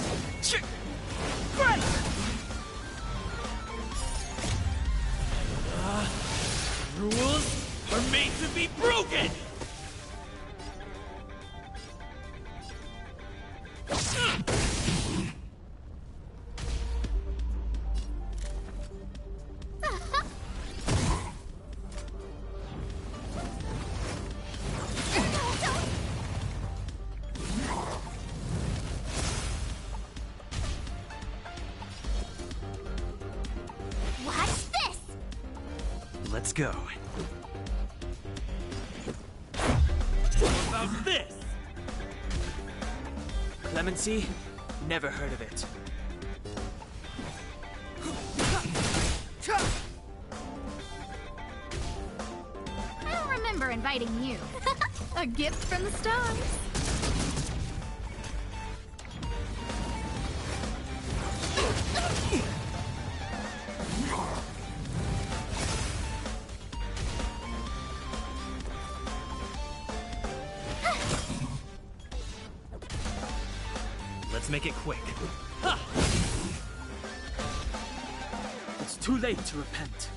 Rules are made to be broken! Let's go. What about this? Clemency? Never heard of it. I don't remember inviting you. A gift from the stars. Let's make it quick. It's too late to repent.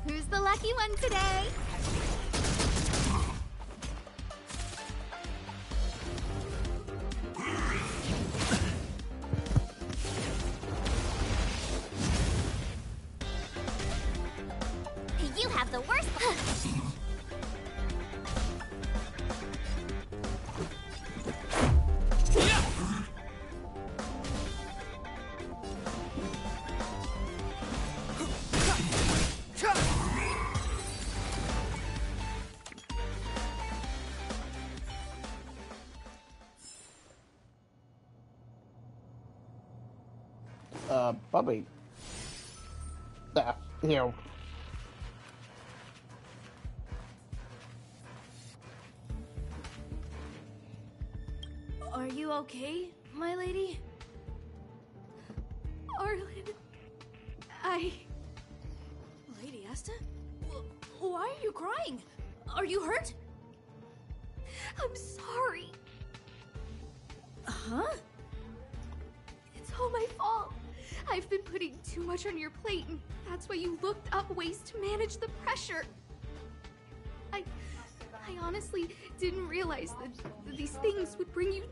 Who's the lucky one today? You have the worst. Bubby. Here. Are you okay, my lady? Arlen, Lady Asta? Why are you crying? Are you hurt? I'm sorry. Huh? It's all my fault. I've been putting too much on your plate, and that's why you looked up ways to manage the pressure. I honestly didn't realize that these things would bring you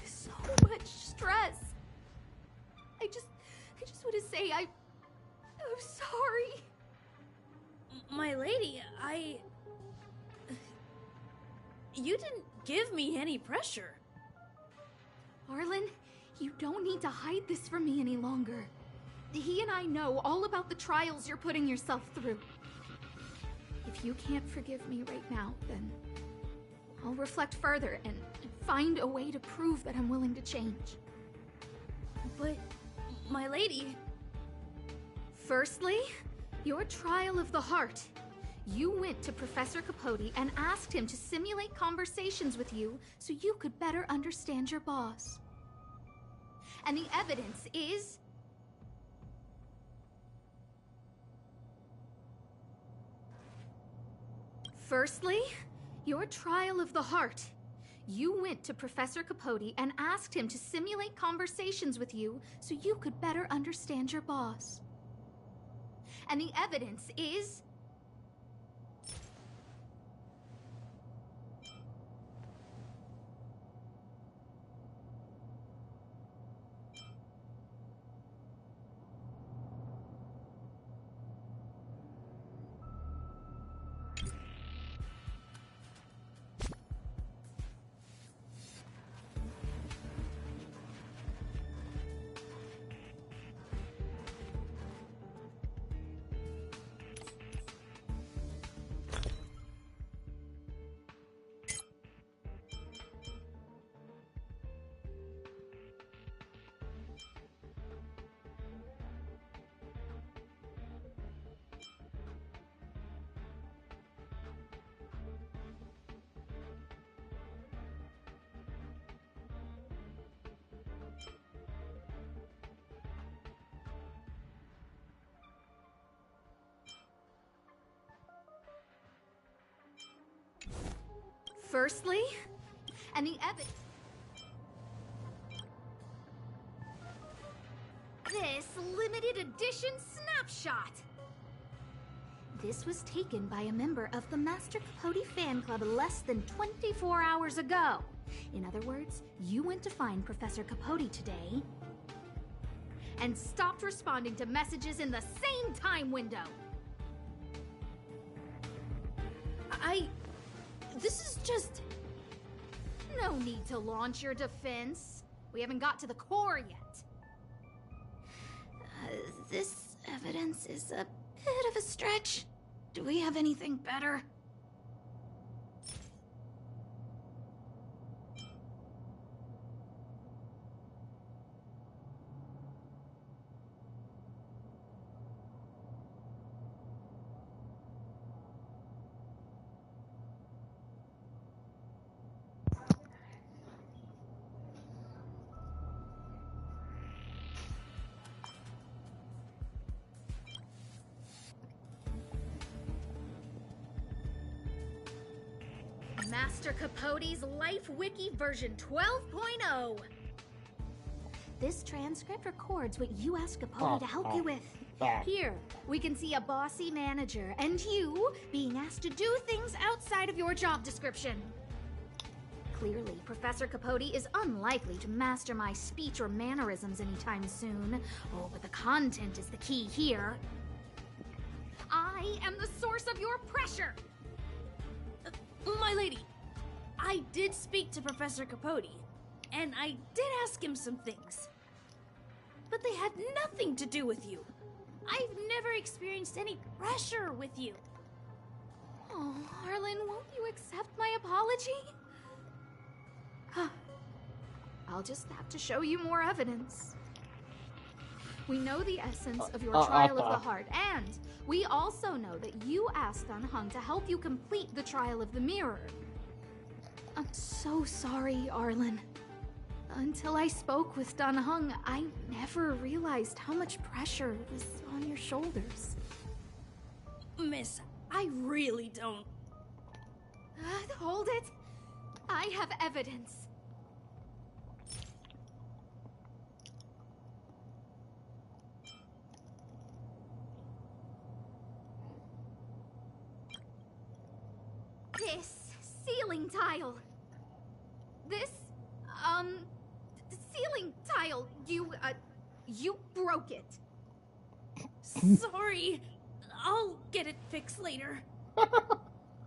so much stress. I just want to say I'm sorry. My lady, you didn't give me any pressure. Arlen, you don't need to hide this from me any longer. He and I know all about the trials you're putting yourself through. If you can't forgive me right now, then I'll reflect further and find a way to prove that I'm willing to change. But, my lady... Firstly, your trial of the heart. You went to Professor Capote and asked him to simulate conversations with you so you could better understand your boss. And the evidence is... Firstly, your trial of the heart. You went to Professor Capote and asked him to simulate conversations with you so you could better understand your boss. And the evidence is... Firstly, and the evidence... This limited edition snapshot! This was taken by a member of the Master Capote fan club less than 24 hours ago. In other words, you went to find Professor Capote today and stopped responding to messages in the same time window. This is just... No need to launch your defense. We haven't got to the core yet. This evidence is a bit of a stretch. Do we have anything better? Master Capote's Life Wiki version 12.0. This transcript records what you asked Capote to help you with. Here, we can see a bossy manager and you being asked to do things outside of your job description. Clearly, Professor Capote is unlikely to master my speech or mannerisms anytime soon. Oh, but the content is the key here. I am the source of your pressure! My lady, I did speak to Professor Capote, and I did ask him some things. But they had nothing to do with you. I've never experienced any pressure with you. Oh, Arlen, won't you accept my apology? I'll just have to show you more evidence. We know the essence of your trial of the heart, and we also know that you asked Dan Heng to help you complete the trial of the mirror. I'm so sorry, Arlen. Until I spoke with Dan Heng, I never realized how much pressure was on your shoulders. Miss, I really don't... Hold it. I have evidence. This ceiling tile. This, ceiling tile. You broke it. Sorry. I'll get it fixed later.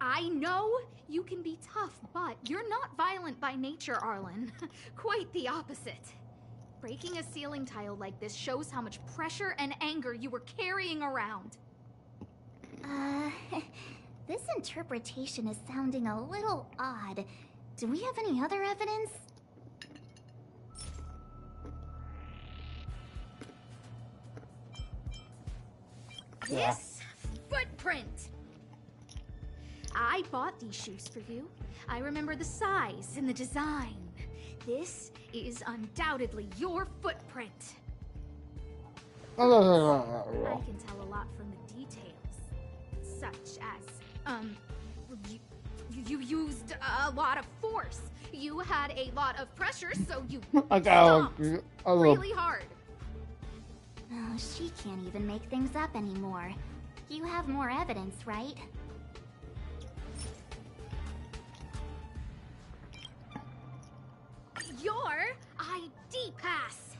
I know you can be tough, but you're not violent by nature, Arlen. Quite the opposite. Breaking a ceiling tile like this shows how much pressure and anger you were carrying around. This interpretation is sounding a little odd. Do we have any other evidence? This footprint! I bought these shoes for you. I remember the size and the design. This is undoubtedly your footprint. I can tell a lot from the details, such as, you used a lot of force. You had a lot of pressure, so you stomped really hard. Oh, she can't even make things up anymore. You have more evidence, right? Your ID pass.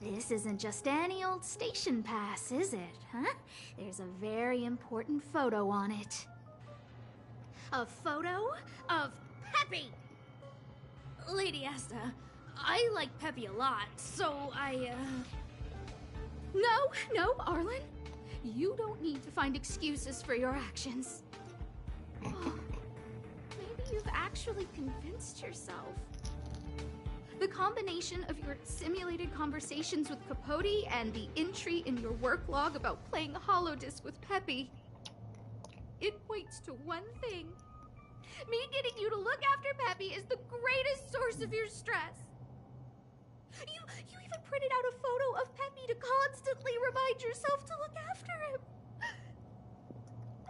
This isn't just any old station pass, is it, huh? There's a very important photo on it. A photo of Peppy! Lady Asta, I like Peppy a lot, so No, Arlen. You don't need to find excuses for your actions. Oh, maybe you've actually convinced yourself. The combination of your simulated conversations with Capote and the entry in your work log about playing holodisc with Peppy, it points to one thing. Me getting you to look after Peppy is the greatest source of your stress. You even printed out a photo of Peppy to constantly remind yourself to look after him.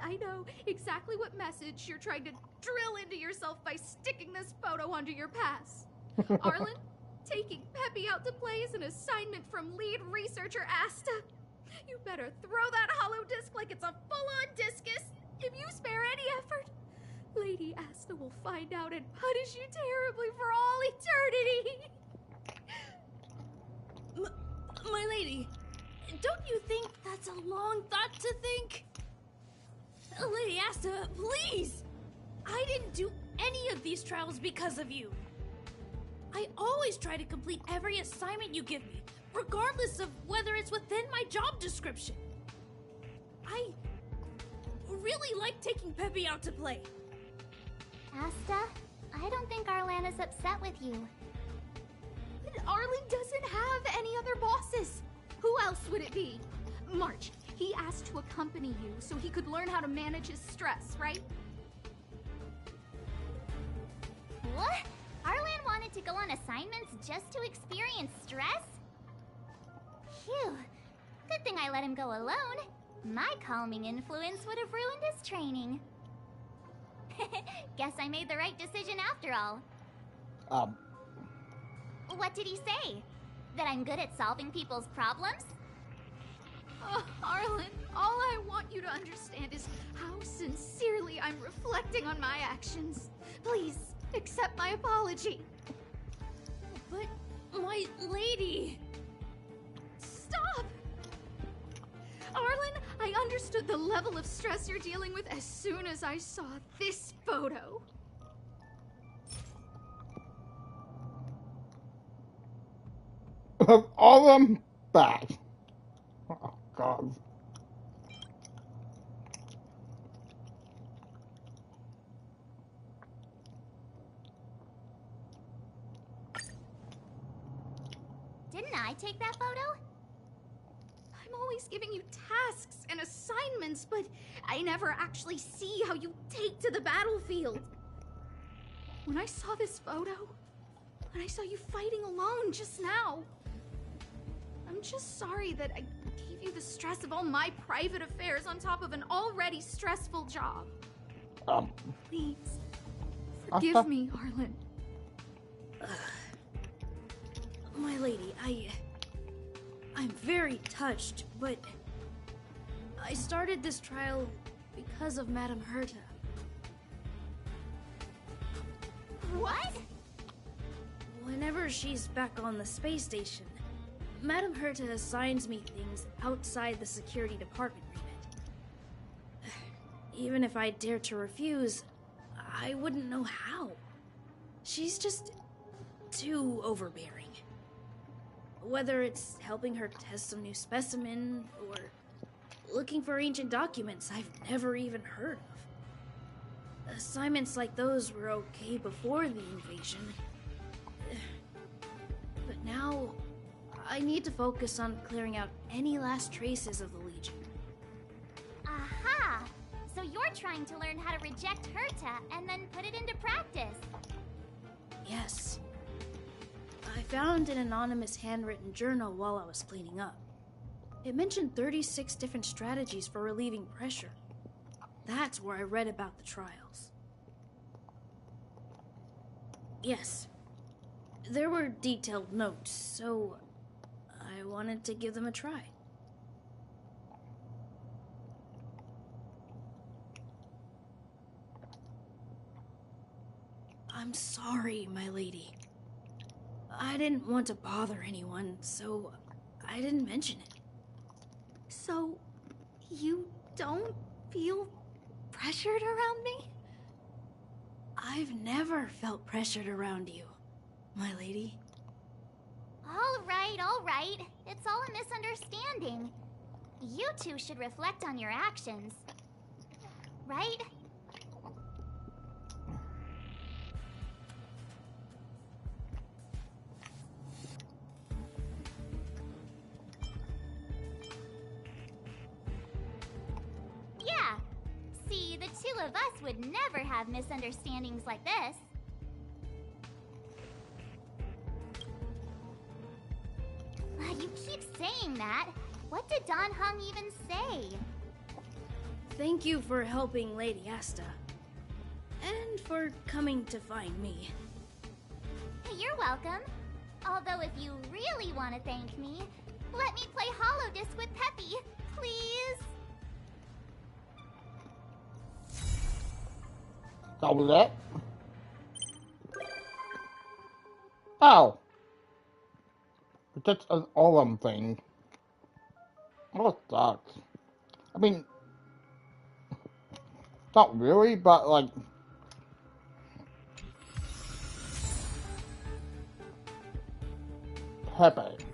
I know exactly what message you're trying to drill into yourself by sticking this photo onto your pass. Arlen, taking Peppy out to play is an assignment from lead researcher Asta. You better throw that hollow disc like it's a full-on discus. If you spare any effort, Lady Asta will find out and punish you terribly for all eternity. My lady, don't you think that's a long thought to think? Lady Asta, please! I didn't do any of these trials because of you. I always try to complete every assignment you give me, regardless of whether it's within my job description. I really like taking Peppy out to play. Asta, I don't think Arlan is upset with you. But Arlen doesn't have any other bosses. Who else would it be? March, he asked to accompany you so he could learn how to manage his stress, right? What? Arlan wanted to go on assignments just to experience stress? Phew. Good thing I let him go alone. My calming influence would have ruined his training. Guess I made the right decision after all. What did he say? That I'm good at solving people's problems? Oh, Arlen, all I want you to understand is how sincerely I'm reflecting on my actions. Please, accept my apology. But, my lady... Stop! Arlen, I understood the level of stress you're dealing with as soon as I saw this photo. All of them back. Oh, God. Didn't I take that photo? I'm always giving you tasks and assignments, but I never actually see how you take to the battlefield. When I saw this photo, when I saw you fighting alone just now, I'm just sorry that I gave you the stress of all my private affairs on top of an already stressful job. Please, forgive me, Arlen. My lady, I'm very touched, but I started this trial because of Madame Herta. What? Whenever she's back on the space station, Madame Herta assigns me things outside the security department remit. Even if I dared to refuse, I wouldn't know how. She's just too overbearing. Whether it's helping her test some new specimen, or looking for ancient documents I've never even heard of. Assignments like those were okay before the invasion. But now, I need to focus on clearing out any last traces of the Legion. Aha! So you're trying to learn how to reject Herta and then put it into practice. Yes. I found an anonymous handwritten journal while I was cleaning up. It mentioned 36 different strategies for relieving pressure. That's where I read about the trials. Yes. There were detailed notes, so I wanted to give them a try. I'm sorry, my lady. I didn't want to bother anyone, so I didn't mention it. So, you don't feel pressured around me? I've never felt pressured around you, my lady. All right. It's all a misunderstanding. You two should reflect on your actions. Right? Yeah. See, the two of us would never have misunderstandings like this. You keep saying that. What did Don Hung even say? Thank you for helping Lady Asta. And for coming to find me. You're welcome. Although if you really want to thank me, Let me play Hollow Disc with Peppy, please. That was it? Oh. That's an Olem thing. Oh, it sucks. I mean, not really, but like... Pepe.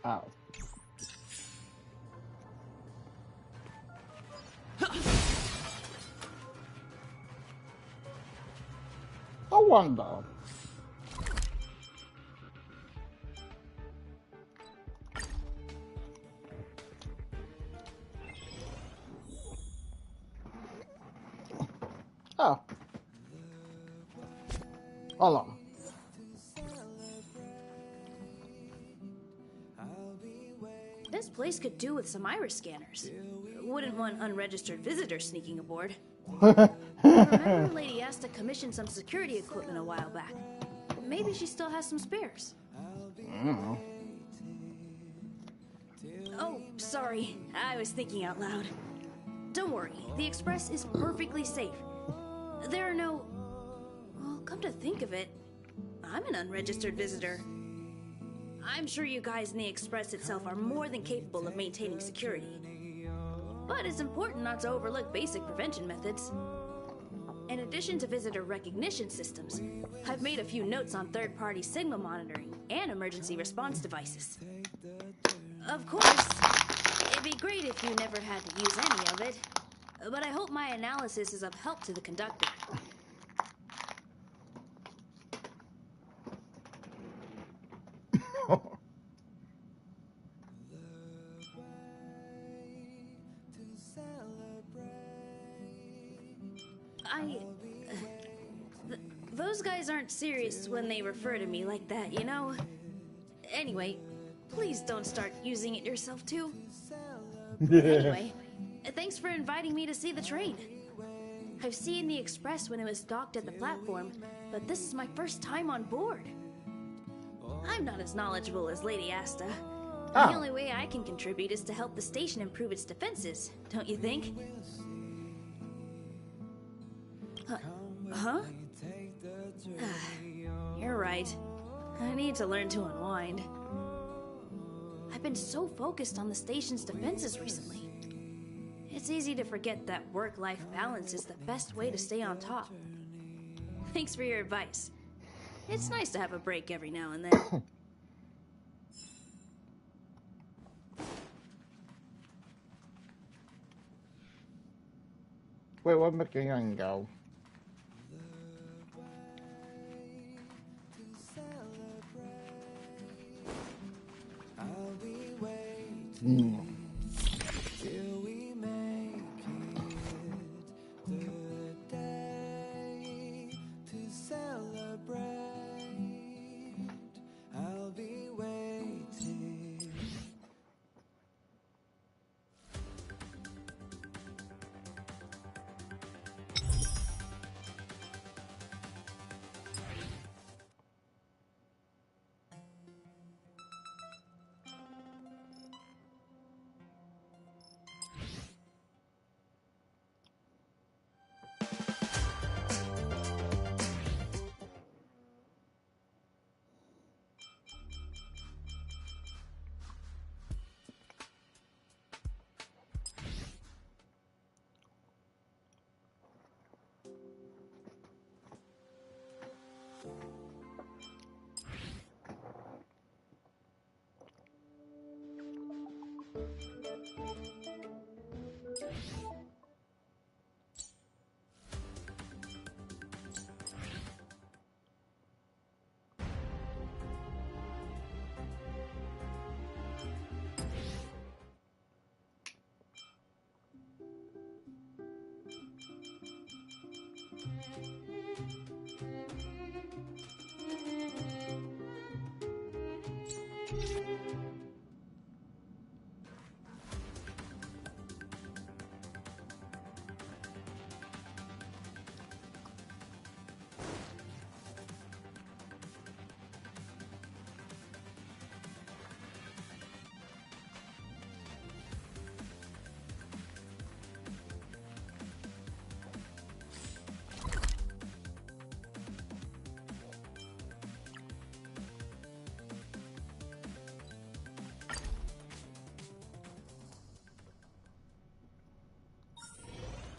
Ow. No wonder. Oh. Hold on. This place could do with some iris scanners. Wouldn't want unregistered visitors sneaking aboard. Remember Lady Asta commissioned some security equipment a while back. Maybe she still has some spares. Oh, sorry. I was thinking out loud. Don't worry, the Express is perfectly safe. There are no... Well, come to think of it, I'm an unregistered visitor. I'm sure you guys in the Express itself are more than capable of maintaining security. But it's important not to overlook basic prevention methods. In addition to visitor recognition systems, I've made a few notes on third-party signal monitoring and emergency response devices. Of course, it'd be great if you never had to use any of it, but I hope my analysis is of help to the conductor. Those guys aren't serious when they refer to me like that, you know? Anyway, please don't start using it yourself too. Anyway, thanks for inviting me to see the train. I've seen the Express when it was docked at the platform, but this is my first time on board. I'm not as knowledgeable as Lady Asta. The only way I can contribute is to help the station improve its defenses, don't you think? Huh? You're right. I need to learn to unwind. I've been so focused on the station's defenses recently. It's easy to forget that work-life balance is the best way to stay on top. Thanks for your advice. It's nice to have a break every now and then. Wait, where'd Mr. Young go? Till we make it the day to celebrate. I'll be waiting.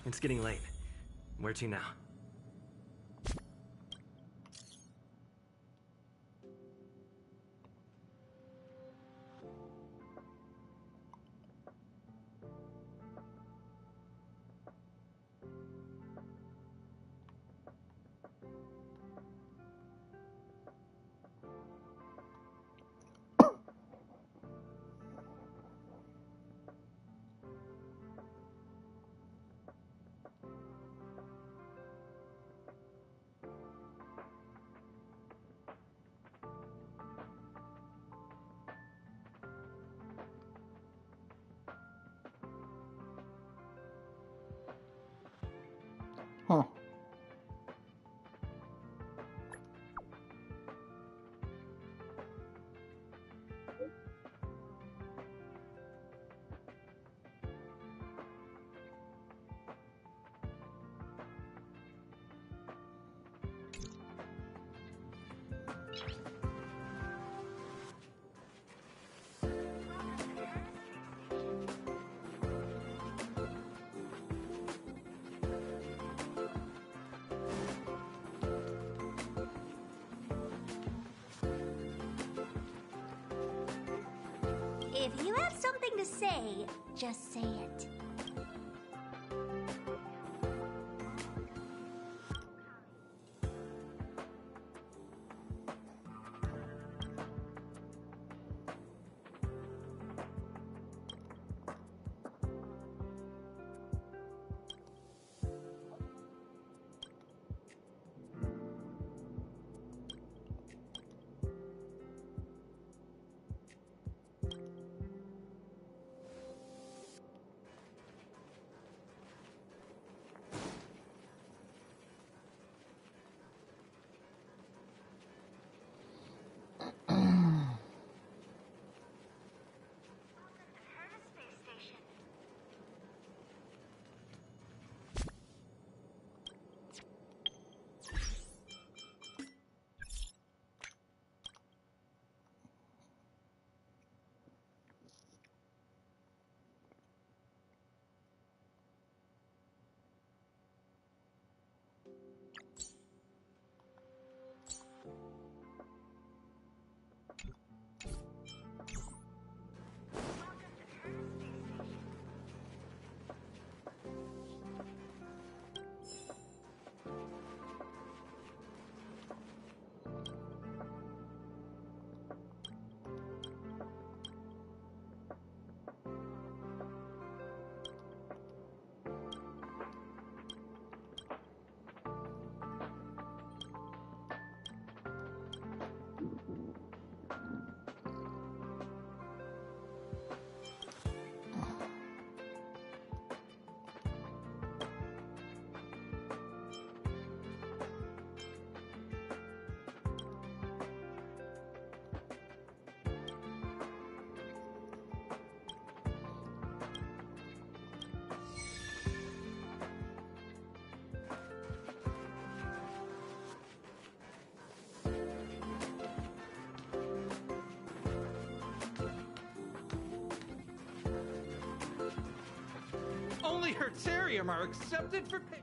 It's getting late. Where to now? If you have something to say, just say it. Only Hertarium are accepted for pay.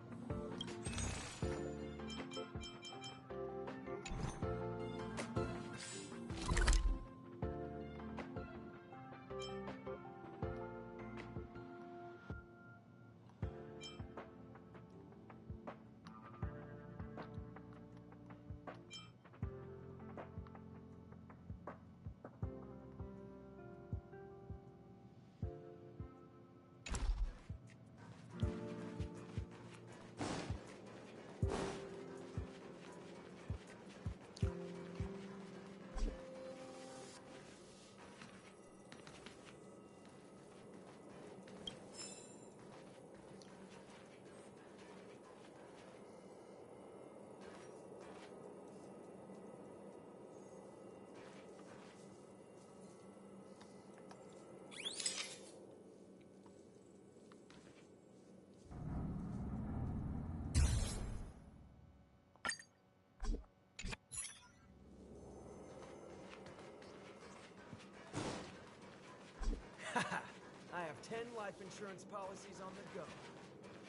I have 10 life insurance policies on the go.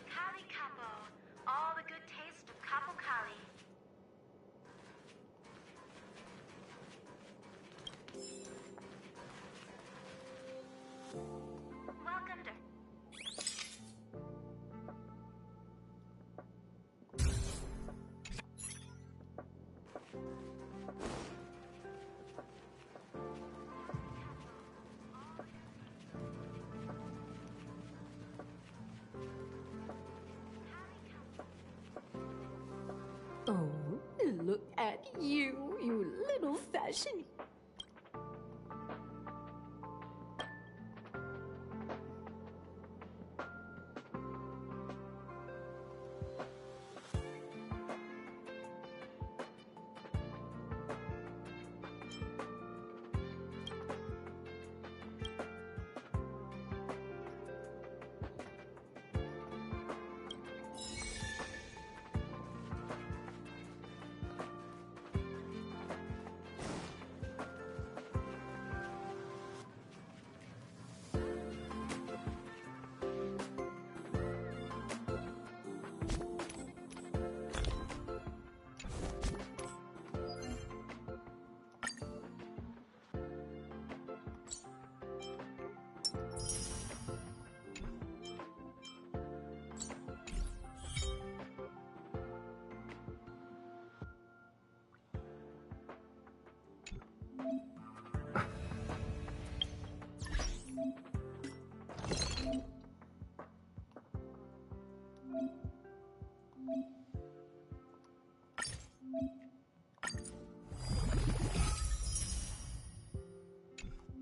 Kali Capo. All the good taste of Capo Kali. Welcome to... Oh, look at you, you little fashion.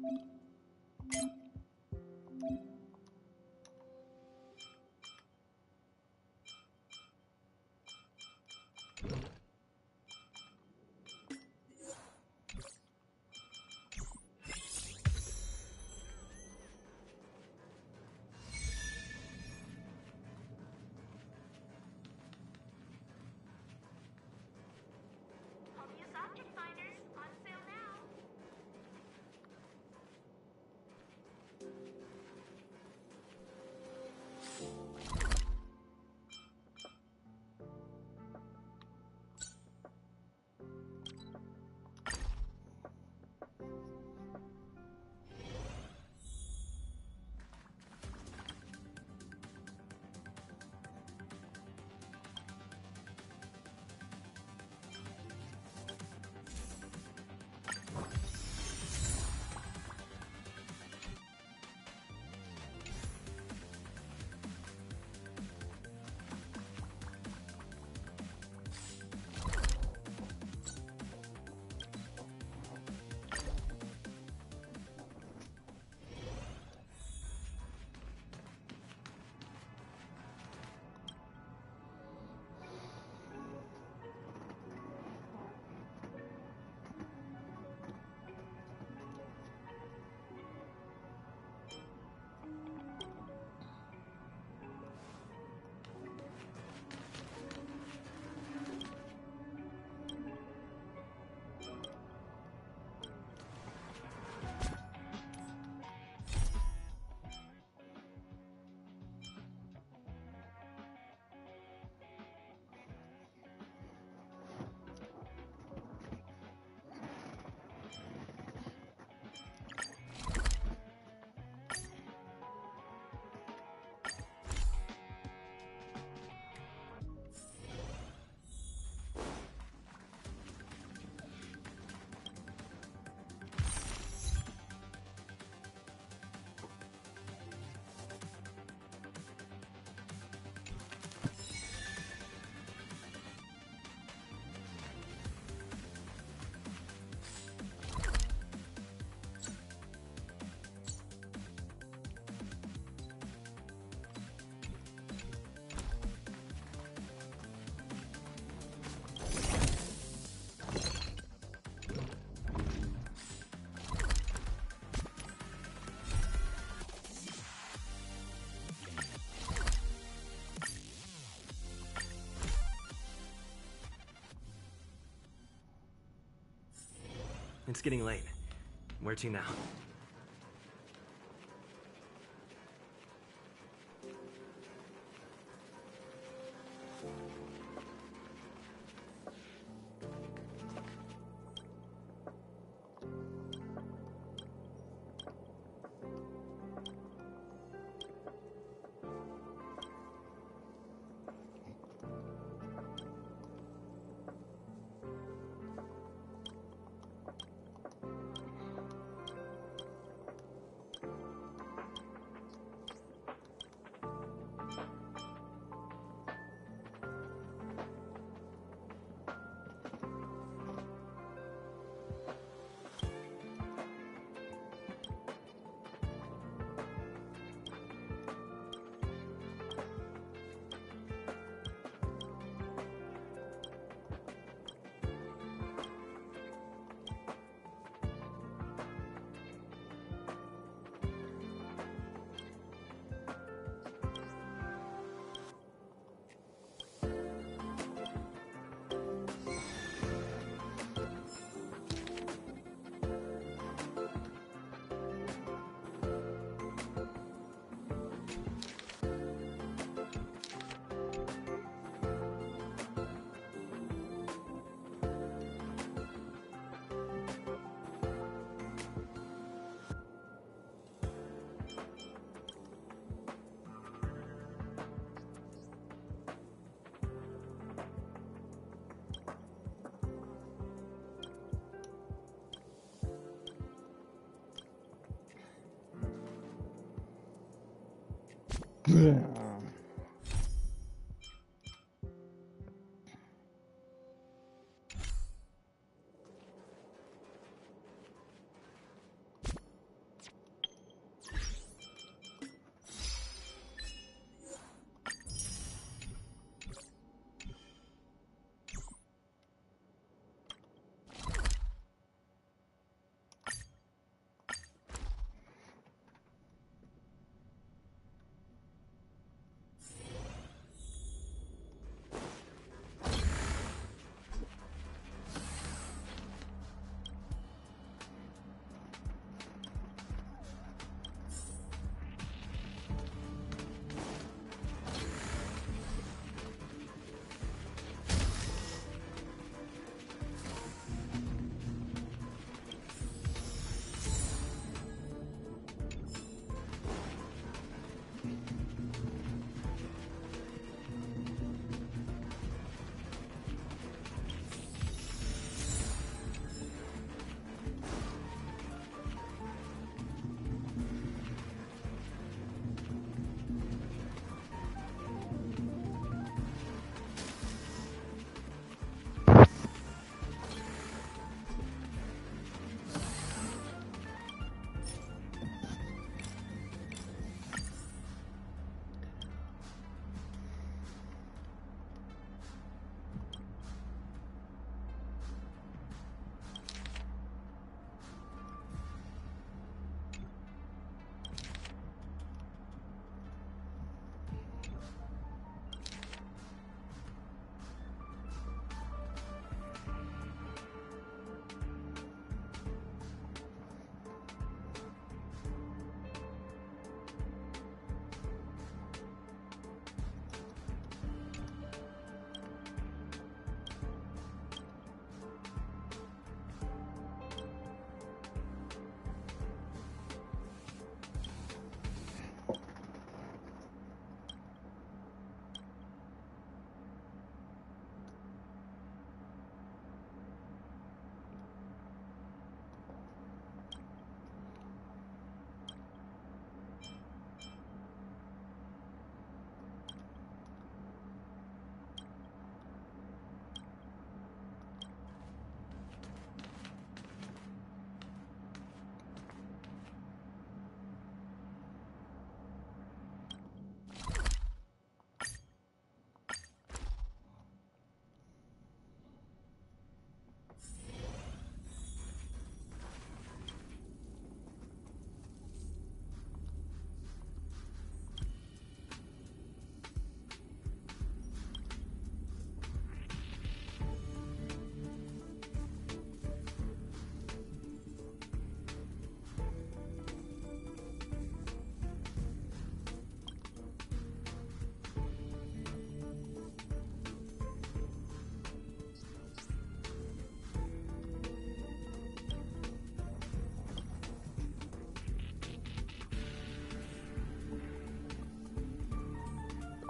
Home use object finders on sale now. It's getting late. Where to now?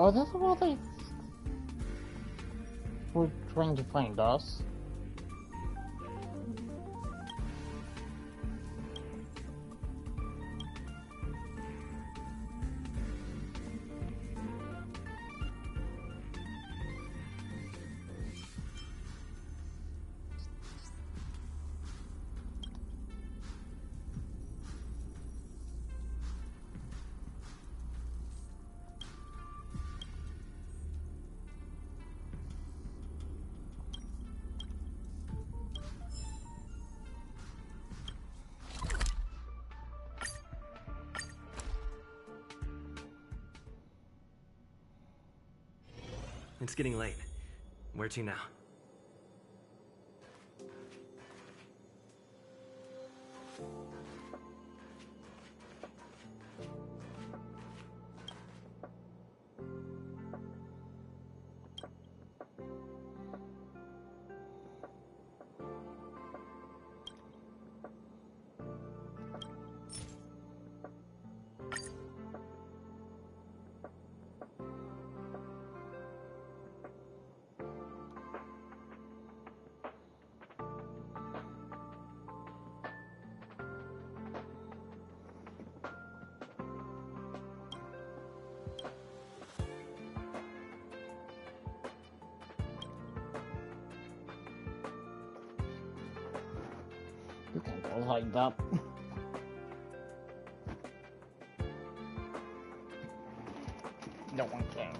Oh, that's why they were trying to find us. It's getting late. Where to now? You can't go like that. No one can.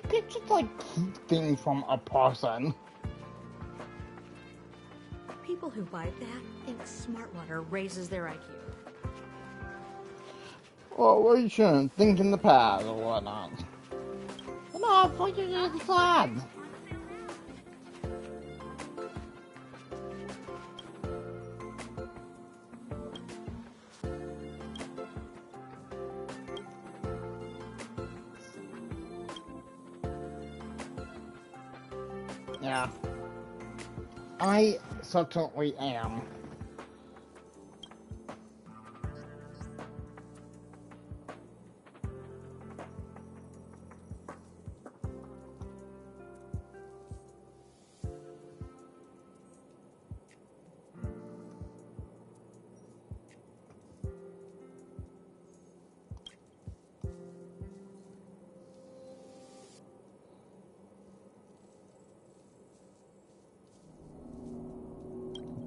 You can't just like keep things from a person. People who buy that think smart water raises their IQ. Well, we shouldn't think in the past or whatnot. No, fucking it's sad. Yeah. I certainly am.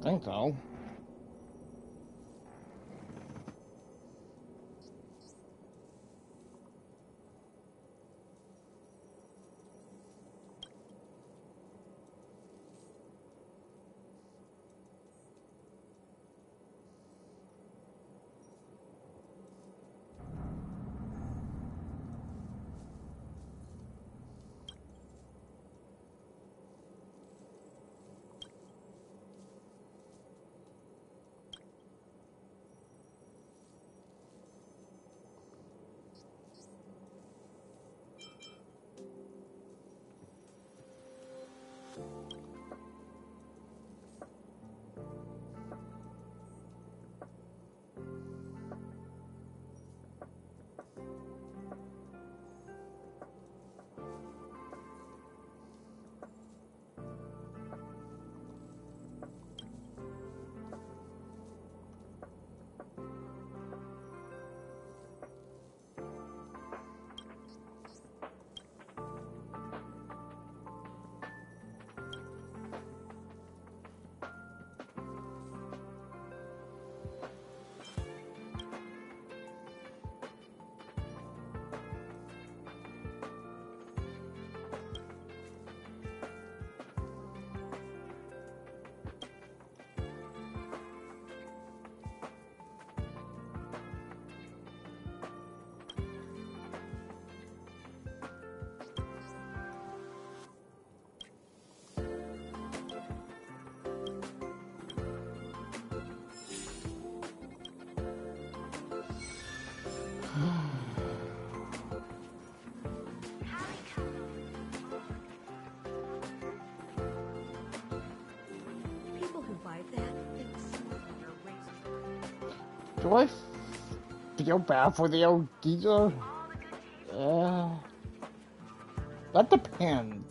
think so. People who buy that think Smartwater raises. Do I feel bad for the old geezer? That depends.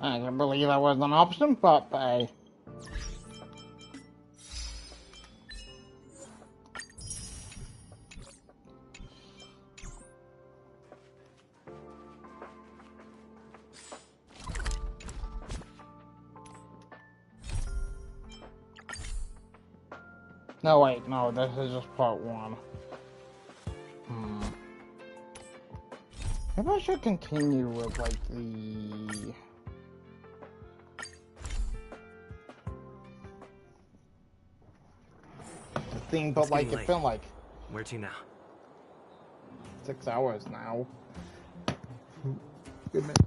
I can't believe that was an option, but hey. No, wait, no, this is just part one. Maybe I should continue with, like, the thing, but, like, it's been, like... Where to now? 6 hours now. Good minute.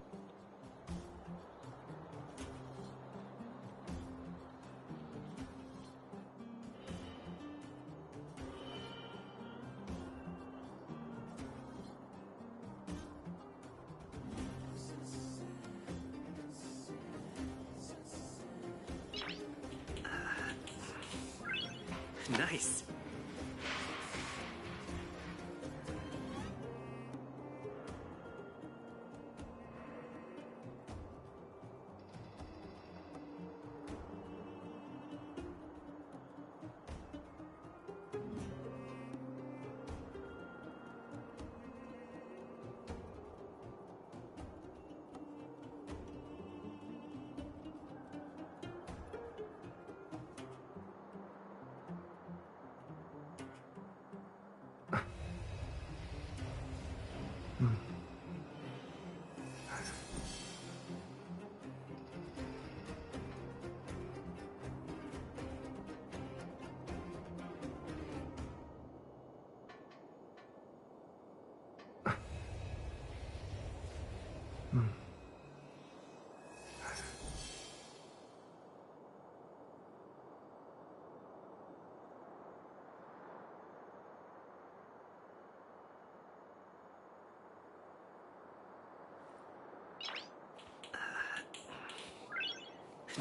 Nice.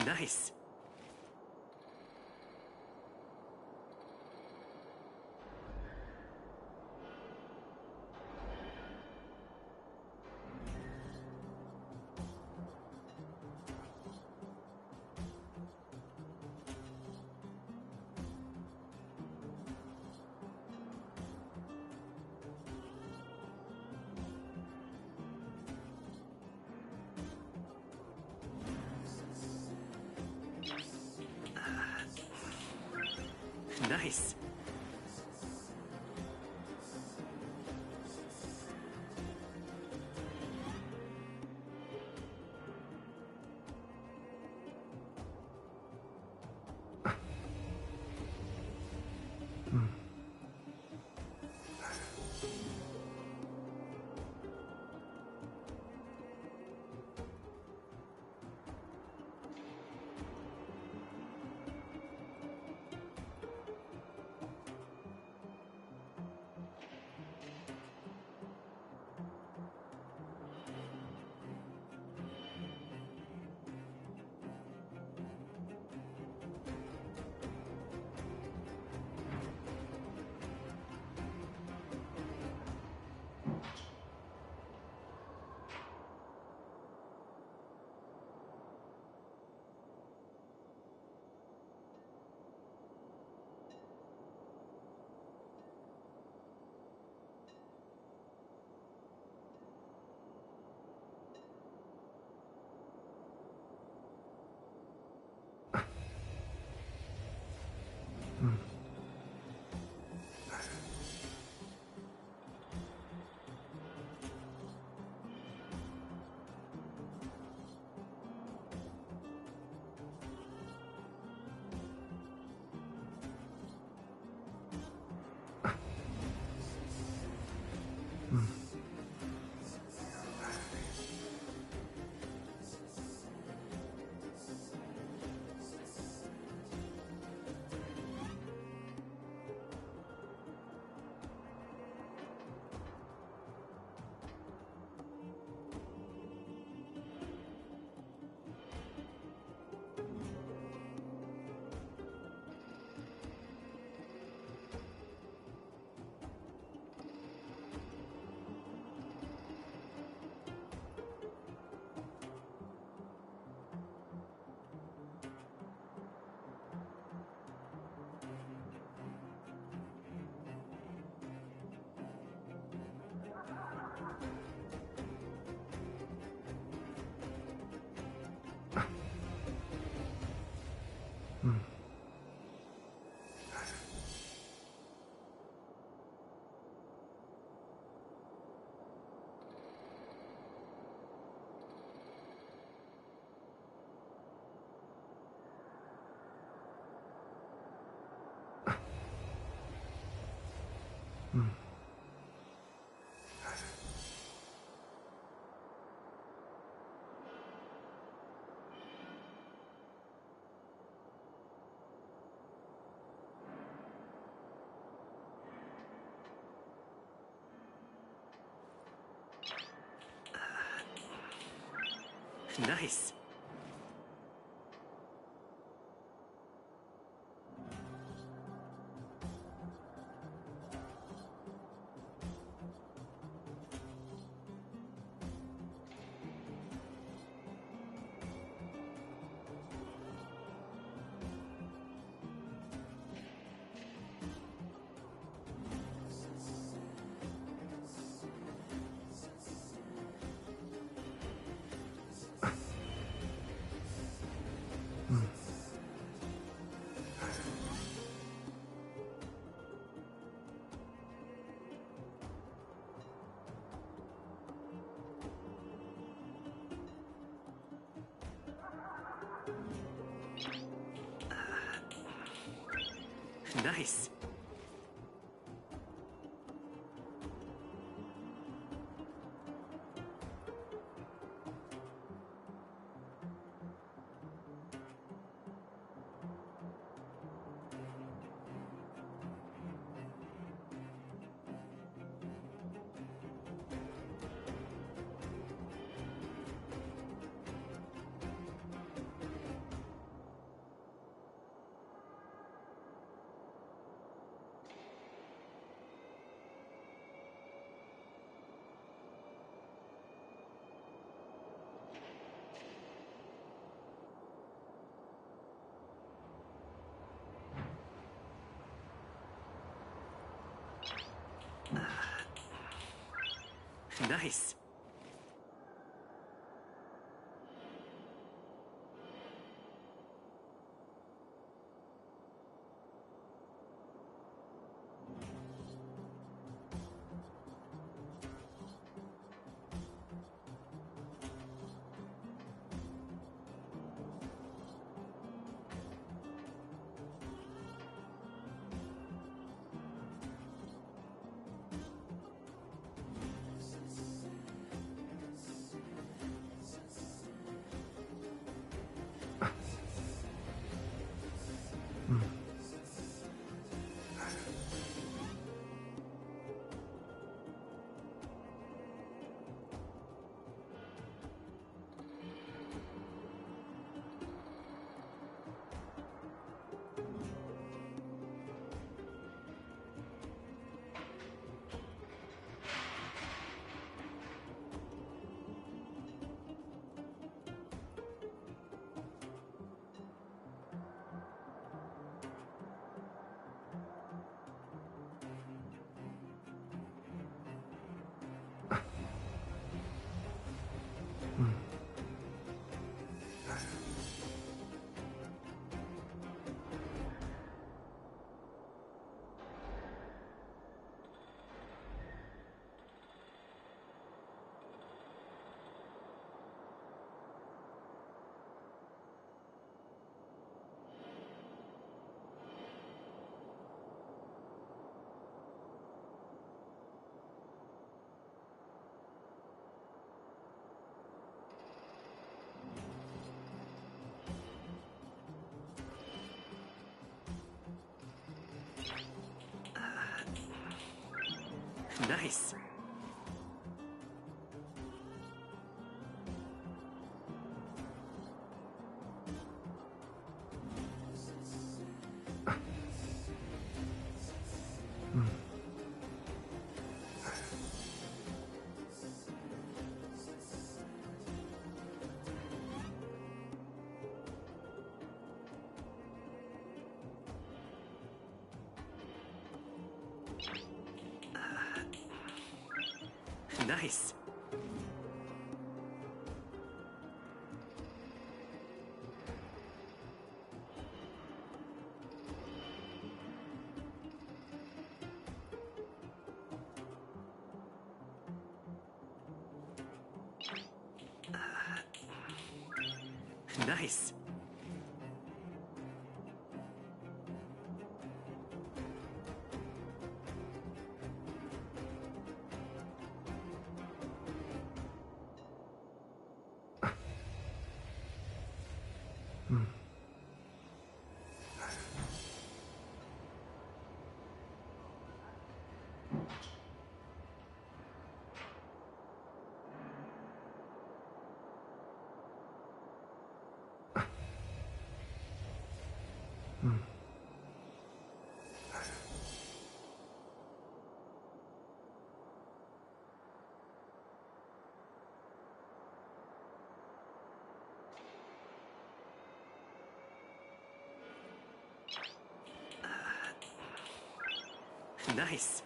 Nice. Nice. Nice. Nice. Nice. Nice. Nice. Nice. Nice.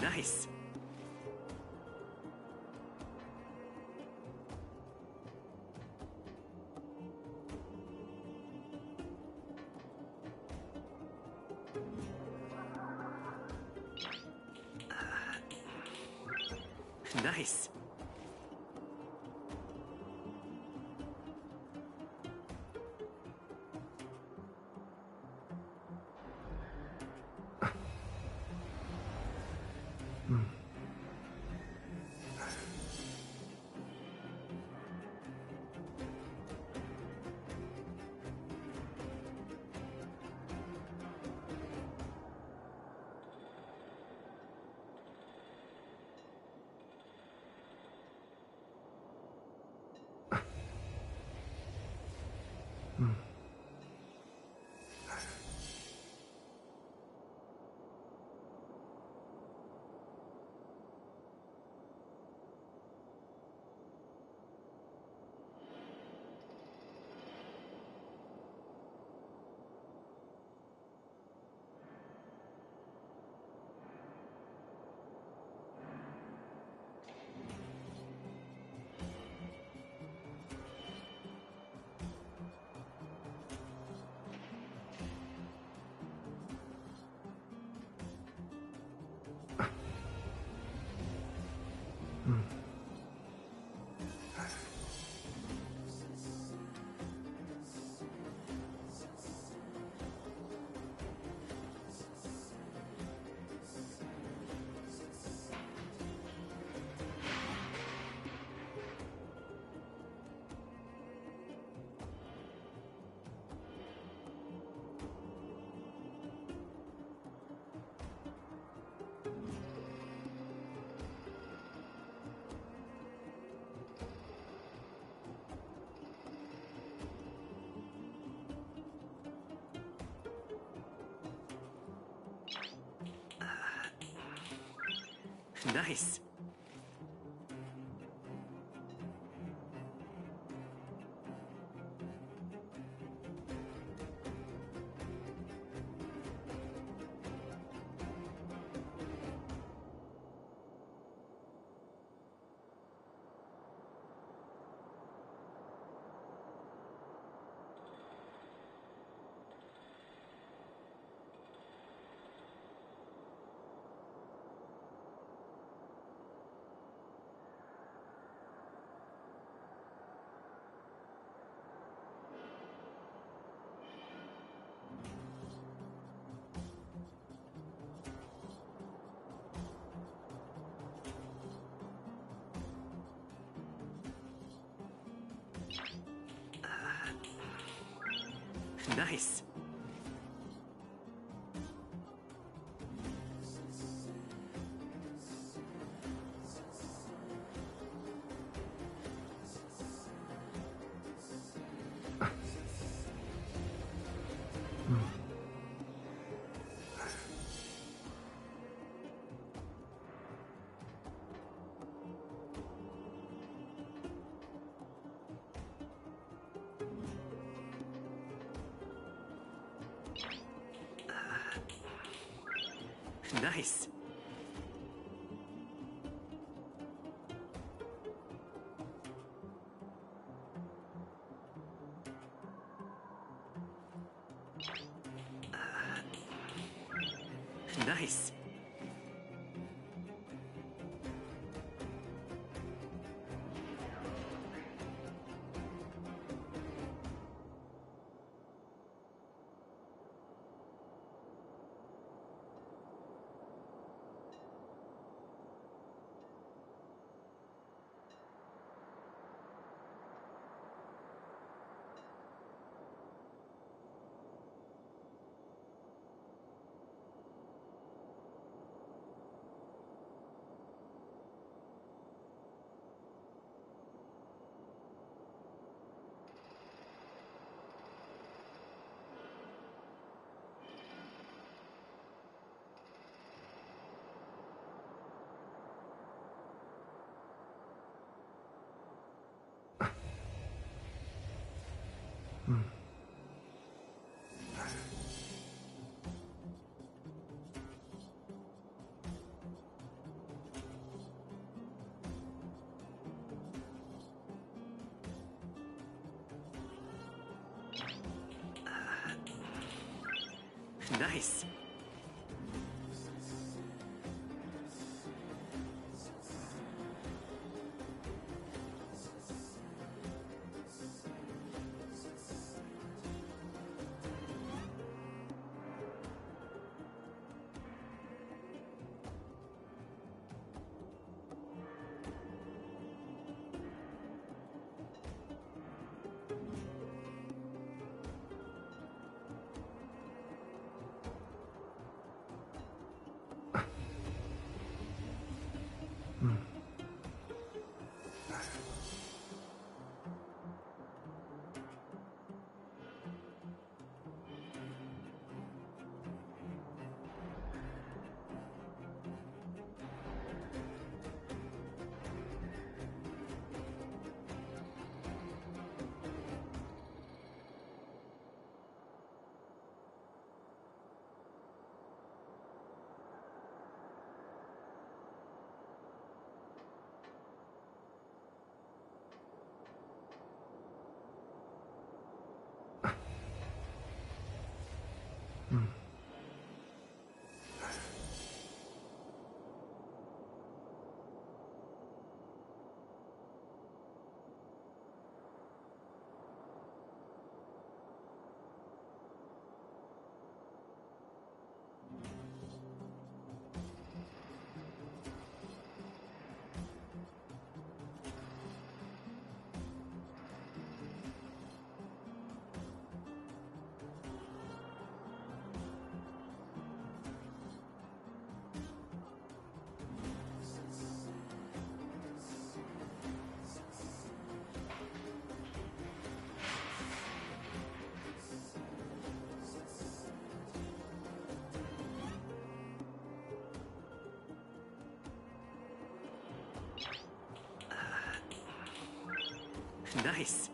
Nice. Nice. Nice. Nice. Nice. Nice. Nice. Nice.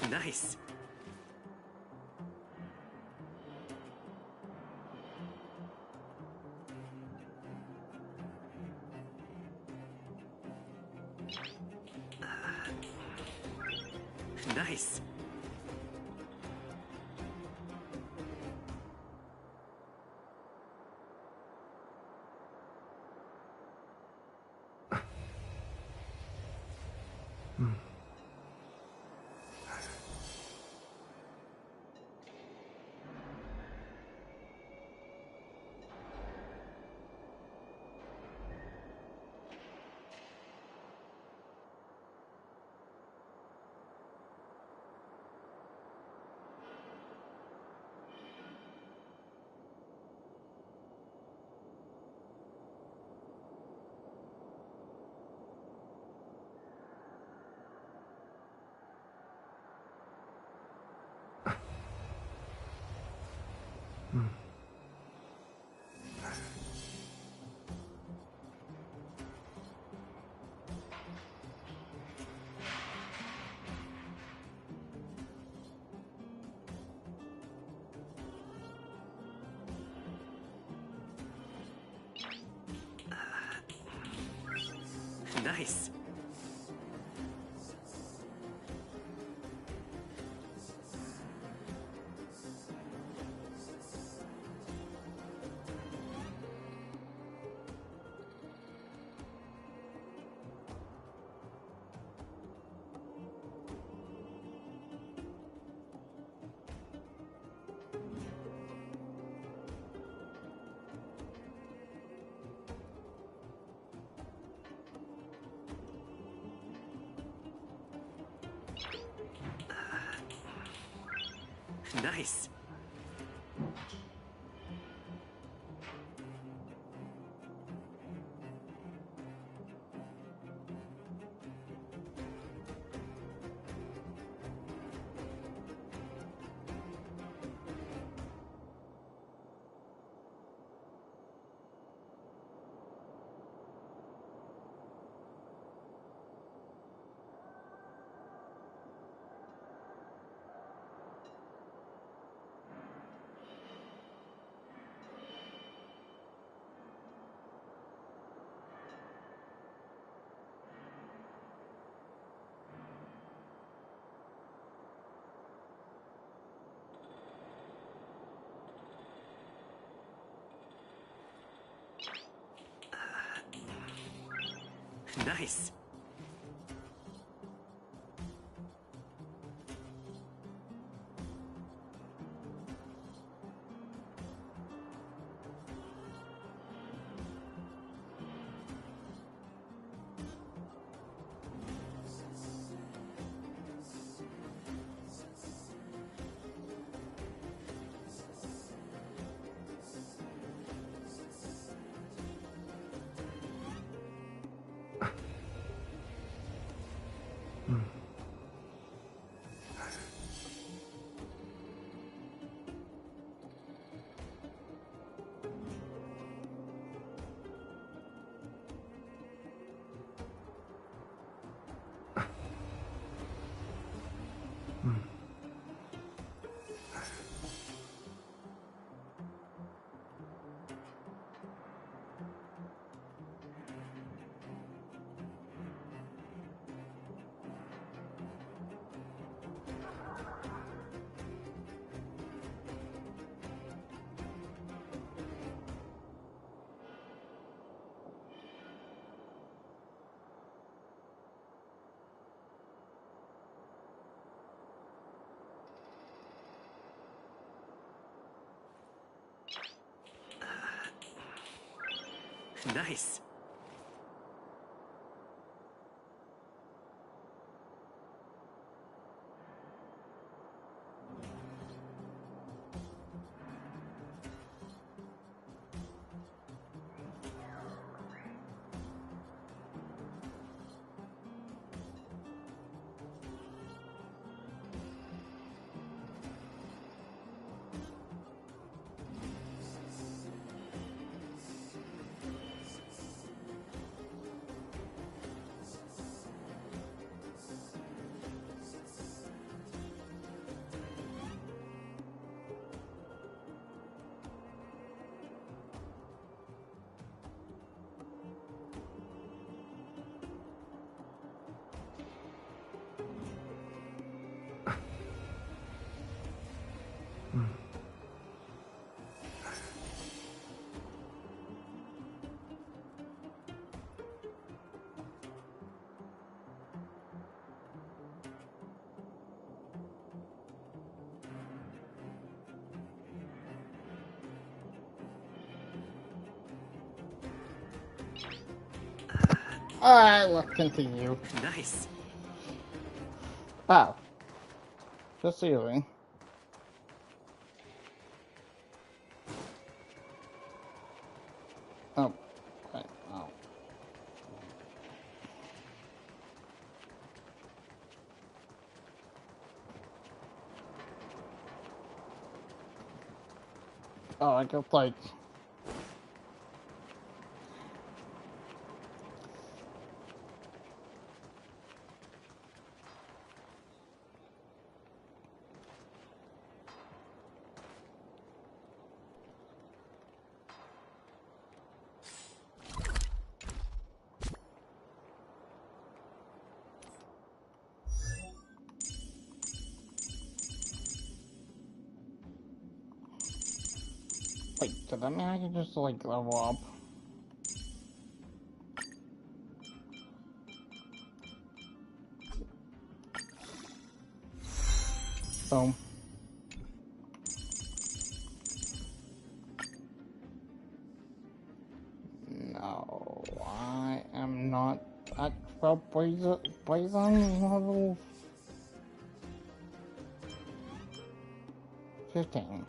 Nice. Nice. Nice. Nice. Nice. Nice. Alright, let's continue. Nice. Wow. Just ceiling. Oh. Right. Oh. Oh, I guess like... Wait, so that mean I can just like level up? Boom. No, I am not at poison level 15.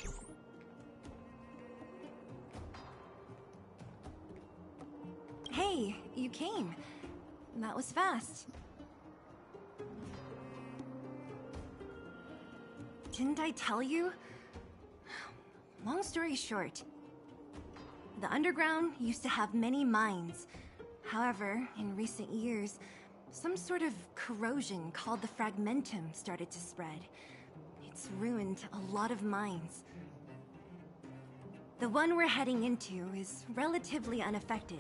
Hey, you came. That was fast. Didn't I tell you? Long story short, the underground used to have many mines. However, in recent years, some sort of corrosion called the fragmentum started to spread. It's ruined a lot of mines. The one we're heading into is relatively unaffected.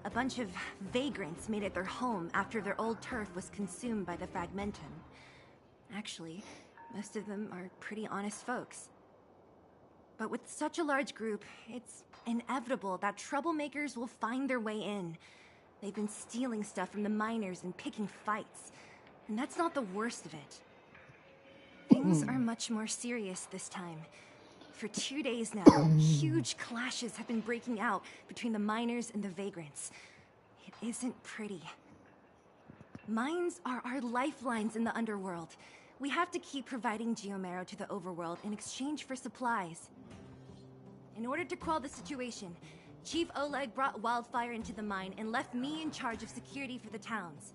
A bunch of vagrants made it their home after their old turf was consumed by the fragmentum. Actually, most of them are pretty honest folks. But with such a large group, it's inevitable that troublemakers will find their way in. They've been stealing stuff from the miners and picking fights. And that's not the worst of it. Things are much more serious this time. For 2 days now, huge clashes have been breaking out between the miners and the vagrants. It isn't pretty. Mines are our lifelines in the underworld. We have to keep providing geomarrow to the overworld in exchange for supplies. In order to quell the situation, Chief Oleg brought wildfire into the mine and left me in charge of security for the towns.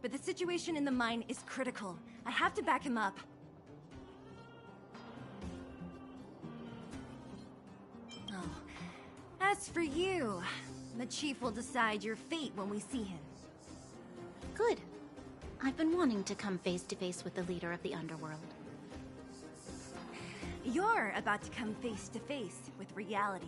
But the situation in the mine is critical. I have to back him up. Oh. As for you, the Chief will decide your fate when we see him. Good. I've been wanting to come face to face with the leader of the underworld. You're about to come face to face with reality.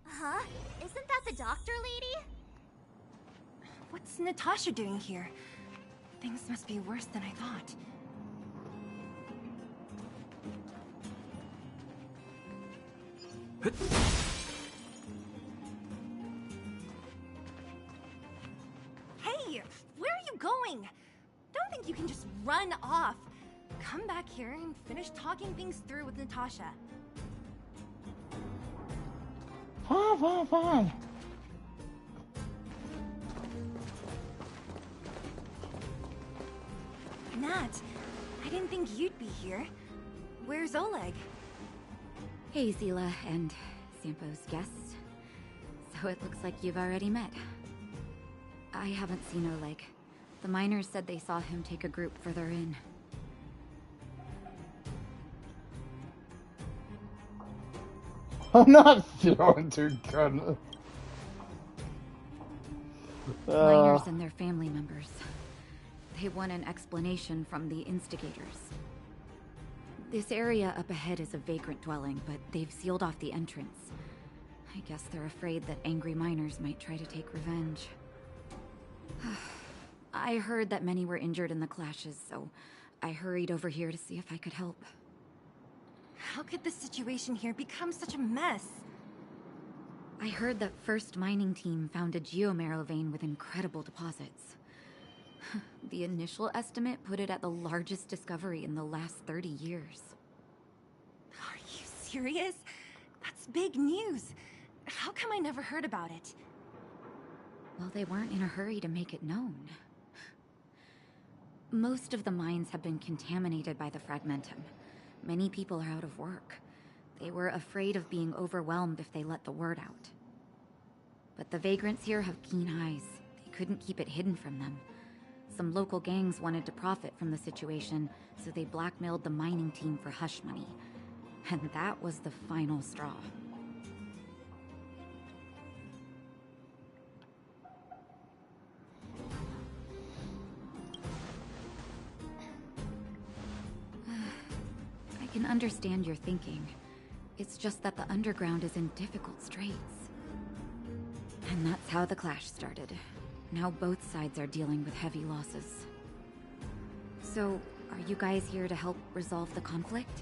Huh? Isn't that the doctor lady? What's Natasha doing here? Things must be worse than I thought. run off. Come back here and finish talking things through with Natasha. Fine. Nat, I didn't think you'd be here. Where's Oleg? Hey, Zila and Sampo's guests. So it looks like you've already met. I haven't seen Oleg. The miners said they saw him take a group further in. I'm not feeling too good. Miners and their family members. They want an explanation from the instigators. This area up ahead is a vagrant dwelling, but they've sealed off the entrance. I guess they're afraid that angry miners might try to take revenge. I heard that many were injured in the clashes, so I hurried over here to see if I could help. How could the situation here become such a mess? I heard that First Mining Team found a geomarrow vein with incredible deposits. The initial estimate put it at the largest discovery in the last 30 years. Are you serious? That's big news. How come I never heard about it? Well, they weren't in a hurry to make it known. Most of the mines have been contaminated by the fragmentum. Many people are out of work. They were afraid of being overwhelmed if they let the word out. But the vagrants here have keen eyes. They couldn't keep it hidden from them. Some local gangs wanted to profit from the situation, so they blackmailed the mining team for hush money. And that was the final straw. I can understand your thinking. It's just that the underground is in difficult straits. And that's how the clash started. Now both sides are dealing with heavy losses. So, are you guys here to help resolve the conflict?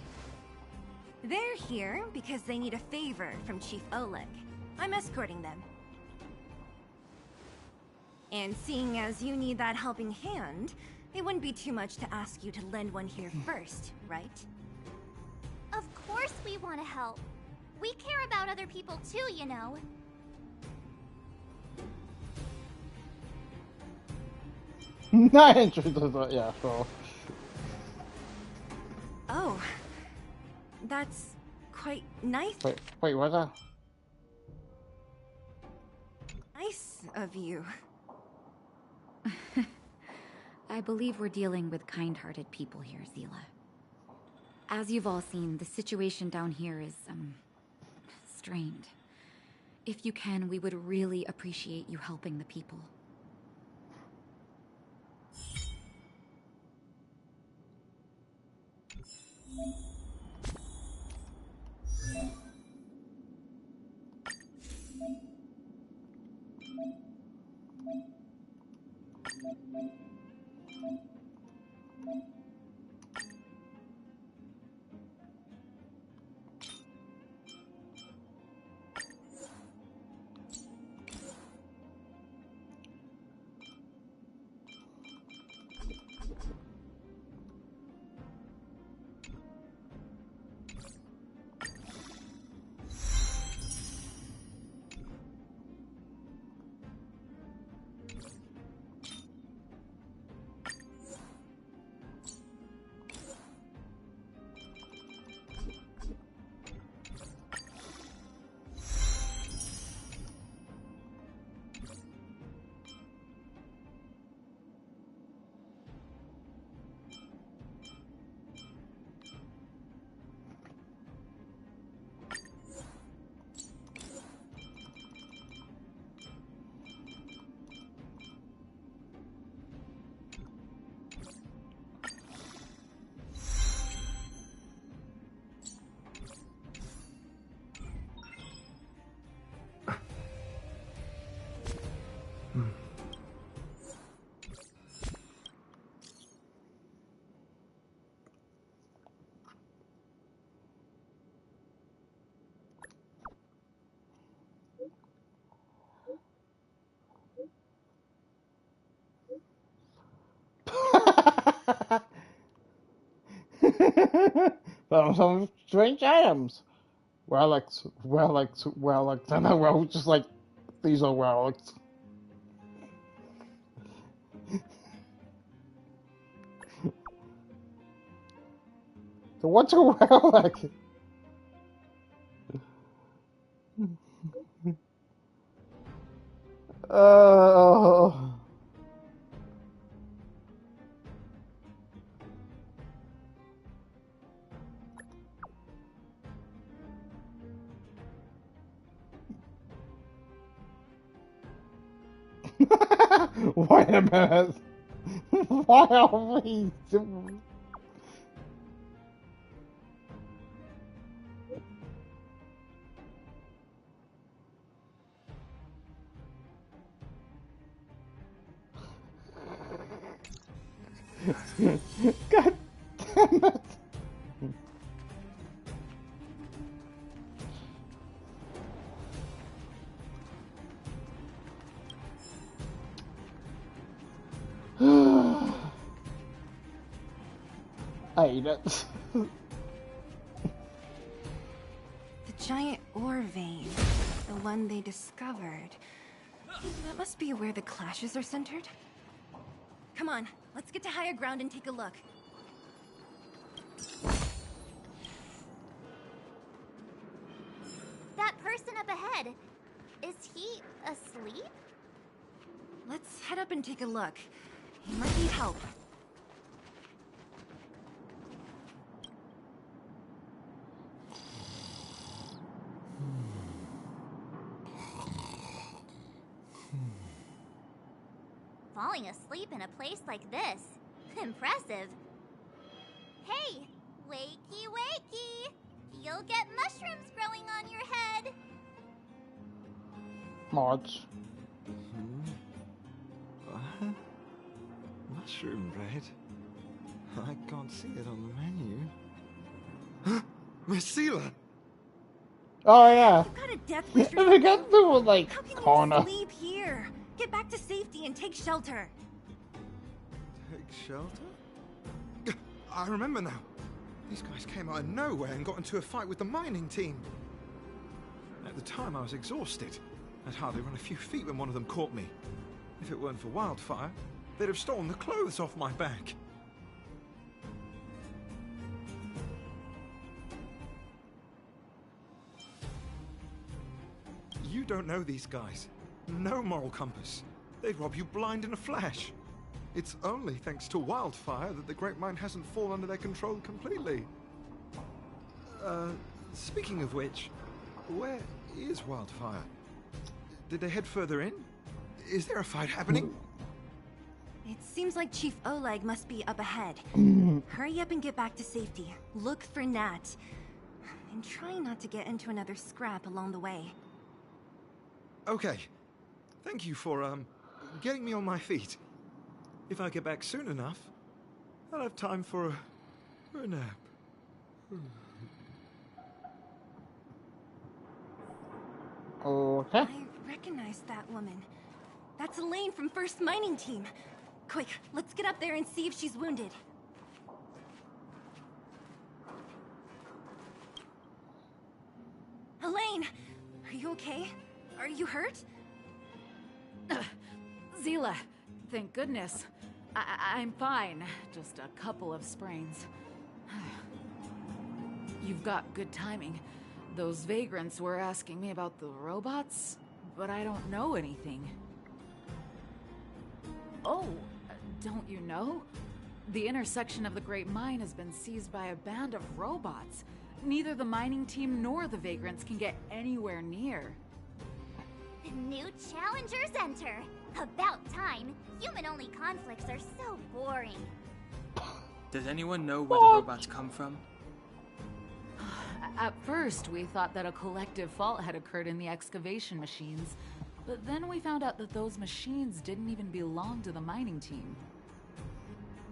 They're here because they need a favor from Chief Oleg. I'm escorting them. And seeing as you need that helping hand, it wouldn't be too much to ask you to lend one here first, right? Of course we want to help. We care about other people too, you know. Not interested, but yeah, sure. Oh, that's quite nice. Wait, what's that? Nice of you. I believe we're dealing with kind-hearted people here, Zila. As you've all seen, the situation down here is, strained. If you can, we would really appreciate you helping the people. Found some strange items. Relics, and I wrote just like, these are relics. So what's a relic? Wait a minute. Why are we doing... God damn it. I hate it. The giant ore vein, the one they discovered. That must be where the clashes are centered. Come on, let's get to higher ground and take a look. That person up ahead, is he asleep? Let's head up and take a look. He might need help. Falling asleep in a place like this. Impressive. Hey, wakey wakey! You'll get mushrooms growing on your head. March. Mushroom bread? I can't see it on the menu. Marcela! Oh yeah. You've got a death wish or I forgot there was like How can corner. you just leave here? Get back to safety and take shelter. Take shelter? I remember now. These guys came out of nowhere and got into a fight with the mining team. At the time, I was exhausted. I'd hardly run a few feet when one of them caught me. If it weren't for Wildfire, they'd have stolen the clothes off my back. You don't know these guys. No moral compass. They'd rob you blind in a flash. It's only thanks to Wildfire that the Great Mine hasn't fallen under their control completely. Speaking of which, where is Wildfire? Did they head further in? Is there a fight happening? It seems like Chief Oleg must be up ahead. Hurry up and get back to safety. Look for Nat. And try not to get into another scrap along the way. Okay. Thank you for, getting me on my feet. If I get back soon enough, I'll have time for a nap. Okay. I recognize that woman. That's Elaine from First Mining Team. Quick, let's get up there and see if she's wounded. Elaine! Are you okay? Are you hurt? Zila, thank goodness. I'm fine. Just a couple of sprains. You've got good timing. Those vagrants were asking me about the robots, but I don't know anything. Oh, don't you know? The intersection of the Great Mine has been seized by a band of robots. Neither the mining team nor the vagrants can get anywhere near. New challengers enter. About time. Human-only conflicts are so boring. Does anyone know where the robots come from? At first, we thought that a collective fault had occurred in the excavation machines, but then we found out that those machines didn't even belong to the mining team.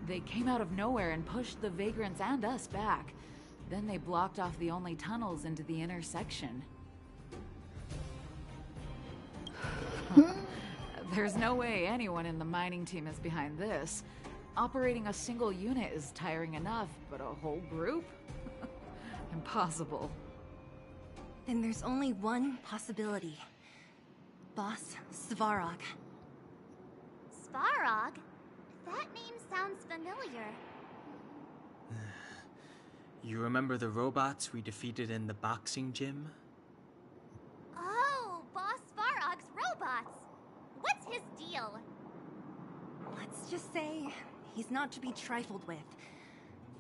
They came out of nowhere and pushed the vagrants and us back. Then they blocked off the only tunnels into the intersection. There's no way anyone in the mining team is behind this. Operating a single unit is tiring enough, but a whole group? impossible. Then there's only one possibility. Boss Svarog. Svarog? That name sounds familiar. You remember the robots we defeated in the boxing gym? Oh, Boss Svarog's robots! What's his deal? Let's just say he's not to be trifled with.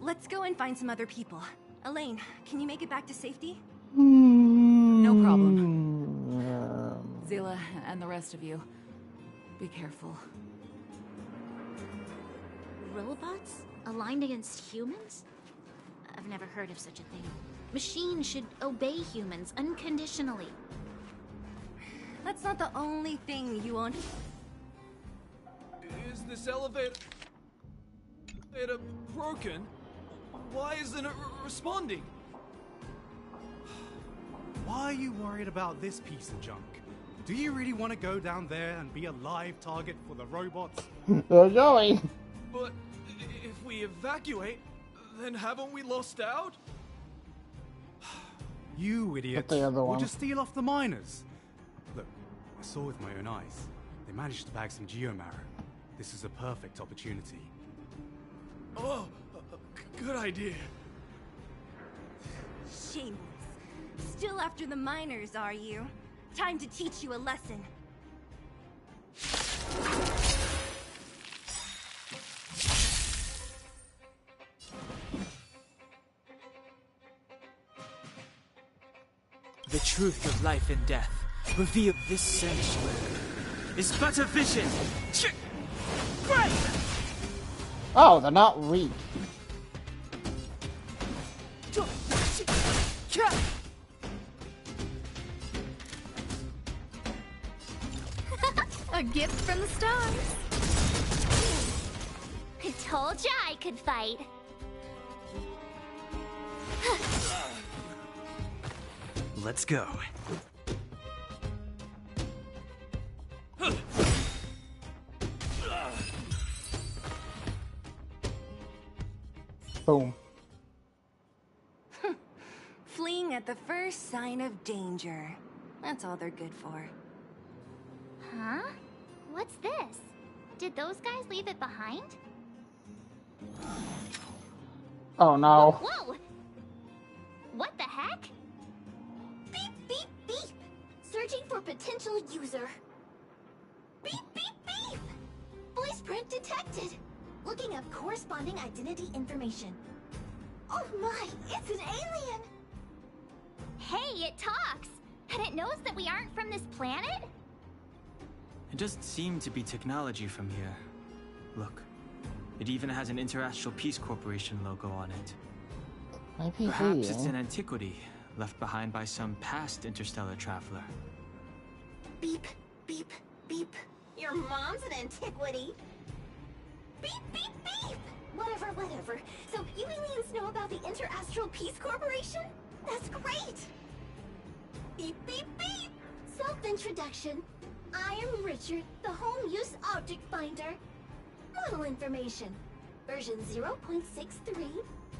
Let's go and find some other people. Elaine, can you make it back to safety? No problem. Zila and the rest of you, be careful. Robots? Aligned against humans? I've never heard of such a thing. Machines should obey humans unconditionally. That's not the only thing you want. Is this elevator broken? Why isn't it responding? Why are you worried about this piece of junk? Do you really want to go down there and be a live target for the robots? They're going. But if we evacuate, then haven't we lost out? You idiot. But the other We'll one. just steal off the miners. Look, I saw with my own eyes. They managed to bag some geomarrow. This is a perfect opportunity. Oh, good idea. Shameless. Still after the miners, are you? Time to teach you a lesson. The truth of life and death revealed this sanctuary is but a vision. Great! Oh, they're not weak. A gift from the stars. I told ya I could fight. Let's go. Boom. Fleeing at the first sign of danger. That's all they're good for. Huh? What's this? Did those guys leave it behind? Oh no. Whoa! What the heck? Beep, beep, beep! Searching for potential user. Beep, beep, beep! Voice print detected. Looking up corresponding identity information. Oh my, it's an alien! Hey, it talks! And it knows that we aren't from this planet? It doesn't seem to be technology from here. Look, it even has an Interastral Peace Corporation logo on it. Perhaps it's an antiquity, left behind by some past interstellar traveler. Beep, beep, beep. Your mom's an antiquity. Beep, beep, beep! Whatever, whatever. So you aliens know about the Interastral Peace Corporation? That's great! Beep, beep, beep! Self-introduction. I am Richard, the Home Use Object Finder. Model information. Version 0.63.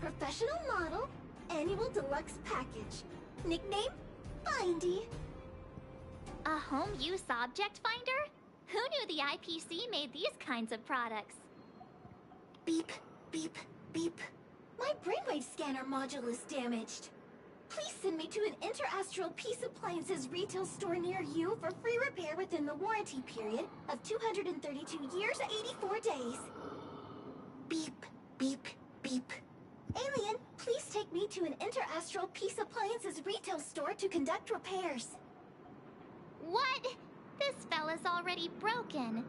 Professional model. Annual deluxe package. Nickname? Findy. A home use object finder? Who knew the IPC made these kinds of products? Beep, beep, beep. My brainwave scanner module is damaged. Please send me to an Interastral Peace Appliances retail store near you for free repair within the warranty period of 232 years, 84 days. Beep, beep, beep. Alien, please take me to an Interastral Peace Appliances retail store to conduct repairs. What? This fella's already broken.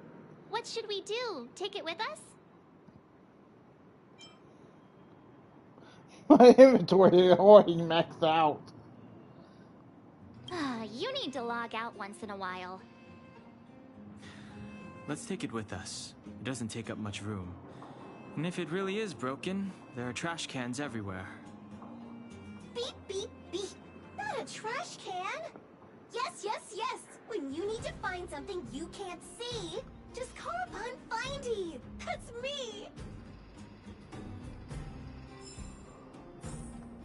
What should we do? Take it with us? My inventory already maxed out. You need to log out once in a while. Let's take it with us. It doesn't take up much room. And if it really is broken, there are trash cans everywhere. Beep, beep, beep. Not a trash can. Yes, yes, yes. When you need to find something you can't see, just call upon Findy. That's me.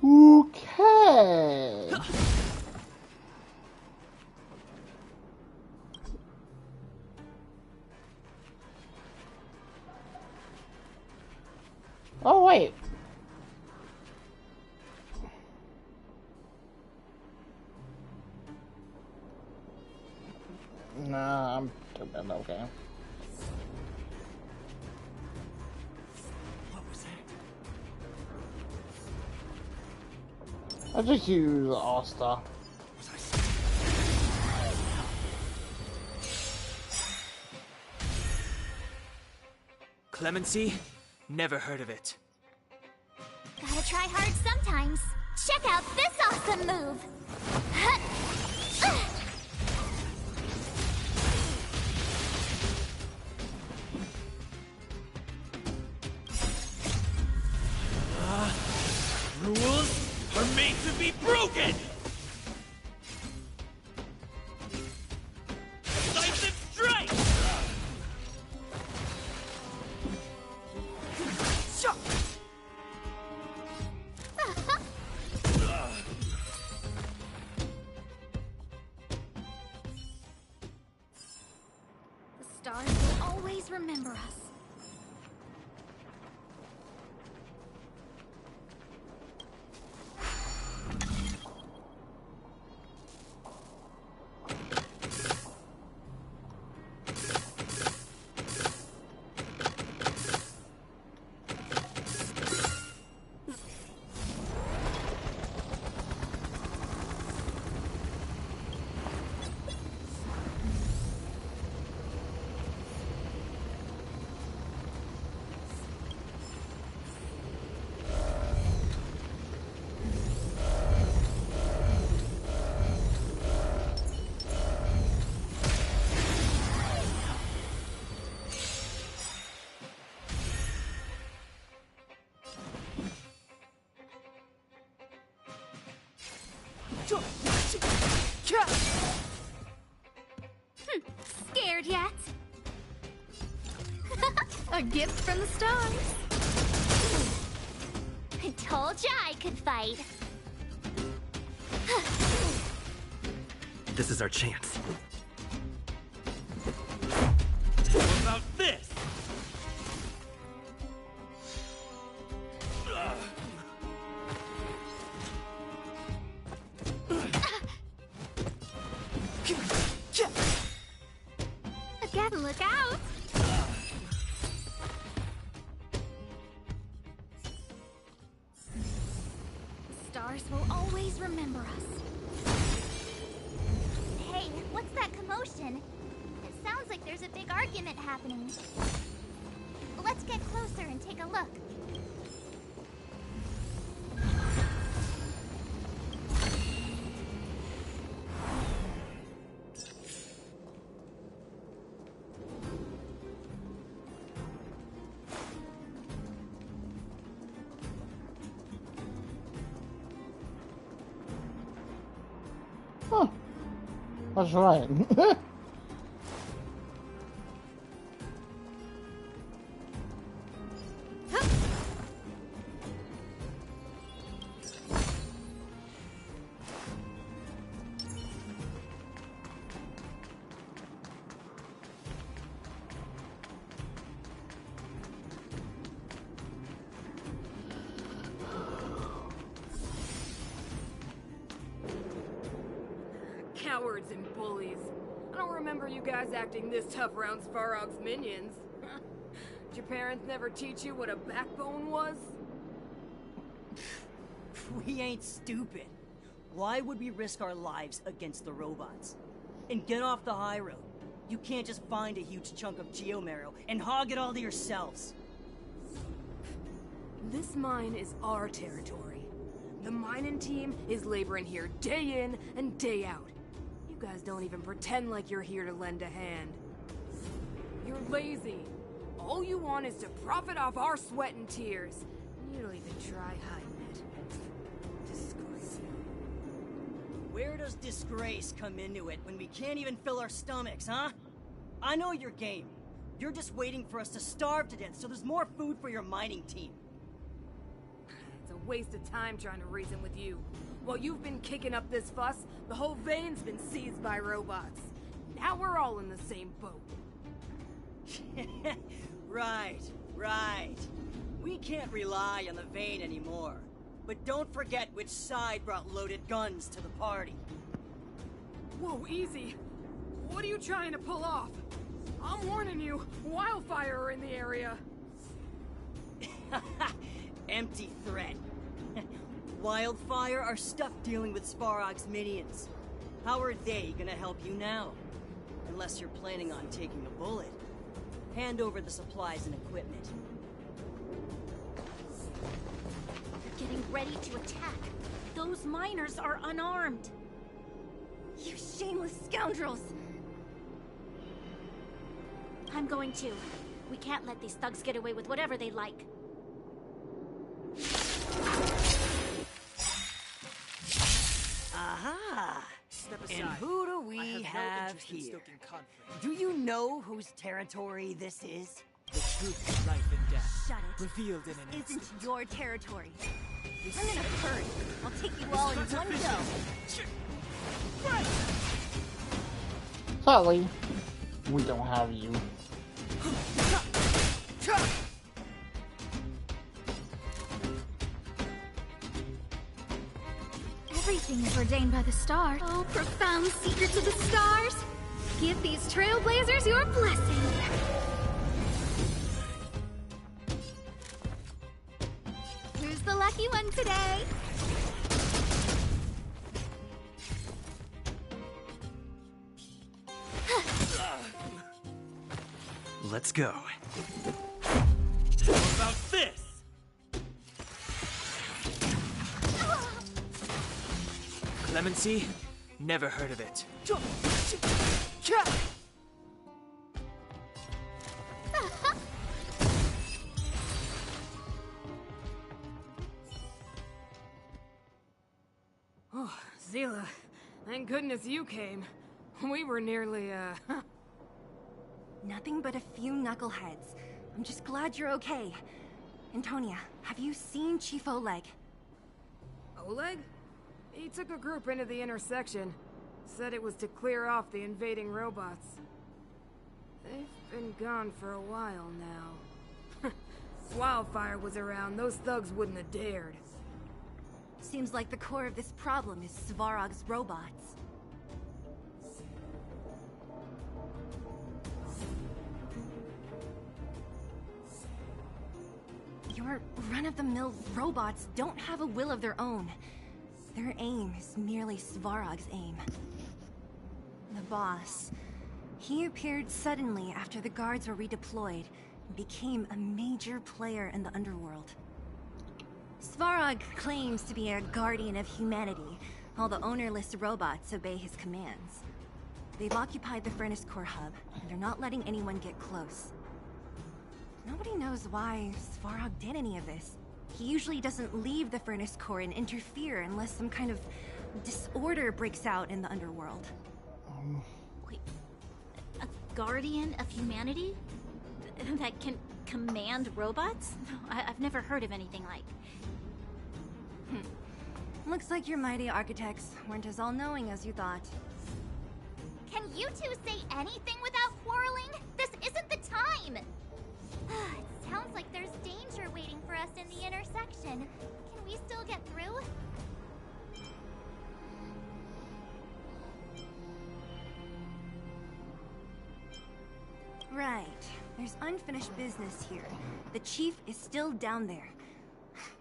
Okay. I'm stupid, okay. What was that? I just use Asta. Clemency? Never heard of it. Gotta try hard sometimes. Check out this awesome move! Rules are made to be broken! Decisive strike! The stars will always remember us. Scared yet? A gift from the stars. I told ya I could fight. This is our chance. What about this? Again, look out! The stars will always remember us. Hey, what's that commotion? It sounds like there's a big argument happening. Let's get closer and take a look. Huh. That's right. Cowards and bullies. I don't remember you guys acting this tough around Svarog's minions. Did your parents never teach you what a backbone was? We ain't stupid. Why would we risk our lives against the robots? And get off the high road. You can't just find a huge chunk of geomarrow and hog it all to yourselves. This mine is our territory. The mining team is laboring here day in and day out. You guys don't even pretend like you're here to lend a hand. You're lazy. All you want is to profit off our sweat and tears. You don't even try hiding it. Disgrace. Where does disgrace come into it when we can't even fill our stomachs, huh? I know your game. You're just waiting for us to starve to death so there's more food for your mining team. It's a waste of time trying to reason with you. While you've been kicking up this fuss, the whole vein's been seized by robots. Now we're all in the same boat. Right. We can't rely on the vein anymore. But don't forget which side brought loaded guns to the party. Whoa, easy. What are you trying to pull off? I'm warning you, wildfire are in the area. Empty threat. Wildfire are stuck dealing with Svarog's minions. How are they gonna help you now? Unless you're planning on taking the bullet. Hand over the supplies and equipment. They're getting ready to attack. Those miners are unarmed. You shameless scoundrels! I'm going to. We can't let these thugs get away with whatever they like. Aha! Step And aside. who do I we have no have interest in here? stoking conflict. Do you know whose territory this is? The truth of life and death. Shut it. Revealed in an This instant. isn't your territory. I'm in a hurry. I'll take you all in one go. Sorry, we don't have you. Everything is ordained by the stars. Oh, profound secrets of the stars! Give these trailblazers your blessing! Who's the lucky one today? Let's go. How about this? Clemency? Never heard of it. Oh, Zila, thank goodness you came. We were nearly, Nothing but a few knuckleheads. I'm just glad you're okay. Antonia, have you seen Chief Oleg? Oleg? He took a group into the intersection. Said it was to clear off the invading robots. They've been gone for a while now. If Wildfire was around, those thugs wouldn't have dared. Seems like the core of this problem is Svarog's robots. Your run-of-the-mill robots don't have a will of their own. Their aim is merely Svarog's aim. The boss. He appeared suddenly after the guards were redeployed and became a major player in the underworld. Svarog claims to be a guardian of humanity, while the ownerless robots obey his commands. They've occupied the Furnace Core hub, and they're not letting anyone get close. Nobody knows why Svarog did any of this. He usually doesn't leave the Furnace Core and interfere unless some kind of disorder breaks out in the underworld. Wait, a guardian of humanity? That can command robots? I've never heard of anything like. Looks like your mighty architects weren't as all-knowing as you thought. Can you two say anything without quarreling? This isn't the time! It sounds like there's danger waiting for us in the intersection. Can we still get through? Right. There's unfinished business here. The chief is still down there.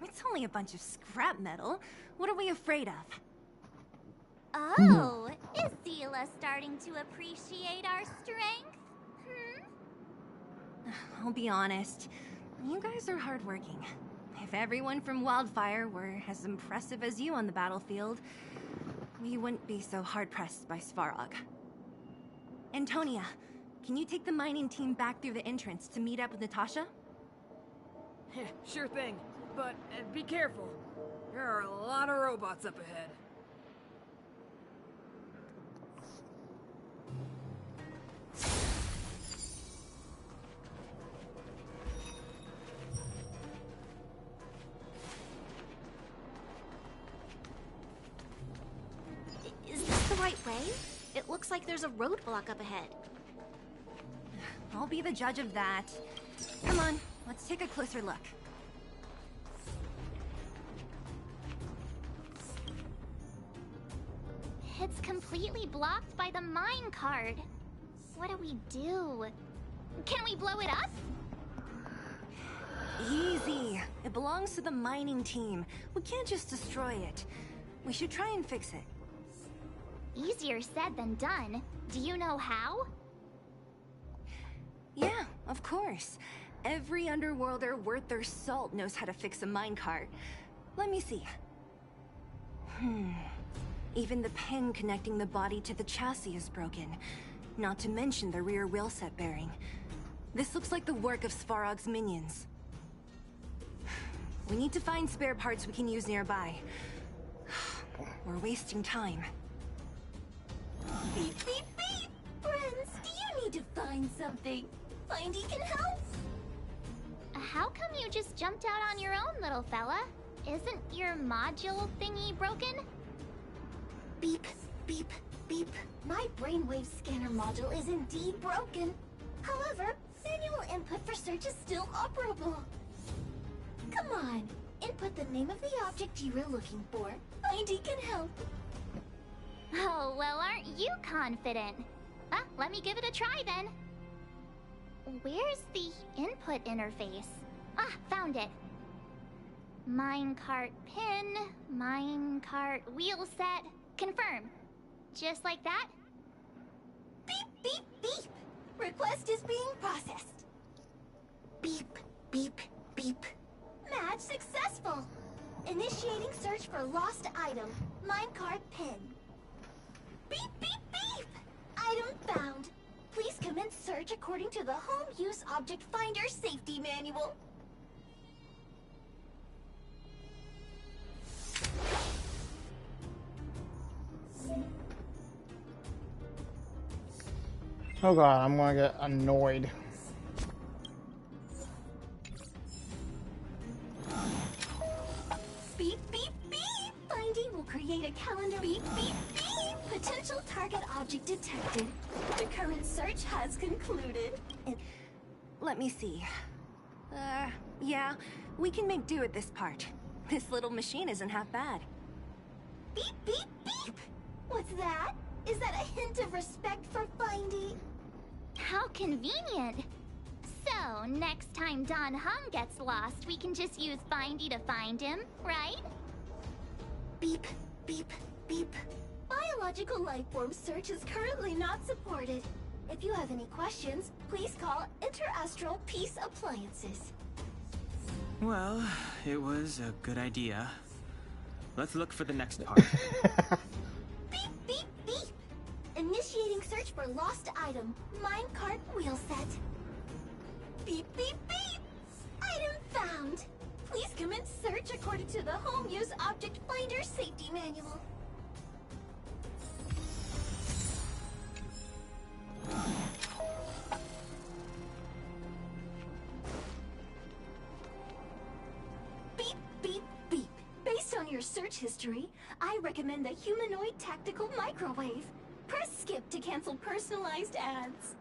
It's only a bunch of scrap metal. What are we afraid of? Oh, is Zila starting to appreciate our strength? I'll be honest. You guys are hardworking. If everyone from Wildfire were as impressive as you on the battlefield, we wouldn't be so hard-pressed by Svarog. Antonia, can you take the mining team back through the entrance to meet up with Natasha? Sure thing, but be careful. There are a lot of robots up ahead. Is this the right way? It looks like there's a roadblock up ahead. I'll be the judge of that. Come on, let's take a closer look. It's completely blocked by the mine card. What do we do? Can we blow it up? Easy. It belongs to the mining team. We can't just destroy it. We should try and fix it. Easier said than done. Do you know how? Yeah, of course. Every underworlder worth their salt knows how to fix a minecart. Let me see. Even the pin connecting the body to the chassis is broken. Not to mention the rear wheel set bearing. This looks like the work of Svarog's minions. We need to find spare parts we can use nearby. We're wasting time. Beep, beep, beep! Friends, do you need to find something? Findy can help? How come you just jumped out on your own, little fella? Isn't your module thingy broken? Beep, beep, beep. My brainwave scanner module is indeed broken. However, manual input for search is still operable. Come on, input the name of the object you were looking for. Findy can help. Oh, well, aren't you confident? Let me give it a try then. Where's the input interface? Found it. Minecart pin, minecart wheel set, confirm. Just like that? Beep, beep, beep. Request is being processed. Beep, beep, beep. Match successful. Initiating search for lost item, minecart pin. Beep, beep, beep. Item found. Please commence search according to the Home Use Object Finder Safety Manual. Oh god, I'm gonna get annoyed. Beep, beep, beep! Finding will create a calendar. Beep, beep, beep! Potential target object detected. The current search has concluded. Let me see. Yeah, we can make do with this part. This little machine isn't half bad. Beep, beep, beep! What's that? Is that a hint of respect for Findy? How convenient. So, next time Don Hung gets lost, we can just use Findy to find him, right? Beep, beep, beep. Biological life form search is currently not supported. If you have any questions, please call Interastral Peace Appliances. Well, it was a good idea. Let's look for the next part. Beep, beep, beep! Initiating search for lost item, minecart wheel set. Beep, beep, beep! Item found! Please commence search according to the Home Use Object Finder Safety Manual. Beep, beep, beep. Based on your search history, I recommend the humanoid tactical microwave. Press skip to cancel personalized ads.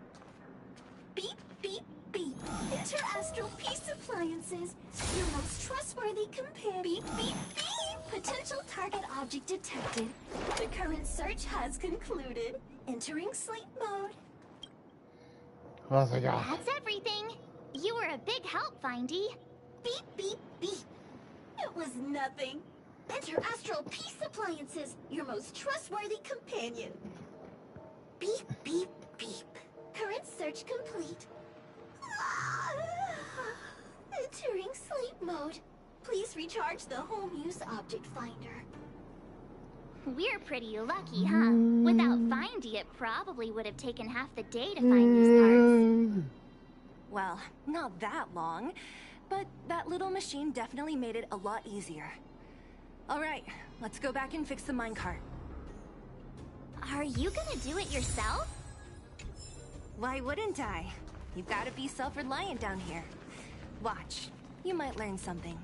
Beep, beep, beep. Interastral Peace Appliances, your most trustworthy companion. Beep, beep, beep. Potential target object detected. The current search has concluded. Entering sleep mode. Oh my god. That's everything. You were a big help, Findy. Beep, beep, beep. It was nothing. Interastral Peace Appliances, your most trustworthy companion. Beep, beep, beep. Current search complete. Entering sleep mode. Please recharge the Home Use Object Finder. We're pretty lucky, huh? Without Findy, it probably would have taken half the day to find these parts. Well, not that long, but that little machine definitely made it a lot easier. Alright, let's go back and fix the minecart. Are you gonna do it yourself? Why wouldn't I? You've got to be self-reliant down here. Watch, you might learn something.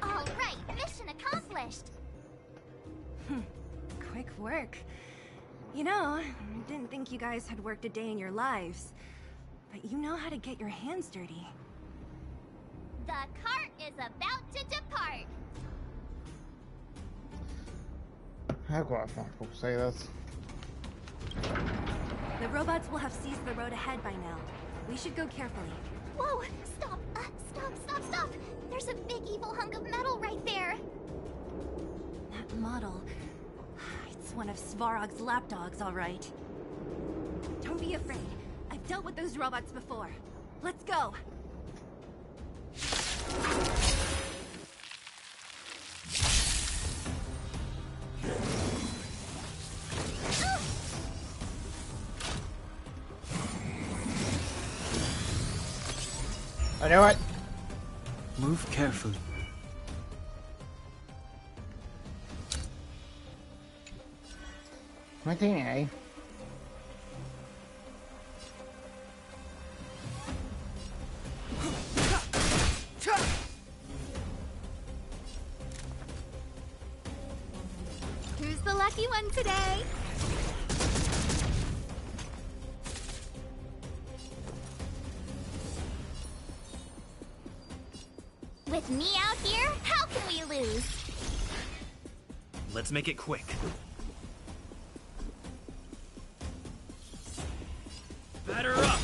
All right, mission accomplished. Quick work. You know, I didn't think you guys had worked a day in your lives, but you know how to get your hands dirty. The cart is about to depart. How could I find people say this? The robots will have seized the road ahead by now. We should go carefully. Whoa! Stop! Stop! There's a big evil hunk of metal right there! That model... It's one of Svarog's lapdogs, all right. Don't be afraid. I've dealt with those robots before. Let's go! I know it. Move carefully. My DNA. Who's the lucky one today? With me out here, how can we lose? Let's make it quick. Batter up!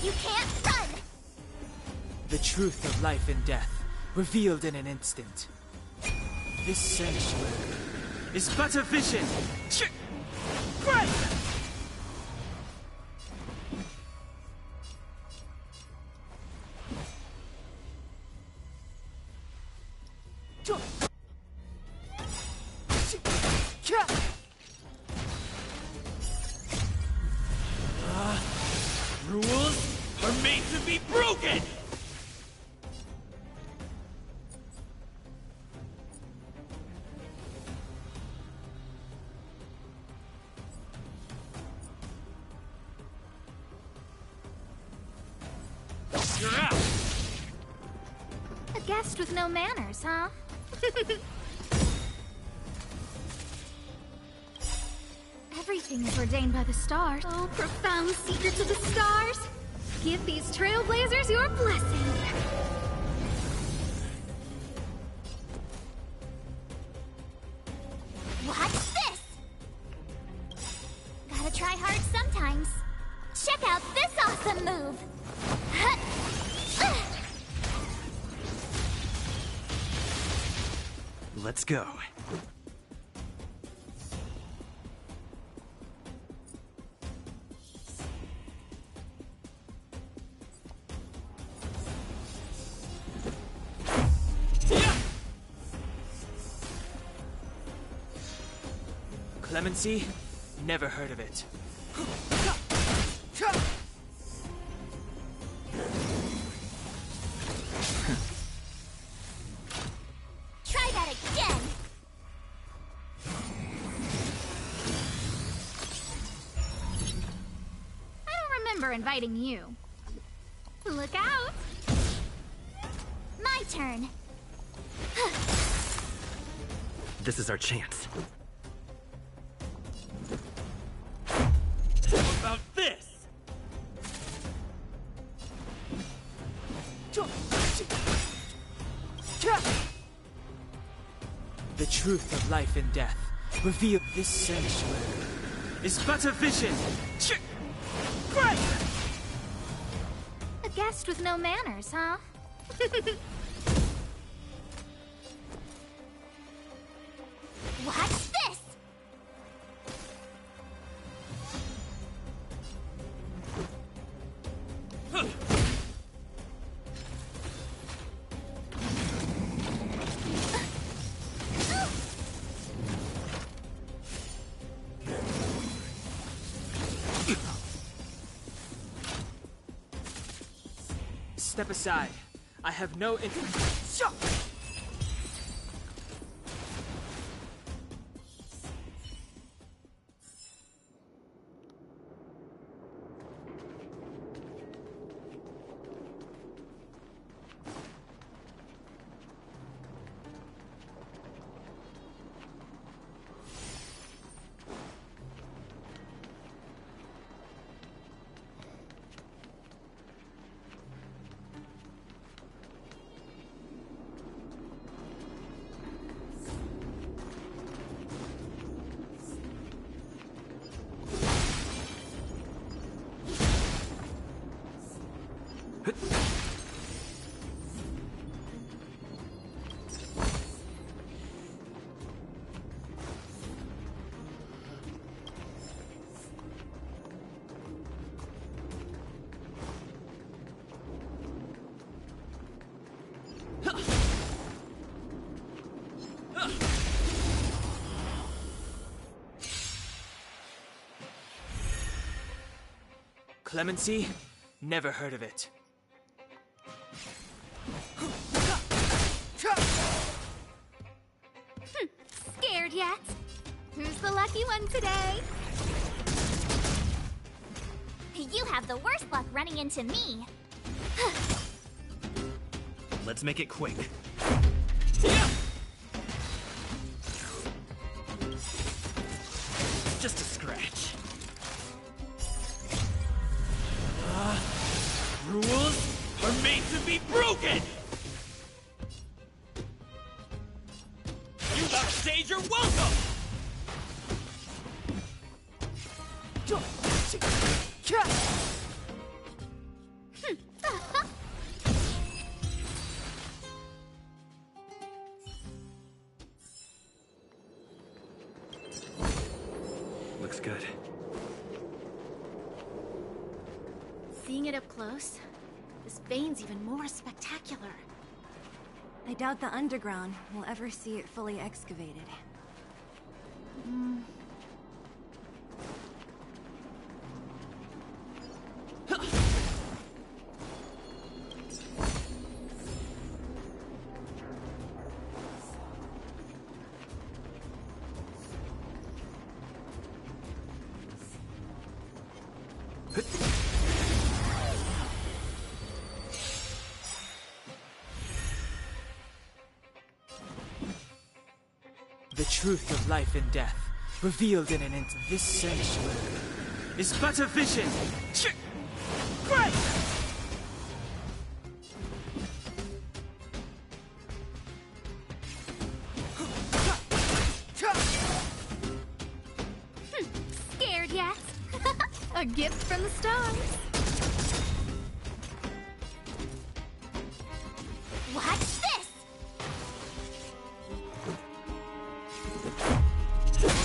You can't run! The truth of life and death, revealed in an instant. This sanctuary is but a vision. Great! Rules are made to be broken! You're out! A guest with no manners, huh? Everything is ordained by the stars. Oh, profound secrets of the stars! Give these trailblazers your blessing! Watch this! Gotta try hard sometimes. Check out this awesome move! Let's go. Clemency? Never heard of it. Try that again! I don't remember inviting you. Look out! My turn. This is our chance. How about this? The truth of life and death, revealed. This sanctuary is but a vision. Great! A guest with no manners, huh? Watch this! Step aside. I have no interest. Clemency? Never heard of it. Scared yet? Who's the lucky one today? You have the worst luck running into me. Let's make it quick. Just a scratch. Rules are made to be broken! You've outstayed your welcome! Looks good. Seeing it up close, this vein's even more spectacular. I doubt the underground will ever see it fully excavated. The truth of life and death, revealed in an instant. This sanctuary is but a vision. Great! Scared yet? A gift from the stars. Watch this!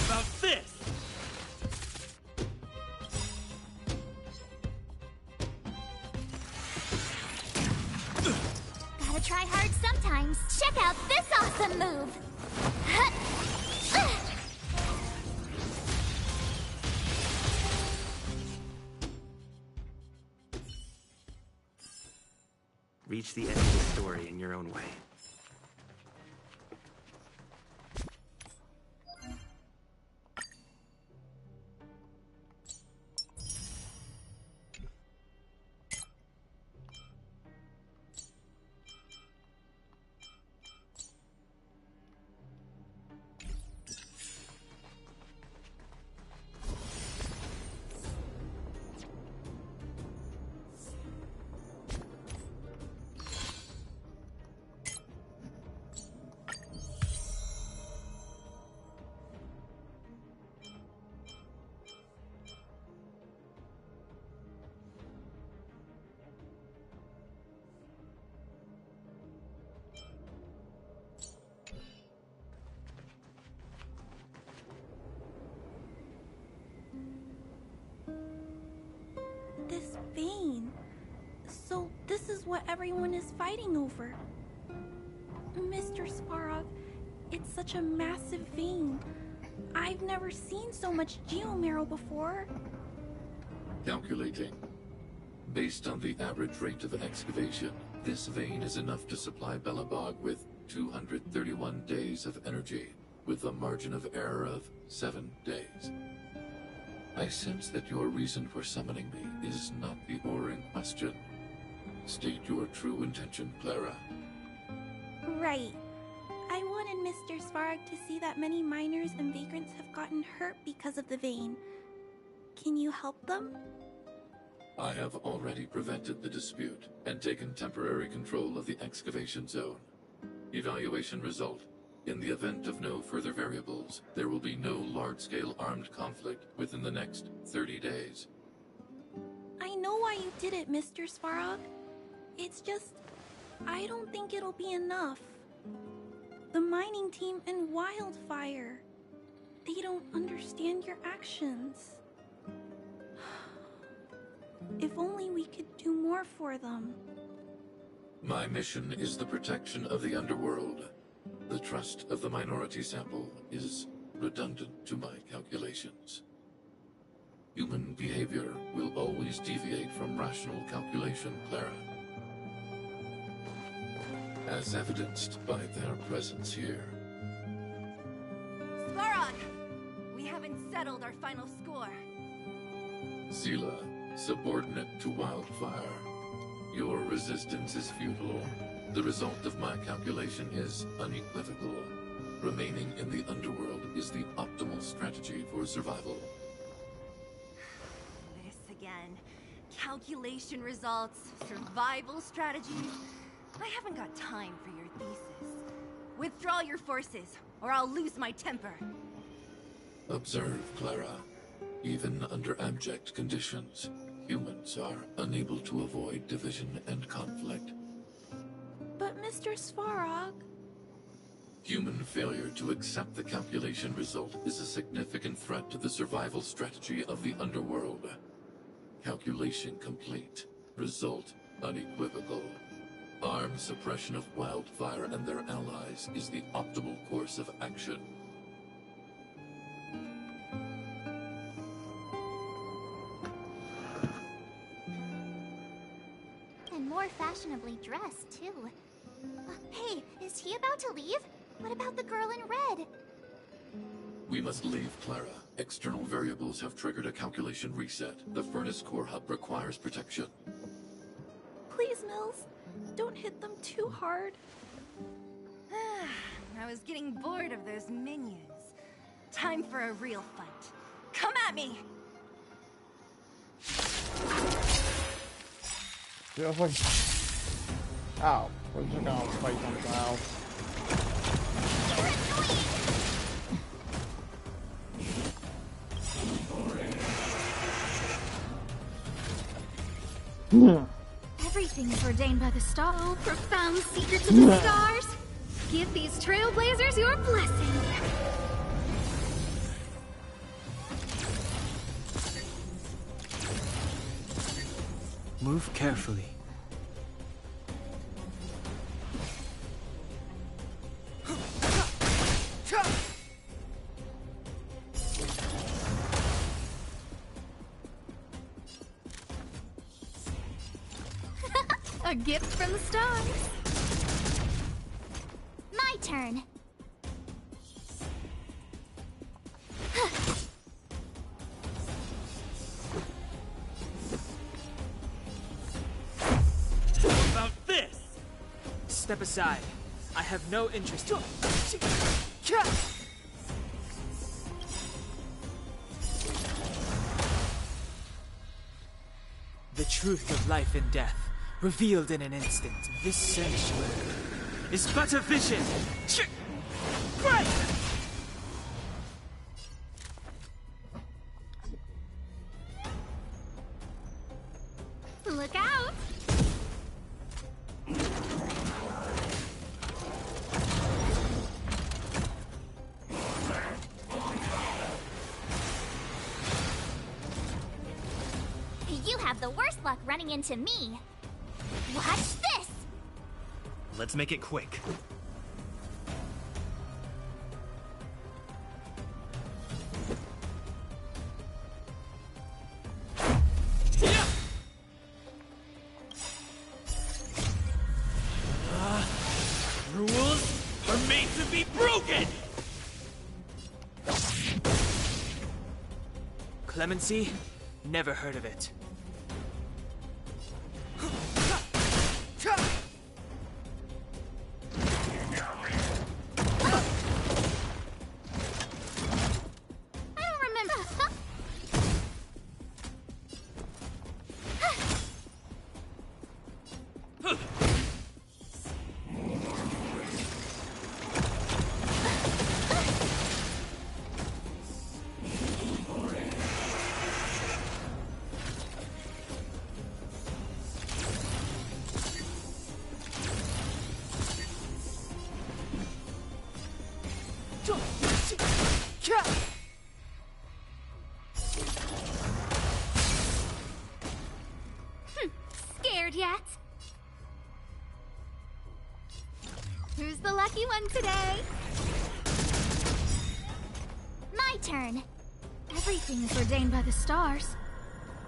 About this! Gotta try hard sometimes. Check out this awesome move! Reach the end of the story in your own way. This vein. So this is what everyone is fighting over. Mr. Svarog, it's such a massive vein. I've never seen so much geomarrow before. Calculating. Based on the average rate of an excavation, this vein is enough to supply Belobog with 231 days of energy, with a margin of error of 7 days. I sense that your reason for summoning me is not the ore in question. State your true intention, Clara. Right. I wanted Mr. Svarog to see that many miners and vagrants have gotten hurt because of the vein. Can you help them? I have already prevented the dispute and taken temporary control of the excavation zone. Evaluation result. In the event of no further variables, there will be no large-scale armed conflict within the next 30 days. I know why you did it, Mr. Svarog. It's just, I don't think it'll be enough. The mining team and Wildfire, they don't understand your actions. If only we could do more for them. My mission is the protection of the underworld. The trust of the minority sample is redundant to my calculations. Human behavior will always deviate from rational calculation, Clara. As evidenced by their presence here. Svarog! We haven't settled our final score. Sela, subordinate to Wildfire. Your resistance is futile. The result of my calculation is unequivocal. Remaining in the underworld is the optimal strategy for survival. This again. Calculation results, survival strategies. I haven't got time for your thesis. Withdraw your forces, or I'll lose my temper. Observe, Clara. Even under abject conditions, humans are unable to avoid division and conflict. But Mr. Svarog... Human failure to accept the calculation result is a significant threat to the survival strategy of the underworld. Calculation complete. Result unequivocal. Armed suppression of Wildfire and their allies is the optimal course of action. And more fashionably dressed, too. Hey, is he about to leave? What about the girl in red? We must leave, Clara. External variables have triggered a calculation reset. The furnace core hub requires protection. Please, Mills, don't hit them too hard. I was getting bored of those minions. Time for a real fight. Come at me! Feels like... Ow. We're just gonna fight something else. Everything is ordained by the stars. Oh, profound secrets of the stars. Give these trailblazers your blessing. Move carefully. A gift from the stars. My turn. How about this? Step aside. I have no interest. The truth of life and death, revealed in an instant. This sanctuary is but a vision. Right! Look out! You have the worst luck running into me. Watch this! Let's make it quick. Rules are made to be broken! Clemency? Never heard of it. Scared yet? Who's the lucky one today? My turn. Everything is ordained by the stars.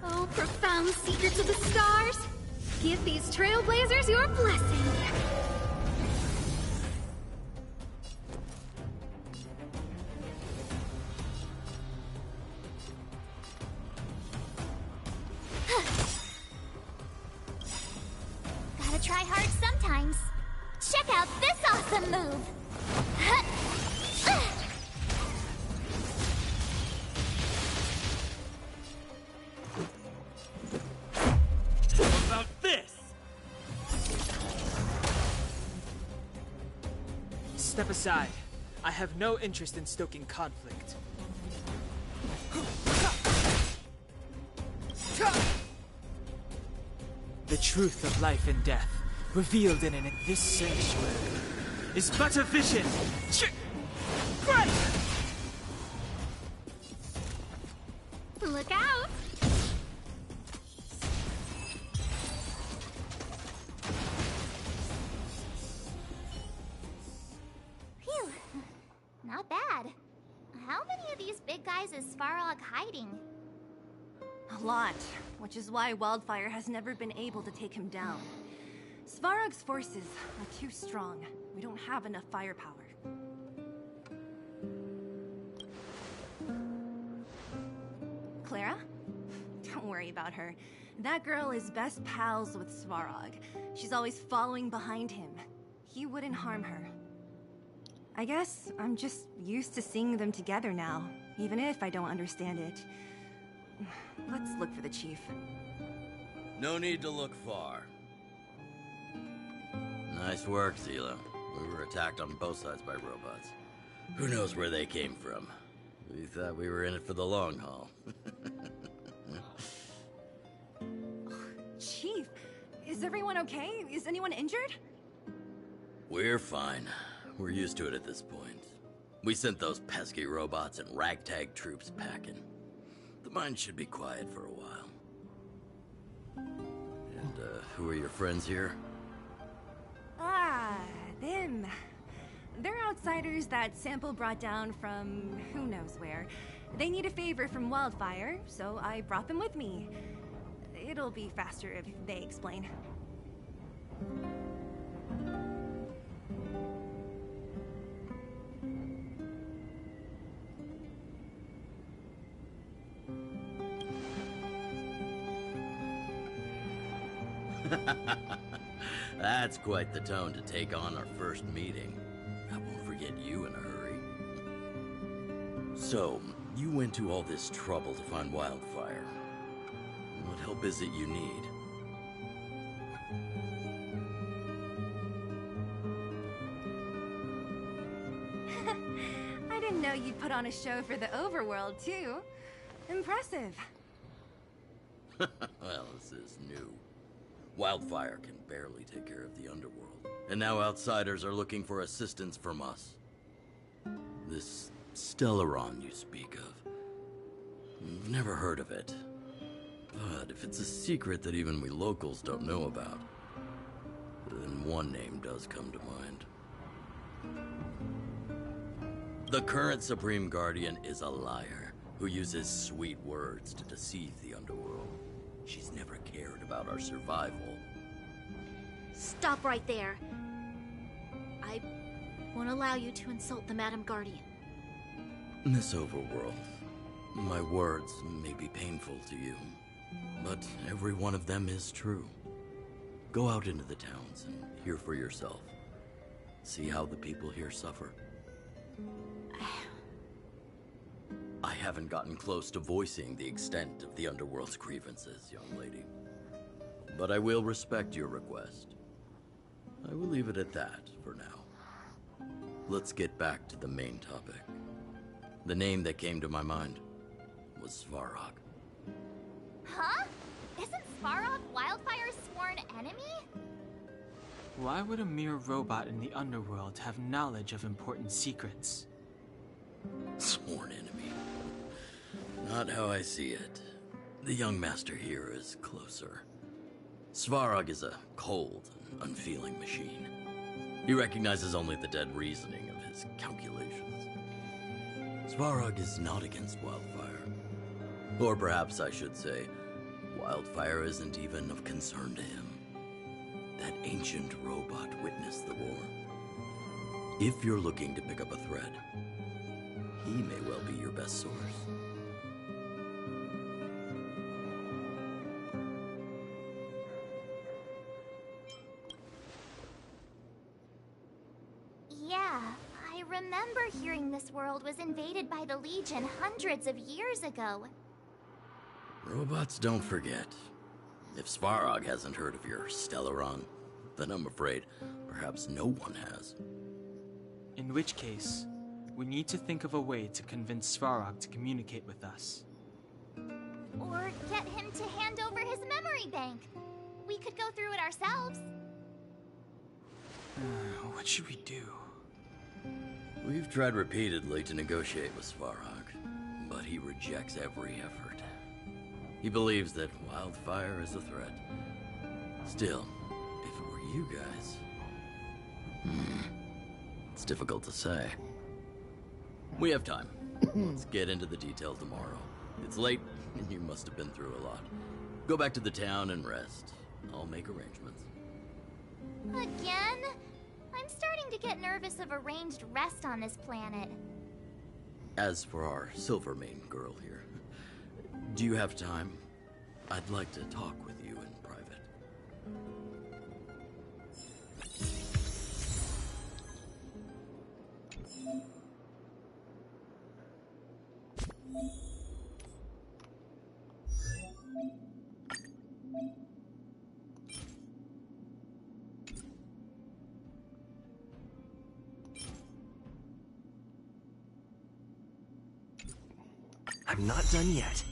Oh, profound secrets of the stars. Give these trailblazers your blessing. Gotta try hard sometimes. Check out this awesome move! What about this? Step aside. I have no interest in stoking conflict. The truth of life and death, revealed in this sanctuary, is but a vision. Look out! Phew, not bad. How many of these big guys is Svarog hiding? A lot, which is why Wildfire has never been able to take him down. Svarog's forces are too strong. We don't have enough firepower. Clara? Don't worry about her. That girl is best pals with Svarog. She's always following behind him. He wouldn't harm her. I guess I'm just used to seeing them together now, even if I don't understand it. Let's look for the chief. No need to look far. Nice work, Zila. We were attacked on both sides by robots. Who knows where they came from? We thought we were in it for the long haul. Chief, is everyone okay? Is anyone injured? We're fine. We're used to it at this point. We sent those pesky robots and ragtag troops packing. The mine should be quiet for a while. And, who are your friends here? Ah, them. They're outsiders that Sample brought down from who knows where. They need a favor from Wildfire, so I brought them with me. It'll be faster if they explain. That's quite the tone to take on our first meeting. I won't forget you in a hurry. So, you went to all this trouble to find Wildfire. What help is it you need? I didn't know you'd put on a show for the overworld, too. Impressive. Well, this is new. Wildfire can barely take care of the underworld. And now outsiders are looking for assistance from us. This Stellaron you speak of. I've never heard of it. But if it's a secret that even we locals don't know about, then one name does come to mind. The current Supreme Guardian is a liar who uses sweet words to deceive the underworld. She's never cared about our survival. Stop right there. I won't allow you to insult the Madam Guardian. This overworld, my words may be painful to you, but every one of them is true. Go out into the towns and hear for yourself. See how the people here suffer. I haven't gotten close to voicing the extent of the underworld's grievances, young lady. But I will respect your request. I will leave it at that for now. Let's get back to the main topic. The name that came to my mind was Svarog. Huh? Isn't Svarog Wildfire's sworn enemy? Why would a mere robot in the underworld have knowledge of important secrets? Sworn enemy. Not how I see it. The young master here is closer. Svarog is a cold and unfeeling machine. He recognizes only the dead reasoning of his calculations. Svarog is not against Wildfire. Or perhaps I should say, Wildfire isn't even of concern to him. That ancient robot witnessed the war. If you're looking to pick up a thread, he may well be your best source. Yeah, I remember hearing this world was invaded by the Legion hundreds of years ago. Robots don't forget. If Svarog hasn't heard of your Stellaron, then I'm afraid perhaps no one has. In which case, we need to think of a way to convince Svarog to communicate with us. Or get him to hand over his memory bank. We could go through it ourselves. What should we do? We've tried repeatedly to negotiate with Svarog, but he rejects every effort. He believes that Wildfire is a threat. Still, if it were you guys... it's difficult to say. We have time. Let's get into the details tomorrow. It's late, and you must have been through a lot. Go back to the town and rest. I'll make arrangements. Again? I'm starting to get nervous of arranged rest on this planet. As for our Silvermane girl here, do you have time? I'd like to talk with you in private. I'm not done yet.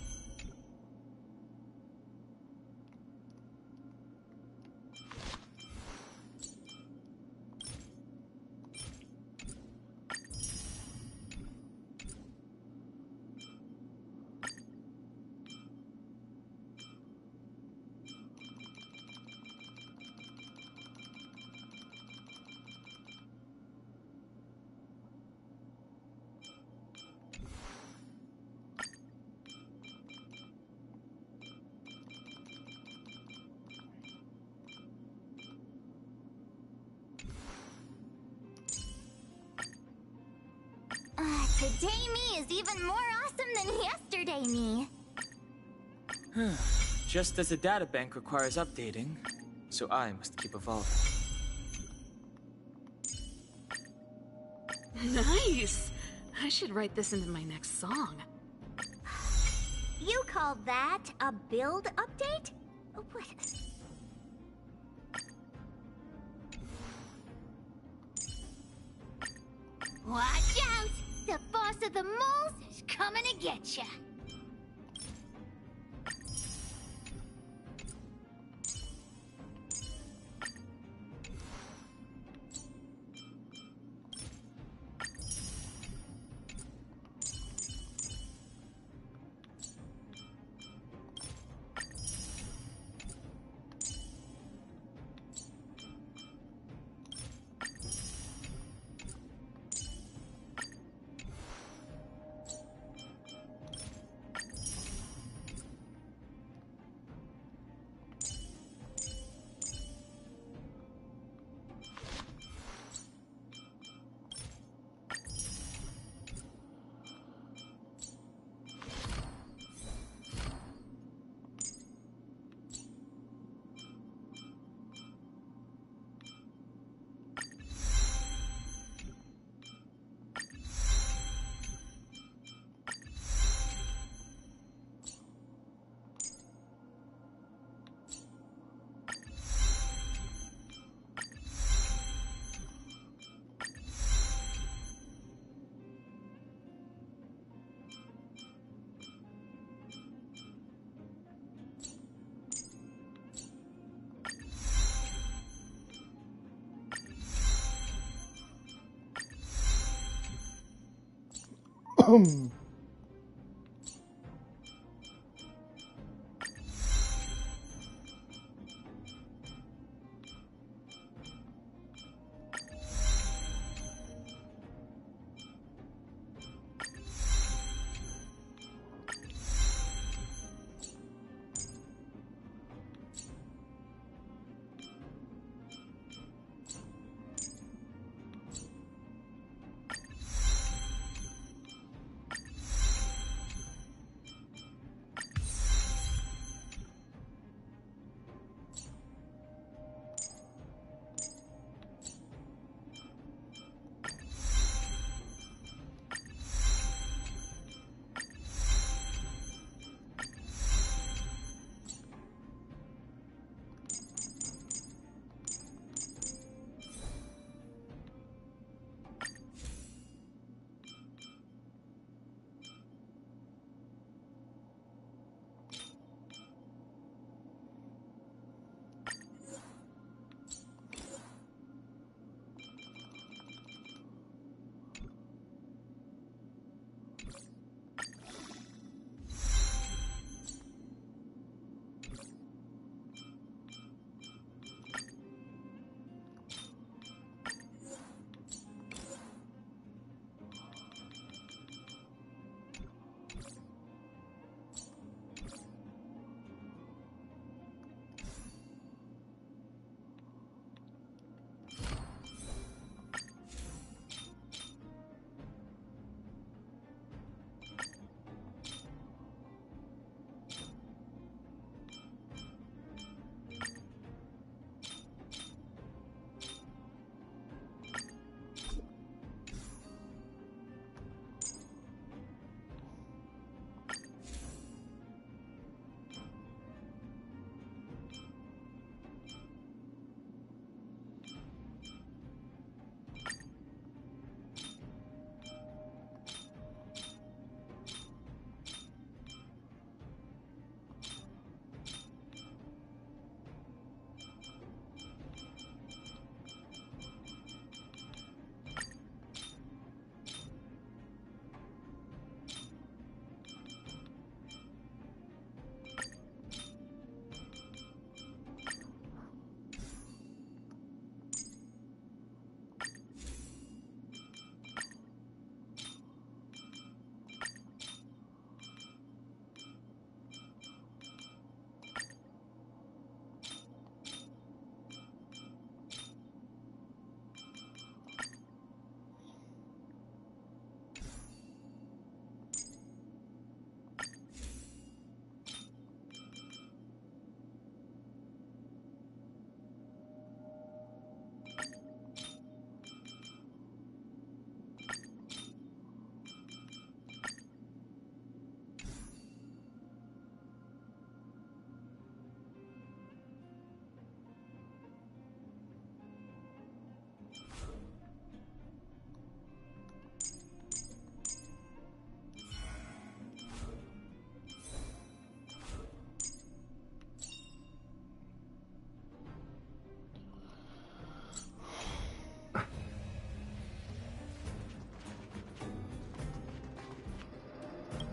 Today me is even more awesome than yesterday me. Just as the databank requires updating, so I must keep evolving. Nice! I should write this into my next song. You call that a build update? What? Watch out! The boss of the moles is coming to get ya!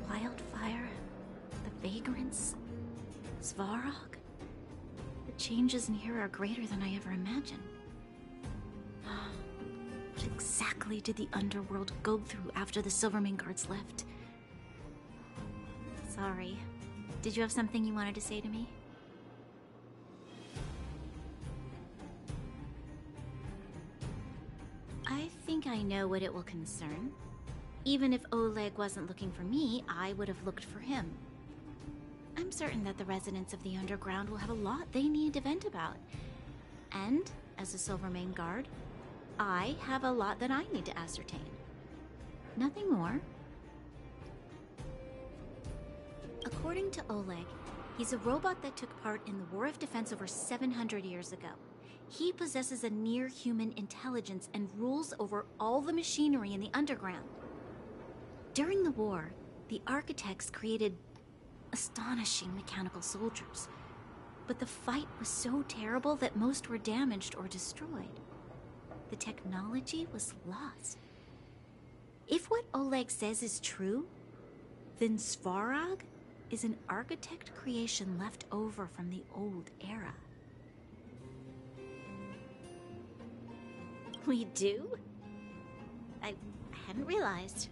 Wildfire, the vagrants, Svarog. The changes in here are greater than I ever imagined. What exactly did the underworld go through after the Silvermane guards left? Sorry. Did you have something you wanted to say to me? I think I know what it will concern. Even if Oleg wasn't looking for me, I would have looked for him. I'm certain that the residents of the underground will have a lot they need to vent about. And, as a Silvermane guard, I have a lot that I need to ascertain. Nothing more. According to Oleg, he's a robot that took part in the War of Defense over 700 years ago. He possesses a near-human intelligence and rules over all the machinery in the underground. During the war, the architects created astonishing mechanical soldiers. But the fight was so terrible that most were damaged or destroyed. The technology was lost. If what Oleg says is true, then Svarog is an architect creation left over from the old era. We do? I hadn't realized.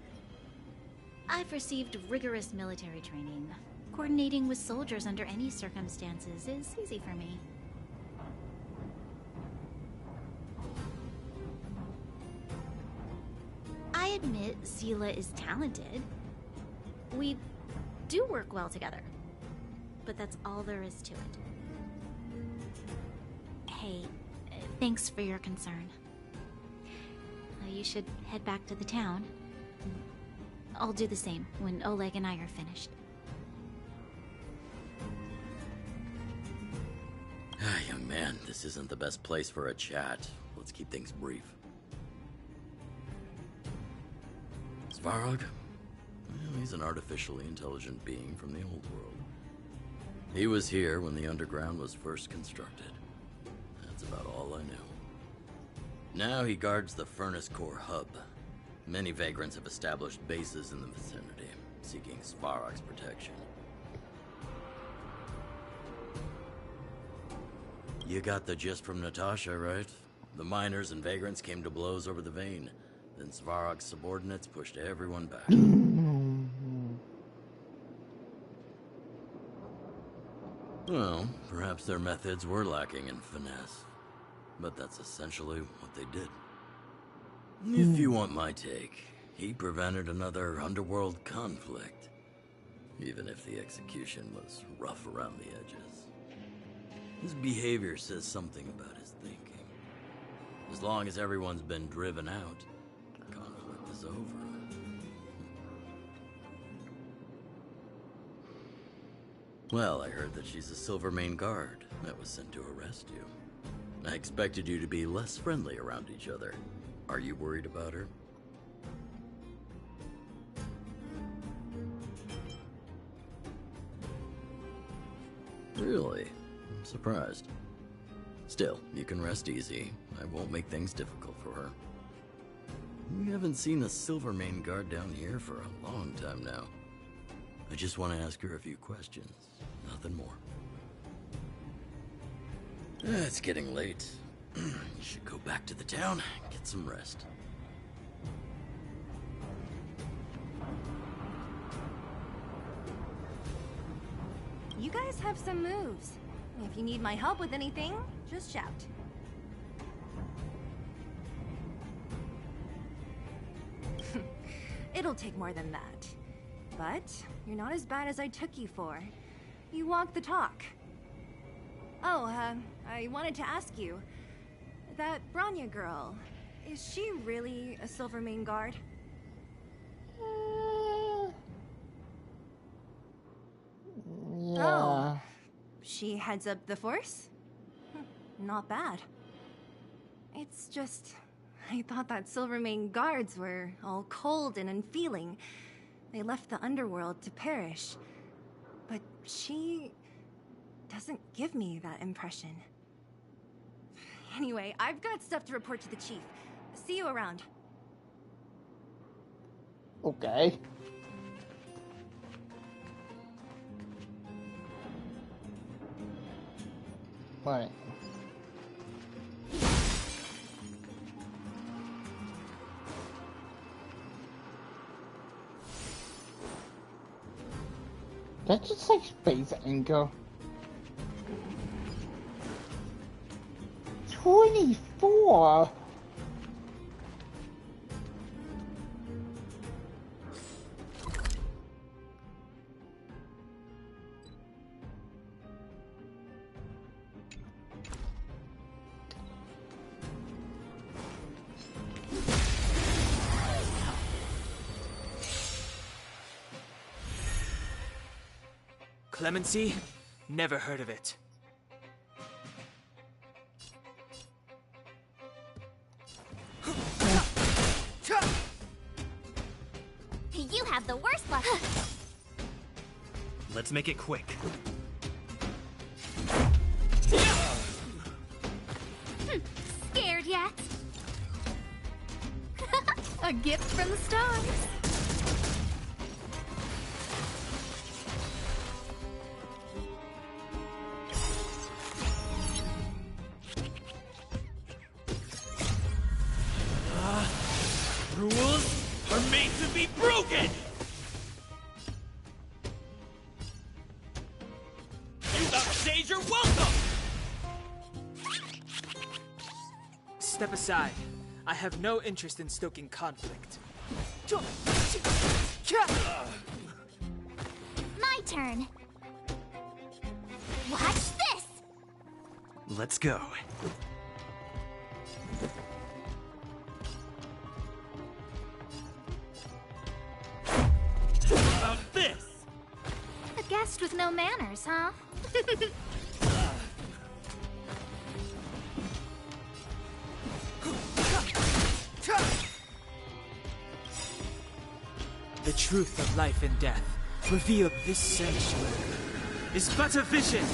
I've received rigorous military training. Coordinating with soldiers under any circumstances is easy for me. I admit Seela is talented. We do work well together. But that's all there is to it. Hey, thanks for your concern. You should head back to the town. I'll do the same when Oleg and I are finished. Young man, this isn't the best place for a chat. Let's keep things brief. Svarog? Well, he's an artificially intelligent being from the old world. He was here when the underground was first constructed. That's about all I know. Now he guards the Furnace Core hub. Many vagrants have established bases in the vicinity, seeking Svarog's protection. You got the gist from Natasha, right? The miners and vagrants came to blows over the vein. Then Svarog's subordinates pushed everyone back. Well, perhaps their methods were lacking in finesse. But that's essentially what they did. If you want my take, he prevented another underworld conflict. Even if the execution was rough around the edges. His behavior says something about his thinking. As long as everyone's been driven out, the conflict is over. Well, I heard that she's a Silvermane guard that was sent to arrest you. I expected you to be less friendly around each other. Are you worried about her? Really? I'm surprised. Still, you can rest easy. I won't make things difficult for her. We haven't seen a Silvermane guard down here for a long time now. I just want to ask her a few questions. Nothing more. It's getting late. You should go back to the town, get some rest. You guys have some moves. If you need my help with anything, just shout. It'll take more than that. But you're not as bad as I took you for. You walk the talk. Oh, I wanted to ask you. That Branya girl, is she really a Silvermane guard? Yeah. Oh. She heads up the force? Not bad. It's just... I thought that Silvermane guards were all cold and unfeeling. They left the underworld to perish. But she... doesn't give me that impression. Anyway, I've got stuff to report to the chief. See you around. Okay. Right. Did I just say space anchor? 24! Clemency? Never heard of it. You have the worst luck. Let's make it quick. Scared yet? A gift from the stars. Rules are made to be broken! You upstage your welcome! Step aside. I have no interest in stoking conflict. My turn. Watch this! Let's go. How about this? A guest with no manners, huh? The truth of life and death revealed this sanctuary is but a vision.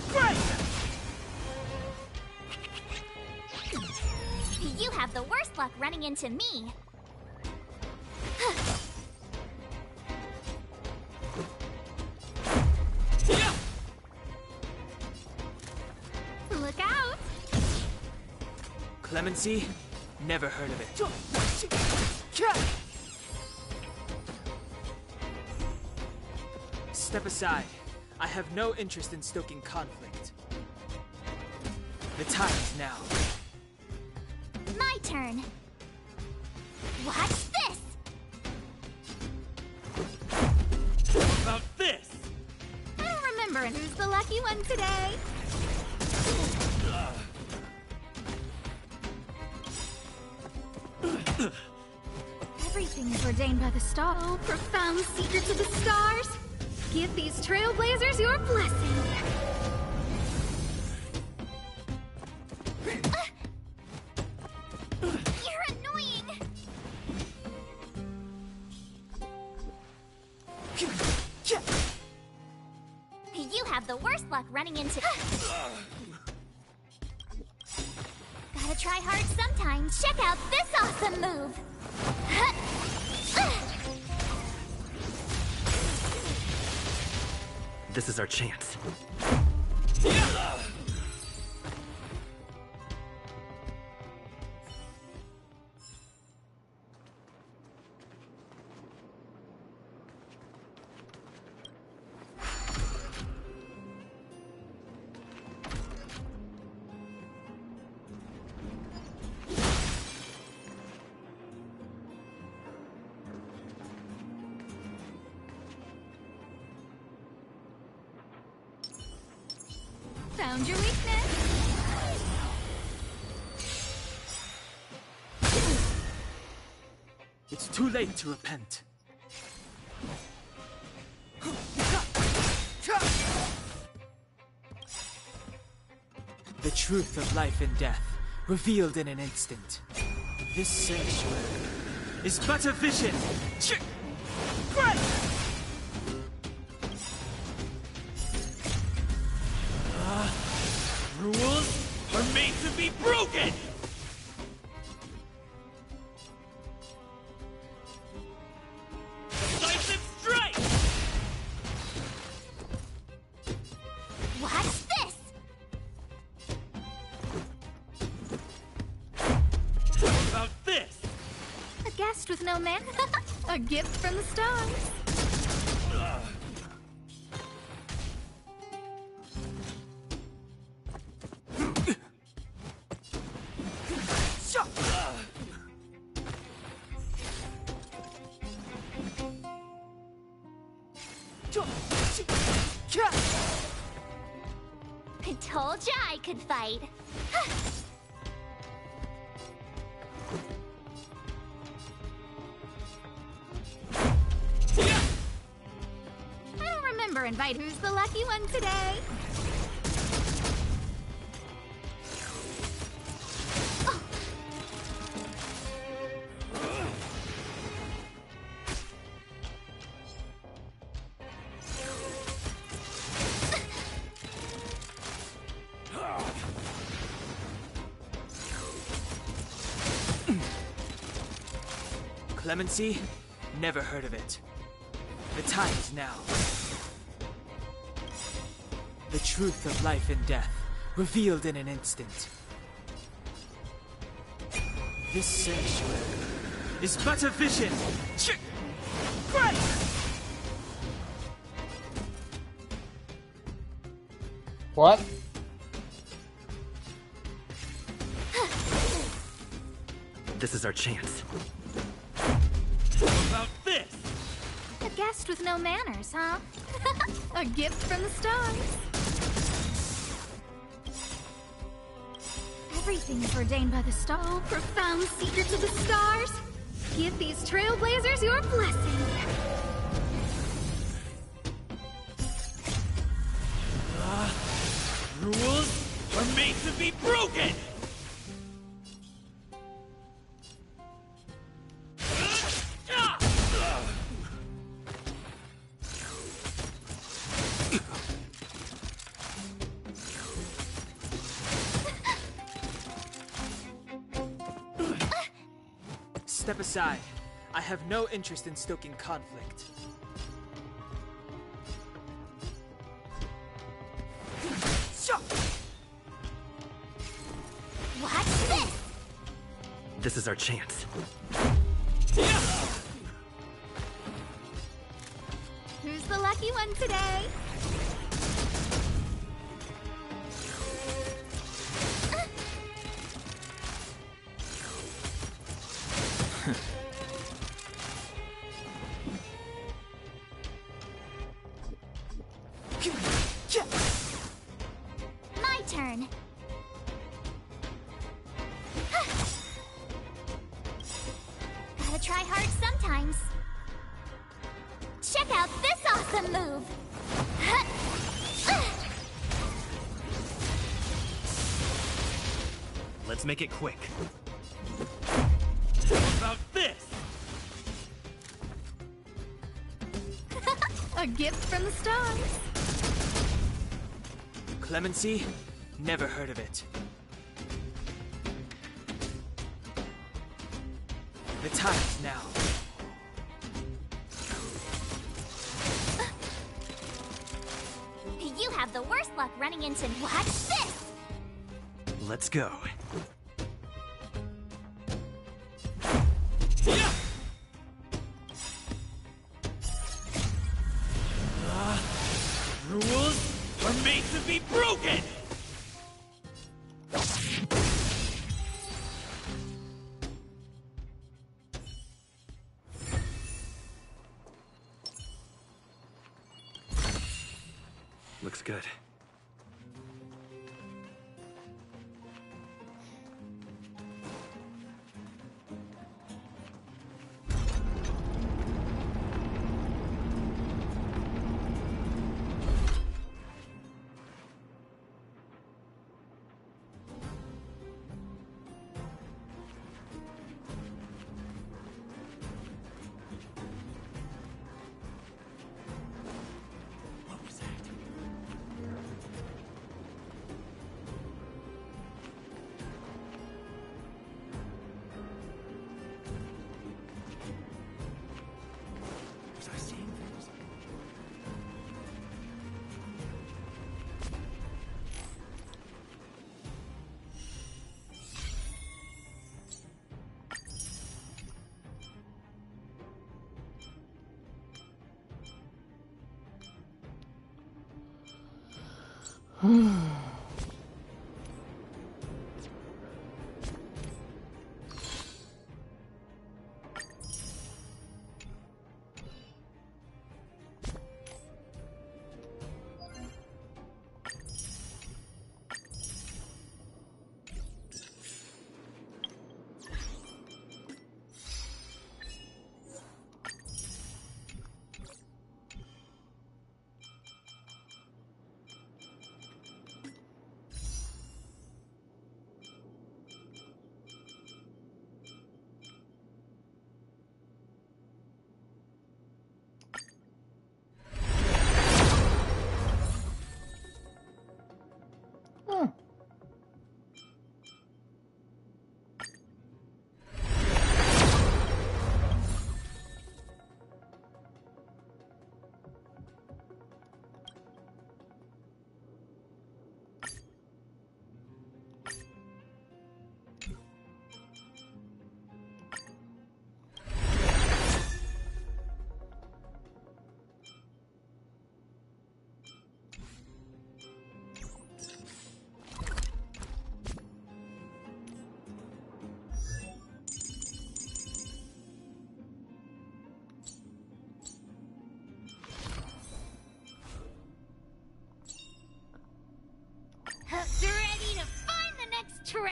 Great! You have the worst luck running into me. Look out! Clemency? Never heard of it. Step aside. I have no interest in stoking conflict. The time is now. My turn. Watch this! How about this? I don't remember who's the lucky one today. Everything is ordained by the stars. Oh, profound secrets of the stars. Give these trailblazers your blessing. You're annoying! You have the worst luck running into... Gotta try hard sometimes. Check out this awesome move! This is our chance. Found your weakness. It's too late to repent. The truth of life and death, revealed in an instant. This sanctuary is but a vision. Great! Rules are made to be broken! Decisive strike! Watch this! How about this? A guest with no man. A gift from the stars. I told ya I could fight. I don't remember invite who's the lucky one today. Clemency? Never heard of it. The time is now. The truth of life and death, revealed in an instant. This sanctuary is but a vision. Great! What? This is our chance. How about this? A guest with no manners, huh? A gift from the stars. Everything is ordained by the star. Oh, profound secrets of the stars. Give these trailblazers your blessing. Rules are made to be broken! Step aside. I have no interest in stoking conflict. Watch this! This is our chance. Who's the lucky one today? My turn. Gotta try hard sometimes. Check out this awesome move! Let's make it quick. How about this? A gift from the stars. Clemency? Never heard of it. The time is now. You have the worst luck running into... Watch this! Let's go. Rules are made to be broken! Looks good.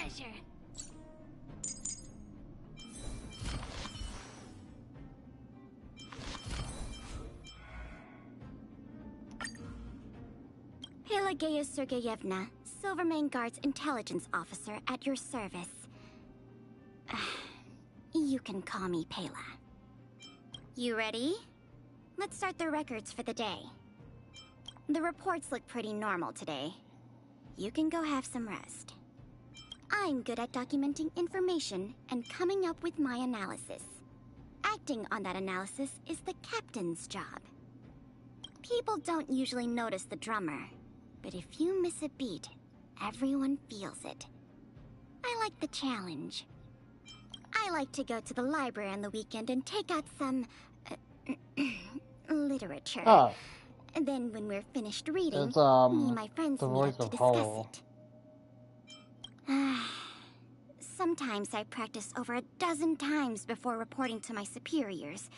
pleasure. Pelageya Sergeyevna, Silvermane Guard's intelligence officer at your service. You can call me Pela. You ready? Let's start the records for the day. The reports look pretty normal today. You can go have some rest. I'm good at documenting information and coming up with my analysis. Acting on that analysis is the captain's job. People don't usually notice the drummer, but if you miss a beat, everyone feels it. I like the challenge. I like to go to the library on the weekend and take out some literature. Oh. And then when we're finished reading, It's, me and my friends the meet voice up to of discuss Hull. it. Sometimes I practice over 12 times before reporting to my superiors,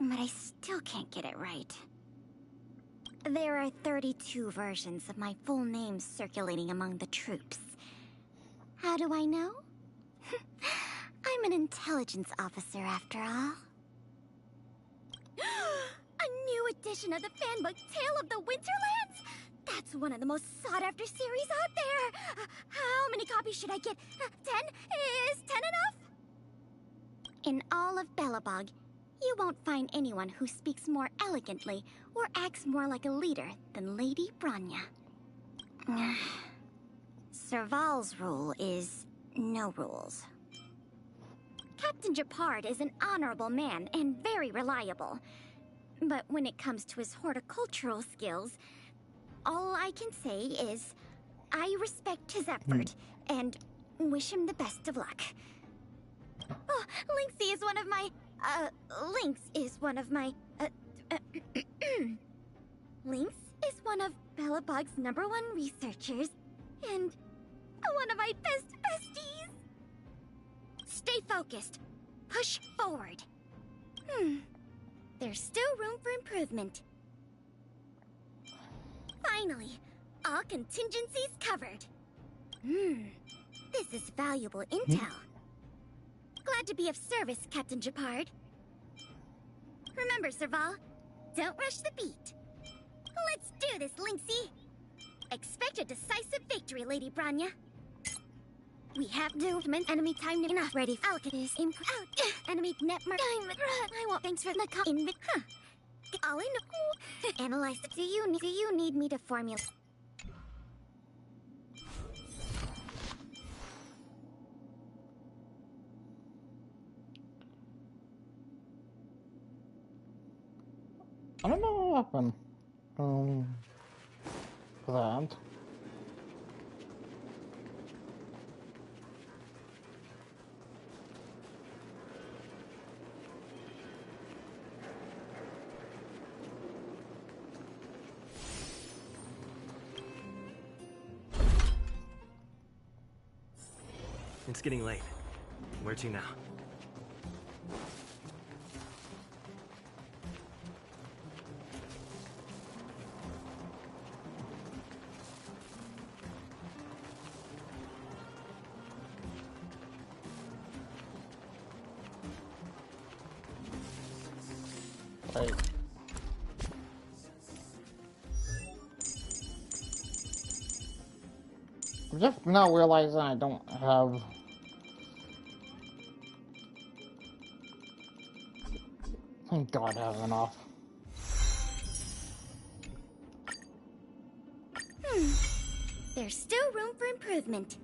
but I still can't get it right. There are 32 versions of my full name circulating among the troops. How do I know? I'm an intelligence officer after all. A new edition of the fanbook Tale of the Winterlands? That's one of the most sought-after series out there! How many copies should I get? 10? Is 10 enough? In all of Belobog, you won't find anyone who speaks more elegantly or acts more like a leader than Lady Bronya. Serval's rule is no rules. Captain Japard is an honorable man and very reliable. But when it comes to his horticultural skills, all I can say is I respect his effort and wish him the best of luck. Oh, Lynx is one of my... Lynx is one of Belobog's #1 researchers and one of my best besties. Stay focused. Push forward. There's still room for improvement. Finally, all contingencies covered. This is valuable intel. Glad to be of service, Captain Japard. Remember, Serval, don't rush the beat. Let's do this, Lynxie. Expect a decisive victory, Lady Bronya. We have movement. Enemy time enough. Ready. Alcatraz. Out. Enemy net mark. I want thanks for the in. All in. Analyze. Do you need me to formulate? I don't know what happened. That. It's getting late. Where to now? Right. I'm just now realizing I don't have... Thank God I have enough. There's still room for improvement.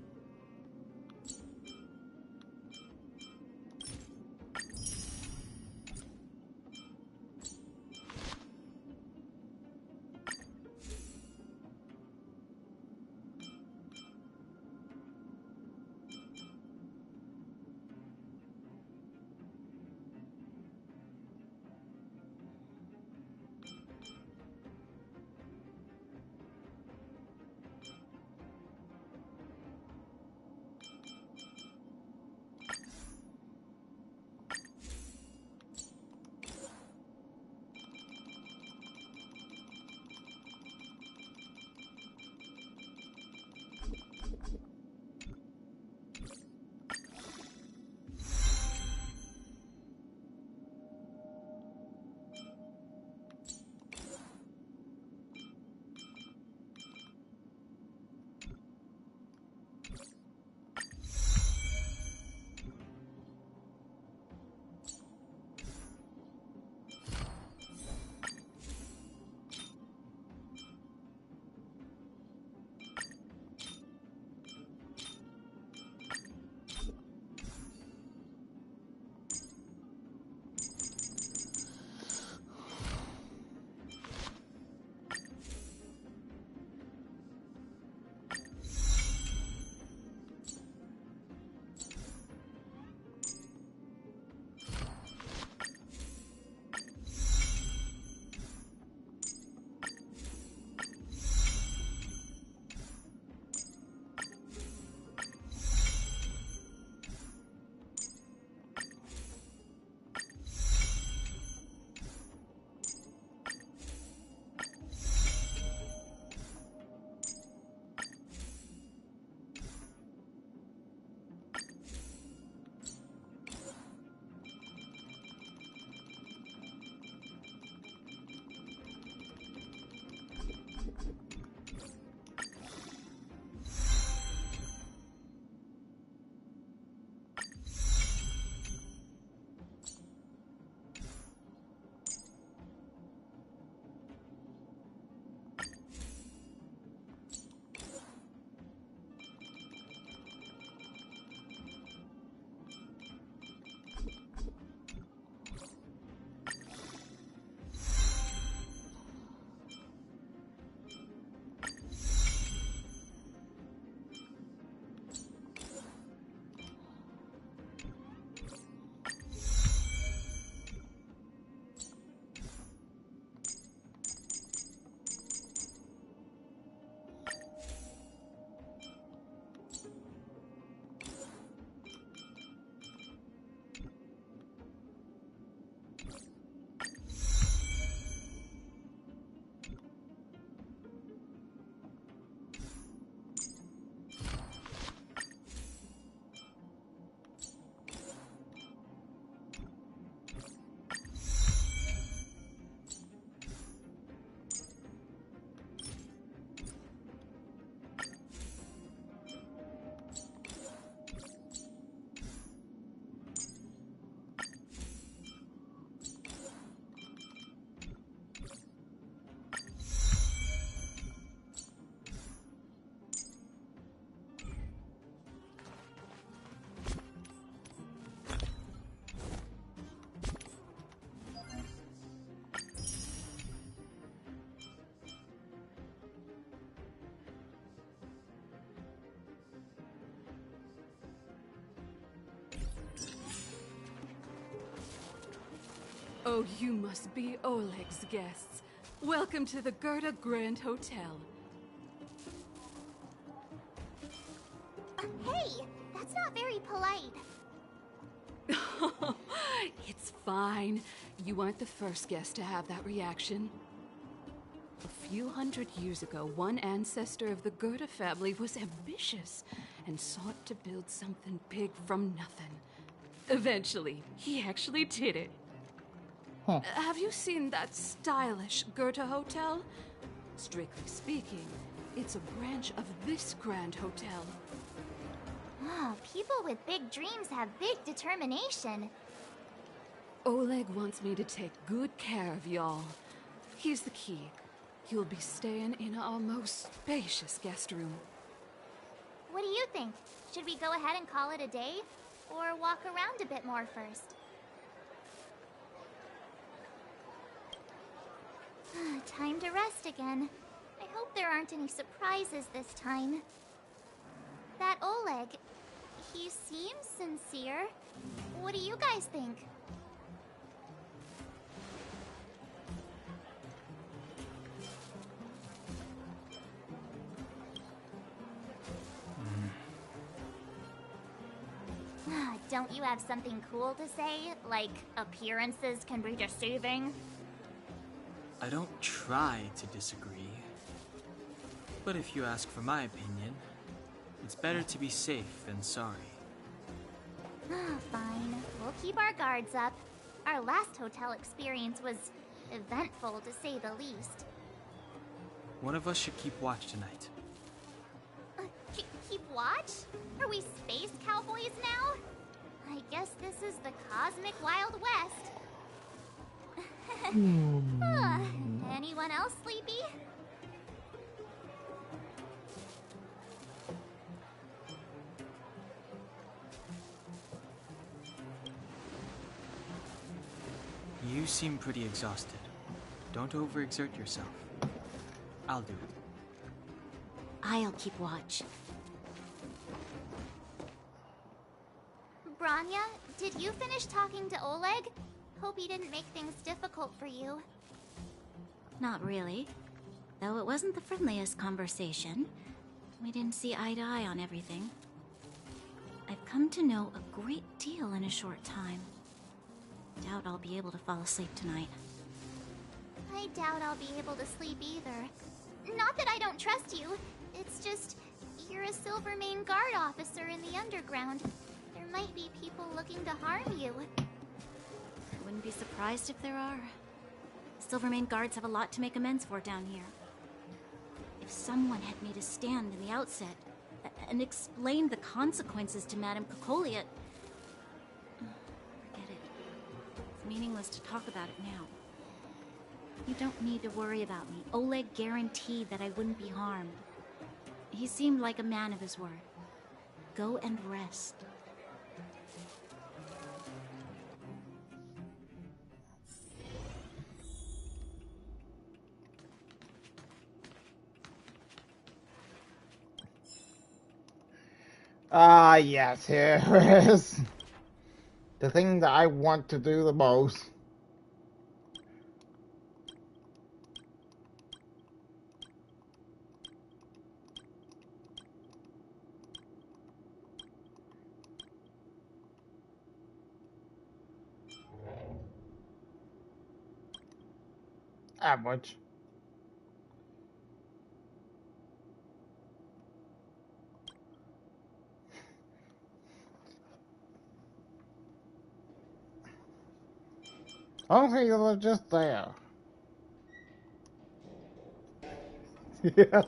So you must be Oleg's guests. Welcome to the Gerda Grand Hotel. Hey, that's not very polite. It's fine. You aren't the first guest to have that reaction. A few hundred years ago, one ancestor of the Gerda family was ambitious and sought to build something big from nothing. Eventually, he actually did it. Have you seen that stylish Gerda hotel? Strictly speaking, it's a branch of this grand hotel. Oh, people with big dreams have big determination. Oleg wants me to take good care of y'all. Here's the key. You'll be staying in our most spacious guest room. What do you think? Should we go ahead and call it a day? Or walk around a bit more first? Time to rest again. I hope there aren't any surprises this time. That Oleg, he seems sincere. What do you guys think? Don't you have something cool to say? Like, appearances can be deceiving? I don't try to disagree. But if you ask for my opinion, it's better to be safe than sorry. Fine. We'll keep our guards up. Our last hotel experience was eventful, to say the least. One of us should keep watch tonight. Keep watch? Are we space cowboys now? I guess this is the cosmic Wild West. Anyone else sleepy? You seem pretty exhausted. Don't overexert yourself. I'll do it. I'll keep watch. Branya, did you finish talking to Oleg? Hope he didn't make things difficult for you. Not really. Though it wasn't the friendliest conversation. We didn't see eye to eye on everything. I've come to know a great deal in a short time. Doubt I'll be able to fall asleep tonight. I doubt I'll be able to sleep either. Not that I don't trust you. It's just, you're a Silvermane Guard officer in the underground. There might be people looking to harm you. I wouldn't be surprised if there are. Silvermane Guards have a lot to make amends for down here. If someone had made a stand in the outset and explained the consequences to Madame Cocolia... Forget it. It's meaningless to talk about it now. You don't need to worry about me. Oleg guaranteed that I wouldn't be harmed. He seemed like a man of his word. Go and rest. Ah, yes, here it is. The thing that I want to do the most. Average. Okay, you were just there. Yeah.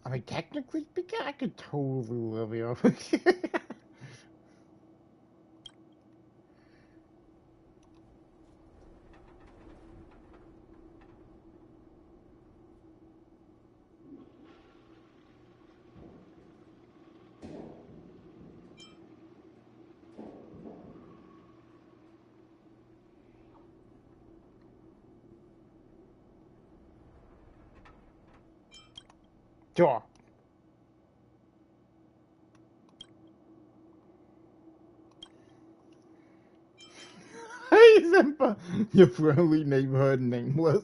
I mean, technically speaking, I could totally live here. Sure. Hey, Senpai! Your friendly neighborhood nameless.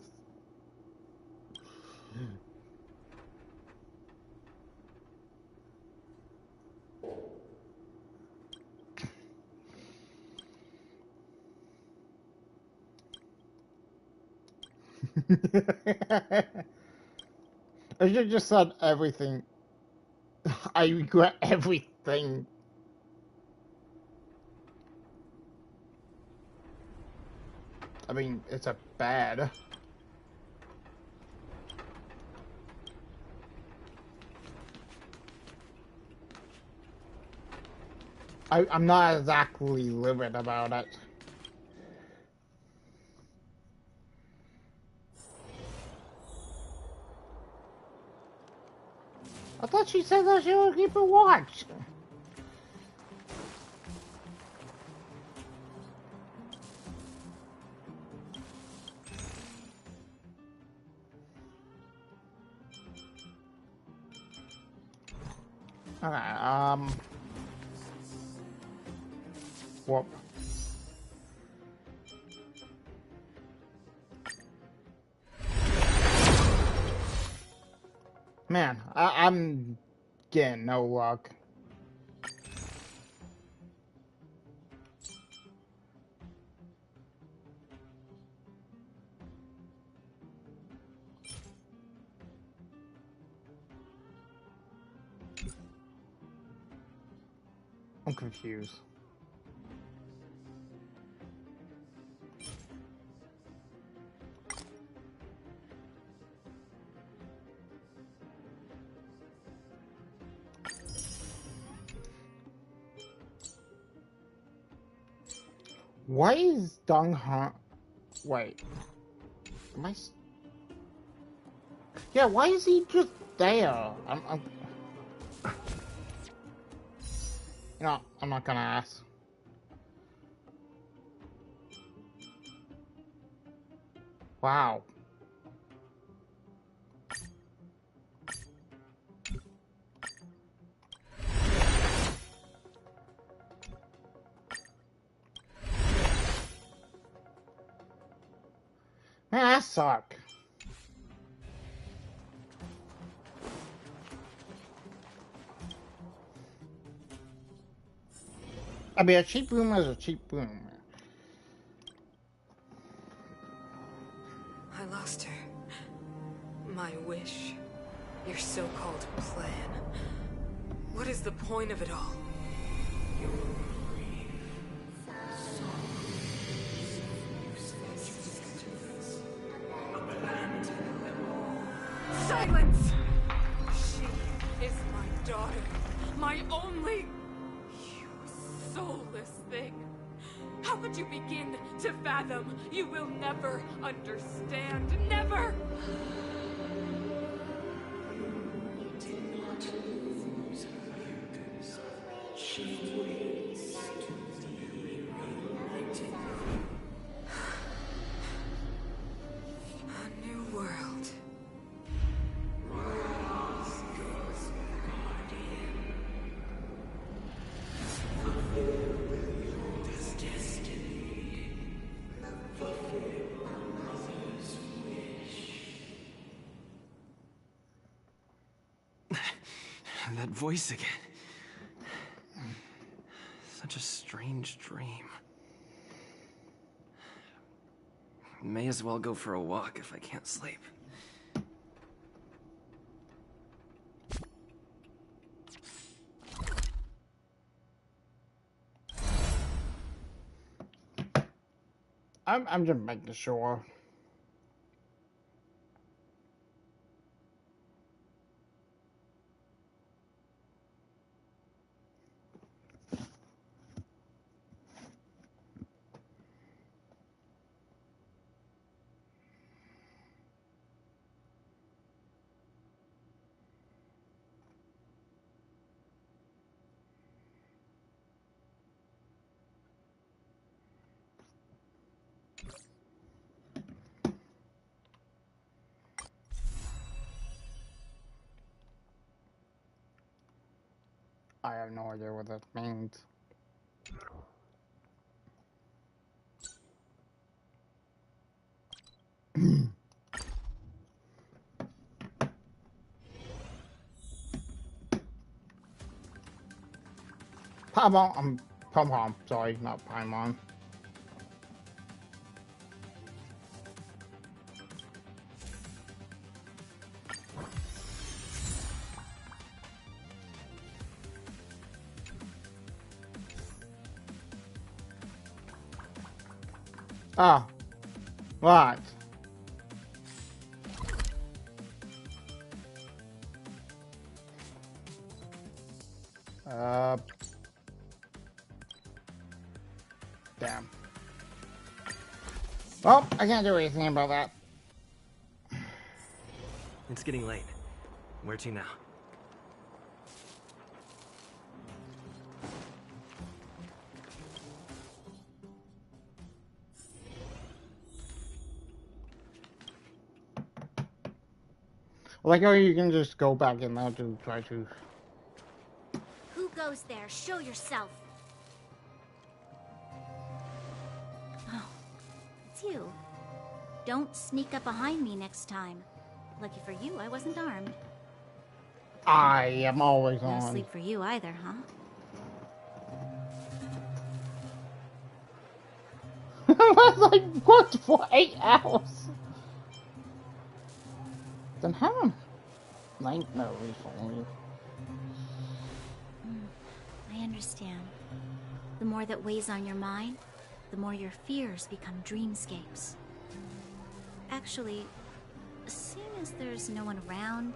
I should just said everything. I regret everything. I mean, it's a bad. I'm not exactly livid about it. I thought she said that she would keep a watch. Okay, whoop. Man, I'm getting no luck. I'm confused. Why is Dong Han? Wait. Am I? Yeah, why is he just there? You know, I'm not gonna ask. Wow. Man, that suck. I mean, a cheap room is a cheap room. I lost her. My wish. Your so-called plan. What is the point of it all? Silence! She is my daughter. My only... You soulless thing. How could you begin to fathom? You will never understand. Never! A new world. That voice again. Such a strange dream. May as well go for a walk if I can't sleep. I'm just making sure. I have no idea what that means. Paimon, Paimon, sorry, not Paimon. Ah, right. Damn. Well, I can't do anything about that. It's getting late. Where to now? Like, oh, you can just go back in there to try to... Who goes there? Show yourself. Oh, it's you. Don't sneak up behind me next time. Lucky for you, I wasn't armed. I am always No on. sleep for you either, huh? That's like, what, for 8 hours? Then have a nightmare recently. I understand. The more that weighs on your mind, the more your fears become dreamscapes. Actually, seeing as there's no one around,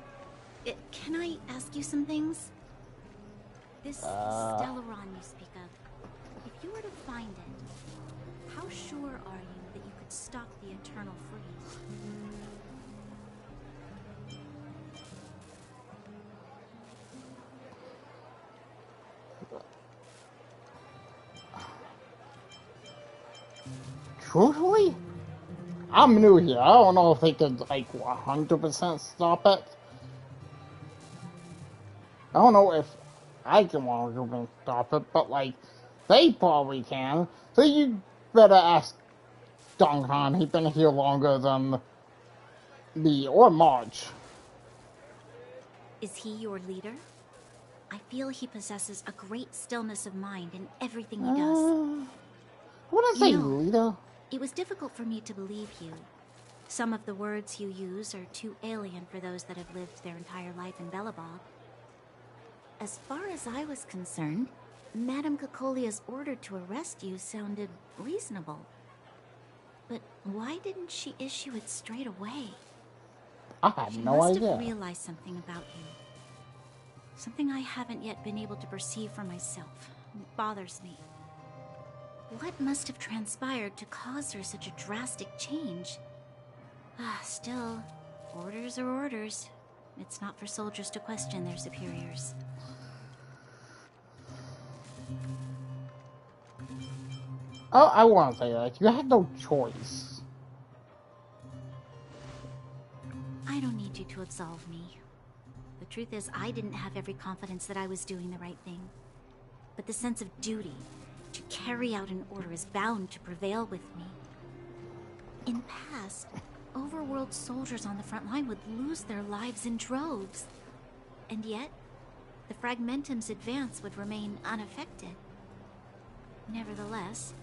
can I ask you some things? This Stellaron you speak of, if you were to find it, how sure are you that you could stop the eternal freeze? Truthfully? I'm new here. I don't know if they could, like, 100% stop it. I don't know if I can 100% stop it, but, like, they probably can. So you better ask Donghan. He's been here longer than me or March. Is he your leader? I feel he possesses a great stillness of mind in everything he does. What did I say, leader? It was difficult for me to believe you. Some of the words you use are too alien for those that have lived their entire life in Belobog. As far as I was concerned, Madame Cocolia's order to arrest you sounded reasonable. But why didn't she issue it straight away? I have no idea. She must have realized something about you. Something I haven't yet been able to perceive for myself. It bothers me. What must have transpired to cause her such a drastic change? Still, orders are orders. It's not for soldiers to question their superiors. Oh, I want to say that. You had no choice. I don't need you to absolve me. The truth is, I didn't have every confidence that I was doing the right thing. But the sense of duty to carry out an order is bound to prevail with me. In the past, overworld soldiers on the front line would lose their lives in droves. And yet, the Fragmentum's advance would remain unaffected. Nevertheless,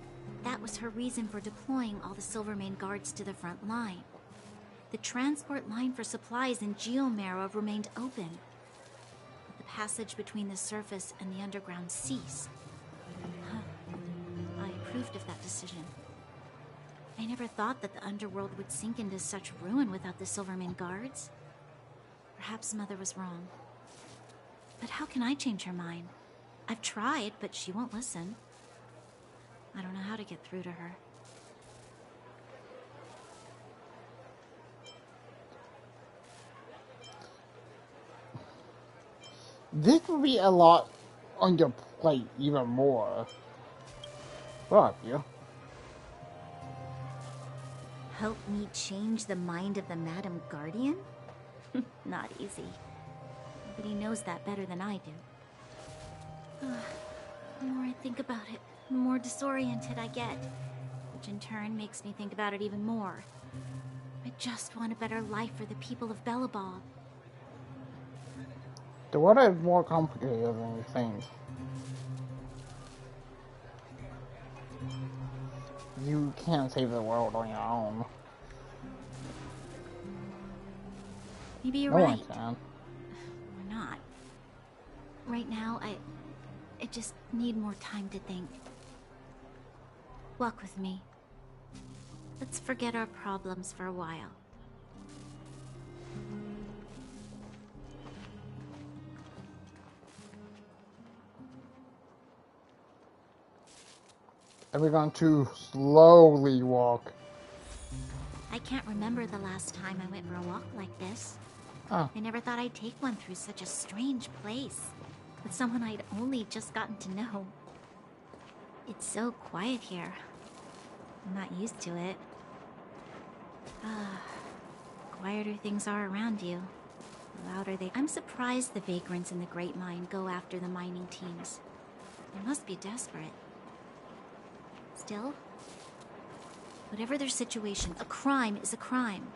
that was her reason for deploying all the Silvermane guards to the front line. The transport line for supplies in Geomera remained open. But the passage between the surface and the underground ceased. I approved of that decision. I never thought that the underworld would sink into such ruin without the Silvermane guards. Perhaps Mother was wrong. But how can I change her mind? I've tried, but she won't listen. I don't know how to get through to her. This would be a lot on your plate, even more. Fuck you. Help me change the mind of the Madam Guardian? Not easy. Nobody knows that better than I do. The more I think about it, the more disoriented I get, which in turn makes me think about it even more. I just want a better life for the people of Belobog. The world is more complicated than you think. You can't save the world on your own. Maybe you're no right. one can. Or not. Right now, I just need more time to think. Walk with me. Let's forget our problems for a while. And we're going to slowly walk. I can't remember the last time I went for a walk like this. Oh. I never thought I'd take one through such a strange place, with someone I'd only just gotten to know. It's so quiet here. I'm not used to it. Quieter things are around you, the louder they... I'm surprised the vagrants in the Great Mine go after the mining teams. They must be desperate. Still, whatever their situation, a crime is a crime.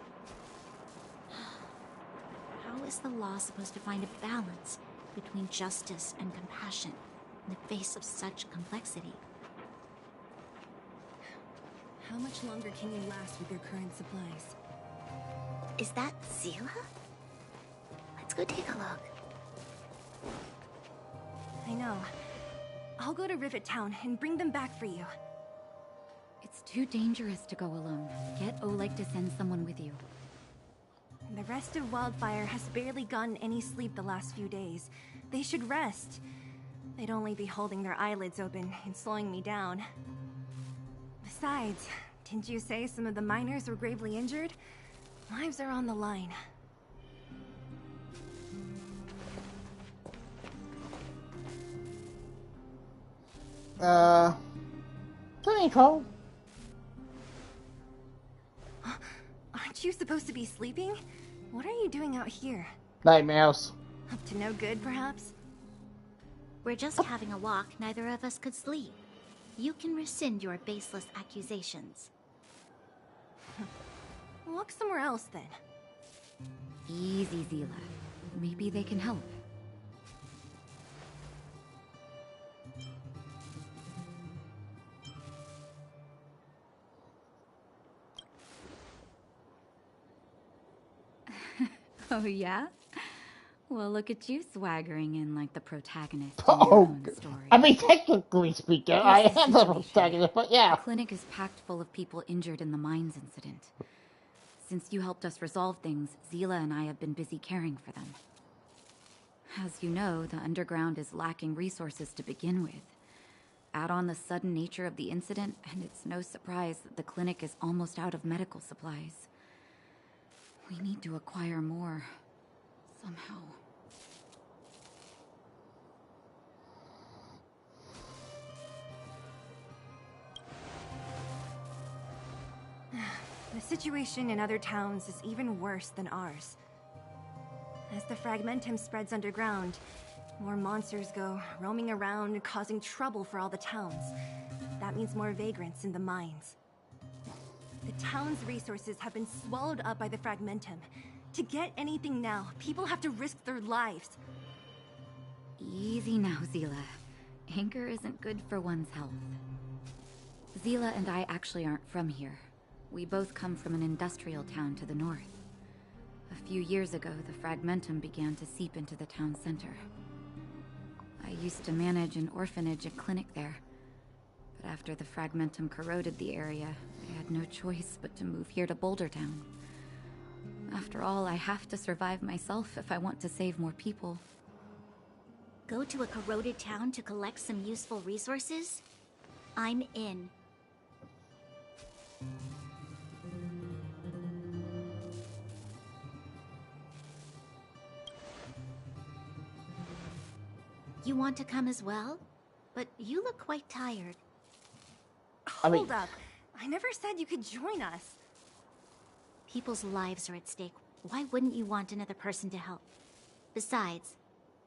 How is the law supposed to find a balance between justice and compassion in the face of such complexity? How much longer can you last with your current supplies? Is that Zila? Let's go take a look. I know. I'll go to Rivet Town and bring them back for you. It's too dangerous to go alone. Get Oleg to send someone with you. The rest of Wildfire has barely gotten any sleep the last few days. They should rest. They'd only be holding their eyelids open and slowing me down. Besides, didn't you say some of the miners were gravely injured? Lives are on the line. Control. Aren't you supposed to be sleeping? What are you doing out here? Nightmares. Up to no good, perhaps? We're just having a walk. Neither of us could sleep. You can rescind your baseless accusations. Walk somewhere else, then. Easy, Zila. Maybe they can help. Oh, yeah? Well, look at you swaggering in like the protagonist in your own story. I mean, technically speaking, I am the protagonist, but yeah. The clinic is packed full of people injured in the mines incident. Since you helped us resolve things, Zila and I have been busy caring for them. As you know, the underground is lacking resources to begin with. Add on the sudden nature of the incident, and it's no surprise that the clinic is almost out of medical supplies. We need to acquire more, somehow. The situation in other towns is even worse than ours. As the fragmentum spreads underground, more monsters go roaming around, causing trouble for all the towns. That means more vagrants in the mines. The town's resources have been swallowed up by the fragmentum. To get anything now, people have to risk their lives. Easy now, Zila. Anger isn't good for one's health. Zila and I actually aren't from here. We both come from an industrial town to the north. A few years ago, the fragmentum began to seep into the town center. I used to manage an orphanage and clinic there. But after the fragmentum corroded the area, I had no choice but to move here to Boulder Town. After all, I have to survive myself if I want to save more people. Go to a corroded town to collect some useful resources? I'm in. You want to come as well? But you look quite tired. Hold up. I never said you could join us. People's lives are at stake. Why wouldn't you want another person to help? Besides,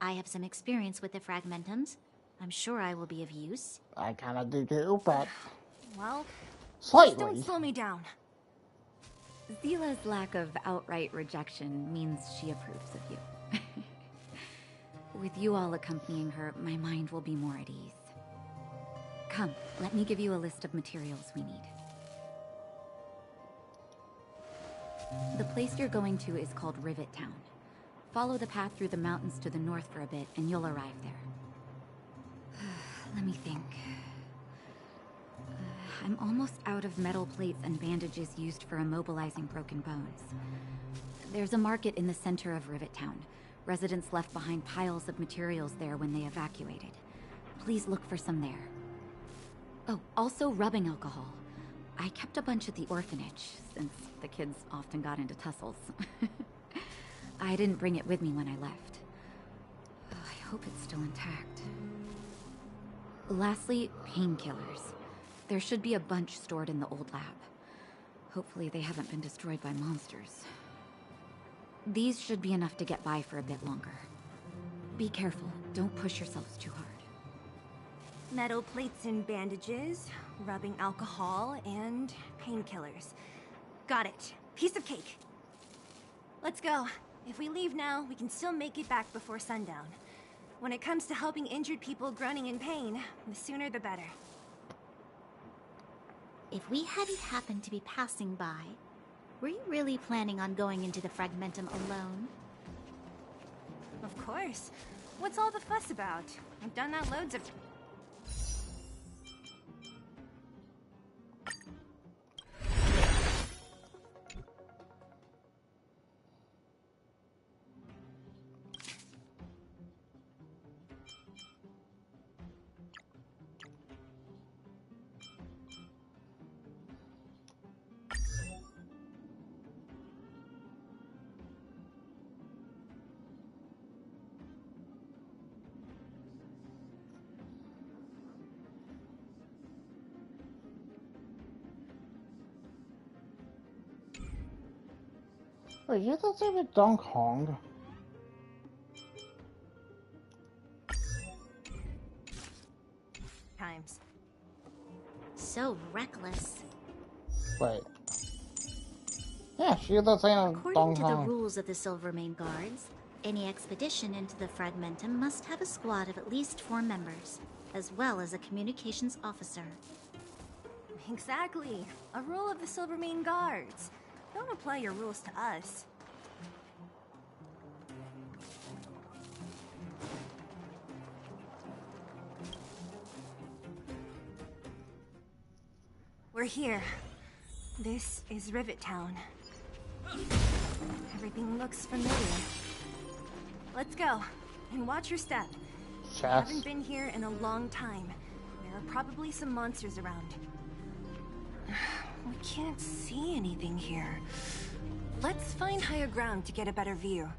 I have some experience with the fragmentums. I'm sure I will be of use. I kind of do too, but Well, slightly. just don't slow me down. Zila's lack of outright rejection means she approves of you. With you all accompanying her, my mind will be more at ease. Come, let me give you a list of materials we need. The place you're going to is called Rivet Town. Follow the path through the mountains to the north for a bit, and you'll arrive there. Let me think. I'm almost out of metal plates and bandages used for immobilizing broken bones. There's a market in the center of Rivet Town. Residents left behind piles of materials there when they evacuated. Please look for some there. Oh, also rubbing alcohol. I kept a bunch at the orphanage, since the kids often got into tussles. I didn't bring it with me when I left. I hope it's still intact. Lastly, painkillers. There should be a bunch stored in the old lab. Hopefully they haven't been destroyed by monsters. These should be enough to get by for a bit longer. Be careful, don't push yourselves too hard. Metal plates and bandages, rubbing alcohol, and painkillers. Got it. Piece of cake. Let's go. If we leave now, we can still make it back before sundown. When it comes to helping injured people groaning in pain, the sooner the better. If we hadn't happened to be passing by, were you really planning on going into the Fragmentum alone? Of course. What's all the fuss about? I've done that loads of... Wait, you the same with Dong Hong? Times. So reckless. Wait. Yeah, she's the same as According Dong to the Hong. rules of the Silvermane Guards, any expedition into the Fragmentum must have a squad of at least 4 members, as well as a communications officer. Exactly. A rule of the Silvermane Guards. Don't apply your rules to us. We're here. This is Rivet Town. Everything looks familiar. Let's go. And watch your step. We haven't been here in a long time. There are probably some monsters around. We can't see anything here. Let's find higher ground to get a better view.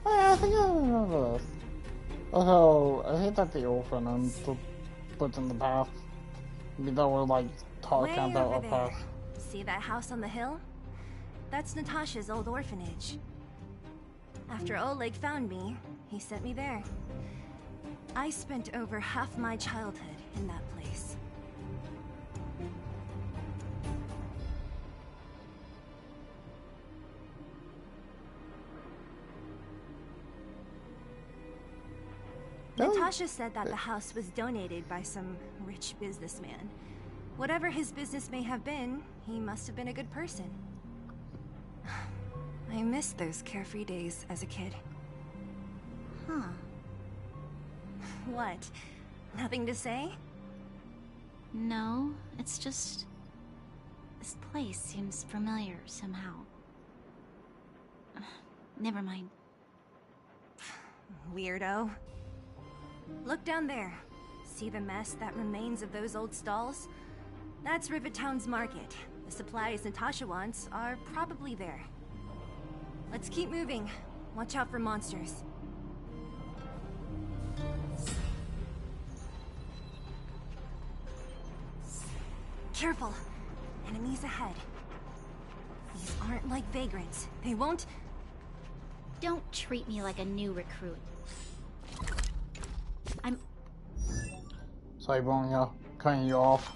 I think I remember this. Oh, I hate that the orphan and put in the path. Maybe that were like talking Way about over a there. path. See that house on the hill? That's Natasha's old orphanage. After Oleg found me, he sent me there. I spent over half my childhood in that place. Natasha said that the house was donated by some rich businessman. Whatever his business may have been, he must have been a good person. I miss those carefree days as a kid. Huh. What? Nothing to say? No, it's just... this place seems familiar somehow. Never mind. Weirdo. Look down there. See the mess that remains of those old stalls? That's Rivet Town's market. The supplies Natasha wants are probably there. Let's keep moving. Watch out for monsters. Careful. Enemies ahead. These aren't like vagrants. They won't... Don't treat me like a new recruit. Sorry, Bronya, cutting you off.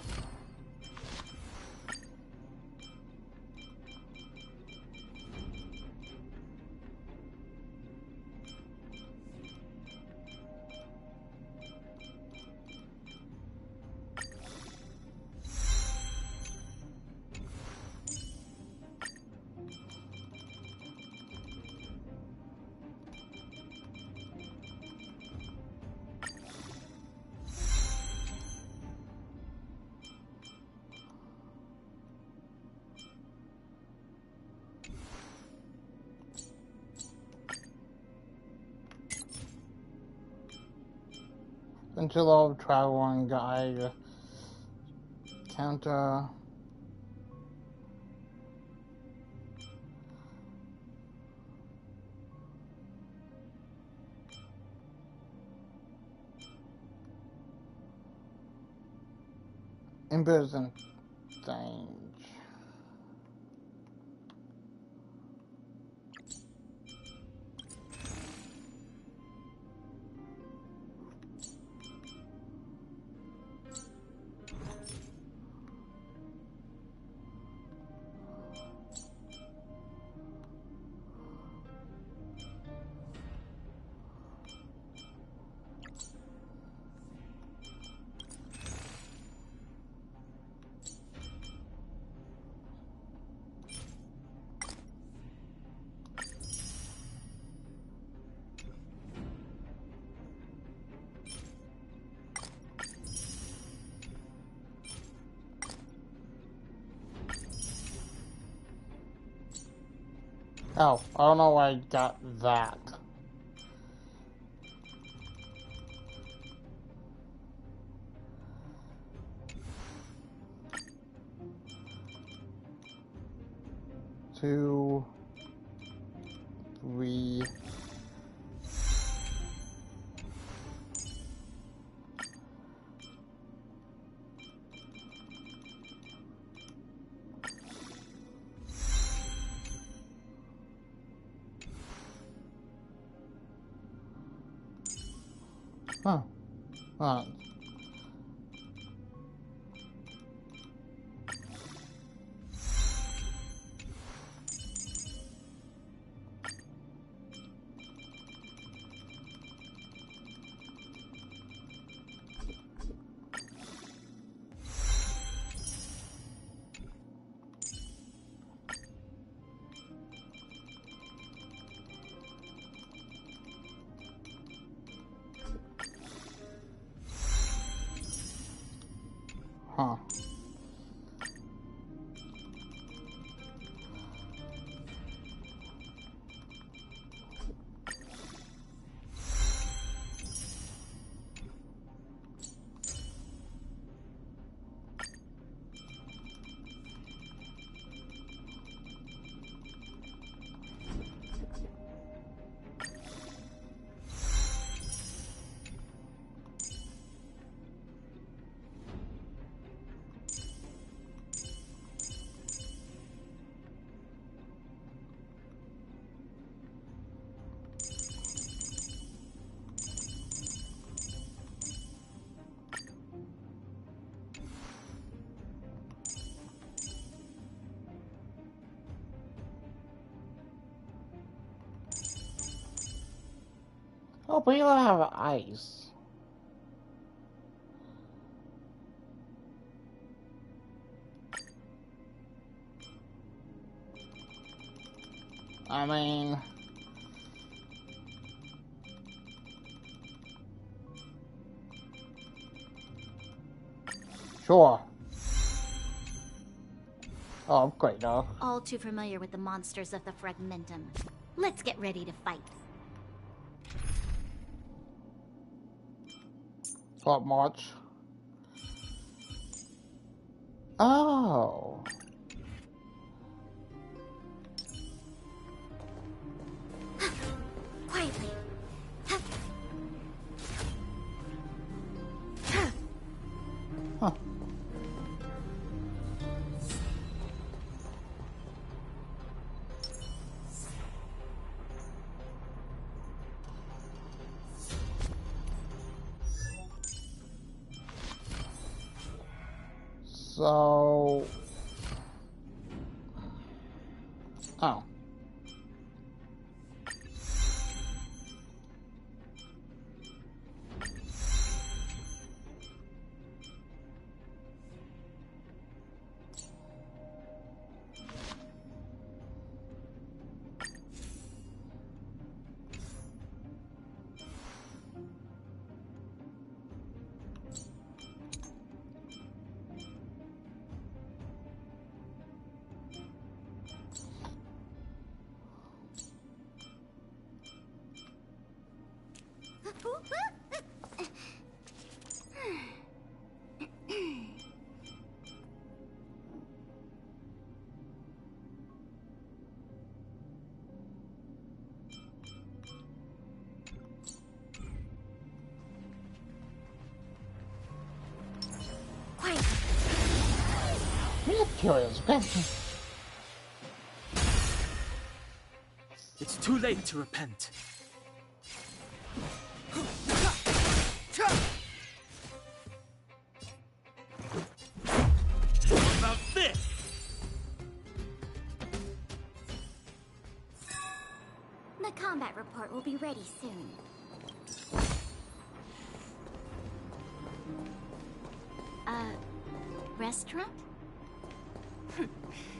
Until of traveling guide counter imprisoned thing. Oh, I don't know why I got that. Two, three. Huh. Huh. Huh. Oh, but you don't have ice. I mean... Sure. Oh, great, though. All too familiar with the monsters of the Fragmentum. Let's get ready to fight. Not much. Oh. So... Oh. I'm curious, okay? It's too late to repent. How about this? The combat report will be ready soon. Restaurant?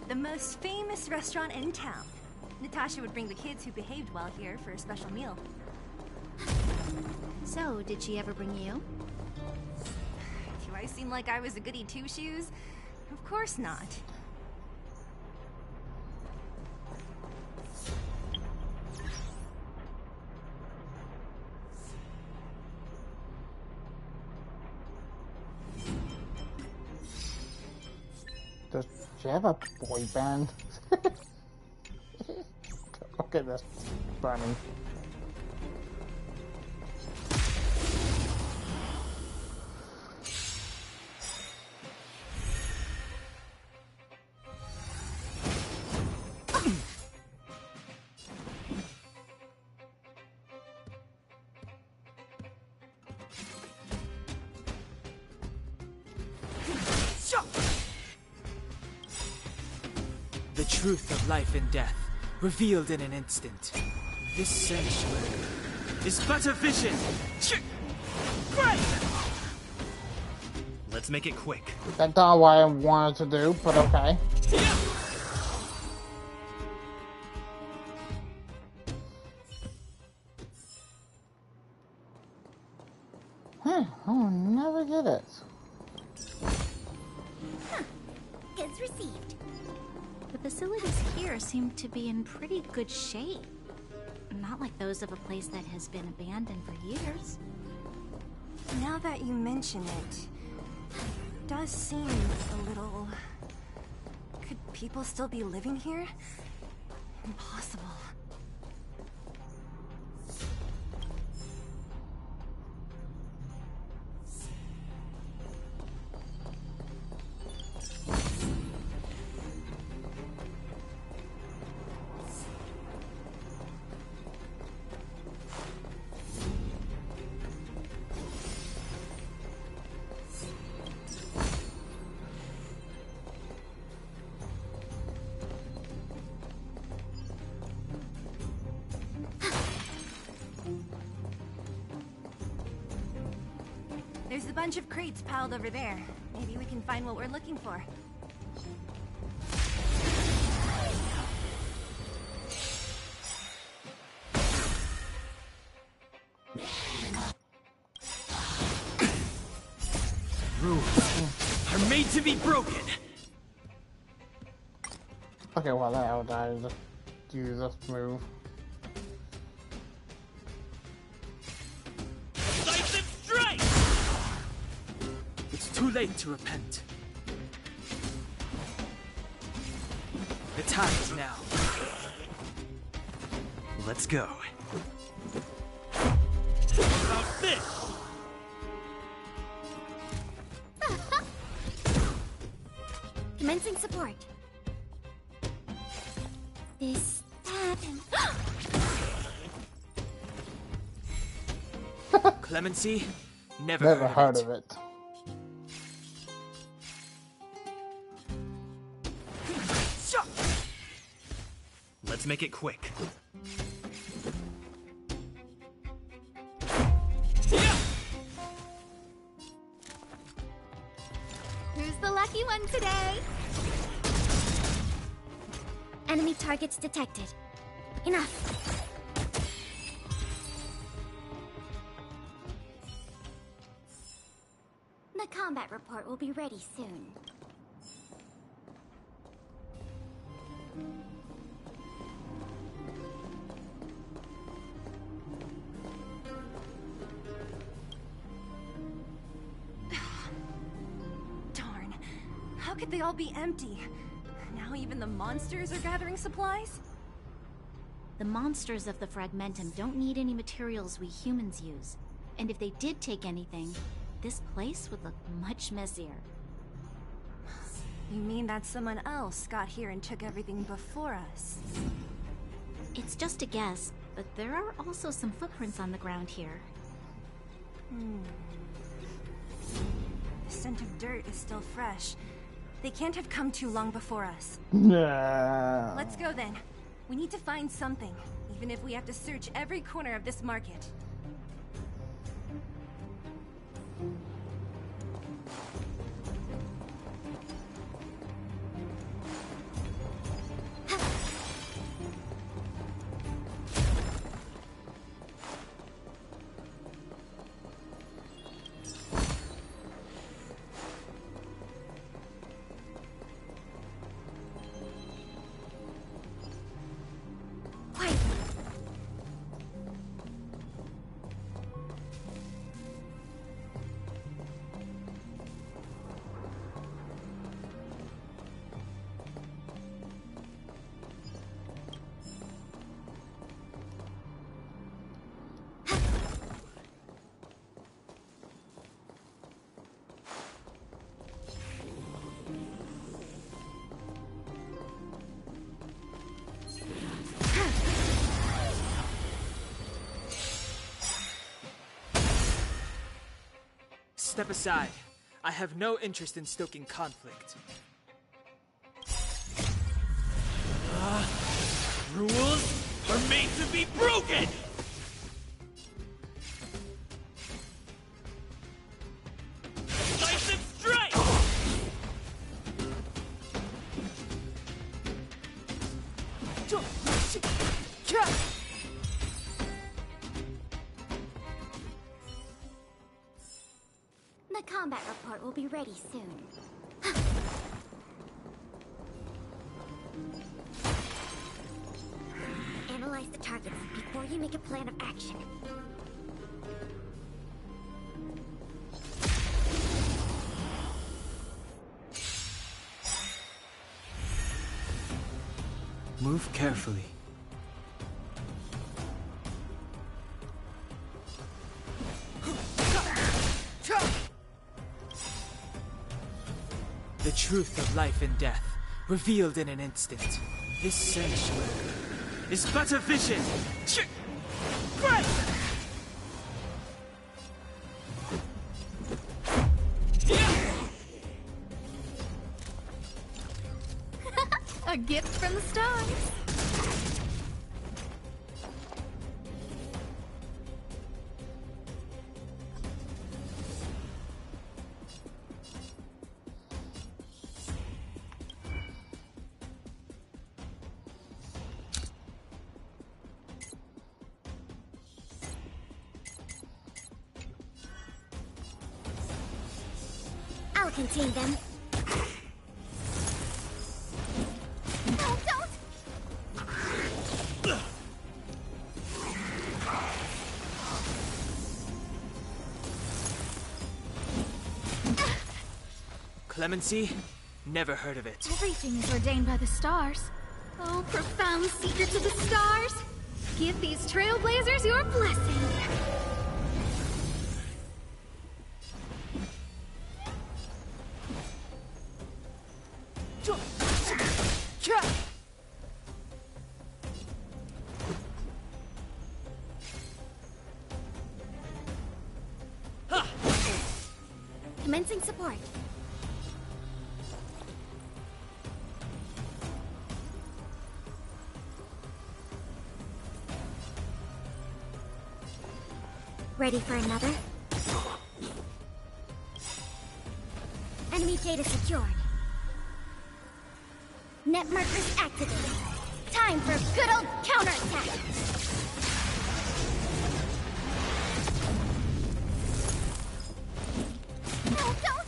The most famous restaurant in town. Natasha would bring the kids who behaved well here for a special meal. So, did she ever bring you? Do I seem like I was a goody two-shoes? Of course not. Does she have a boy band? Look at this bunny. The truth of life and death, revealed in an instant. This sanctuary is but a vision. Right! Let's make it quick. That's not what I wanted to do, but okay. I'll never get it. Goods received. The facilities here seem to be in pretty good shape. Not like those of a place that has been abandoned for years. Now that you mention it does seem a little... Could people still be living here? Impossible. There's a bunch of crates piled over there. Maybe we can find what we're looking for. Rules are made to be broken. Okay, well, the hell did I just use this move? Too late to repent. The time is now. Let's go. How about this? Commencing support. This happened. Clemency? Never heard of it. Let's make it quick. Who's the lucky one today? Enemy targets detected. Enough. The combat report will be ready soon. Darn. How could they all be empty? Now even the monsters are gathering supplies? The monsters of the Fragmentum don't need any materials we humans use. And if they did take anything, this place would look much messier. You mean that someone else got here and took everything before us? It's just a guess, but there are also some footprints on the ground here. The scent of dirt is still fresh. They can't have come too long before us. No. Let's go then. We need to find something, even if we have to search every corner of this market. Step aside. I have no interest in stoking conflict. Rules are made to be broken! Decisive strike! The combat report will be ready soon. Analyze the targets before you make a plan of action. Move carefully. The truth of life and death, revealed in an instant. This sanctuary is but a vision. Right! A gift from the stars. I'll contain them. No, don't! Clemency? Never heard of it. Everything is ordained by the stars. Oh, profound secrets of the stars! Give these trailblazers your blessing! Commencing support. Ready for another? Enemy data secured. Net markers activated. Time for a good old counterattack! No, don't!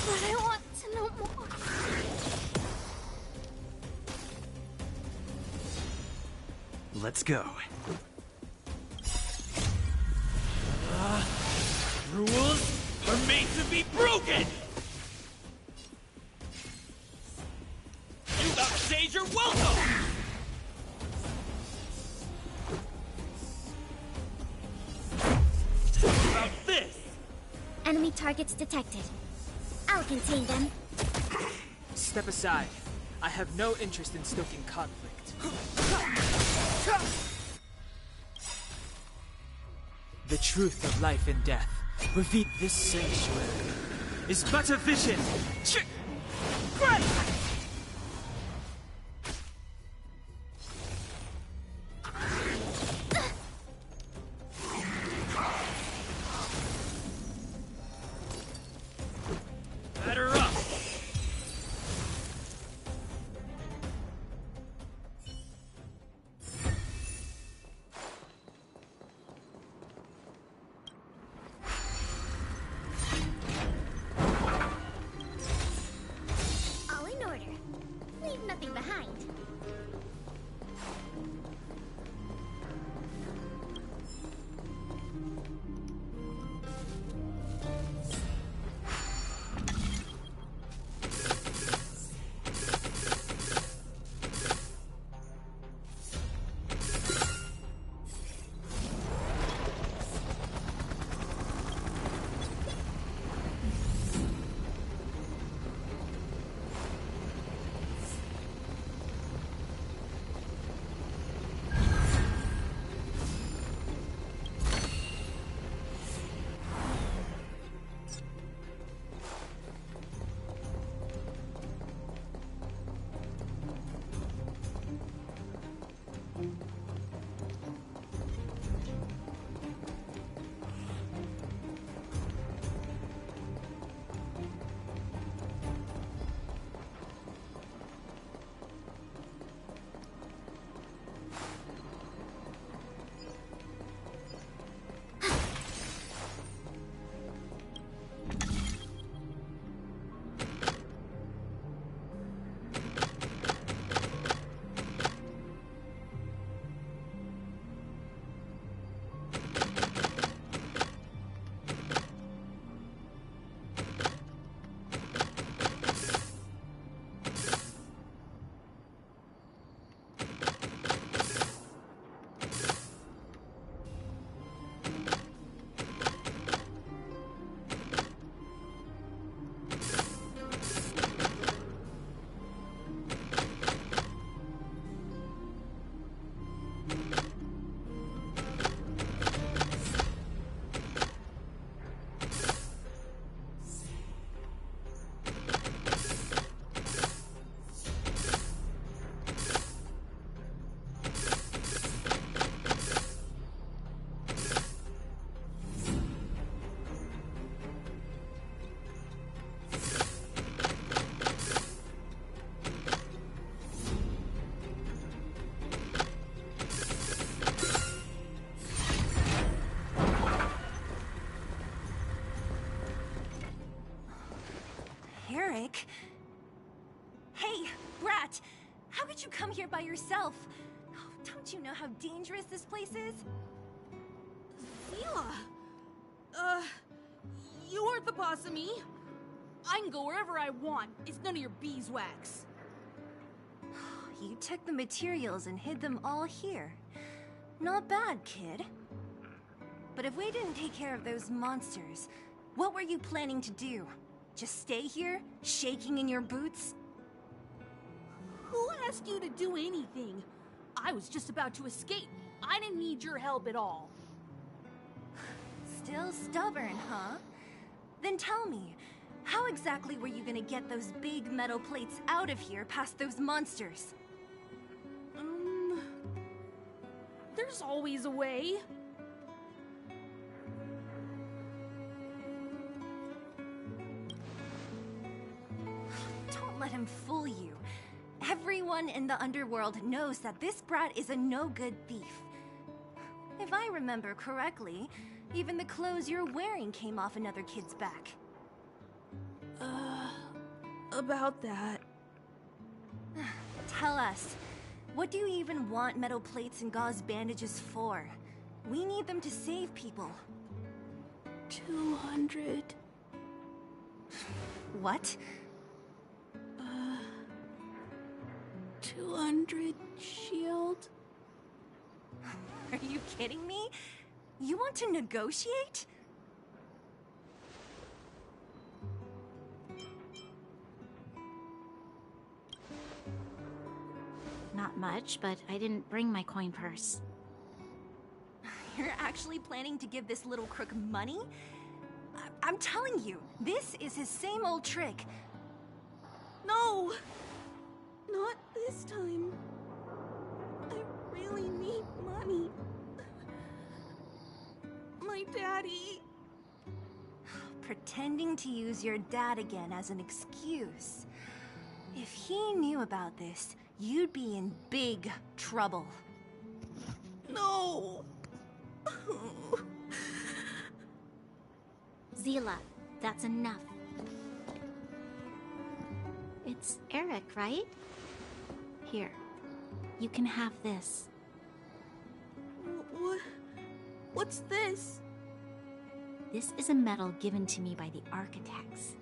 But I want to know more. Let's go. Rules are made to be broken! You outstage your welcome! How about this? Enemy targets detected. I'll contain them. Step aside. I have no interest in stoking conflict. The truth of life and death. Reveal this sanctuary is but a vision. Great! Batter up! All in order. Leave nothing behind. Eric? Hey, Brat! How could you come here by yourself? Oh, don't you know how dangerous this place is? Zila! You aren't the boss of me. I can go wherever I want. It's none of your beeswax. You took the materials and hid them all here. Not bad, kid. But if we didn't take care of those monsters, what were you planning to do? Just stay here, shaking in your boots? Who asked you to do anything? I was just about to escape. I didn't need your help at all. Still stubborn, huh? Then tell me, how exactly were you gonna get those big metal plates out of here past those monsters? There's always a way. Don't let him fool you. Everyone in the underworld knows that this brat is a no-good thief. If I remember correctly, even the clothes you're wearing came off another kid's back. About that. Tell us, what do you even want metal plates and gauze bandages for? We need them to save people. 200. What? 200 shield. Are you kidding me? You want to negotiate? Not much, but I didn't bring my coin purse. You're actually planning to give this little crook money? I'm telling you, this is his same old trick. No! Not this time. I really need money. My daddy. Pretending to use your dad again as an excuse. If he knew about this, you'd be in big trouble. No! Zila, that's enough. It's Eric, right? Here, you can have this. What's this? This is a medal given to me by the architects.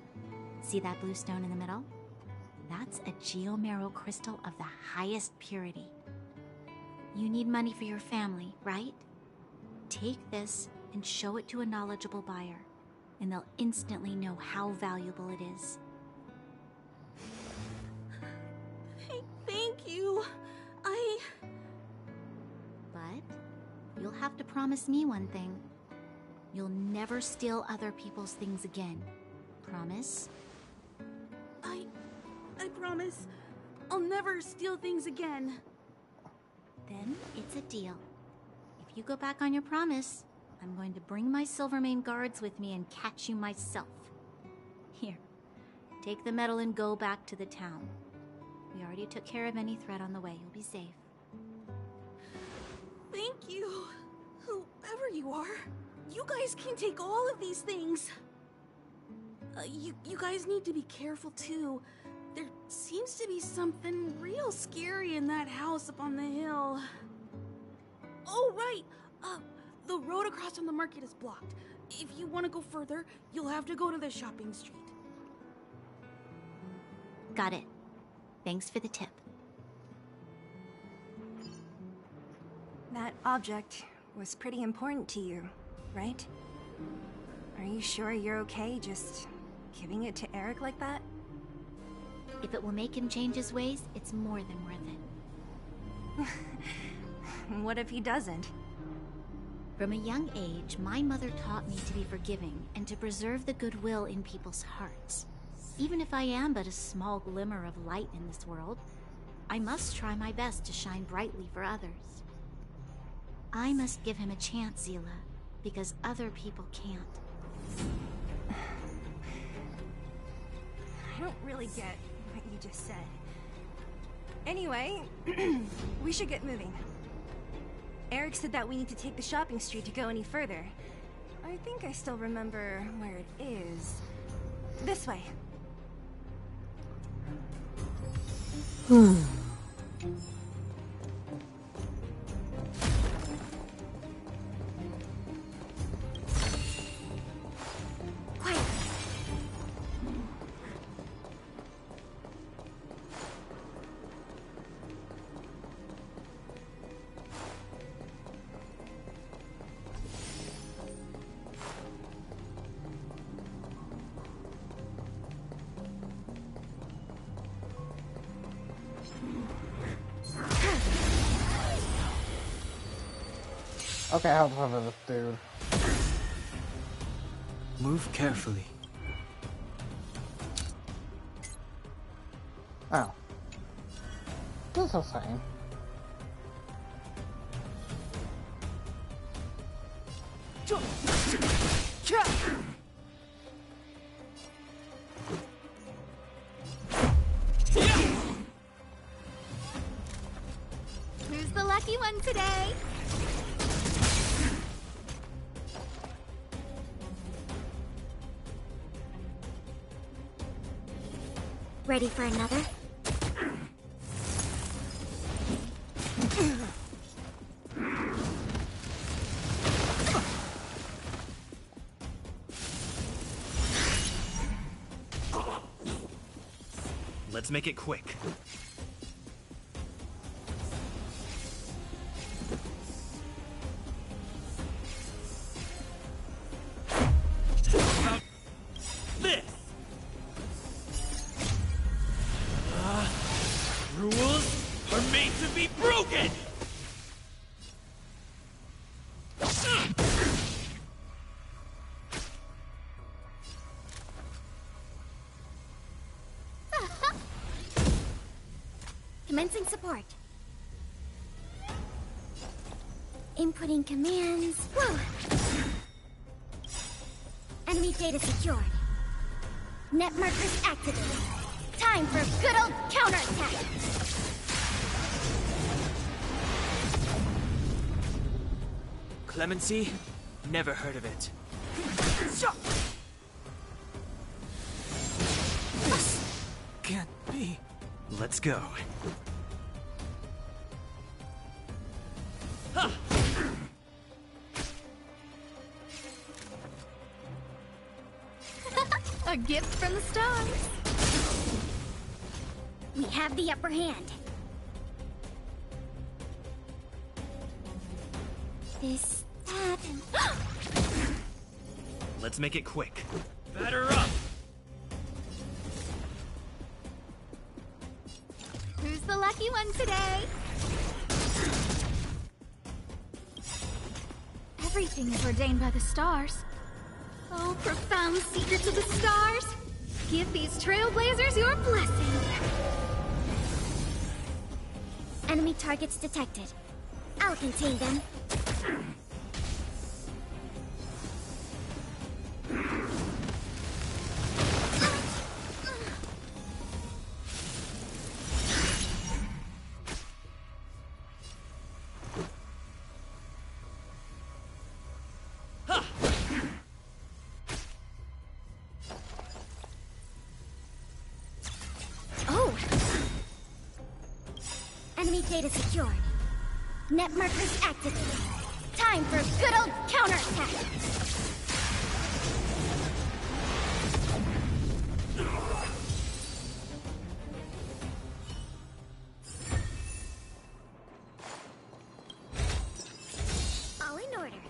See that blue stone in the middle? That's a geomarrow crystal of the highest purity. You need money for your family, right? Take this and show it to a knowledgeable buyer, and they'll instantly know how valuable it is. Thank you. But you'll have to promise me one thing. You'll never steal other people's things again. Promise? I promise. I'll never steal things again. Then it's a deal. If you go back on your promise, I'm going to bring my Silvermane guards with me and catch you myself. Here, take the medal and go back to the town. We already took care of any threat on the way. You'll be safe. Thank you. Whoever you are, you guys can take all of these things. You guys need to be careful too. There seems to be something real scary in that house up on the hill. Oh, right. The road across from the market is blocked. If you want to go further, you'll have to go to the shopping street. Got it. Thanks for the tip. That object was pretty important to you, right? Are you sure you're okay just giving it to Eric like that? If it will make him change his ways, it's more than worth it. What if he doesn't? From a young age, my mother taught me to be forgiving and to preserve the goodwill in people's hearts. Even if I am but a small glimmer of light in this world, I must try my best to shine brightly for others. I must give him a chance, Zila, because other people can't. I don't really get what you just said. Anyway, we should get moving. Eric said that we need to take the shopping street to go any further. I think I still remember where it is. This way. Quiet. Okay, how to cover this dude. Move carefully. Oh. That's the same. Who's the lucky one today? Ready for another? Let's make it quick. This! Rules are made to be broken! Commencing support. Inputting commands. Whoa! Enemy data secured. Net markers activated. Time for a good old counterattack. Clemency? Never heard of it. This can't be. Let's go. A gift from the stars. We have the upper hand. This, that, and... Let's make it quick. Batter up! Who's the lucky one today? Everything is ordained by the stars. Oh, profound secrets of the stars. Give these trailblazers your blessing. Enemy targets detected. I'll contain them. Oh! Enemy data secured. Net markers activated. Time for a good old counterattack. All in order.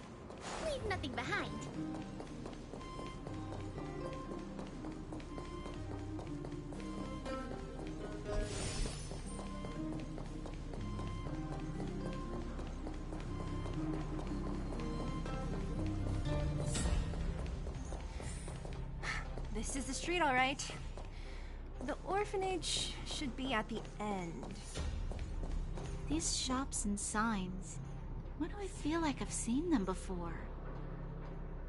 Leave nothing behind. This is the street, all right. The orphanage should be at the end. These shops and signs. Why do I feel like I've seen them before?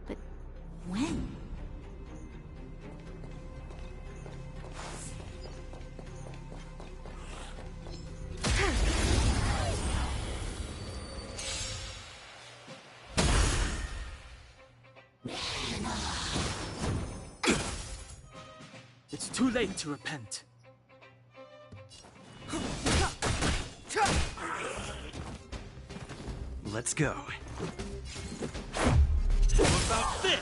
But when? It's too late to repent. Let's go. What about this?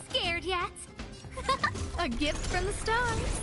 Scared yet? A gift from the stars.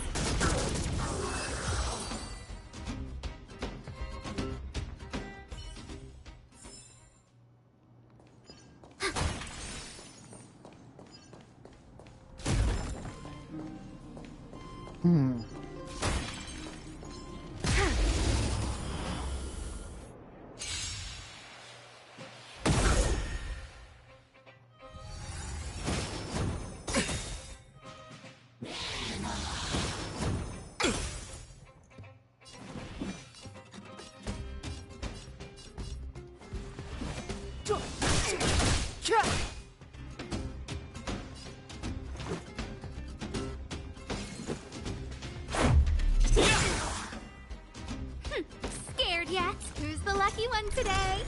one today!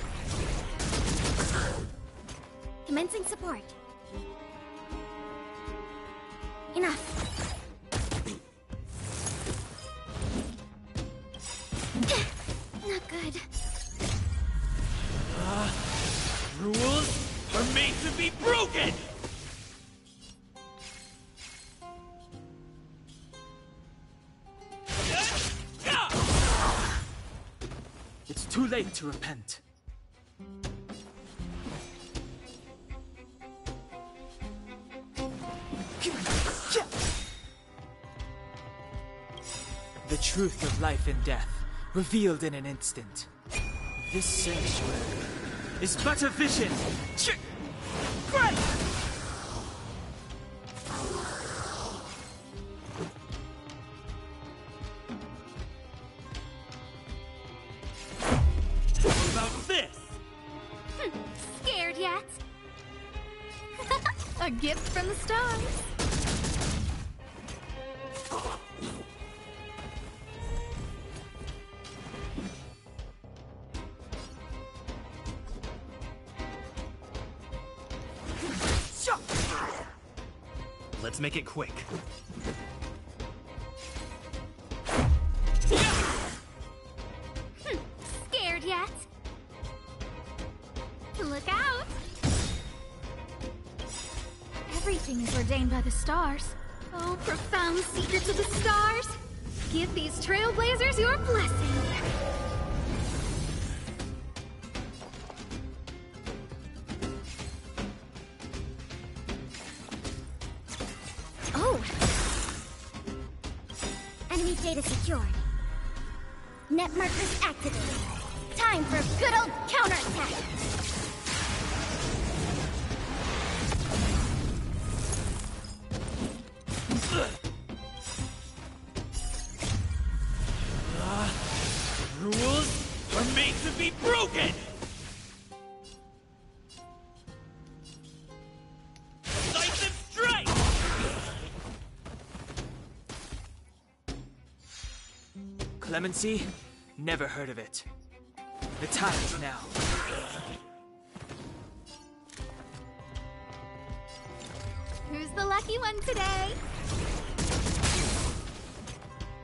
Commencing support. Enough. Not good. Rules are made to be broken! It's too late to repent. The truth of life and death, revealed in an instant. This sanctuary is but a vision. Great! What about this? Scared yet? A gift from the stars. Let's make it quick. Scared yet? Look out! Everything is ordained by the stars. Oh, profound secrets of the stars! Give these trailblazers your blessing! Oh! Enemy data secured. Net markers activated. Time for a good old counterattack! Rules are made to be broken! Decisive strike! Clemency? Never heard of it. The time is now. Who's the lucky one today?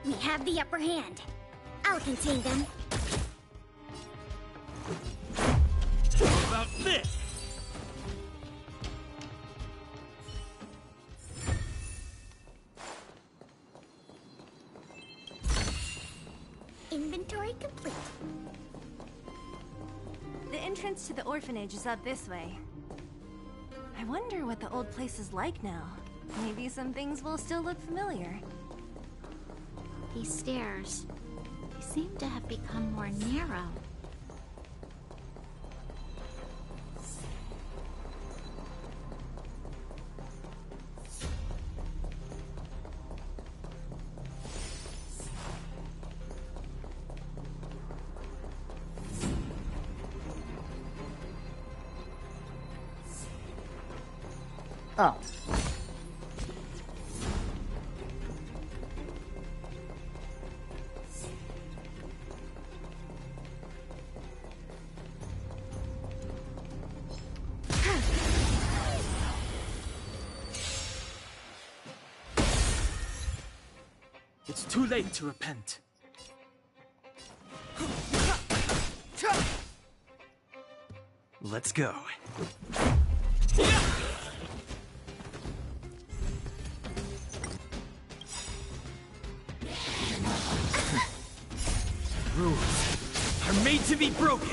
We have the upper hand. I'll contain them. How about this? Inventory complete. The entrance to the orphanage is up this way. I wonder what the old place is like now. Maybe some things will still look familiar. These stairs, they seem to have become more narrow. Oh. It's too late to repent. Let's go. Rules are made to be broken!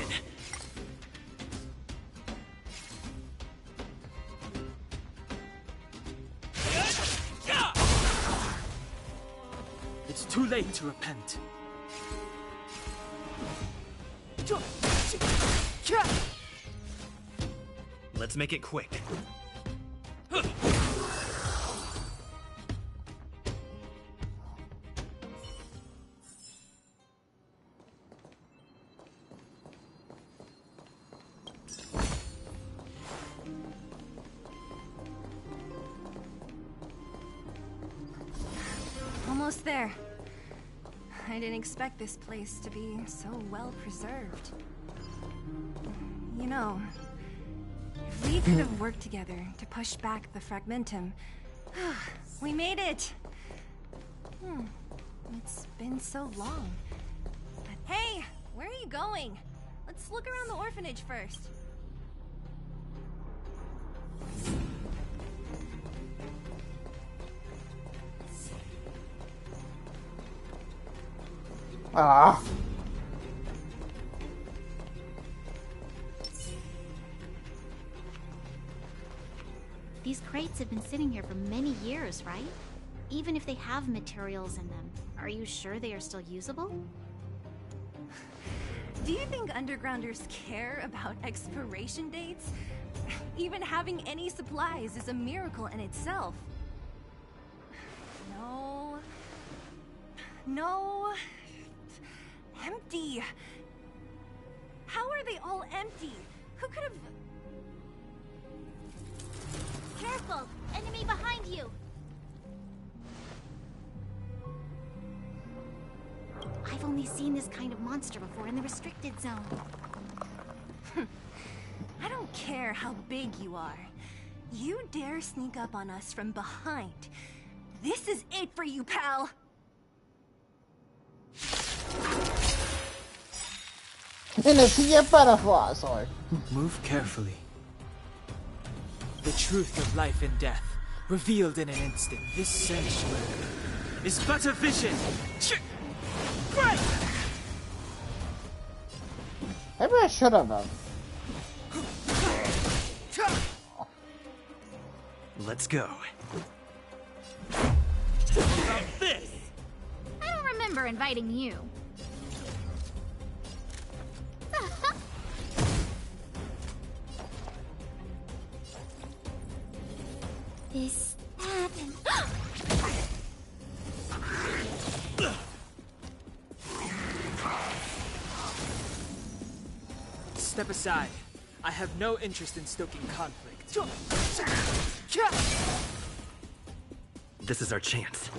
It's too late to repent. Let's make it quick. Almost there. I didn't expect this place to be so well preserved. You know, if we could have worked together to push back the Fragmentum, we made it! It's been so long. But hey, where are you going? Let's look around the orphanage first. Ah. These crates have been sitting here for many years, right? Even if they have materials in them, are you sure they are still usable? Do you think undergrounders care about expiration dates? Even having any supplies is a miracle in itself. No. No. Empty. How are they all empty? Who could have... Careful! Enemy behind you! I've only seen this kind of monster before in the restricted zone. I don't care how big you are. You dare sneak up on us from behind. This is it for you, pal! Energia butterfly, sorry. Move carefully. The truth of life and death, revealed in an instant. This sanctuary is but a vision. Right! Maybe I should have done. Let's go. About this! I don't remember inviting you. This happened. Step aside. I have no interest in stoking conflict. This is our chance.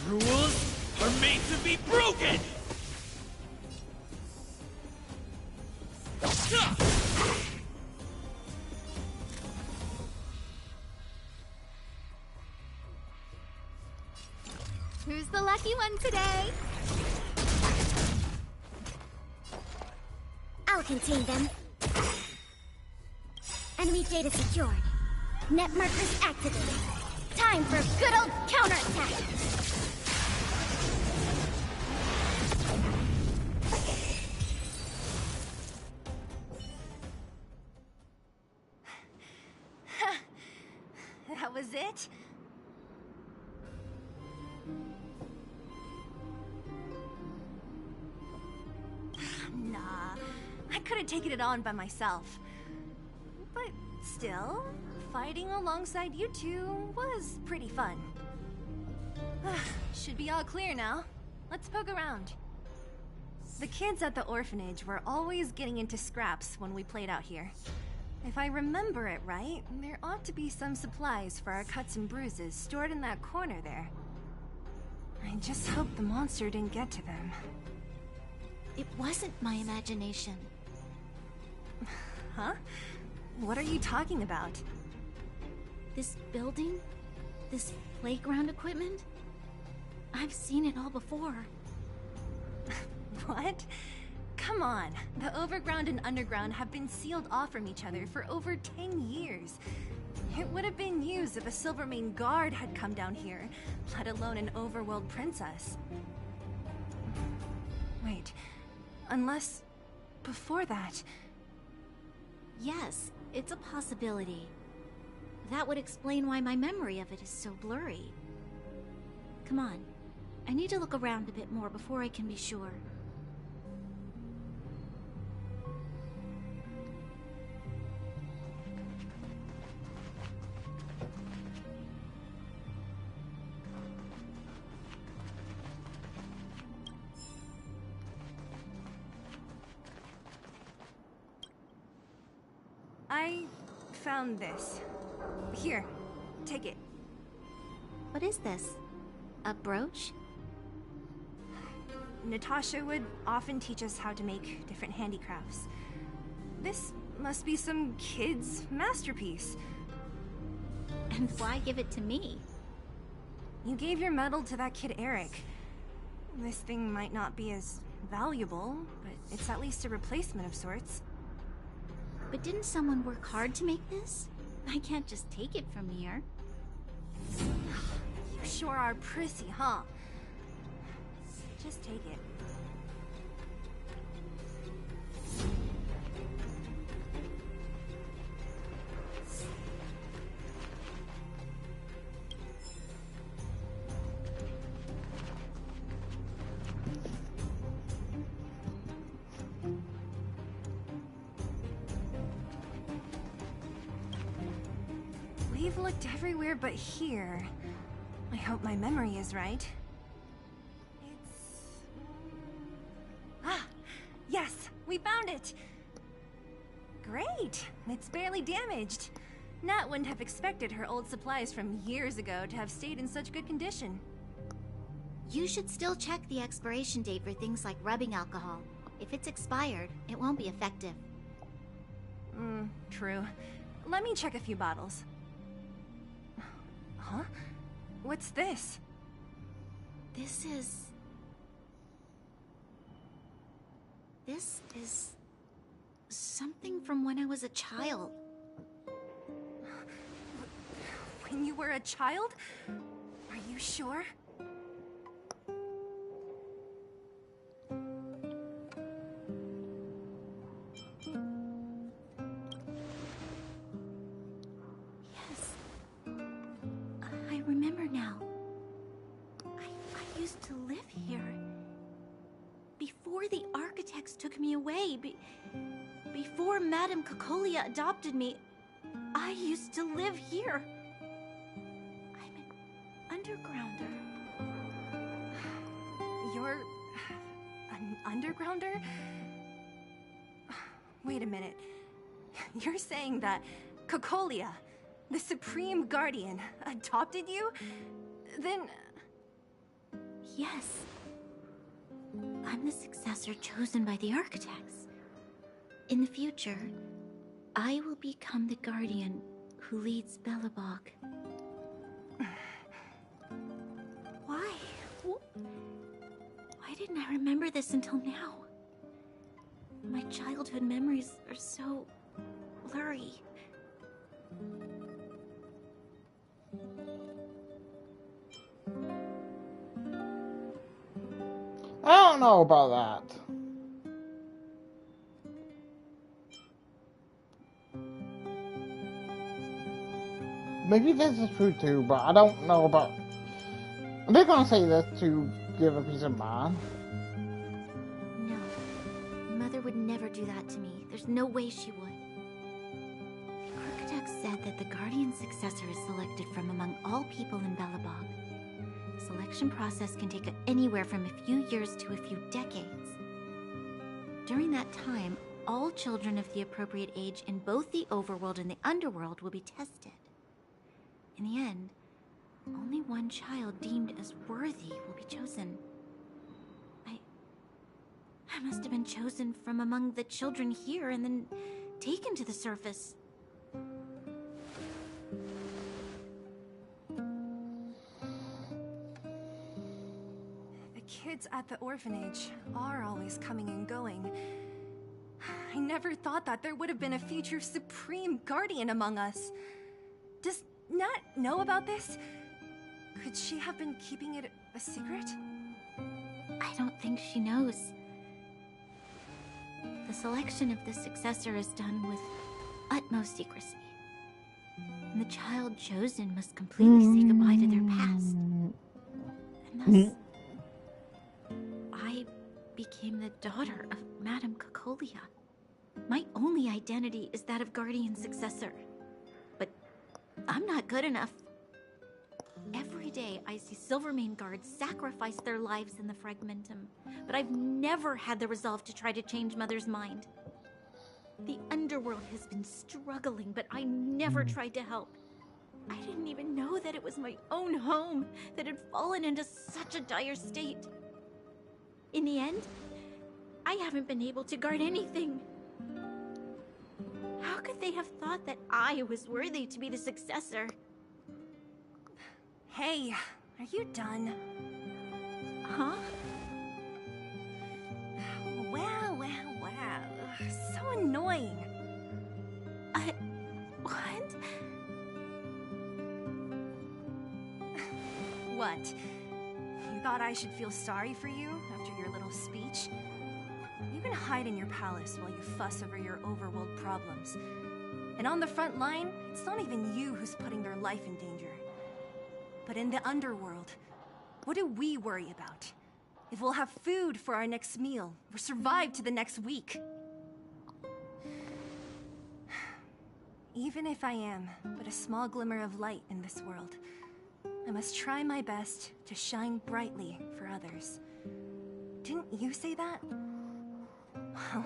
Rules are made to be broken! Who's the lucky one today? I'll contain them. Enemy data secured. Net markers activated. Time for a good old counterattack. That was it? Nah, I couldn't take it on by myself. But still, fighting alongside you two was pretty fun. Should be all clear now. Let's poke around. The kids at the orphanage were always getting into scraps when we played out here. If I remember it right, there ought to be some supplies for our cuts and bruises stored in that corner there. I just hope the monster didn't get to them. It wasn't my imagination. Huh? What are you talking about? This building? This playground equipment? I've seen it all before. What? Come on. The overground and underground have been sealed off from each other for over 10 years. It would have been used if a Silvermane guard had come down here, let alone an overworld princess. Wait, unless before that... Yes, it's a possibility. That would explain why my memory of it is so blurry. Come on. I need to look around a bit more before I can be sure. I found this. Here, take it. What is this? A brooch? Natasha would often teach us how to make different handicrafts. This must be some kid's masterpiece. And why give it to me? You gave your medal to that kid Eric. This thing might not be as valuable, but it's at least a replacement of sorts. But didn't someone work hard to make this? I can't just take it from here. You sure are prissy, huh? Just take it. We've looked everywhere but here. I hope my memory is right. Yes, we found it! Great! It's barely damaged. Nat wouldn't have expected her old supplies from years ago to have stayed in such good condition. You should still check the expiration date for things like rubbing alcohol. If it's expired, it won't be effective. True. Let me check a few bottles. Huh? What's this? This is something from when I was a child. When you were a child? Are you sure? Yes. I remember now. I used to live here. Before the architects took me away, before Madame Cocolia adopted me, I used to live here. I'm an undergrounder. You're an undergrounder? Wait a minute. You're saying that Cocolia, the Supreme Guardian, adopted you? Then... Yes. I'm the successor chosen by the architects. In the future, I will become the guardian who leads Belobog. Why? Why didn't I remember this until now? My childhood memories are so blurry. I don't know about that. Maybe this is true too, but I don't know about... They're gonna say this to give a peace of mind. No. Mother would never do that to me. There's no way she would. The architect said that the guardian successor is selected from among all people in Belobog. The selection process can take anywhere from a few years to a few decades. During that time, all children of the appropriate age in both the overworld and the underworld will be tested. In the end, only one child deemed as worthy will be chosen. I must have been chosen from among the children here and then taken to the surface. The kids at the orphanage are always coming and going. I never thought that there would have been a future Supreme Guardian among us. Does Nat know about this? Could she have been keeping it a secret? I don't think she knows. The selection of the successor is done with utmost secrecy. And the child chosen must completely say goodbye to their past. And thus, I became the daughter of Madame Cocolia. My only identity is that of guardian successor. But I'm not good enough. Every day I see Silvermane guards sacrifice their lives in the Fragmentum, but I've never had the resolve to try to change Mother's mind. The underworld has been struggling, but I never tried to help. I didn't even know that it was my own home that had fallen into such a dire state. In the end, I haven't been able to guard anything. How could they have thought that I was worthy to be the successor? Hey, are you done? Huh? Wow. So annoying. What? What? You thought I should feel sorry for you after your little speech? You can hide in your palace while you fuss over your overworld problems. And on the front line, it's not even you who's putting their life in danger. But in the underworld, what do we worry about? If we'll have food for our next meal, or survive to the next week. Even if I am but a small glimmer of light in this world, I must try my best to shine brightly for others. Didn't you say that? Well,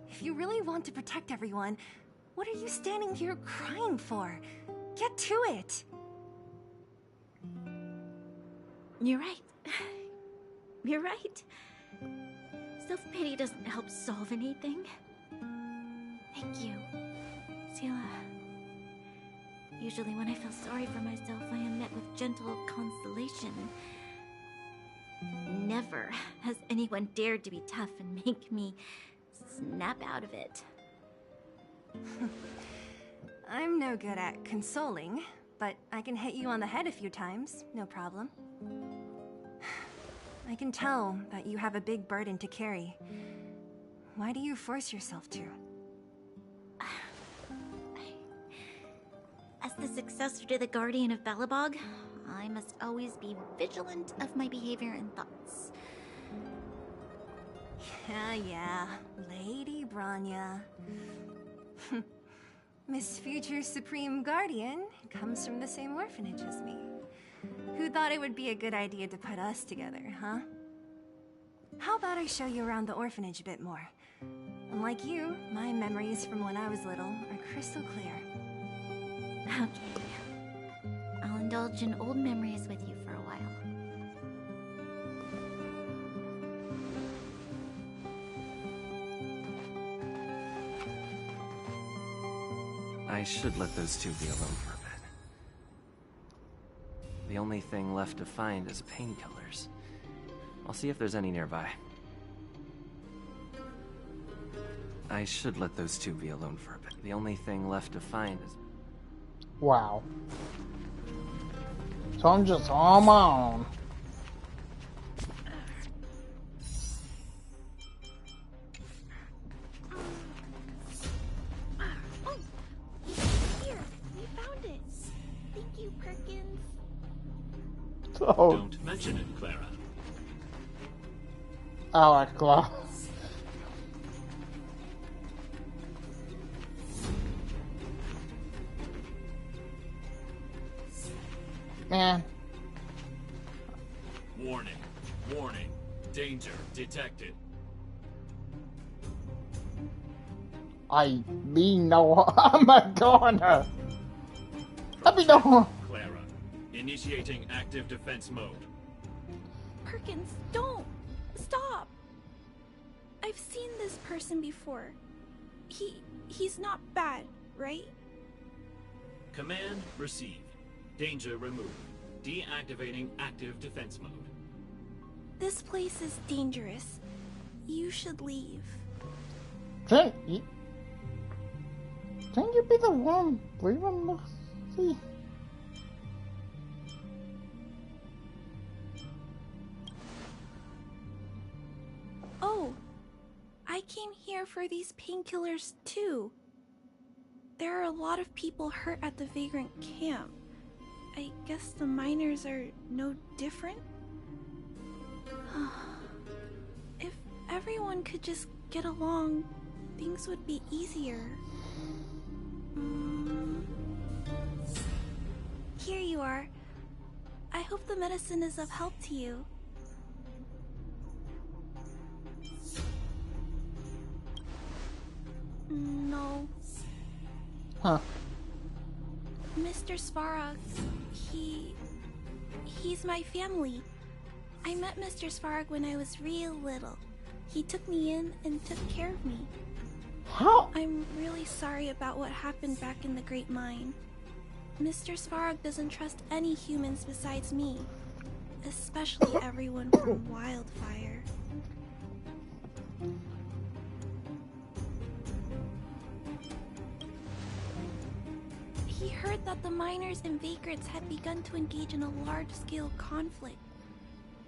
if you really want to protect everyone, what are you standing here crying for? Get to it! You're right. You're right. Self-pity doesn't help solve anything. Thank you, Sela. Usually when I feel sorry for myself, I am met with gentle consolation. Never has anyone dared to be tough and make me snap out of it. I'm no good at consoling, but I can hit you on the head a few times, no problem. I can tell that you have a big burden to carry. Why do you force yourself to? As the successor to the Guardian of Belobog, I must always be vigilant of my behavior and thoughts. Yeah, Lady Branya. Miss Future Supreme Guardian comes from the same orphanage as me. Who thought it would be a good idea to put us together, huh? How about I show you around the orphanage a bit more? Unlike you, my memories from when I was little are crystal clear. Okay. I'll indulge in old memories with you for a while. I should let those two be alone for a bit. The only thing left to find is painkillers. I'll see if there's any nearby. I should let those two be alone for a bit. The only thing left to find is... Wow. So I'm just on my own. Here, we found it. Thank you, Perkins. So... Don't mention it, Clara. Alright, Clara. Man. Warning. Warning. Danger detected. I mean no. I'm a goner. I mean no. Clara. Initiating active defense mode. Perkins, don't! Stop! I've seen this person before. He's not bad, right? Command received. Danger removed. Deactivating active defense mode. This place is dangerous. You should leave. Can you be the one leaving the sea? Oh, I came here for these painkillers too. There are a lot of people hurt at the Vagrant camp. I guess the miners are no different? If everyone could just get along, things would be easier. Here you are. I hope the medicine is of help to you. No. Huh. Mr. Svarog, he's my family. I met Mr. Svarog when I was real little. He took me in and took care of me. How? I'm really sorry about what happened back in the Great Mine. Mr. Svarog doesn't trust any humans besides me, especially everyone from Wildfire. He heard that the miners and vagrants had begun to engage in a large-scale conflict.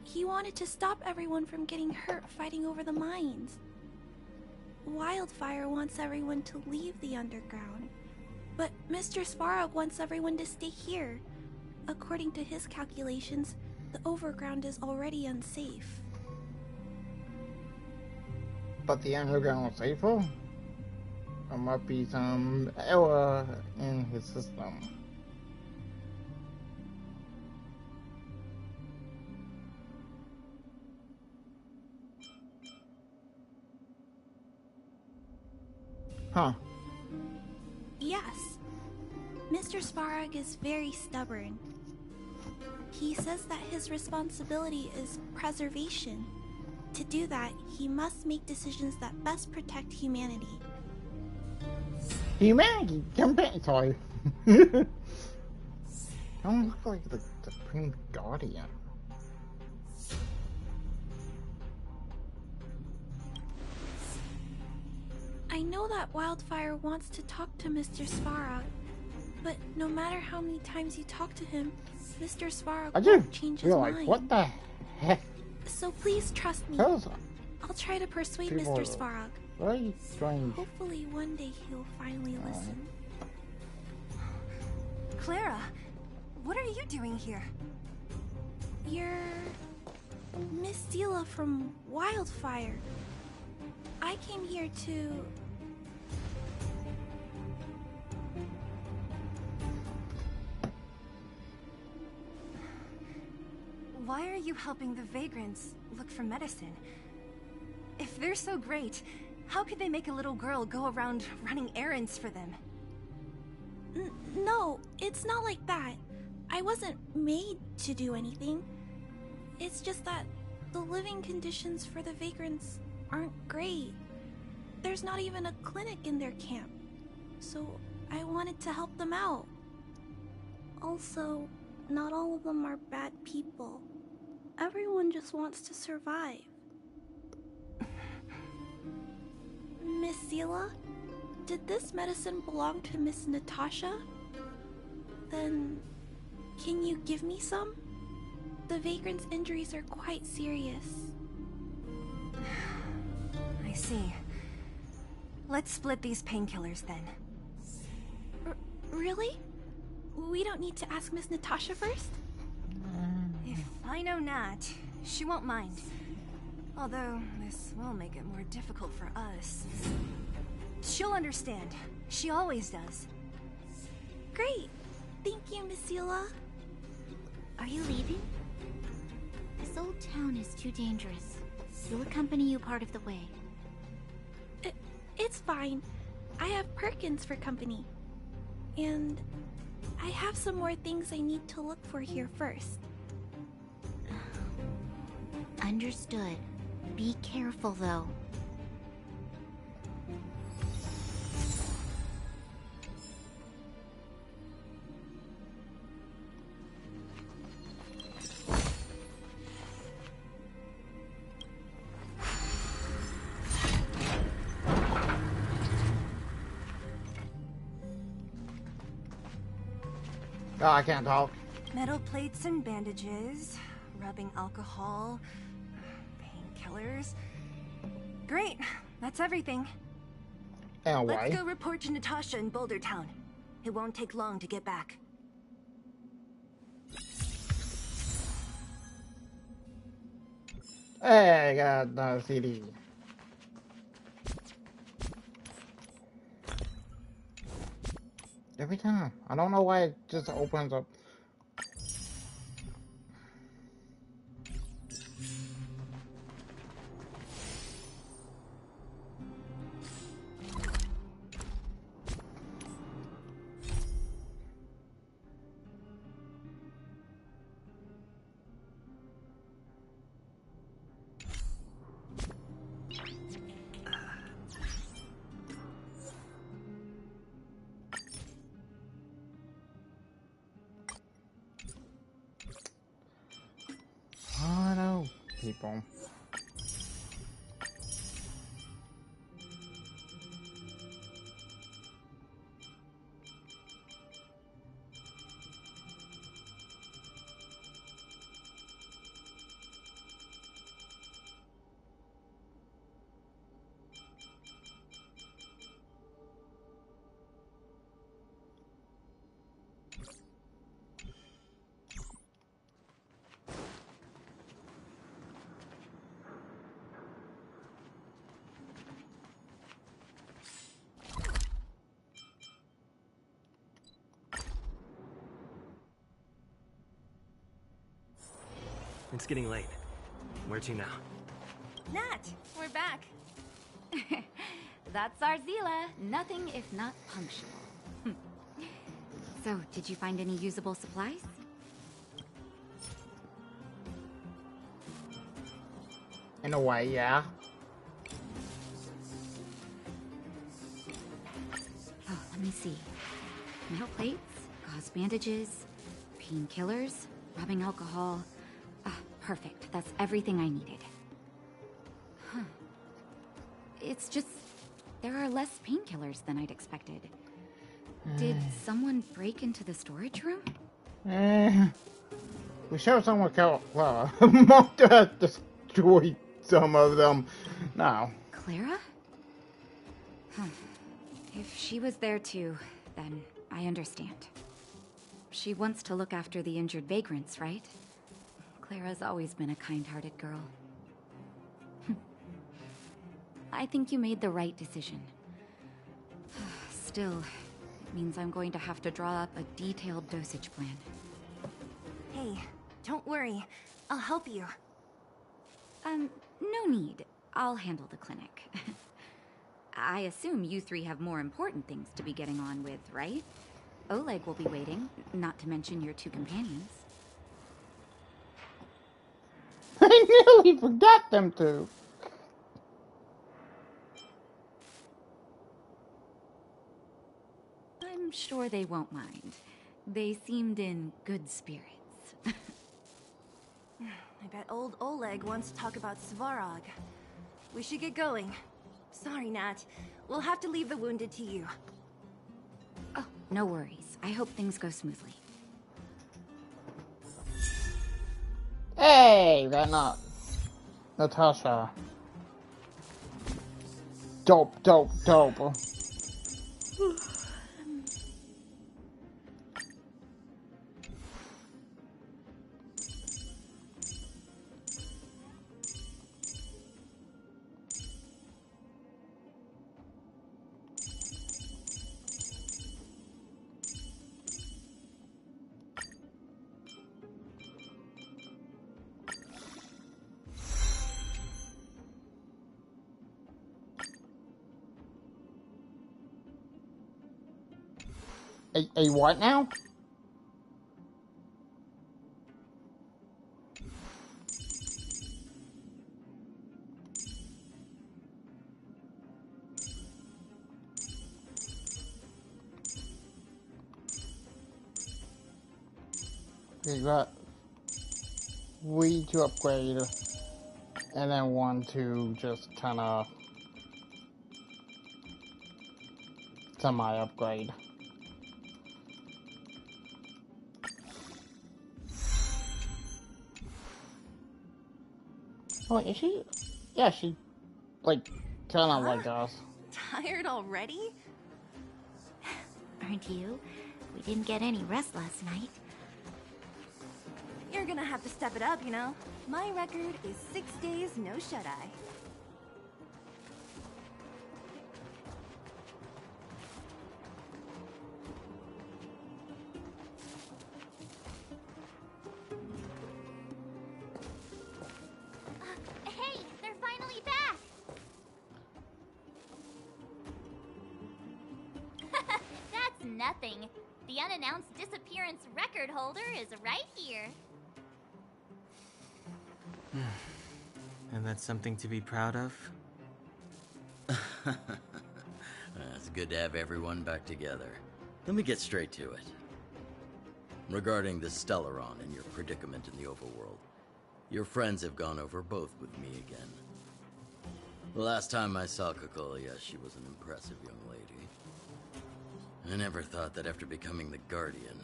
He wanted to stop everyone from getting hurt fighting over the mines. Wildfire wants everyone to leave the underground, but Mr. Svarog wants everyone to stay here. According to his calculations, the overground is already unsafe. But the underground is safer? There might be some error in his system. Huh. Yes. Mr. Svarog is very stubborn. He says that his responsibility is preservation. To do that, he must make decisions that best protect humanity. Humanity, sorry. Don't look like the Supreme Guardian. I know that Wildfire wants to talk to Mr. Svarog, but no matter how many times you talk to him, Mr. Svarog won't change his mind. What the heck? So please trust me. Those I'll try to persuade people Mr. Svarog. Very strange. Hopefully one day he'll finally listen. Clara, what are you doing here? You're Miss Zila from Wildfire. I came here to... Why are you helping the vagrants look for medicine? If they're so great, how could they make a little girl go around running errands for them? No, it's not like that. I wasn't made to do anything. It's just that the living conditions for the vagrants aren't great. There's not even a clinic in their camp. So I wanted to help them out. Also, not all of them are bad people. Everyone just wants to survive. Miss Zila, did this medicine belong to Miss Natasha? Then, can you give me some? The vagrant's injuries are quite serious. I see. Let's split these painkillers then. Really? We don't need to ask Miss Natasha first? If I know Nat, she won't mind. Although, this will make it more difficult for us. She'll understand. She always does. Great. Thank you, Miss Zila. Are you leaving? This old town is too dangerous. We'll accompany you part of the way. It's fine. I have Perkins for company. And I have some more things I need to look for here first. Understood. Be careful, though. Oh, I can't talk. Metal plates and bandages, rubbing alcohol, painkillers. Great, that's everything. And why? Let's go report to Natasha in Boulder Town. It won't take long to get back. Hey, I got the CD. Every time. I don't know why it just opens up. people. It's getting late. Where to now? Nat, we're back. That's our Zila. Nothing if not punctual. So, did you find any usable supplies? In a way, yeah. Oh, let me see. Metal plates, gauze bandages, painkillers, rubbing alcohol. Perfect. That's everything I needed. Huh. It's just... there are less painkillers than I'd expected. Did someone break into the storage room? We showed someone killed Clara. Monster has destroyed some of them. Now. Clara? Huh. If she was there too, then I understand. She wants to look after the injured vagrants, right? Clara's always been a kind-hearted girl. I think you made the right decision. Still, it means I'm going to have to draw up a detailed dosage plan. Hey, don't worry. I'll help you. No need. I'll handle the clinic. I assume you three have more important things to be getting on with, right? Oleg will be waiting, not to mention your two companions. I nearly forgot them two. I'm sure they won't mind. They seemed in good spirits. I bet old Oleg wants to talk about Svarog. We should get going. Sorry, Nat. We'll have to leave the wounded to you. Oh, no worries. I hope things go smoothly. Hey, they're not. Natasha. Dope, dope, dope. A what now? We got we to upgrade, and then one to just kind of semi-upgrade. Oh, is she? Yeah, she, like, kind of like us. Tired already? Aren't you? We didn't get any rest last night. You're gonna have to step it up, you know? My record is 6 days, no shut-eye. Hey, they're finally back! That's nothing. The unannounced disappearance record holder is right here. And that's something to be proud of? It's good to have everyone back together. Let me get straight to it. Regarding the Stellaron and your predicament in the overworld, Your friends have gone over both with me again. The last time I saw Cocolia, she was an impressive young lady. I never thought that after becoming the Guardian.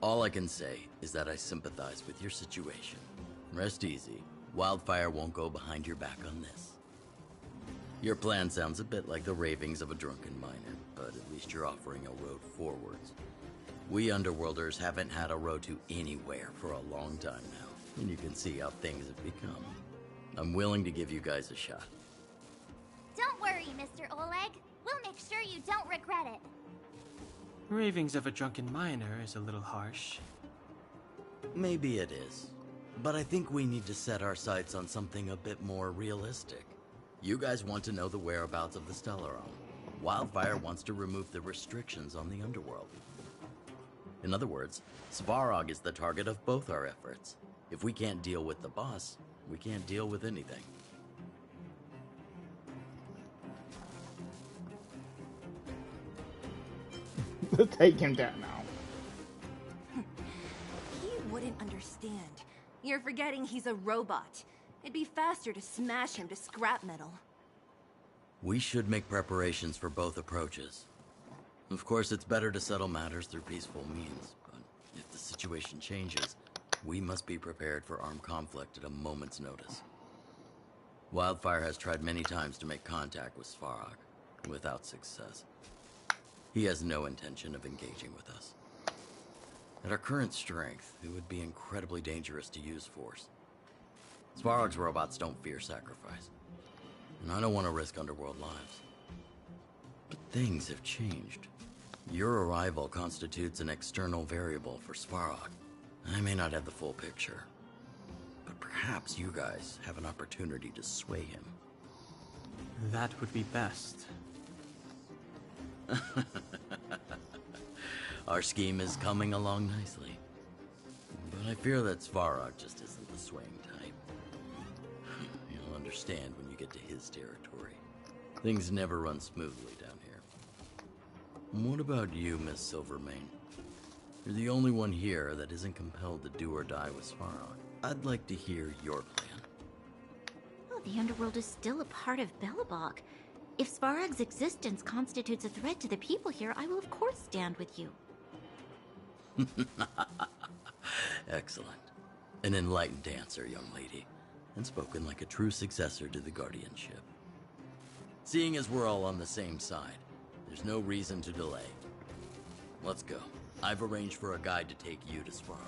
All I can say is that I sympathize with your situation. Rest easy. Wildfire won't go behind your back on this. Your plan sounds a bit like the ravings of a drunken miner, but at least you're offering a road forwards. We Underworlders haven't had a road to anywhere for a long time now, and you can see how things have become. I'm willing to give you guys a shot. Don't worry, Mr. Oleg. We'll make sure you don't regret it. Ravings of a drunken miner is a little harsh. Maybe it is, but I think we need to set our sights on something a bit more realistic. You guys want to know the whereabouts of the Stellaron. Wildfire wants to remove the restrictions on the Underworld. In other words, Svarog is the target of both our efforts. If we can't deal with the boss, we can't deal with anything. Take him down now. He wouldn't understand. You're forgetting he's a robot. It'd be faster to smash him to scrap metal. We should make preparations for both approaches. Of course, it's better to settle matters through peaceful means, but if the situation changes, we must be prepared for armed conflict at a moment's notice. Wildfire has tried many times to make contact with Svarog, without success. He has no intention of engaging with us. At our current strength, it would be incredibly dangerous to use force. Svarog's robots don't fear sacrifice, and I don't want to risk Underworld lives. But things have changed. Your arrival constitutes an external variable for Svarog. I may not have the full picture, but perhaps you guys have an opportunity to sway him. That would be best. Our scheme is coming along nicely, but I fear that Svarog just isn't the swaying type. You'll understand when you get to his territory. Things never run smoothly down here. And what about you, Miss Silvermane? You're the only one here that isn't compelled to do or die with Svarog. I'd like to hear your plan. Oh, the Underworld is still a part of Belobog. If Svarog's existence constitutes a threat to the people here, I will of course stand with you. Excellent. An enlightened answer, young lady, and spoken like a true successor to the Guardianship. Seeing as we're all on the same side, there's no reason to delay. Let's go. I've arranged for a guide to take you to Svarog.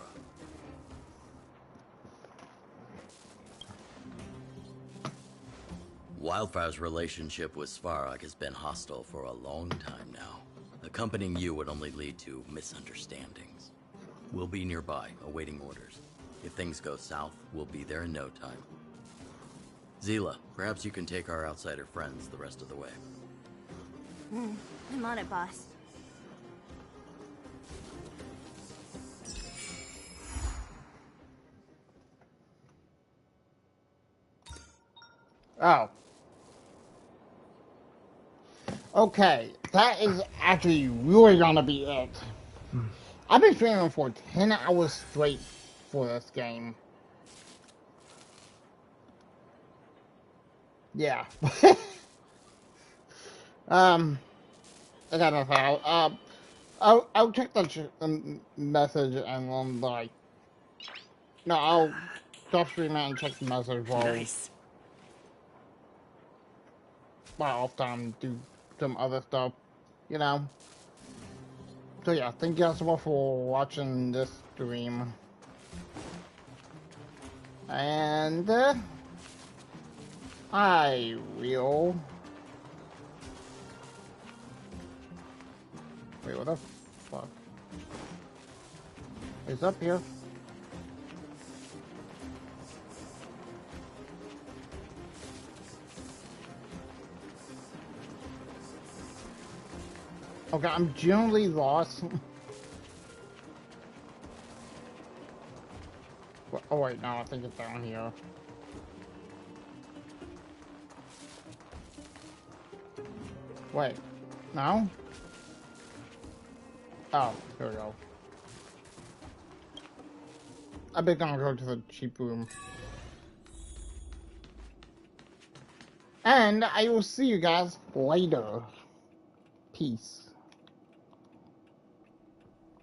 Wildfire's relationship with Svarog has been hostile for a long time now. Accompanying you would only lead to misunderstandings. We'll be nearby, awaiting orders. If things go south, we'll be there in no time. Zila, perhaps you can take our outsider friends the rest of the way. I'm on it, boss. Oh. Okay, that is actually really gonna be it. I've been streaming for 10 hours straight for this game. Yeah. I got nothing out. I'll check the message and then, like... No, I'll stop streaming and check the message while off time do some other stuff, you know. So yeah, thank you guys so much for watching this stream. And I will... Wait, what the fuck? It's up here. Okay, I'm generally lost. Oh wait, no, I think it's down here. Wait, no? Oh, here we go. I bet I'm gonna go to the cheap room. And I will see you guys later. Peace.